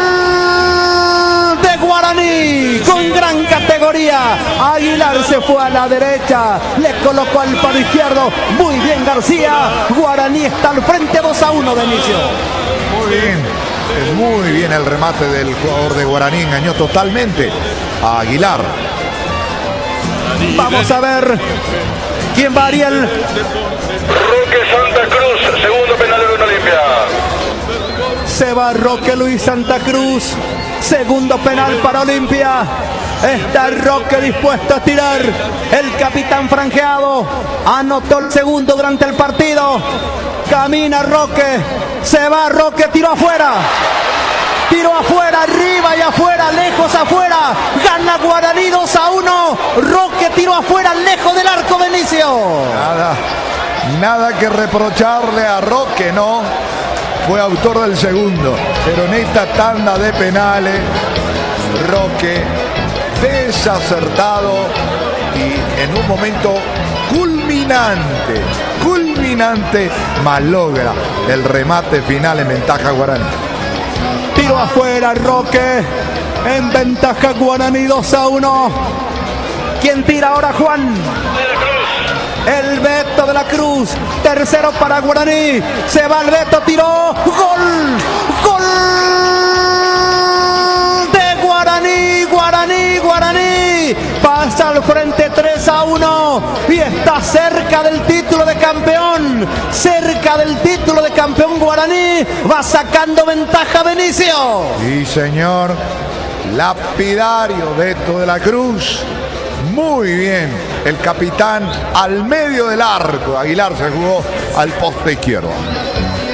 de Guaraní! Con gran categoría. Aguilar se fue a la derecha. Le colocó al palo izquierdo. Muy bien García. Guaraní está al frente, 2-1 de inicio. Muy bien. Muy bien el remate del jugador de Guaraní. Engañó totalmente a Aguilar. Vamos a ver quién va, Ariel. Roque Santa Cruz, segundo penalero en Olimpia. Se va Roque Luis Santa Cruz. Segundo penal para Olimpia. Está Roque dispuesto a tirar. El capitán franjeado anotó el segundo durante el partido. Camina Roque. Se va Roque, tiró afuera. Tiro afuera, arriba y afuera, lejos afuera. Gana Guaraní 2-1. Roque tiró afuera, lejos del arco, Benicio. Nada que reprocharle a Roque, ¿no? Fue autor del segundo. Pero en esta tanda de penales, Roque desacertado y en un momento culminante, malogra el remate final en ventaja Guaraní. Tiro afuera, Roque. En ventaja Guaraní 2-1. ¿Quién tira ahora, Juan? El Beto de la Cruz. Tercero para Guaraní. Se va el Beto, tiró. ¡Gol! ¡Gol! De Guaraní, Guaraní. Pasa al frente 3-1 y está cerca del título de campeón. Cerca del título de campeón Guaraní. Va sacando ventaja Benicio. Sí, señor. Lapidario Beto de la Cruz. Muy bien. El capitán al medio del arco. Aguilar se jugó al poste izquierdo.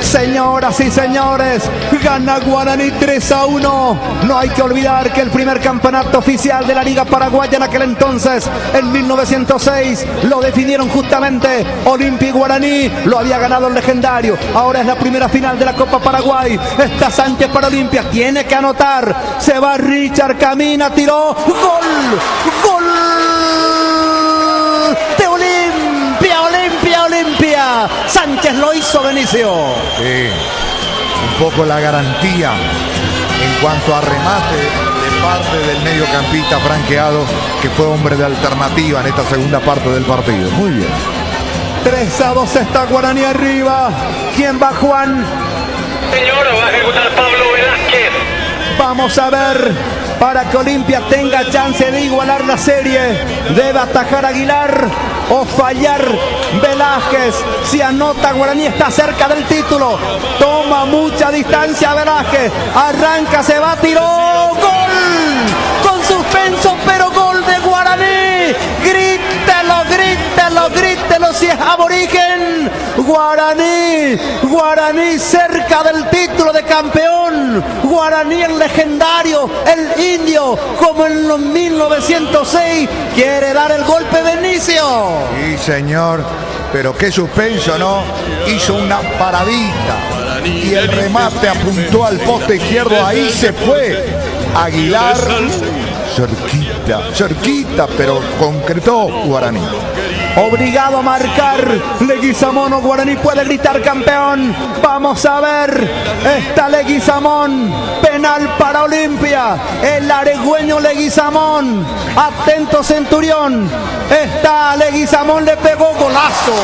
Señoras y señores, gana Guaraní 3-1. No hay que olvidar que el primer campeonato oficial de la Liga Paraguaya en aquel entonces, en 1906, lo definieron justamente Olimpia y Guaraní. Lo había ganado el legendario. Ahora es la primera final de la Copa Paraguay. Está Sánchez para Olimpia. Tiene que anotar. Se va Richard, camina, tiró. ¡Gol! ¡Gol! De Olimpia. Sánchez lo hizo, Benicio. Sí, un poco la garantía en cuanto a remate de parte del mediocampista franqueado, que fue hombre de alternativa en esta segunda parte del partido. Muy bien. 3-2 está Guaraní arriba. ¿Quién va, Juan? Señor, va a ejecutar Pablo Velázquez. Vamos a ver. Para que Olimpia tenga chance de igualar la serie, debe atajar Aguilar o fallar Velázquez. Si anota, Guaraní está cerca del título. Toma mucha distancia Velázquez. Arranca, se va, tiró. ¡Gol! Con suspenso, pero gol de Guaraní. Grítelo si es aborigen. Guaraní cerca del título de campeón. Guaraní el legendario, el indio, como en los 1906, quiere dar el golpe Benicio. Sí, señor, pero qué suspenso, ¿no? Hizo una paradita y el remate apuntó al poste izquierdo. Ahí se fue Aguilar. Cerquita, pero concretó Guaraní. obligado a marcar. Leguizamón o Guaraní puede gritar campeón. Vamos a ver, está Leguizamón, penal para Olimpia, el aregüeño Leguizamón, atento Centurión, está Leguizamón, le pegó, golazo,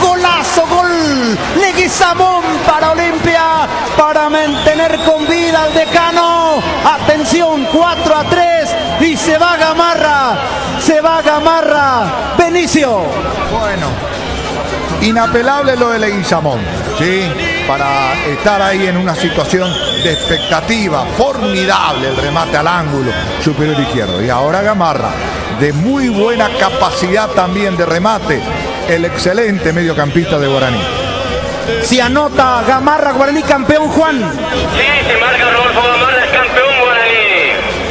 golazo, gol, Leguizamón para Olimpia, para mantener con vida al decano. Atención, 4-3 y se va Gamarra, Benicio. Bueno, inapelable lo de Leguizamón, ¿sí? Para estar ahí en una situación de expectativa, formidable el remate al ángulo superior izquierdo. Y ahora Gamarra, de muy buena capacidad también de remate, el excelente mediocampista de Guaraní. Si anota Gamarra, Guaraní campeón, Juan. Sí, se marca Rodolfo Gamarra, es campeón Guaraní.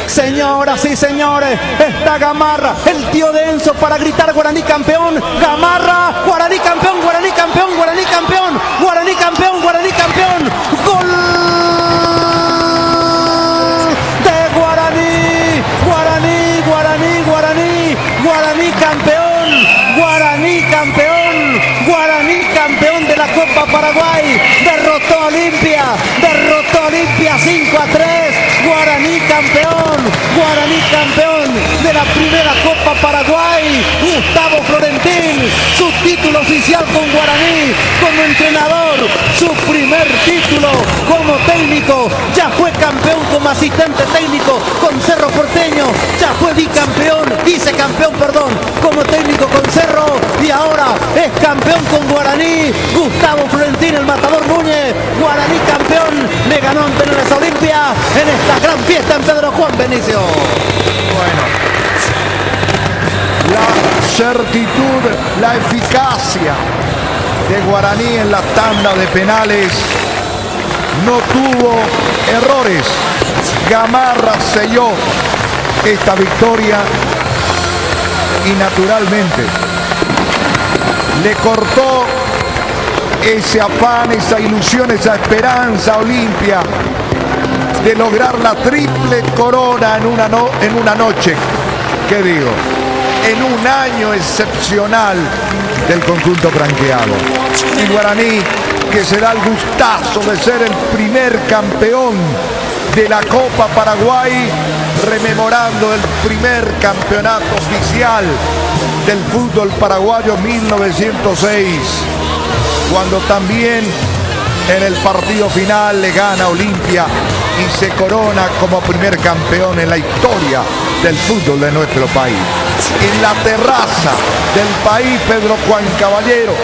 Señoras y señores, está Gamarra, el tío de Enzo para gritar Guaraní campeón. Gamarra, Guaraní campeón, Guaraní campeón, Guaraní campeón, Guaraní campeón, Guaraní campeón. Gol de Guaraní, Guaraní, Guaraní, Guaraní, Guaraní campeón, Guaraní campeón, Guaraní campeón de la Copa Paraguay. Derrotó a Olimpia 5-3. Guaraní campeón de la primera Copa Paraguay. Gustavo Florentín, su título oficial con Guaraní como entrenador, su primer título como técnico. Ya fue campeón como asistente técnico con Cerro Porteño, ya fue vicecampeón, como técnico con Cerro, y ahora es campeón con Guaraní. Gustavo Florentín, el matador Núñez, Guaraní campeón, le ganó ante la Olimpia en esta gran fiesta en Pedro Juan Benicio. Bueno, la certitud, la eficacia de Guaraní en la tanda de penales no tuvo errores. Gamarra selló esta victoria y naturalmente le cortó ese afán, esa ilusión, esa esperanza a Olimpia de lograr la triple corona en una noche, ¿qué digo? En un año excepcional del conjunto franqueado. Y Guaraní, que se da el gustazo de ser el primer campeón de la Copa Paraguay, rememorando el primer campeonato oficial del fútbol paraguayo 1906, cuando también en el partido final le gana a Olimpia y se corona como primer campeón en la historia del fútbol de nuestro país. En la terraza del país Pedro Juan Caballero,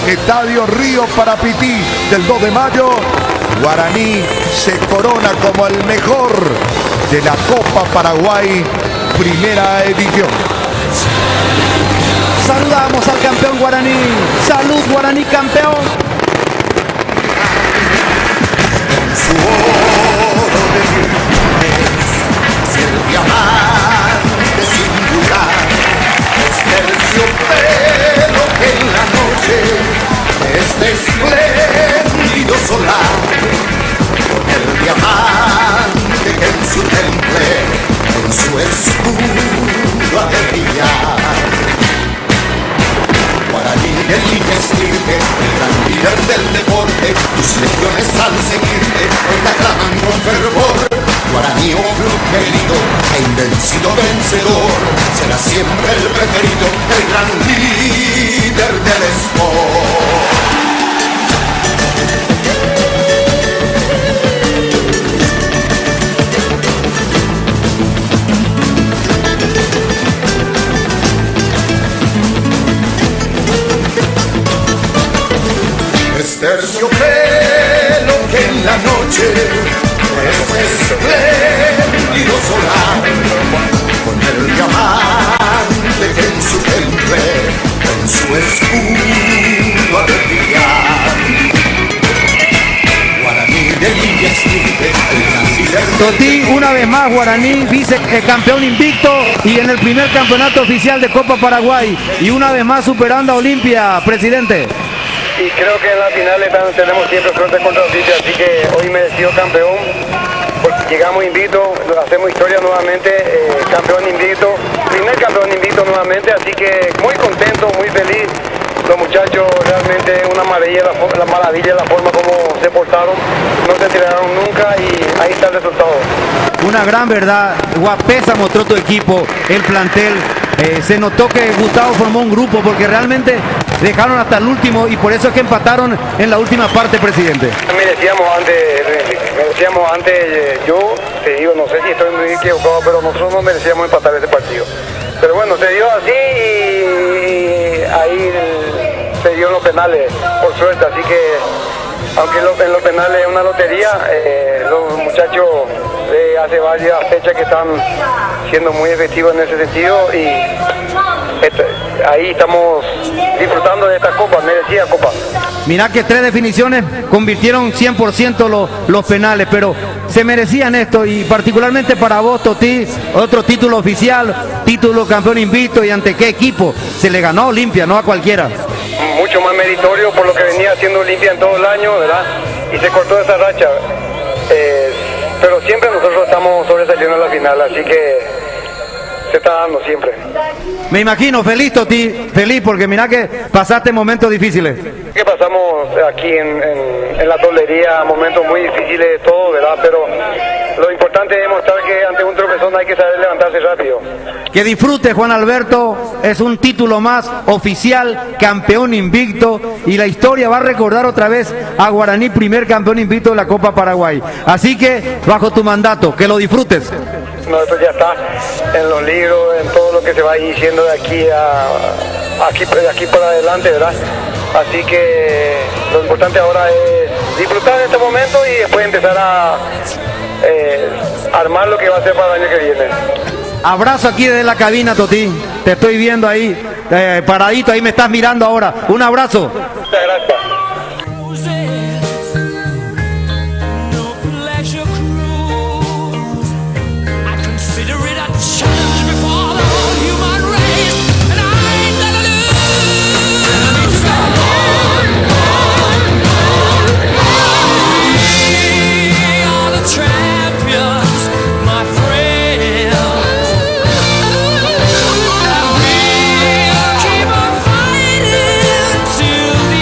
Estadio Río Parapití, del 2 de mayo, Guaraní se corona como el mejor de la Copa Paraguay, primera edición. Saludamos al campeón Guaraní. Salud Guaraní campeón. Su oro de virtudes, el diamante sin dudar, es terciopelo que en la noche es de espléndido solar, el diamante que en su temple, en su escudo ha de brillar. Guaraní del inescribe, el gran líder del deporte, tus legiones al seguirte, hoy te aclaman con fervor. Guaraní, oh club querido, e invencido vencedor, será siempre el preferido, el gran líder del sport. Terciopelo que en la noche es espléndido solar, con el diamante que en su temple, en su escudo ha de brillar. Guaraní del Indestripe, el gran líder. Toti, una vez más Guaraní, vicecampeón invicto y en el primer campeonato oficial de Copa Paraguay, y una vez más superando a Olimpia, presidente. Y creo que en la final tenemos siempre fronte contra Olimpia, así que hoy merecido campeón, llegamos invictos, hacemos historia nuevamente, campeón invicto, primer campeón invicto nuevamente, así que muy contento, muy feliz. Los muchachos realmente una maravilla la forma como se portaron, no se tiraron nunca y ahí está el resultado. Una gran verdad, guapesa mostró tu equipo, el plantel. Se notó que Gustavo formó un grupo porque realmente dejaron hasta el último y por eso es que empataron en la última parte, presidente. Merecíamos antes, yo te digo, no sé si estoy muy equivocado, pero nosotros no merecíamos empatar ese partido. Pero bueno, se dio así y ahí se dio los penales, por suerte, así que aunque en los penales es una lotería, los muchachos hace varias fechas que están siendo muy efectivos en ese sentido y ahí estamos disfrutando de esta copa, merecida copa. Mirá que 3 definiciones convirtieron 100% los penales, pero se merecían esto y particularmente para vos, Toti, otro título oficial, título campeón invicto y ante qué equipo se le ganó a Olimpia, no a cualquiera. Mucho más meritorio por lo que venía haciendo Olimpia en todo el año, ¿verdad? Y se cortó esa racha. Pero siempre nosotros estamos sobresaliendo en la final, así que se está dando siempre. Me imagino, feliz Toti, feliz porque mirá que pasaste momentos difíciles. Que pasamos aquí en la tolería momentos muy difíciles de todo, ¿verdad? Pero lo importante es demostrar que ante un tropezón hay que saber levantarse rápido. Que disfrute, Juan Alberto, es un título más oficial, campeón invicto y la historia va a recordar otra vez a Guaraní, primer campeón invicto de la Copa Paraguay. Así que, bajo tu mandato, que lo disfrutes. No, esto ya está en los libros, en todo lo que se va diciendo de aquí para adelante, ¿verdad? Así que lo importante ahora es disfrutar de este momento y después empezar a armar lo que va a ser para el año que viene. Abrazo aquí desde la cabina, Toti. Te estoy viendo ahí, paradito, ahí me estás mirando ahora. Un abrazo. Muchas gracias. Till the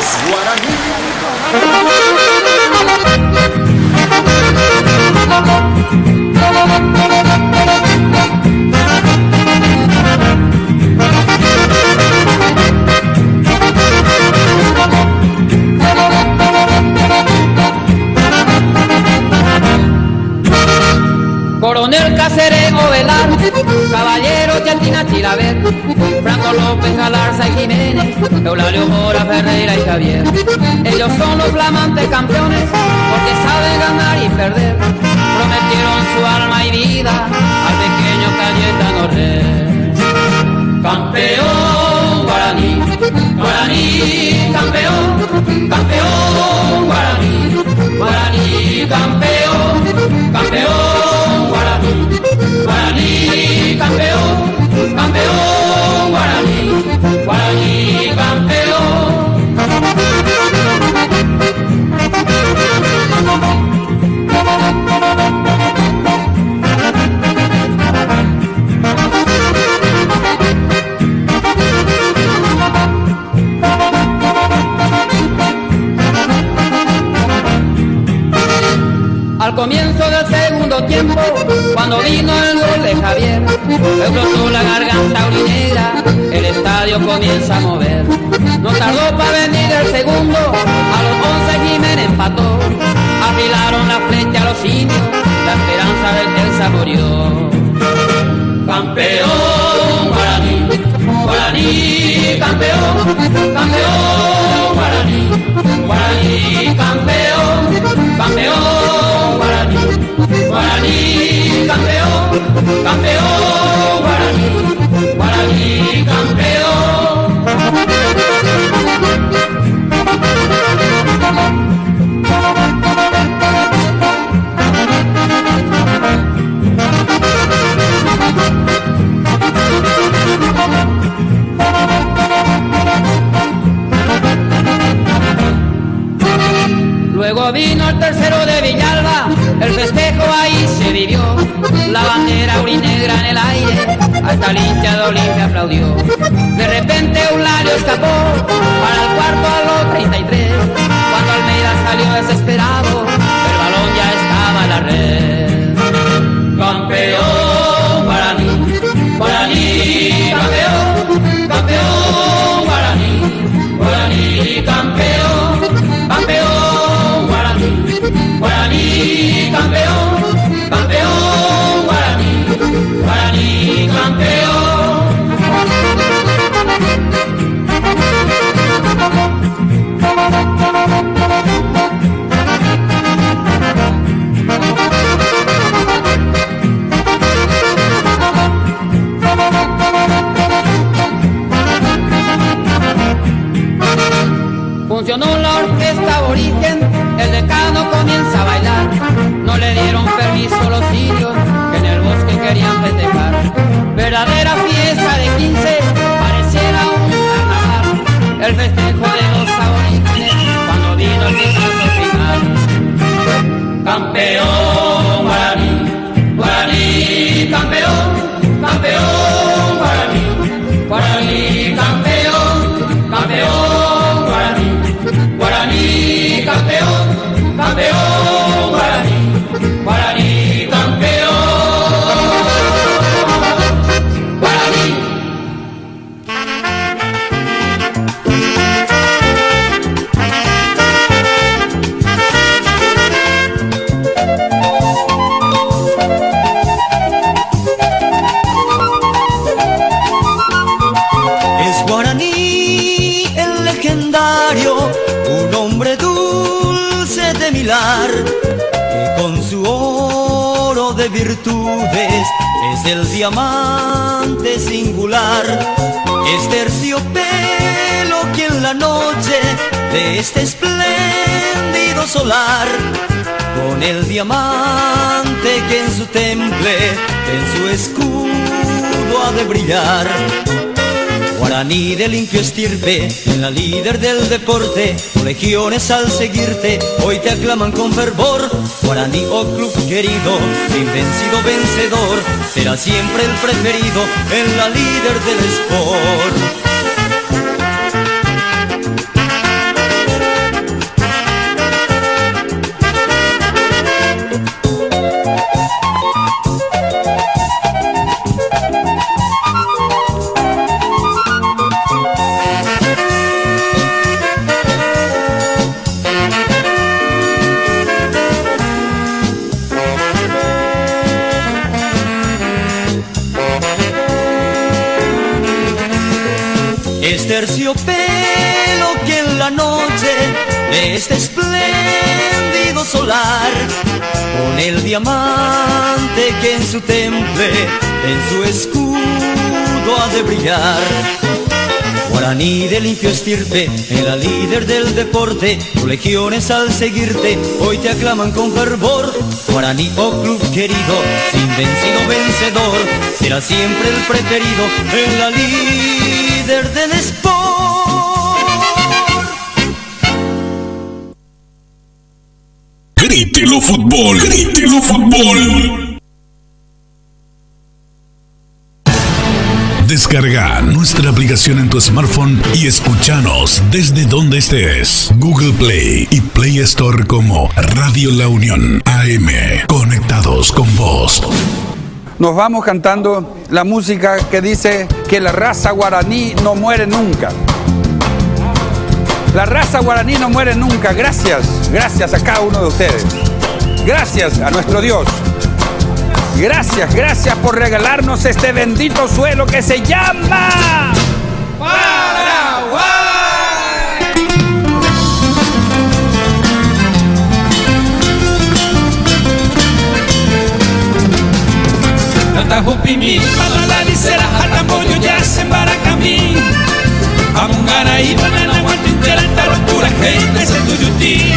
es guaraní. Coronel Cáceres Ovelar, Caballero Yatina Chilaver, Franco López Galarza y Jiménez, Eulalio Mora, Ferreira y Javier. Ellos son los flamantes campeones, porque saben ganar y perder. Prometieron su alma y vida al pequeño Cayetano Rey. Campeón guaraní, guaraní campeón, campeón guaraní, guaraní campeón, campeón guaraní, guaraní campeón, campeón guaraní, guaraní campeón. Al comienzo del segundo tiempo, cuando vino el gol de Javier, me brotó la garganta urinera, el estadio comienza a mover. No tardó para venir el segundo, a los 11 Jiménez empató. Afilaron la flecha a los indios, la esperanza del Telsa murió. Campeón guaraní, guaraní campeón, campeón guaraní, guaraní campeón, campeón guaraní, guaraní campeón, campeón guaraní, guaraní campeón. Luego vino el tercero de Villalba, el festejo ahí se vivió, la bandera urinegra en el aire, hasta el hincha de Olimpia aplaudió. De repente Eulalio escapó para el cuarto a los 33, cuando Almeida salió desesperado, el balón ya estaba en la red. Campeón guaraní, guaraní campeón, campeón guaraní, guaraní campeón, campeón guaraní campeón, campeón guaraní, guaraní campeón. Funcionó la orquesta aborigen, el decano comienza a bailar. No le dieron permiso a los indios que en el bosque querían festejar. Verdadera fiesta de 15, pareciera un carnaval. El festejo de los aborígenes cuando vino el descanso final. Campeón guaraní, guaraní campeón, campeón guaraní, guaraní campeón, campeón guaraní, guaraní campeón, campeón guaraní, guaraní campeón, guaraní. Es guaraní el legendario, un hombre dulce de mirar, que con su oro de virtudes es el diamante singular. Es terciopelo que en la noche de este espléndido solar, con el diamante que en su temple, en su escudo ha de brillar. Guaraní de limpio estirpe, en la líder del deporte, legiones al seguirte, hoy te aclaman con fervor. Guaraní, oh club querido, invencido vencedor, será siempre el preferido en la líder del sport. terciopelo que en la noche de este espléndido solar, con el diamante que en su temple, en su escudo ha de brillar. Guaraní de limpio estirpe, en la líder del deporte, tus legiones al seguirte hoy te aclaman con fervor. Guaraní, oh club querido, sin vencido vencedor, será siempre el preferido en la líder del sport. Grítelo fútbol, grítelo fútbol. Descarga nuestra aplicación en tu smartphone y escúchanos desde donde estés. Google Play y Play Store como Radio La Unión AM. Conectados con vos. Nos vamos cantando la música que dice que la raza guaraní no muere nunca. La raza guaraní no muere nunca. Gracias, gracias a cada uno de ustedes. Gracias a nuestro Dios. Gracias, gracias por regalarnos este bendito suelo que se llama Paraguay. Natajupimi, Malalicera, Jatamboyo, Yacen, Baracamí, Amungaraí, Banana, Guantintera, Tarapura, Gente, Sentuyutí,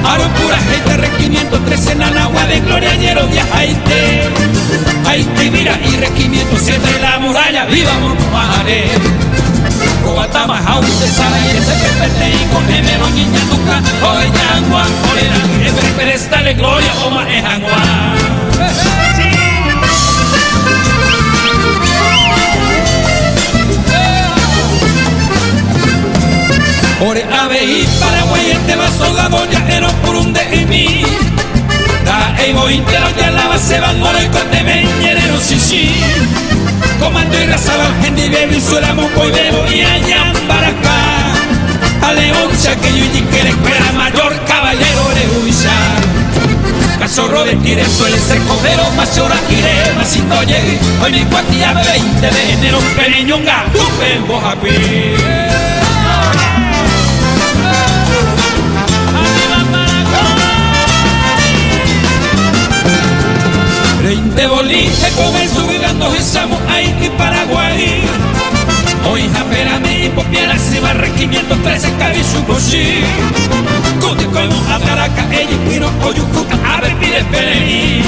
Arapura, Gente, Requimiento, 13, Nanagua, de Gloria, Ñero, Viajaite, Haite, mira, y Requimiento, 7, la muralla, viva Montmaré, Coatama, Jaute, Sala, y este Pepete, y con Gemero, Niña, Tuca, Oveñangua, Orera, Ebre, Pérez, dale Gloria, Oma, Ejangua. Ore Abeí, Paraguay, este vaso la doña, era por un de mí. Da Evo Intero, ya la base van oro y corte meñerero, sí. Comando y razaba, gente y bebe, suela, moco y bebo, y allá en Baracá. A León, Chaqueño y Jiquere, espera mayor, caballero de Huizar. Cachorro de Tire, suele ser cordero, Machora, Tire, Masito, llegue. Hoy mi cuatilla, 20 de enero, Pereñonga, Tupe, Bojacuí. 20 boliche con el subigando estamos ahí que Paraguay. Hoy japerame y popiera se va regimiento 13 cabizu cochi. Cute como a Caracas, ella pino oyucuca a ver pide perení.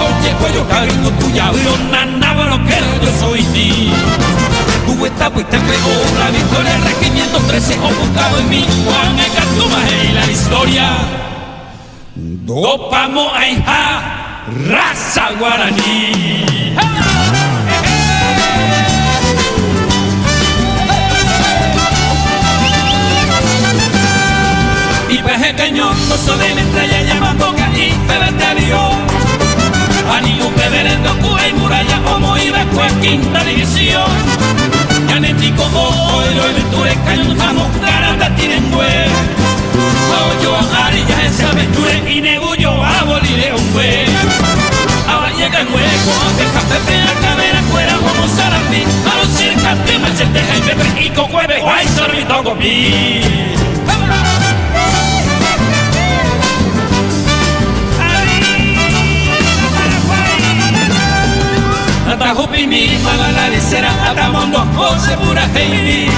Oye cuello carito tuya viro nanaba lo que yo soy ti. Tu esta pues te pegó la victoria el regimiento 13 ocultado en mí. Juan el Cartumaje y la historia. Dopamo aija. Raza guaraní. Y pequeño, no soy de estrella llamando que y bebete avión. Anillo beberendo cuba y muralla como iba pues quinta división. Yaneti como oiro y venture cañón jamón carata tienen güey. Yo amarilla esa aventura y nebullo a bolire un güey. Ahora llega el hueco, deja pepe la cadera fuera como Sarandí. A los cerca de machete y pepe y cocueve, guay, sorbito comí. Natajupimi, Malalicera, Atamondo, José Pura, Heidi.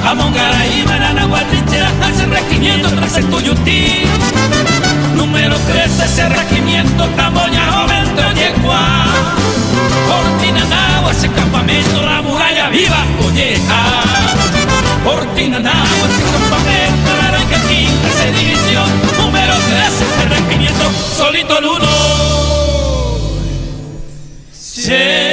Amongaraí, Banana, Guatrinchera, hace regimiento tras el Tuyutí. Número 13, ese regimiento, Tamoña, Joven, Troyecua. Portinanagua, ese campamento, la muralla viva, Colleja. Portinanagua, ese campamento, la Aranca, quinta, esa división. Número 13, ese regimiento, solito el uno. Sí.